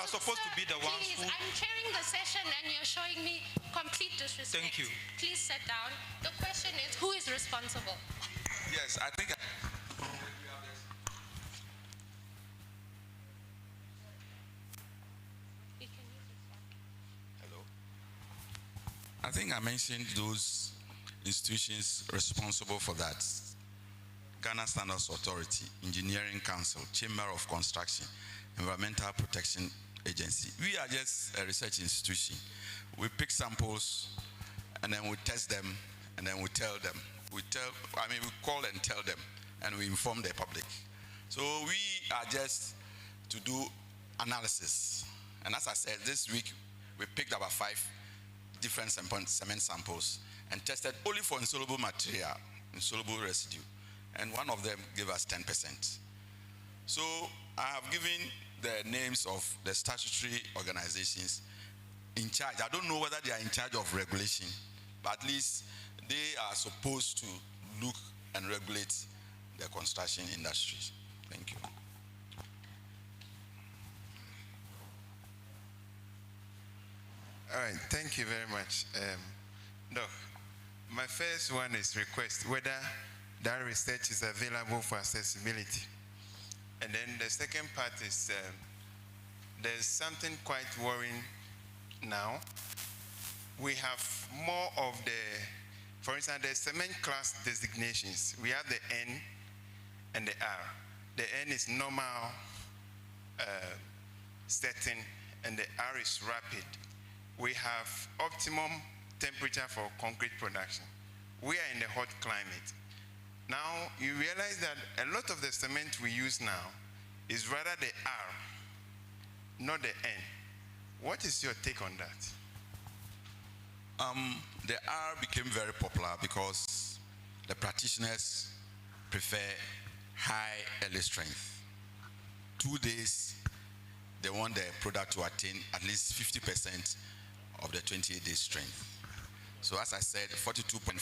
supposed to be the ones Please, who... I'm chairing the session and you're showing me complete disrespect. Thank you. Please sit down. The question is, who is responsible? Yes, I think... Hello. I think I mentioned those institutions responsible for that. Ghana Standards Authority, Engineering Council, Chamber of Construction, Environmental Protection Agency. We are just a research institution. We pick samples and then we test them and then we tell them. We call and tell them and we inform the public. So we are just to do analysis. And as I said, this week we picked about 5 different cement samples and tested only for insoluble material, insoluble residue. And one of them gave us 10%. So I have given the names of the statutory organizations in charge. I don't know whether they are in charge of regulation, but at least they are supposed to look and regulate the construction industries. Thank you. All right, thank you very much. Doc, my first one is request whether that research is available for accessibility. And then the second part is there's something quite worrying now. We have more of the, for instance, the cement class designations. We have the N and the R. The N is normal setting and the R is rapid. We have optimum temperature for concrete production. We are in the hot climate. Now, you realize that a lot of the cement we use now is rather the R, not the N. What is your take on that? The R became very popular because the practitioners prefer high early strength. 2 days, they want the product to attain at least 50% of the 28-day strength. So as I said, 42.5,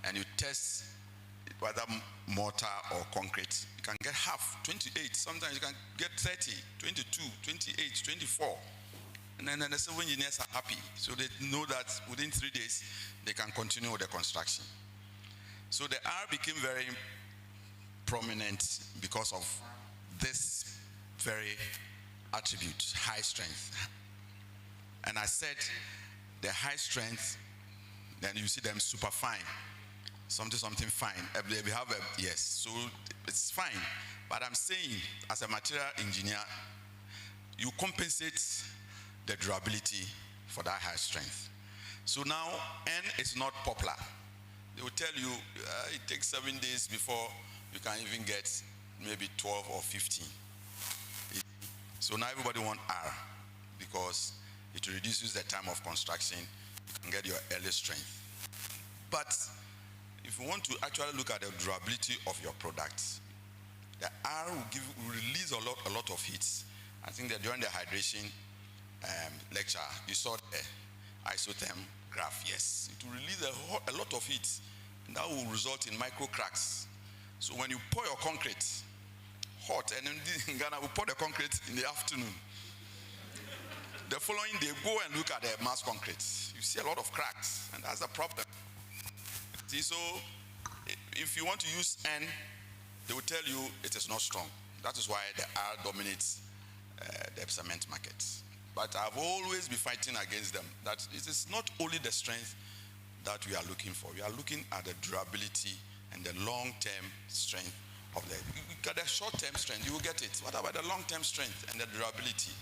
and you test whether mortar or concrete, you can get half, 28. Sometimes you can get 30, 22, 28, 24. And then the civil engineers are happy. So they know that within 3 days, they can continue with the construction. So the R became very prominent because of this very attribute, high strength. And I said the high strength, then you see them super fine, something fine. We have a, yes, so it's fine. But I'm saying, as a material engineer, you compensate the durability for that high strength. So now N is not popular. They will tell you it takes 7 days before you can even get maybe 12 or 15. So now everybody wants R because it reduces the time of construction. You can get your early strength. But if you want to actually look at the durability of your product, the R will release a lot of heat. I think that during the hydration lecture, you saw the isotherm graph. Yes, it will release a lot of heat, and that will result in micro cracks. So when you pour your concrete hot, and in Ghana we pour the concrete in the afternoon, the following day go and look at the mass concrete. You see a lot of cracks, and that's the problem. See, so if you want to use N, they will tell you it is not strong. That is why the R dominates the cement market. But I've always been fighting against them, that it is not only the strength that we are looking for. We are looking at the durability and the long-term strength of the, you got the short-term strength, you will get it. What about the long-term strength and the durability?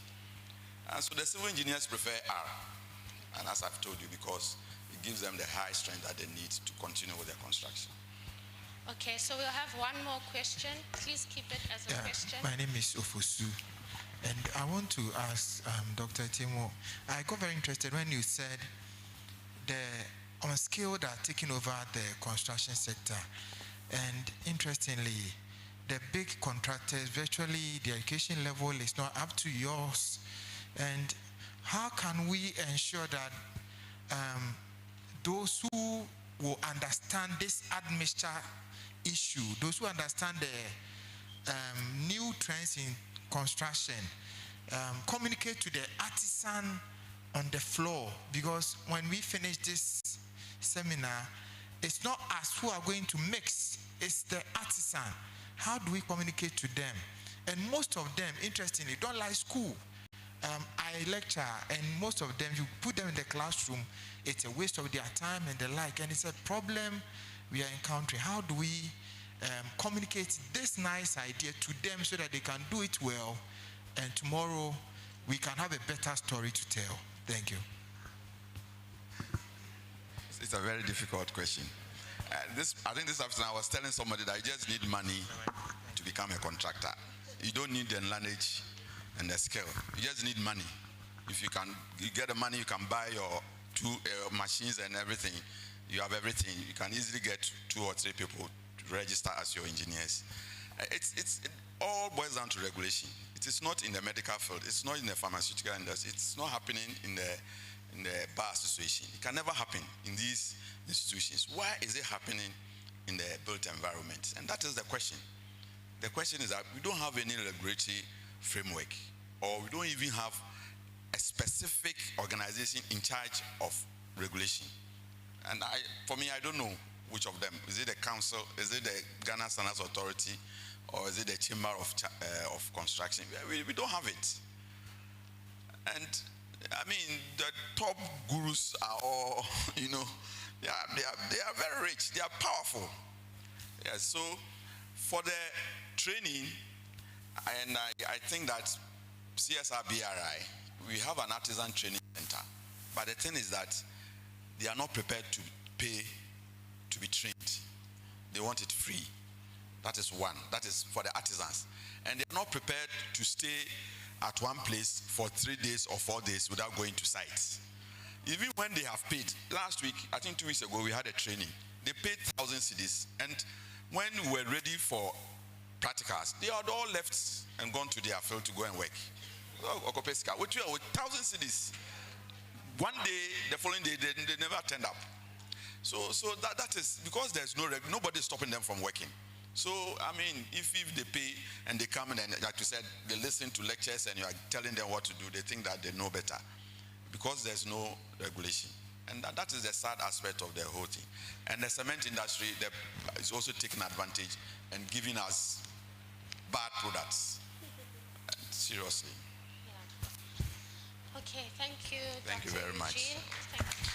And so the civil engineers prefer R, and as I've told you, because it gives them the high strength that they need to continue with their construction. Okay, so we'll have one more question. Please keep it as a question. My name is Ofosu, and I want to ask Dr. Timo, I got very interested when you said the unskilled are taking over the construction sector, and interestingly, the big contractors, virtually the education level is not up to yours. And how can we ensure that those who will understand this admixture issue, those who understand the new trends in construction, communicate to the artisan on the floor? Because when we finish this seminar, it's not us who are going to mix, it's the artisan. How do we communicate to them? And most of them, interestingly, don't like school. I lecture, and most of them, you put them in the classroom, it's a waste of their time and the like, and it's a problem we are encountering. How do we communicate this nice idea to them so that they can do it well, and tomorrow we can have a better story to tell? Thank you. It's a very difficult question. I think this afternoon I was telling somebody that I just need money to become a contractor. You don't need the knowledge and the skill. You just need money. If you get the money, you can buy your two machines and everything. You have everything. You can easily get 2 or 3 people to register as your engineers. It all boils down to regulation. It is not in the medical field. It's not in the pharmaceutical industry. It's not happening in the bar association. It can never happen in these institutions. Why is it happening in the built environment? And that is the question. The question is that we don't have any regulatory framework, or we don't even have a specific organization in charge of regulation. And for me, I don't know which of them. Is it the council? Is it the Ghana Standards Authority? Or is it the Chamber of Construction? We don't have it. And I mean, the top gurus are all, you know, they are very rich. They are powerful. Yeah, so for the training, and I think that CSR BRI, we have an artisan training center. But the thing is that they are not prepared to pay to be trained. They want it free. That is one. That is for the artisans. And they are not prepared to stay at one place for 3 days or 4 days without going to sites. Even when they have paid, last week, I think 2 weeks ago, we had a training. They paid 1,000 cedis. And when we were ready for practicals, they had all left and gone to their field to go and work. Okopeska, with 1,000 cities. One day, the following day, they never turned up. So that is because there's nobody stopping them from working. So, I mean, if they pay and they come in and, like you said, they listen to lectures and you are telling them what to do, they think that they know better because there's no regulation. And that is the sad aspect of the whole thing. And the cement industry is also taking advantage and giving us bad products. And seriously. Yeah. Okay, thank you. Thank you very much. Thank you.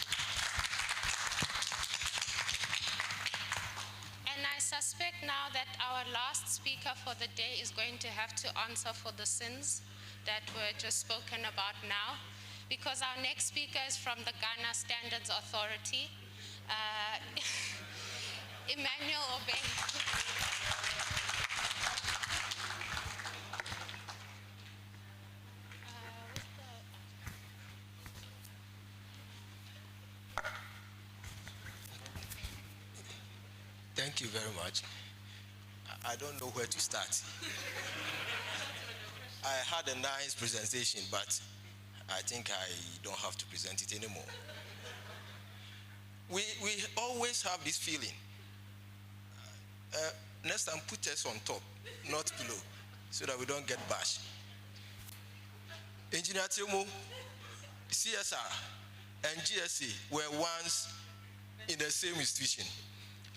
And I suspect now that our last speaker for the day is going to have to answer for the sins that were just spoken about now, because our next speaker is from the Ghana Standards Authority, Emmanuel Obey. Thank you very much. I don't know where to start. I had a nice presentation, but I think I don't have to present it anymore. We always have this feeling. Next time, put us on top, not below, so that we don't get bashed. Engineer Timo, CSR, and GSA were once in the same institution.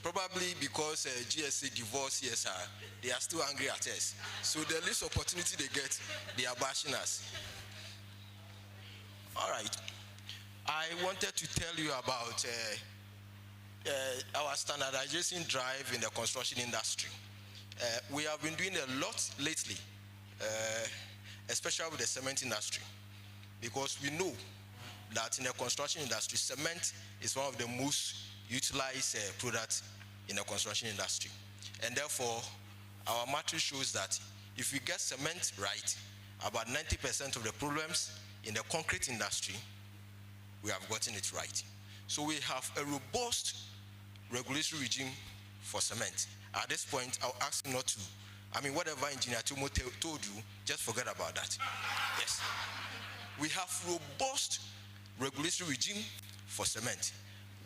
Probably because GSA divorced CSR, they are still angry at us. So the least opportunity they get, they are bashing us. All right. I wanted to tell you about our standardization drive in the construction industry. We have been doing a lot lately, especially with the cement industry, because we know that in the construction industry, cement is one of the most utilized products in the construction industry. And therefore, our matrix shows that if we get cement right, about 90% of the problems in the concrete industry, we have gotten it right. So we have a robust regulatory regime for cement. At this point, I'll ask you not to, whatever Engineer Timo told you, just forget about that. Yes. We have robust regulatory regime for cement.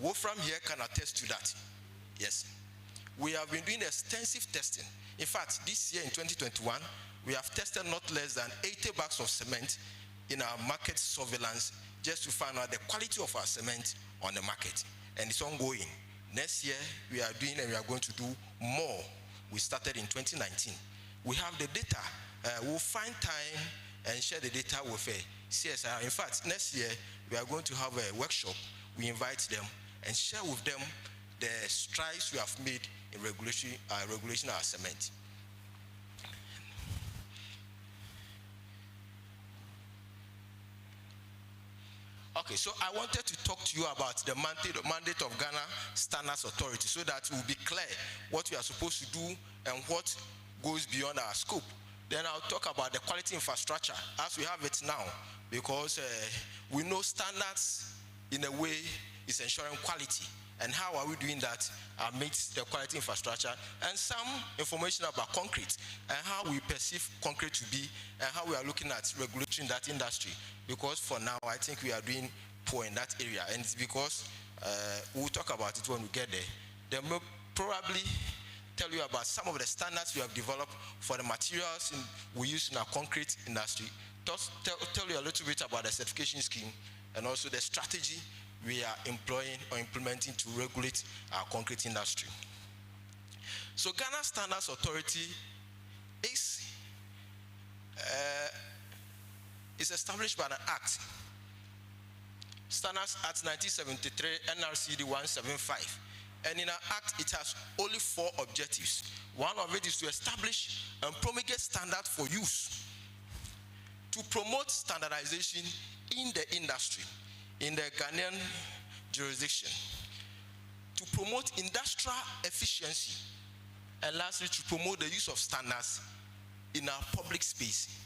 Wolfram here can attest to that. Yes. We have been doing extensive testing. In fact, this year in 2021, we have tested not less than 80 bags of cement in our market surveillance just to find out the quality of our cement on the market. And it's ongoing. Next year, we are doing and we are going to do more. We started in 2019. We have the data. We'll find time and share the data with CSR. In fact, next year, we are going to have a workshop. We invite them and share with them the strides we have made in regulation our cement. Okay, so I wanted to talk to you about the mandate of Ghana Standards Authority so that it will be clear what we are supposed to do and what goes beyond our scope. Then I'll talk about the quality infrastructure as we have it now, because we know standards in a way is ensuring quality. And how are we doing that amidst the quality infrastructure? And some information about concrete and how we perceive concrete to be and how we are looking at regulation in that industry. Because for now, I think we are doing poor in that area. And it's because we'll talk about it when we get there. Then we'll probably tell you about some of the standards we have developed for the materials we use in our concrete industry. Tell you a little bit about the certification scheme and also the strategy we are employing or implementing to regulate our concrete industry. So Ghana Standards Authority is established by an act. Standards Act 1973, NRCD 175. And in our act, it has only 4 objectives. One of it is to establish and promulgate standards for use, to promote standardization in the industry, in the Ghanaian jurisdiction, to promote industrial efficiency, and lastly, to promote the use of standards in our public space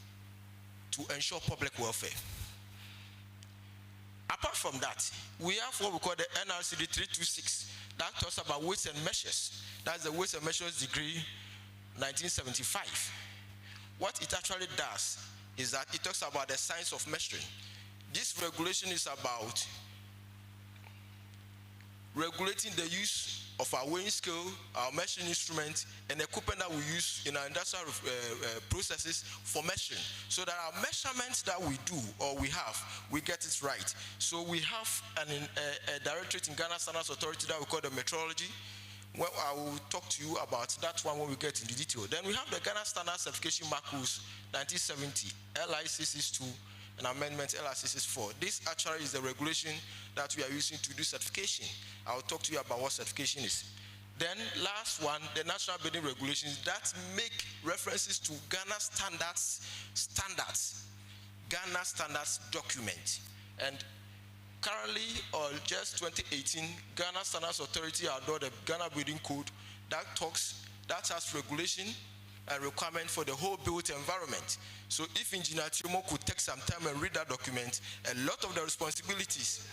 to ensure public welfare. Apart from that, we have what we call the NRCD 326 that talks about weights and measures. That's the weights and measures degree 1975. What it actually does is that it talks about the science of measuring. This regulation is about regulating the use of our weighing scale, our measuring instrument, and equipment that we use in our industrial processes for measuring, so that our measurements that we do or we have, we get it right. So we have a directorate in Ghana Standards Authority that we call the metrology. Well, I will talk to you about that one when we get into detail. Then we have the Ghana Standard Certification Mark Rules 1970, LI662, an amendment LI664. This actually is the regulation that we are using to do certification. I will talk to you about what certification is. Then last one, the National Building Regulations that make references to Ghana standards, Ghana standards document. And currently, or just 2018, Ghana Standards Authority adopted the Ghana Building Code that has regulation and requirement for the whole built environment. So if Engineer Tiomo could take some time and read that document, a lot of the responsibilities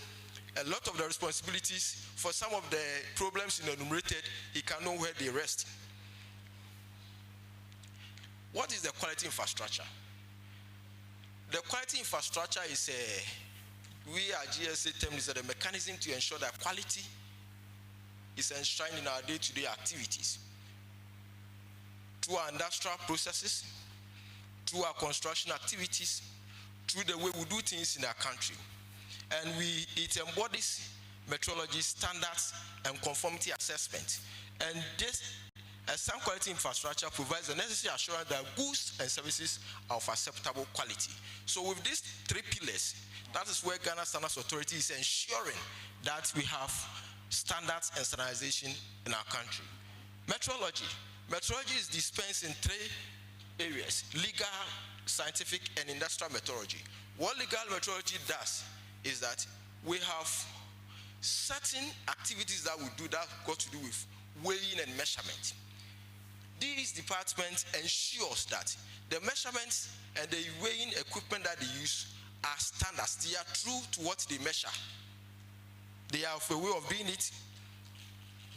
for some of the problems enumerated, he can know where they rest. What is the quality infrastructure? The quality infrastructure is we at GSA term is a mechanism to ensure that quality is enshrined in our day-to-day activities, through our industrial processes, through our construction activities, through the way we do things in our country. And it embodies metrology standards and conformity assessment. And this sound quality infrastructure provides the necessary assurance that goods and services are of acceptable quality. So with these three pillars, that is where Ghana Standards Authority is ensuring that we have standards and standardization in our country. Metrology. Metrology is dispensed in three areas: legal, scientific, and industrial metrology. What legal metrology does is that we have certain activities that we do that got to do with weighing and measurement. This department ensures that the measurements and the weighing equipment that they use are standards. They are true to what they measure. They have a way of doing it.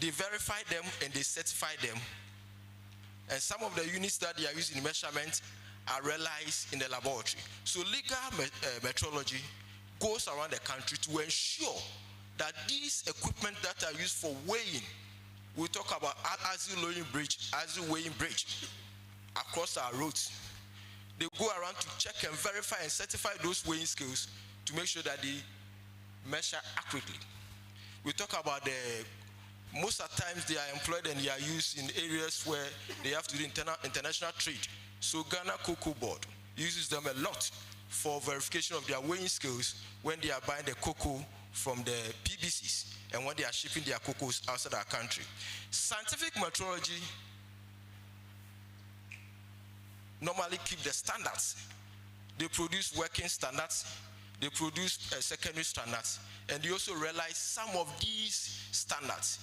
They verify them and they certify them. And some of the units that they are using in measurement are realized in the laboratory. So legal metrology goes around the country to ensure that these equipment that are used for weighing, we talk about ASIL weighing bridge across our roads. They go around to check and verify and certify those weighing scales to make sure that they measure accurately. We talk about most of the times they are employed and they are used in areas where they have to do international trade. So Ghana Cocoa Board uses them a lot for verification of their weighing scales when they are buying the cocoa from the PBCs and when they are shipping their cocoas outside our country. Scientific metrology normally keep the standards. They produce working standards, they produce secondary standards, and they also realize some of these standards.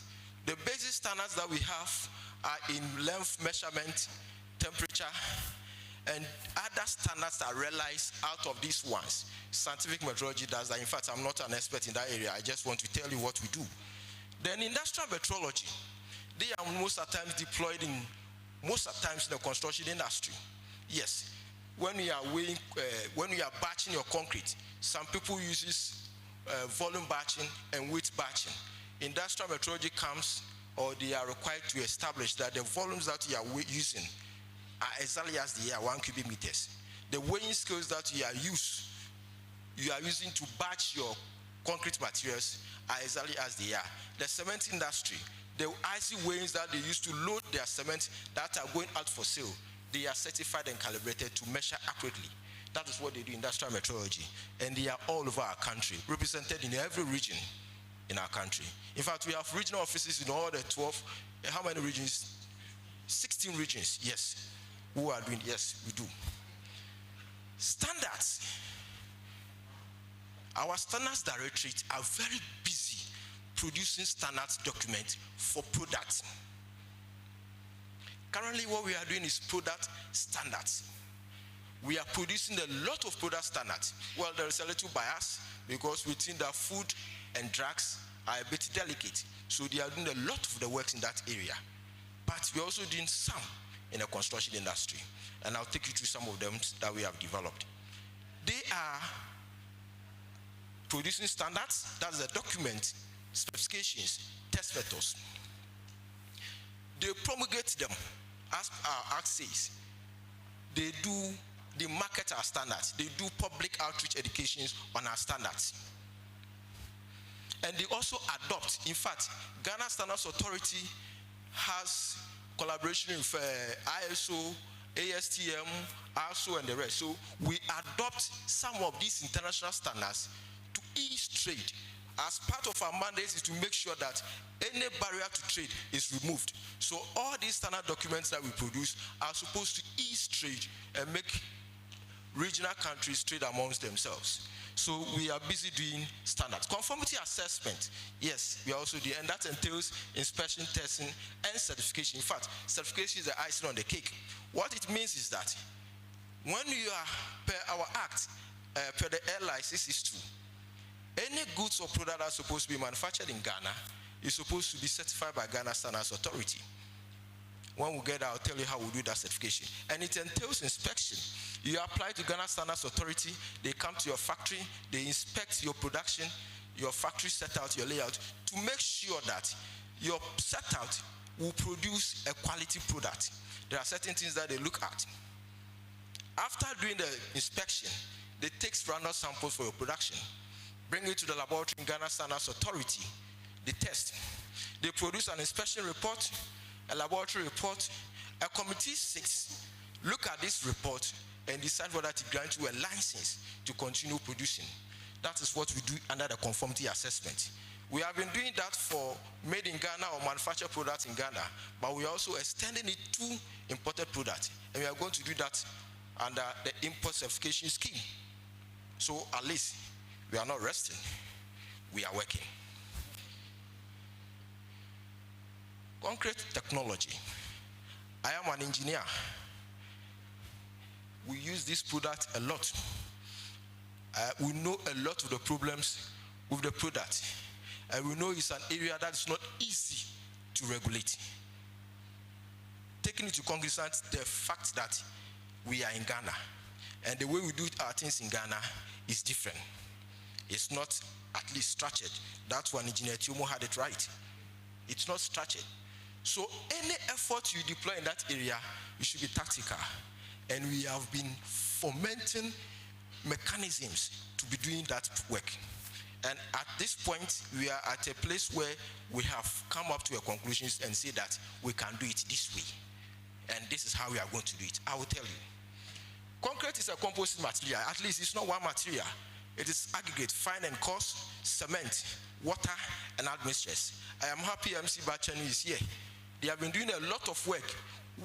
The basic standards that we have are in length measurement, temperature, and other standards are realized out of these ones. Scientific metrology does that. In fact, I'm not an expert in that area. I just want to tell you what we do. Then industrial metrology, they are most of the times deployed in the construction industry. Yes, when we are weighing, when we are batching your concrete, some people use volume batching and weight batching. Industrial metrology comes, or they are required to establish that the volumes that you are using are exactly as they are 1 cubic meters. The weighing scales that you are using to batch your concrete materials are exactly as they are. The cement industry, the IC weighings that they use to load their cement that are going out for sale, they are certified and calibrated to measure accurately. That is what they do in industrial metrology. And they are all over our country, represented in every region in our country. In fact, we have regional offices in all the 12, how many regions? 16 regions, yes. Who are doing, yes, we do. Standards. Our standards directorate are very busy producing standards documents for products. Currently, what we are doing is product standards. We are producing a lot of product standards. Well, there is a little bias because we think that food and drugs are a bit delicate. So they are doing a lot of the work in that area. But we're also doing some in the construction industry. And I'll take you through some of them that we have developed. They are producing standards, that's the document, specifications, test methods. They promulgate them, as our act says. They market our standards. They do public outreach educations on our standards. And they also adopt, in fact, Ghana Standards Authority has collaboration with ISO, ASTM, ASO, and the rest. So we adopt some of these international standards to ease trade. As part of our mandate is to make sure that any barrier to trade is removed. So all these standard documents that we produce are supposed to ease trade and make regional countries trade amongst themselves. So we are busy doing standards. Conformity assessment, yes, we are also doing, and that entails inspection, testing, and certification. In fact, certification is the icing on the cake. What it means is that when you are, per our act, per the air license is 2, any goods or product that are supposed to be manufactured in Ghana is supposed to be certified by Ghana Standards Authority. When we get there, I'll tell you how we do that certification. And it entails inspection. You apply to Ghana Standards Authority, they come to your factory, they inspect your production, your factory set out, your layout, to make sure that your set out will produce a quality product. There are certain things that they look at. After doing the inspection, they take random samples for your production, bring it to the laboratory in Ghana Standards Authority, they test. They produce an inspection report, a laboratory report. A committee sits, look at this report, and decide whether to grant you a license to continue producing. That is what we do under the conformity assessment. We have been doing that for made in Ghana or manufactured products in Ghana, but we are also extending it to imported products. And we are going to do that under the import certification scheme. So at least we are not resting, we are working. Concrete technology. I am an engineer. We use this product a lot. We know a lot of the problems with the product. And we know it's an area that is not easy to regulate. Taking into cognizance the fact that we are in Ghana, and the way we do our things in Ghana is different. It's not at least structured. That's when Engineer Tiomo had it right. It's not structured. So any effort you deploy in that area, it should be tactical. And we have been fomenting mechanisms to be doing that work. And at this point, we are at a place where we have come up to a conclusion and say that we can do it this way. And this is how we are going to do it. I will tell you. Concrete is a composite material. At least it's not one material. It is aggregate, fine and coarse, cement, water, and admixtures. I am happy MC Bachanu is here. They have been doing a lot of work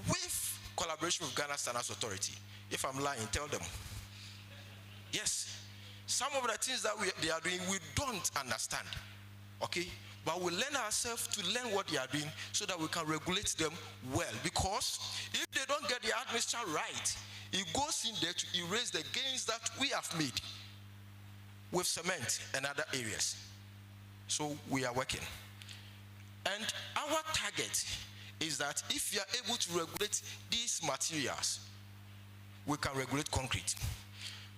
with collaboration with Ghana Standards Authority. If I'm lying, tell them. Yes. Some of the things that they are doing, we don't understand. Okay? But we learn ourselves to learn what they are doing so that we can regulate them well. Because if they don't get the admixture right, it goes in there to erase the gains that we have made with cement and other areas. So we are working. And our target is that if you are able to regulate these materials, we can regulate concrete.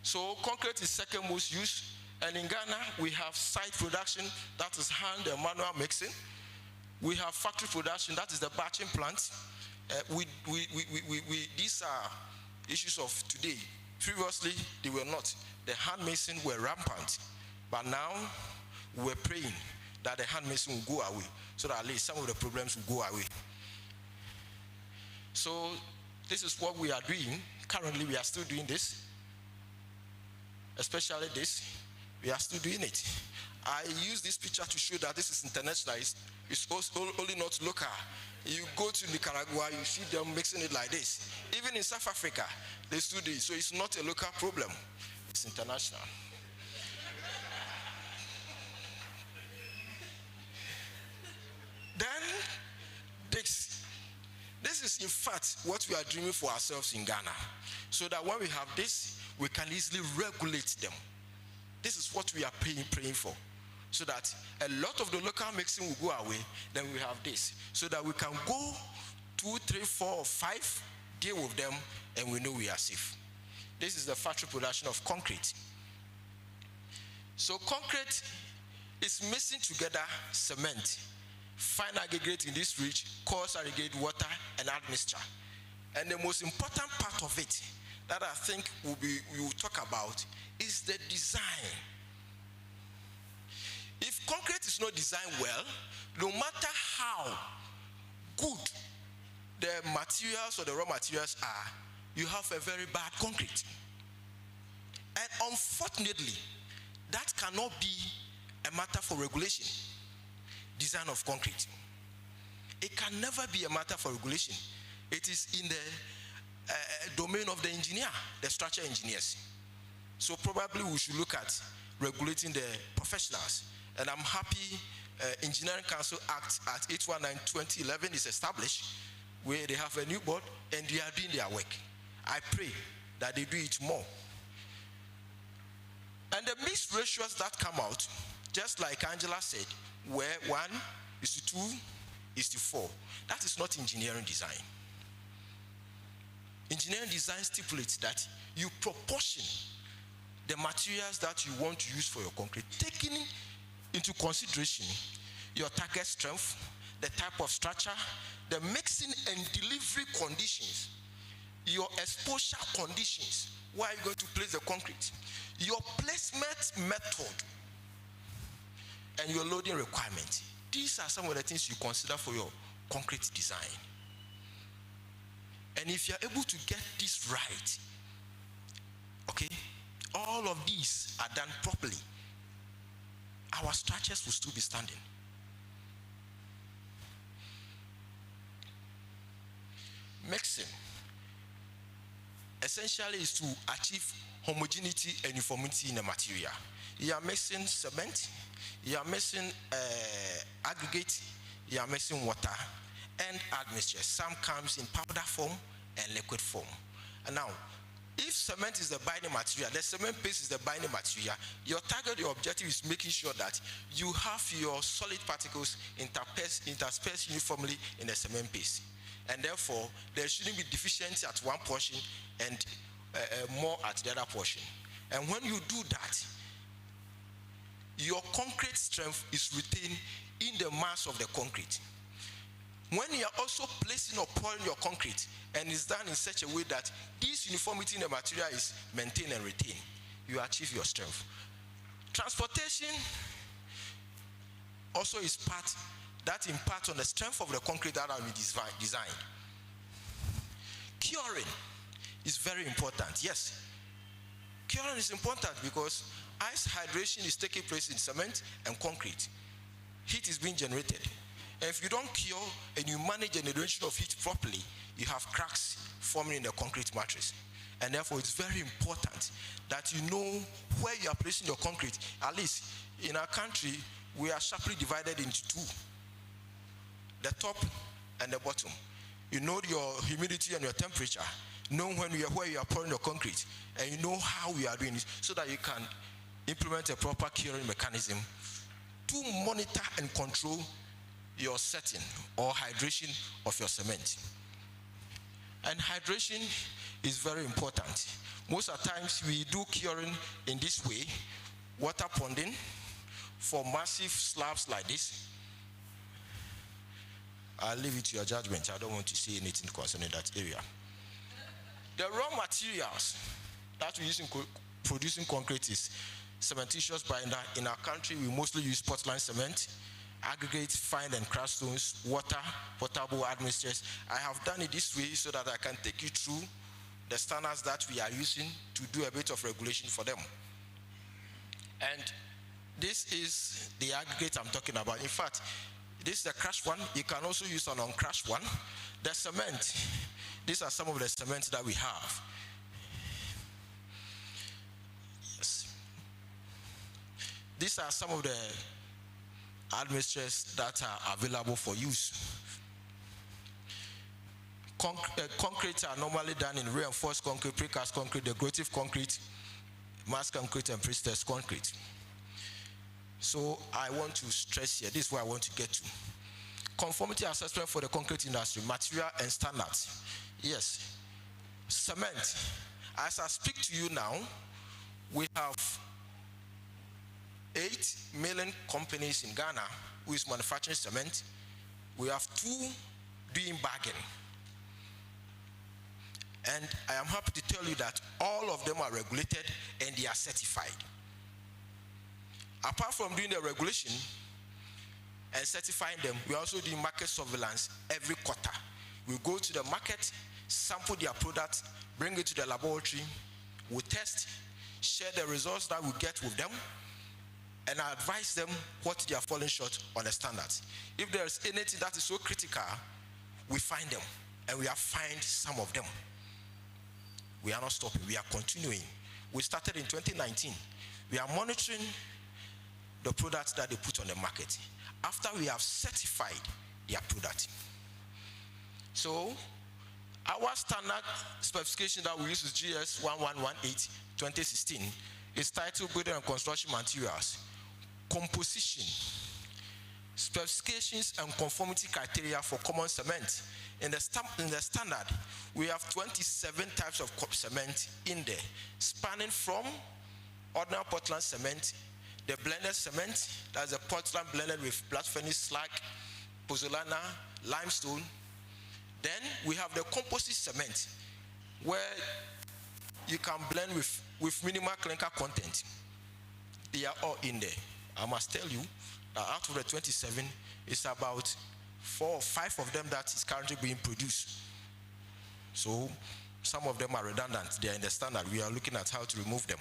So concrete is second most used. And in Ghana, we have site production, that is hand and manual mixing. We have factory production, that is the batching plant. These are issues of today. Previously, they were not. The hand mason were rampant. But now, we're praying that the hand mason will go away, so that at least some of the problems will go away. So this is what we are doing. Currently, we are still doing this. Especially this, we are still doing it. I use this picture to show that this is internationalized. It's only not local. You go to Nicaragua, you see them mixing it like this. Even in South Africa, they still do it. So it's not a local problem. It's international. Then, this is in fact what we are dreaming for ourselves in Ghana. So that when we have this, we can easily regulate them. This is what we are praying for. So that a lot of the local mixing will go away, then we have this. So that we can go 2, 3, 4, or 5 deal with them, and we know we are safe. This is the factory production of concrete. So concrete is mixing together cement, fine aggregate in this rich, coarse aggregate, water, and admixture. And the most important part of it that I think we will talk about is the design. If concrete is not designed well, no matter how good the materials or the raw materials are, you have a very bad concrete. And unfortunately, that cannot be a matter for regulation. Design of concrete. It can never be a matter for regulation. It is in the domain of the engineer, the structural engineers. So probably we should look at regulating the professionals. And I'm happy Engineering Council Act at 819/2011 is established, where they have a new board and they are doing their work. I pray that they do it more. And the mixed ratios that come out, just like Angela said, where 1:2:4. That is not engineering design. Engineering design stipulates that you proportion the materials that you want to use for your concrete, taking into consideration your target strength, the type of structure, the mixing and delivery conditions, your exposure conditions, where you're going to place the concrete, your placement method, and your loading requirement. These are some of the things you consider for your concrete design. And if you're able to get this right, okay, all of these are done properly, our structures will still be standing. Mixing essentially is to achieve homogeneity and uniformity in the material. You are mixing cement, you are mixing aggregate, you are mixing water and admixture. Some comes in powder form and liquid form. And now, if cement is the binding material, the cement paste is the binding material, your target, your objective is making sure that you have your solid particles interspersed uniformly in the cement paste. And therefore, there shouldn't be deficiency at one portion and more at the other portion. And when you do that, your concrete strength is retained in the mass of the concrete. When you are also placing or pouring your concrete, and it's done in such a way that this uniformity in the material is maintained and retained, you achieve your strength. Transportation also is part that impacts on the strength of the concrete that will be designed. Curing is very important. Yes, curing is important because ice hydration is taking place in cement and concrete. Heat is being generated. And if you don't cure and you manage the generation of heat properly, you have cracks forming in the concrete matrix. And therefore, it's very important that you know where you are placing your concrete. At least in our country, we are sharply divided into two: the top and the bottom. You know your humidity and your temperature, know where you are pouring your concrete, and you know how you are doing it, so that you can implement a proper curing mechanism to monitor and control your setting or hydration of your cement. And hydration is very important. Most of the times we do curing in this way, water ponding for massive slabs like this. I'll leave it to your judgment. I don't want to say anything concerning that area. The raw materials that we use in producing concrete is cementitious binder. In our country, we mostly use Portland cement, aggregate, fine and crushed stones, water, potable admixtures. I have done it this way so that I can take you through the standards that we are using to do a bit of regulation for them. And this is the aggregate I'm talking about. In fact, this is the crushed one. You can also use an uncrushed one. The cement, these are some of the cements that we have. Yes. These are some of the admixtures that are available for use. Concrete are normally done in reinforced concrete, precast concrete, decorative concrete, mass concrete, and pre-stressed concrete. So I want to stress here, this is where I want to get to. Conformity assessment for the concrete industry, material and standards. Yes, cement. As I speak to you now, we have 8 million companies in Ghana who is manufacturing cement. We have 2 doing bagging. And I am happy to tell you that all of them are regulated and they are certified. Apart from doing the regulation and certifying them, we also do market surveillance every quarter. We go to the market, sample their product, bring it to the laboratory, we test, share the results that we get with them, and I advise them what they are falling short on the standards. If there is anything that is so critical, we find them, and we have found some of them. We are not stopping, we are continuing. We started in 2019. We are monitoring the products that they put on the market after we have certified their product. So, our standard specification that we use is GS 1118 2016 is titled Building and Construction Materials, Composition, Specifications and Conformity Criteria for Common Cement. In the standard, we have 27 types of cement in there, spanning from ordinary Portland cement, the blended cement, that's the Portland blended with blast furnace slag, pozzolana, limestone. Then we have the composite cement, where you can blend with minimal clinker content. They are all in there. I must tell you that out of the 27, it's about 4 or 5 of them that is currently being produced. So some of them are redundant. They are in the standard. We are looking at how to remove them.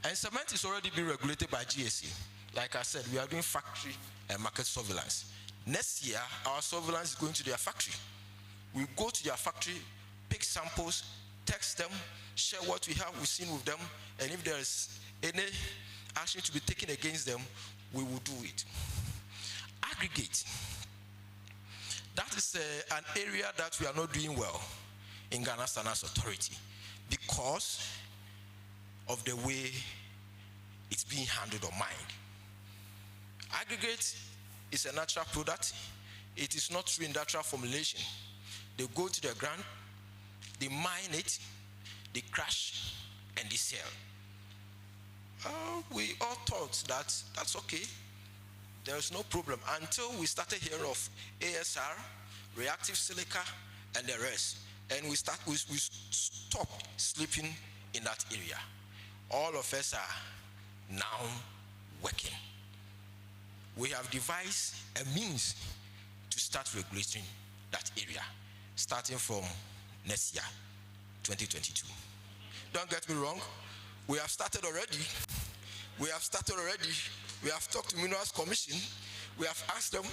And cement is already being regulated by GSA. Like I said, we are doing factory and market surveillance. Next year, our surveillance is going to their factory. We go to their factory, pick samples, text them, share what we have, we've seen with them, and if there is any action to be taken against them, we will do it. Aggregate. That is an area that we are not doing well in Ghana Standards Authority because of the way it's being handled or mined. Aggregate is a natural product. It is not through industrial formulation. They go to the ground, they mine it, they crush, and they sell. We all thought that that's okay. There's no problem until we started hearing of ASR, reactive silica, and the rest. And we stopped sleeping in that area. All of us are now working. We have devised a means to start regulating that area, starting from next year, 2022. Don't get me wrong, we have started already. We have talked to Minerals Commission. We have asked them,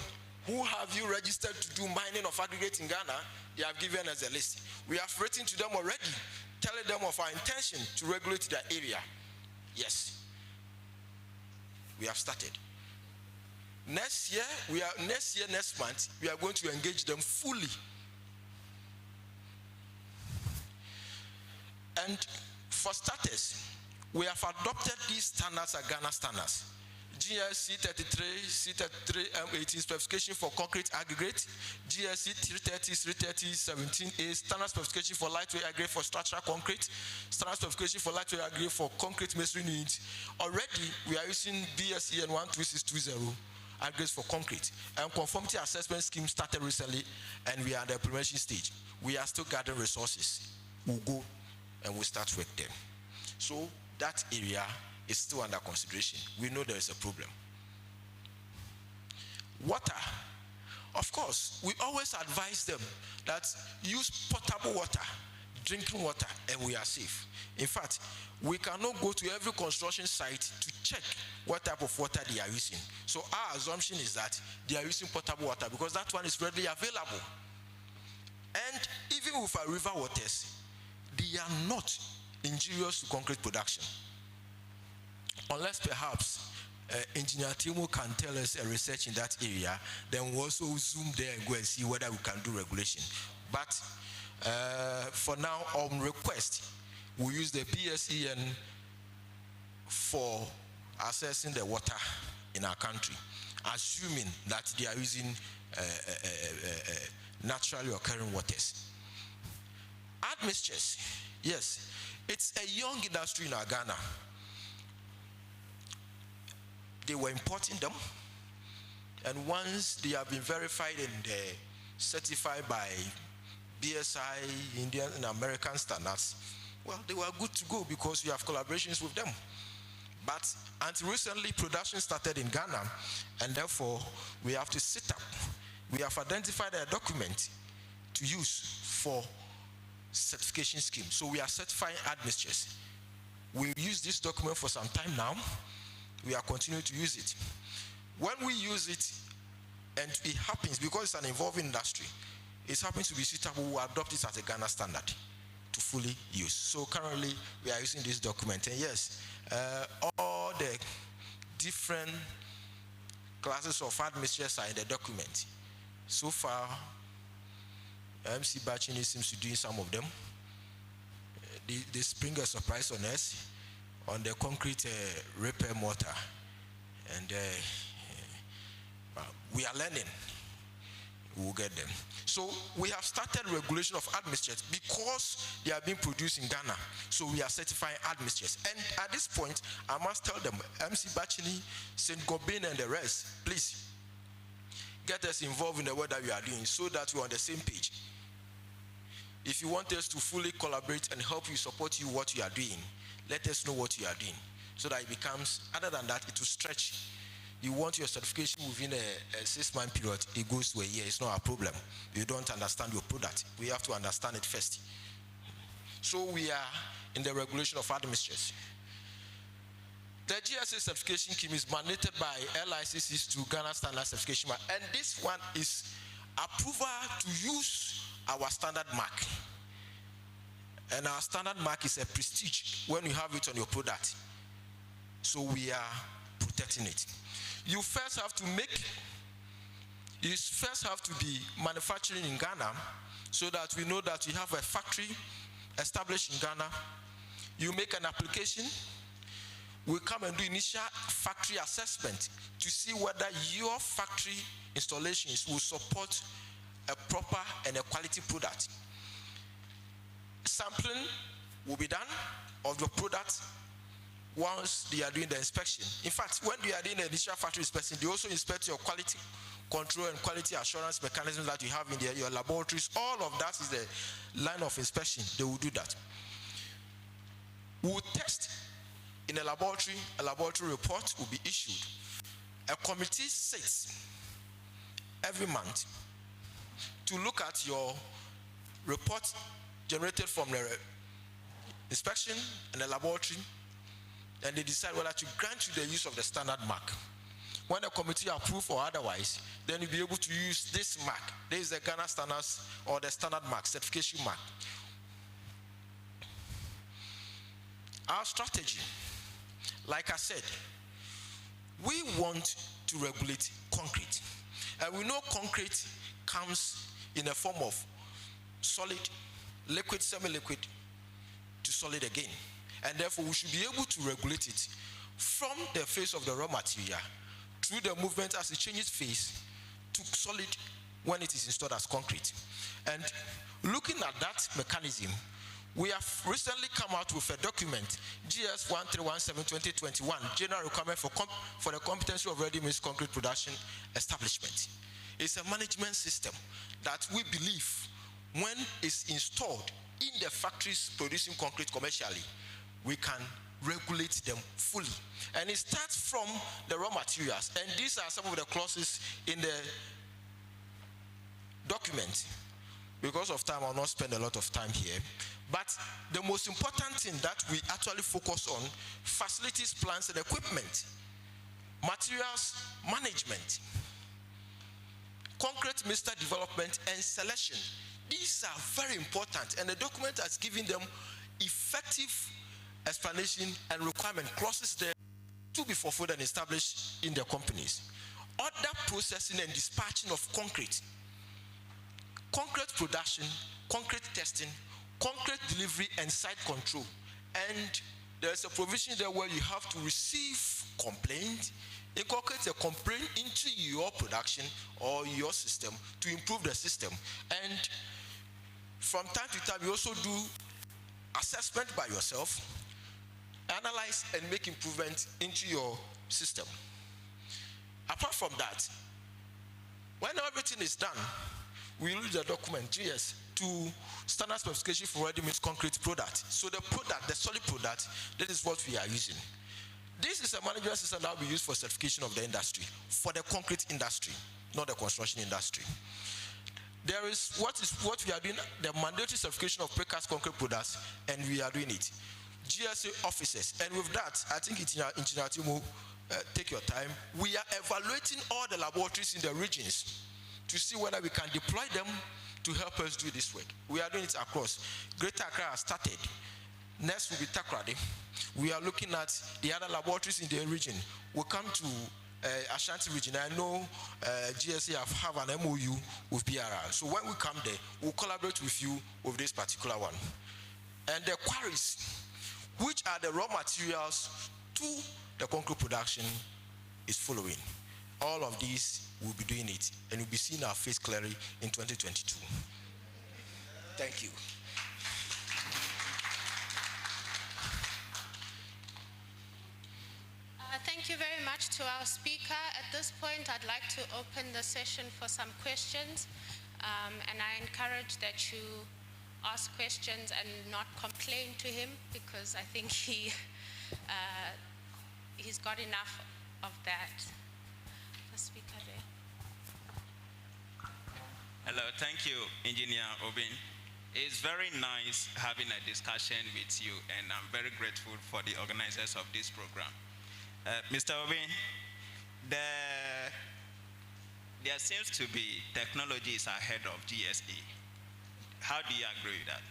who have you registered to do mining of aggregate in Ghana? They have given us a list. We have written to them already, telling them of our intention to regulate that area. Yes, we have started. Next month, we are going to engage them fully. And for starters, we have adopted these standards as Ghana standards. GSC 33, C33, M18 specification for concrete aggregate, GSC 330, 330, 17A, standard specification for lightweight aggregate for structural concrete, standard specification for lightweight aggregate for concrete masonry units. Already, we are using BSEN 12620 aggregates for concrete. And conformity assessment scheme started recently, and we are at the implementation stage. We are still gathering resources. We'll go and we'll start with them. So that area is still under consideration. We know there is a problem. Water. Of course, we always advise them that use potable water, drinking water, and we are safe. In fact, we cannot go to every construction site to check what type of water they are using. So our assumption is that they are using potable water because that one is readily available. And even with our river waters, they are not injurious to concrete production. Unless perhaps Engineer Timo can tell us a research in that area, then we'll also zoom there and go and see whether we can do regulation. But for now, on request, we use the BSEN for assessing the water in our country, assuming that they are using naturally occurring waters. admixtures, yes, it's a young industry in Ghana. They were importing them, and once they have been verified and certified by BSI, Indian and American standards, well, they were good to go because we have collaborations with them. But until recently, production started in Ghana, and therefore we have to sit up. We have identified a document to use for certification scheme. So we are certifying admixtures. We've used this document for some time now. We are continuing to use it. When we use it, and it happens because it's an evolving industry, it happens to be suitable, we adopt it as a Ghana standard to fully use. So currently, we are using this document. And yes, all the different classes of admixtures are in the document. So far, MC Bachini seems to do some of them. They spring a surprise on us on the concrete repair mortar. And we are learning. We'll get them. So we have started regulation of admixtures because they are being produced in Ghana. So we are certifying admixtures. And at this point, I must tell them, MC Bachini, St. Gobain, and the rest, please get us involved in the work that we are doing so that we're on the same page. If you want us to fully collaborate and help you, support you, what you are doing, let us know what you are doing so that it becomes, other than that, it will stretch. You want your certification within a 6-month period, it goes to a year. It's not a problem. You don't understand your product. We have to understand it first. So we are in the regulation of admixtures. The GSA certification scheme is mandated by LICCs to Ghana Standard Certification Mark, and this one is approval to use our standard mark. And our standard mark is a prestige when you have it on your product. So we are protecting it. You first have to be manufacturing in Ghana so that we know that you have a factory established in Ghana. You make an application. We come and do initial factory assessment to see whether your factory installations will support a proper and a quality product. Sampling will be done of your product once they are doing the inspection. In fact, when they are doing the initial factory inspection, they also inspect your quality control and quality assurance mechanisms that you have in your laboratories. All of that is the line of inspection. They will do that. We will test in a laboratory report will be issued. A committee sits every month to look at your report generated from the inspection and the laboratory, and they decide whether to grant you the use of the standard mark. When the committee approves or otherwise, then you'll be able to use this mark. This is the Ghana Standards or the standard mark, certification mark. Our strategy, like I said, we want to regulate concrete. And we know concrete comes in a form of solid, liquid, semi-liquid to solid again. And therefore, we should be able to regulate it from the phase of the raw material through the movement as it changes phase to solid when it is installed as concrete. And looking at that mechanism, we have recently come out with a document, GS 1317-2021, General Requirement for the Competency of Ready-Mix Concrete Production Establishment. It's a management system that we believe, when it's installed in the factories producing concrete commercially, we can regulate them fully. And it starts from the raw materials. And these are some of the clauses in the document. Because of time, I'll not spend a lot of time here. But the most important thing that we actually focus on, facilities, plants, and equipment, materials management, concrete mixture development, and selection. These are very important, and the document has given them effective explanation and requirement clauses there to be fulfilled and established in their companies. Other processing and dispatching of concrete production, concrete testing, concrete delivery, and site control. And there's a provision there where you have to receive complaint, incorporate a complaint into your production or your system to improve the system. And From time to time, you also do assessment by yourself, analyze and make improvements into your system. Apart from that, when everything is done, we use the document GS to standard specification for ready-mix concrete product. So the product, the solid product, that is what we are using. This is a management system that we use for certification of the industry, for the concrete industry, not the construction industry. There is what we are doing, the mandatory certification of precast concrete products, and we are doing it. GSA officers, and with that, I think Engineer Timo, take your time. We are evaluating all the laboratories in the regions to see whether we can deploy them to help us do this work. We are doing it across. Greater Accra has started. Next will be Takoradi. We are looking at the other laboratories in the region. We'll come to Ashanti region. I know GSA have an MOU with PRR. So when we come there, we'll collaborate with you with this particular one. And the quarries, which are the raw materials to the concrete production, is following. All of these, we'll be doing it, and we'll be seeing our face clearly in 2022. Thank you. Thank you very much to our speaker. At this point, I'd like to open the session for some questions, and I encourage that you ask questions and not complain to him, because I think he's got enough of that. The speaker there. Hello, thank you, Engineer Obin. It's very nice having a discussion with you, and I'm very grateful for the organizers of this program. Mr. Obin, there seems to be technologies ahead of GSA. How do you agree with that?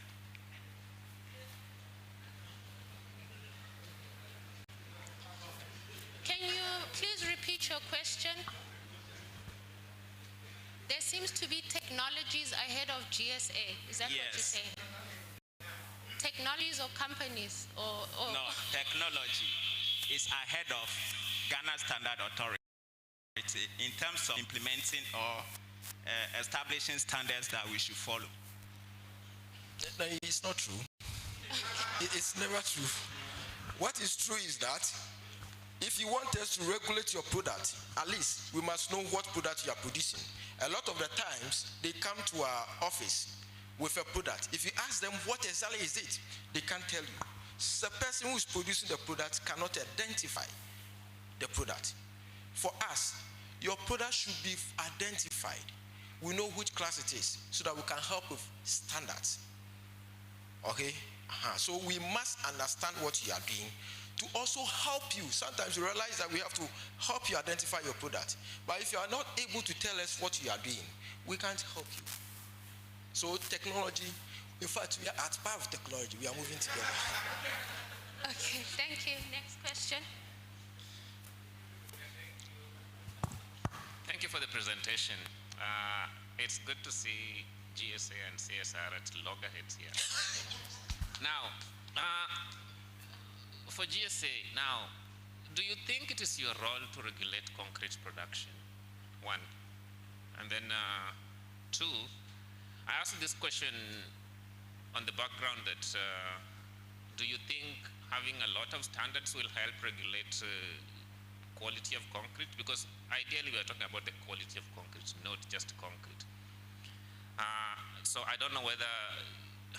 Can you please repeat your question? There seems to be technologies ahead of GSA. Is that what you're saying? Technologies or companies? Or No, technology is ahead of Ghana Standard Authority in terms of implementing or establishing standards that we should follow. No, it's not true. It's never true. What is true is that if you want us to regulate your product, at least we must know what product you are producing. A lot of the times, they come to our office with a product. If you ask them what exactly is it, they can't tell you. The person who is producing the product cannot identify the product. For us, your product should be identified. We know which class it is so that we can help with standards. Okay? So we must understand what you are doing to also help you. Sometimes you realize that we have to help you identify your product. But if you are not able to tell us what you are doing, we can't help you. So technology, in fact, we are at part of technology. We are moving together. Okay, thank you. Next question. Thank you for the presentation. It's good to see GSA and CSR at loggerheads here. Now, for GSA, now, do you think it is your role to regulate concrete production? One. And then two, I asked this question on the background that do you think having a lot of standards will help regulate quality of concrete? Because ideally we are talking about the quality of concrete, not just concrete. So I don't know whether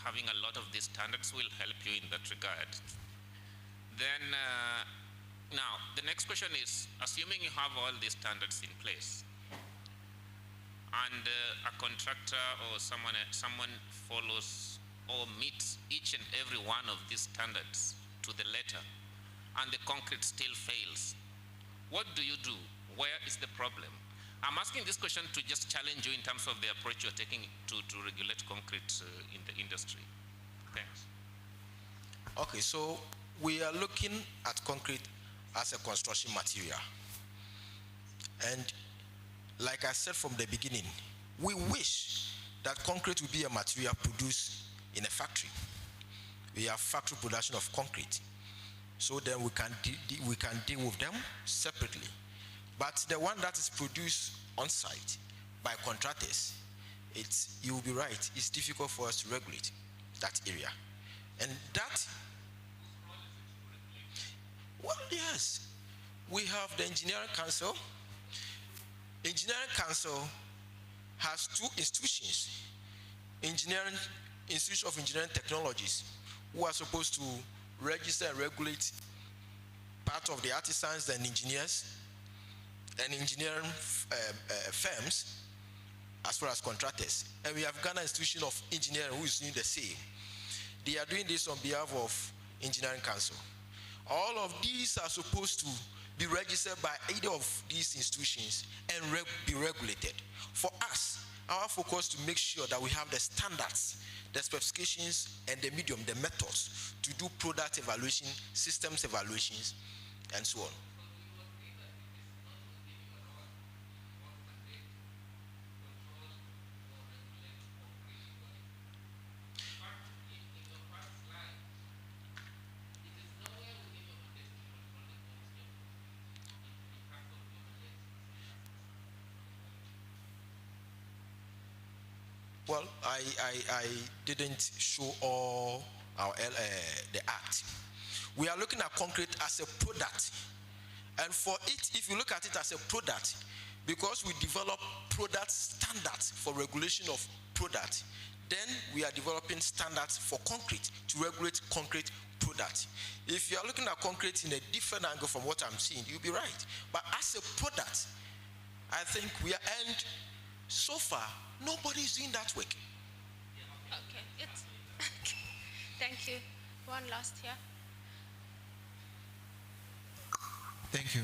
having a lot of these standards will help you in that regard. Then now the next question is, assuming you have all these standards in place and a contractor or someone follows or meets each and every one of these standards to the letter and the concrete still fails, what do you do? Where is the problem? I'm asking this question to just challenge you in terms of the approach you're taking to regulate concrete in the industry. Thanks. Okay, so we are looking at concrete as a construction material. And like I said from the beginning, we wish that concrete would be a material produced in a factory. We have factory production of concrete. So then we can deal with them separately. But the one that is produced on site by contractors you will be right, it's difficult for us to regulate that area. And that, well, yes, we have the Engineering Council. Engineering Council has two institutions, Institute of Engineering Technologies, who are supposed to register and regulate part of the artisans and engineers and engineering firms as far as contractors. And we have Ghana Institution of Engineering, who is doing the same. They are doing this on behalf of Engineering Council. All of these are supposed to be registered by either of these institutions and be regulated. For us, our focus to make sure that we have the standards, the specifications, and the medium, the methods to do product evaluation, systems evaluations, and so on. Well, I didn't show all our the act. We are looking at concrete as a product. And for it, if you look at it as a product, because we develop product standards for regulation of product, then we are developing standards for concrete to regulate concrete product. If you are looking at concrete in a different angle from what I'm seeing, you'll be right. But as a product, I think we are, and so far, nobody is doing that work. Okay, it's thank you. One last here. Thank you.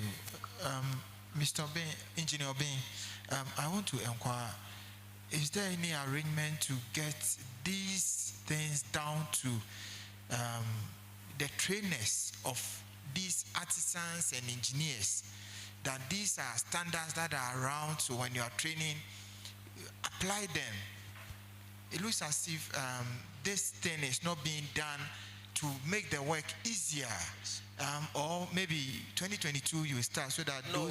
Mr. Obeng, Engineer Obeng, I want to inquire, is there any arrangement to get these things down to the trainers of these artisans and engineers, that these are standards that are around, so when you are training, apply them? It looks as if this thing is not being done to make the work easier, or maybe 2022 you will start so that No.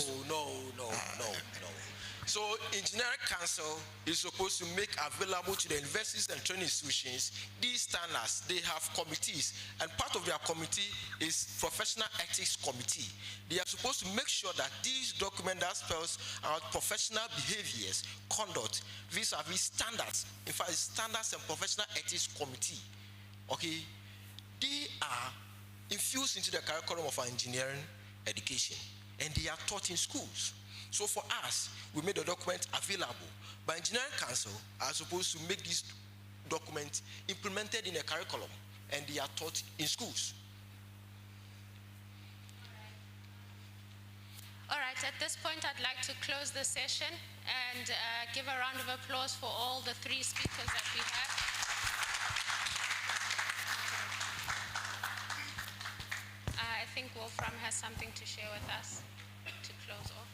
So Engineering Council is supposed to make available to the universities and training institutions these standards. They have committees, and part of their committee is Professional Ethics Committee. They are supposed to make sure that these documents that spells out professional behaviors, conduct, vis-a-vis standards. In fact, Standards and Professional Ethics Committee, okay, they are infused into the curriculum of our engineering education, and they are taught in schools. So for us, we made the document available, but Engineering Council are supposed to make these documents implemented in a curriculum, and they are taught in schools. All right, at this point, I'd like to close the session and give a round of applause for all the three speakers that we have. I think Wolfram has something to share with us to close off.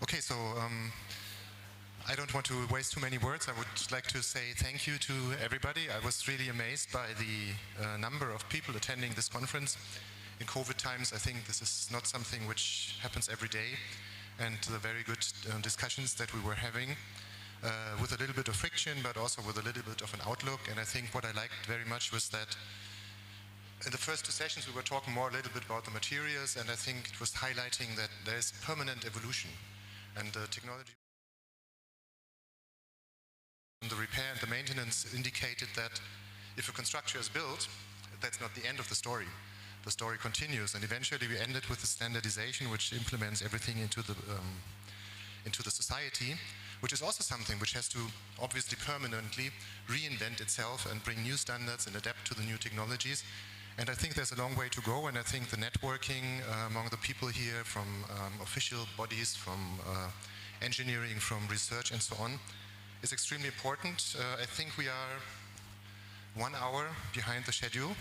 Okay, so I don't want to waste too many words. I would like to say thank you to everybody. I was really amazed by the number of people attending this conference. In COVID times, I think this is not something which happens every day, and the very good discussions that we were having with a little bit of friction, but also with a little bit of an outlook. And I think what I liked very much was that in the first two sessions, we were talking more a little bit about the materials, and I think it was highlighting that there is permanent evolution. And the technology, the repair and the maintenance indicated that if a construction is built, that's not the end of the story. The story continues, and eventually we ended with the standardization, which implements everything into the society, which is also something which has to obviously permanently reinvent itself and bring new standards and adapt to the new technologies. And I think there's a long way to go, and I think the networking among the people here from official bodies, from engineering, from research and so on is extremely important. I think we are 1 hour behind the schedule,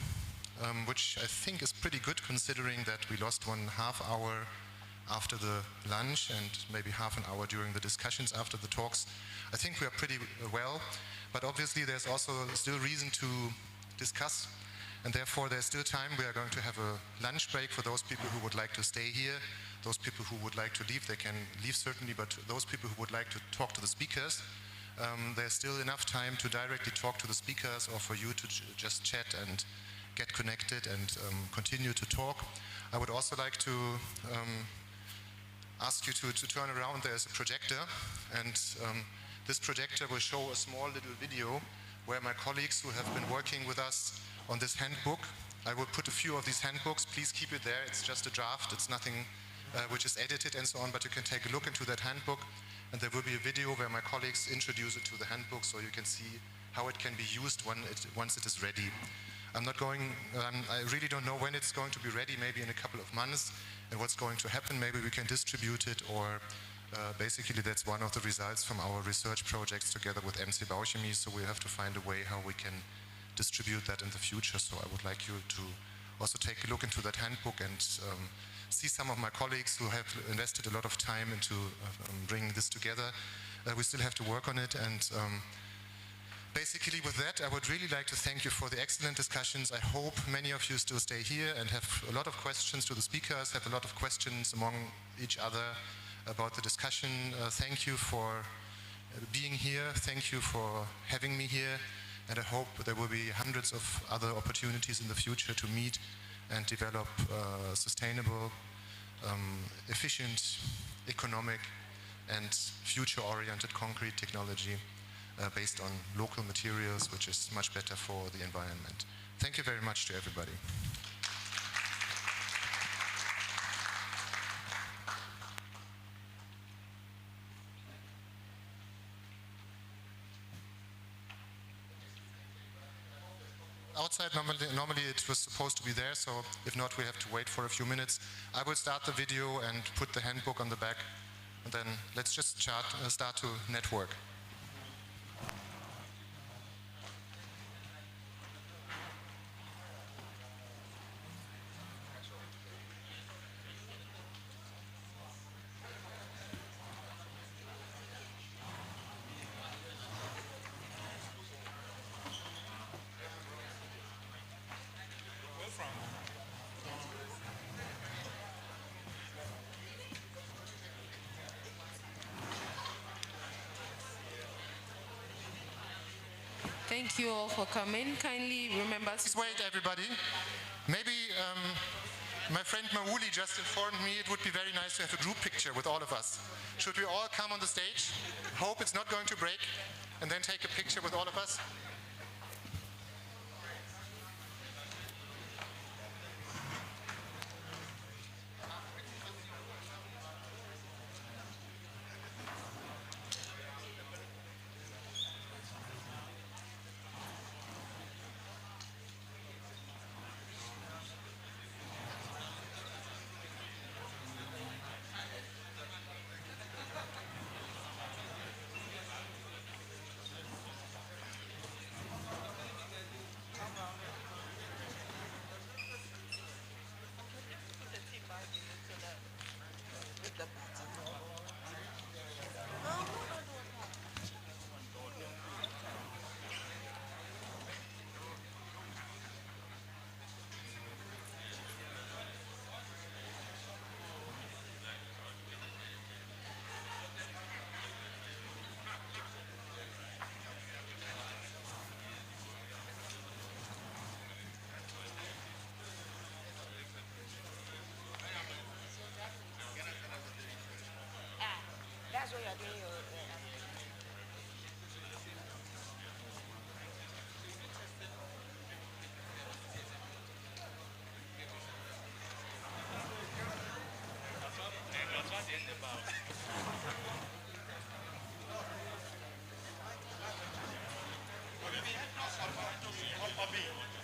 which I think is pretty good considering that we lost 1.5 hour after the lunch and maybe half an hour during the discussions after the talks. I think we are pretty well, but obviously there's also still reason to discuss And therefore, there's still time. We are going to have a lunch break for those people who would like to stay here. Those people who would like to leave, they can leave certainly, but those people who would like to talk to the speakers, there's still enough time to directly talk to the speakers or for you to just chat and get connected and continue to talk. I would also like to ask you to turn around. There's a projector, and this projector will show a small little video where my colleagues who have been working with us on this handbook, I will put a few of these handbooks. Please keep it there. It's just a draft. It's nothing which is edited and so on, but you can take a look into that handbook, and there will be a video where my colleagues introduce it to the handbook so you can see how it can be used once it is ready. I really don't know when it's going to be ready, maybe in a couple of months, and what's going to happen. Maybe we can distribute it, or basically that's one of the results from our research projects together with MC Bauchemie, so we have to find a way how we can distribute that in the future. So I would like you to also take a look into that handbook and see some of my colleagues who have invested a lot of time into bringing this together. We still have to work on it, and basically with that, I would really like to thank you for the excellent discussions. I hope many of you still stay here and have a lot of questions to the speakers, have a lot of questions among each other about the discussion. Thank you for being here. Thank you for having me here. And I hope there will be hundreds of other opportunities in the future to meet and develop sustainable, efficient, economic, and future-oriented concrete technology based on local materials, which is much better for the environment. Thank you very much to everybody. Outside, normally it was supposed to be there, so if not, we have to wait for a few minutes. I will start the video and put the handbook on the back, and then let's just start to network. Thank you all for coming. Kindly remember. Please wait, everybody. Maybe my friend Mauli just informed me it would be very nice to have a group picture with all of us. Should we all come on the stage? Hope it's not going to break, and then take a picture with all of us? That's what you're doing.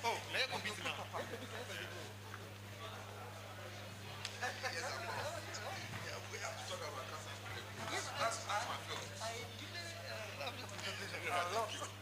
Oh, let me compete now. We have to talk about cancer. That's my field.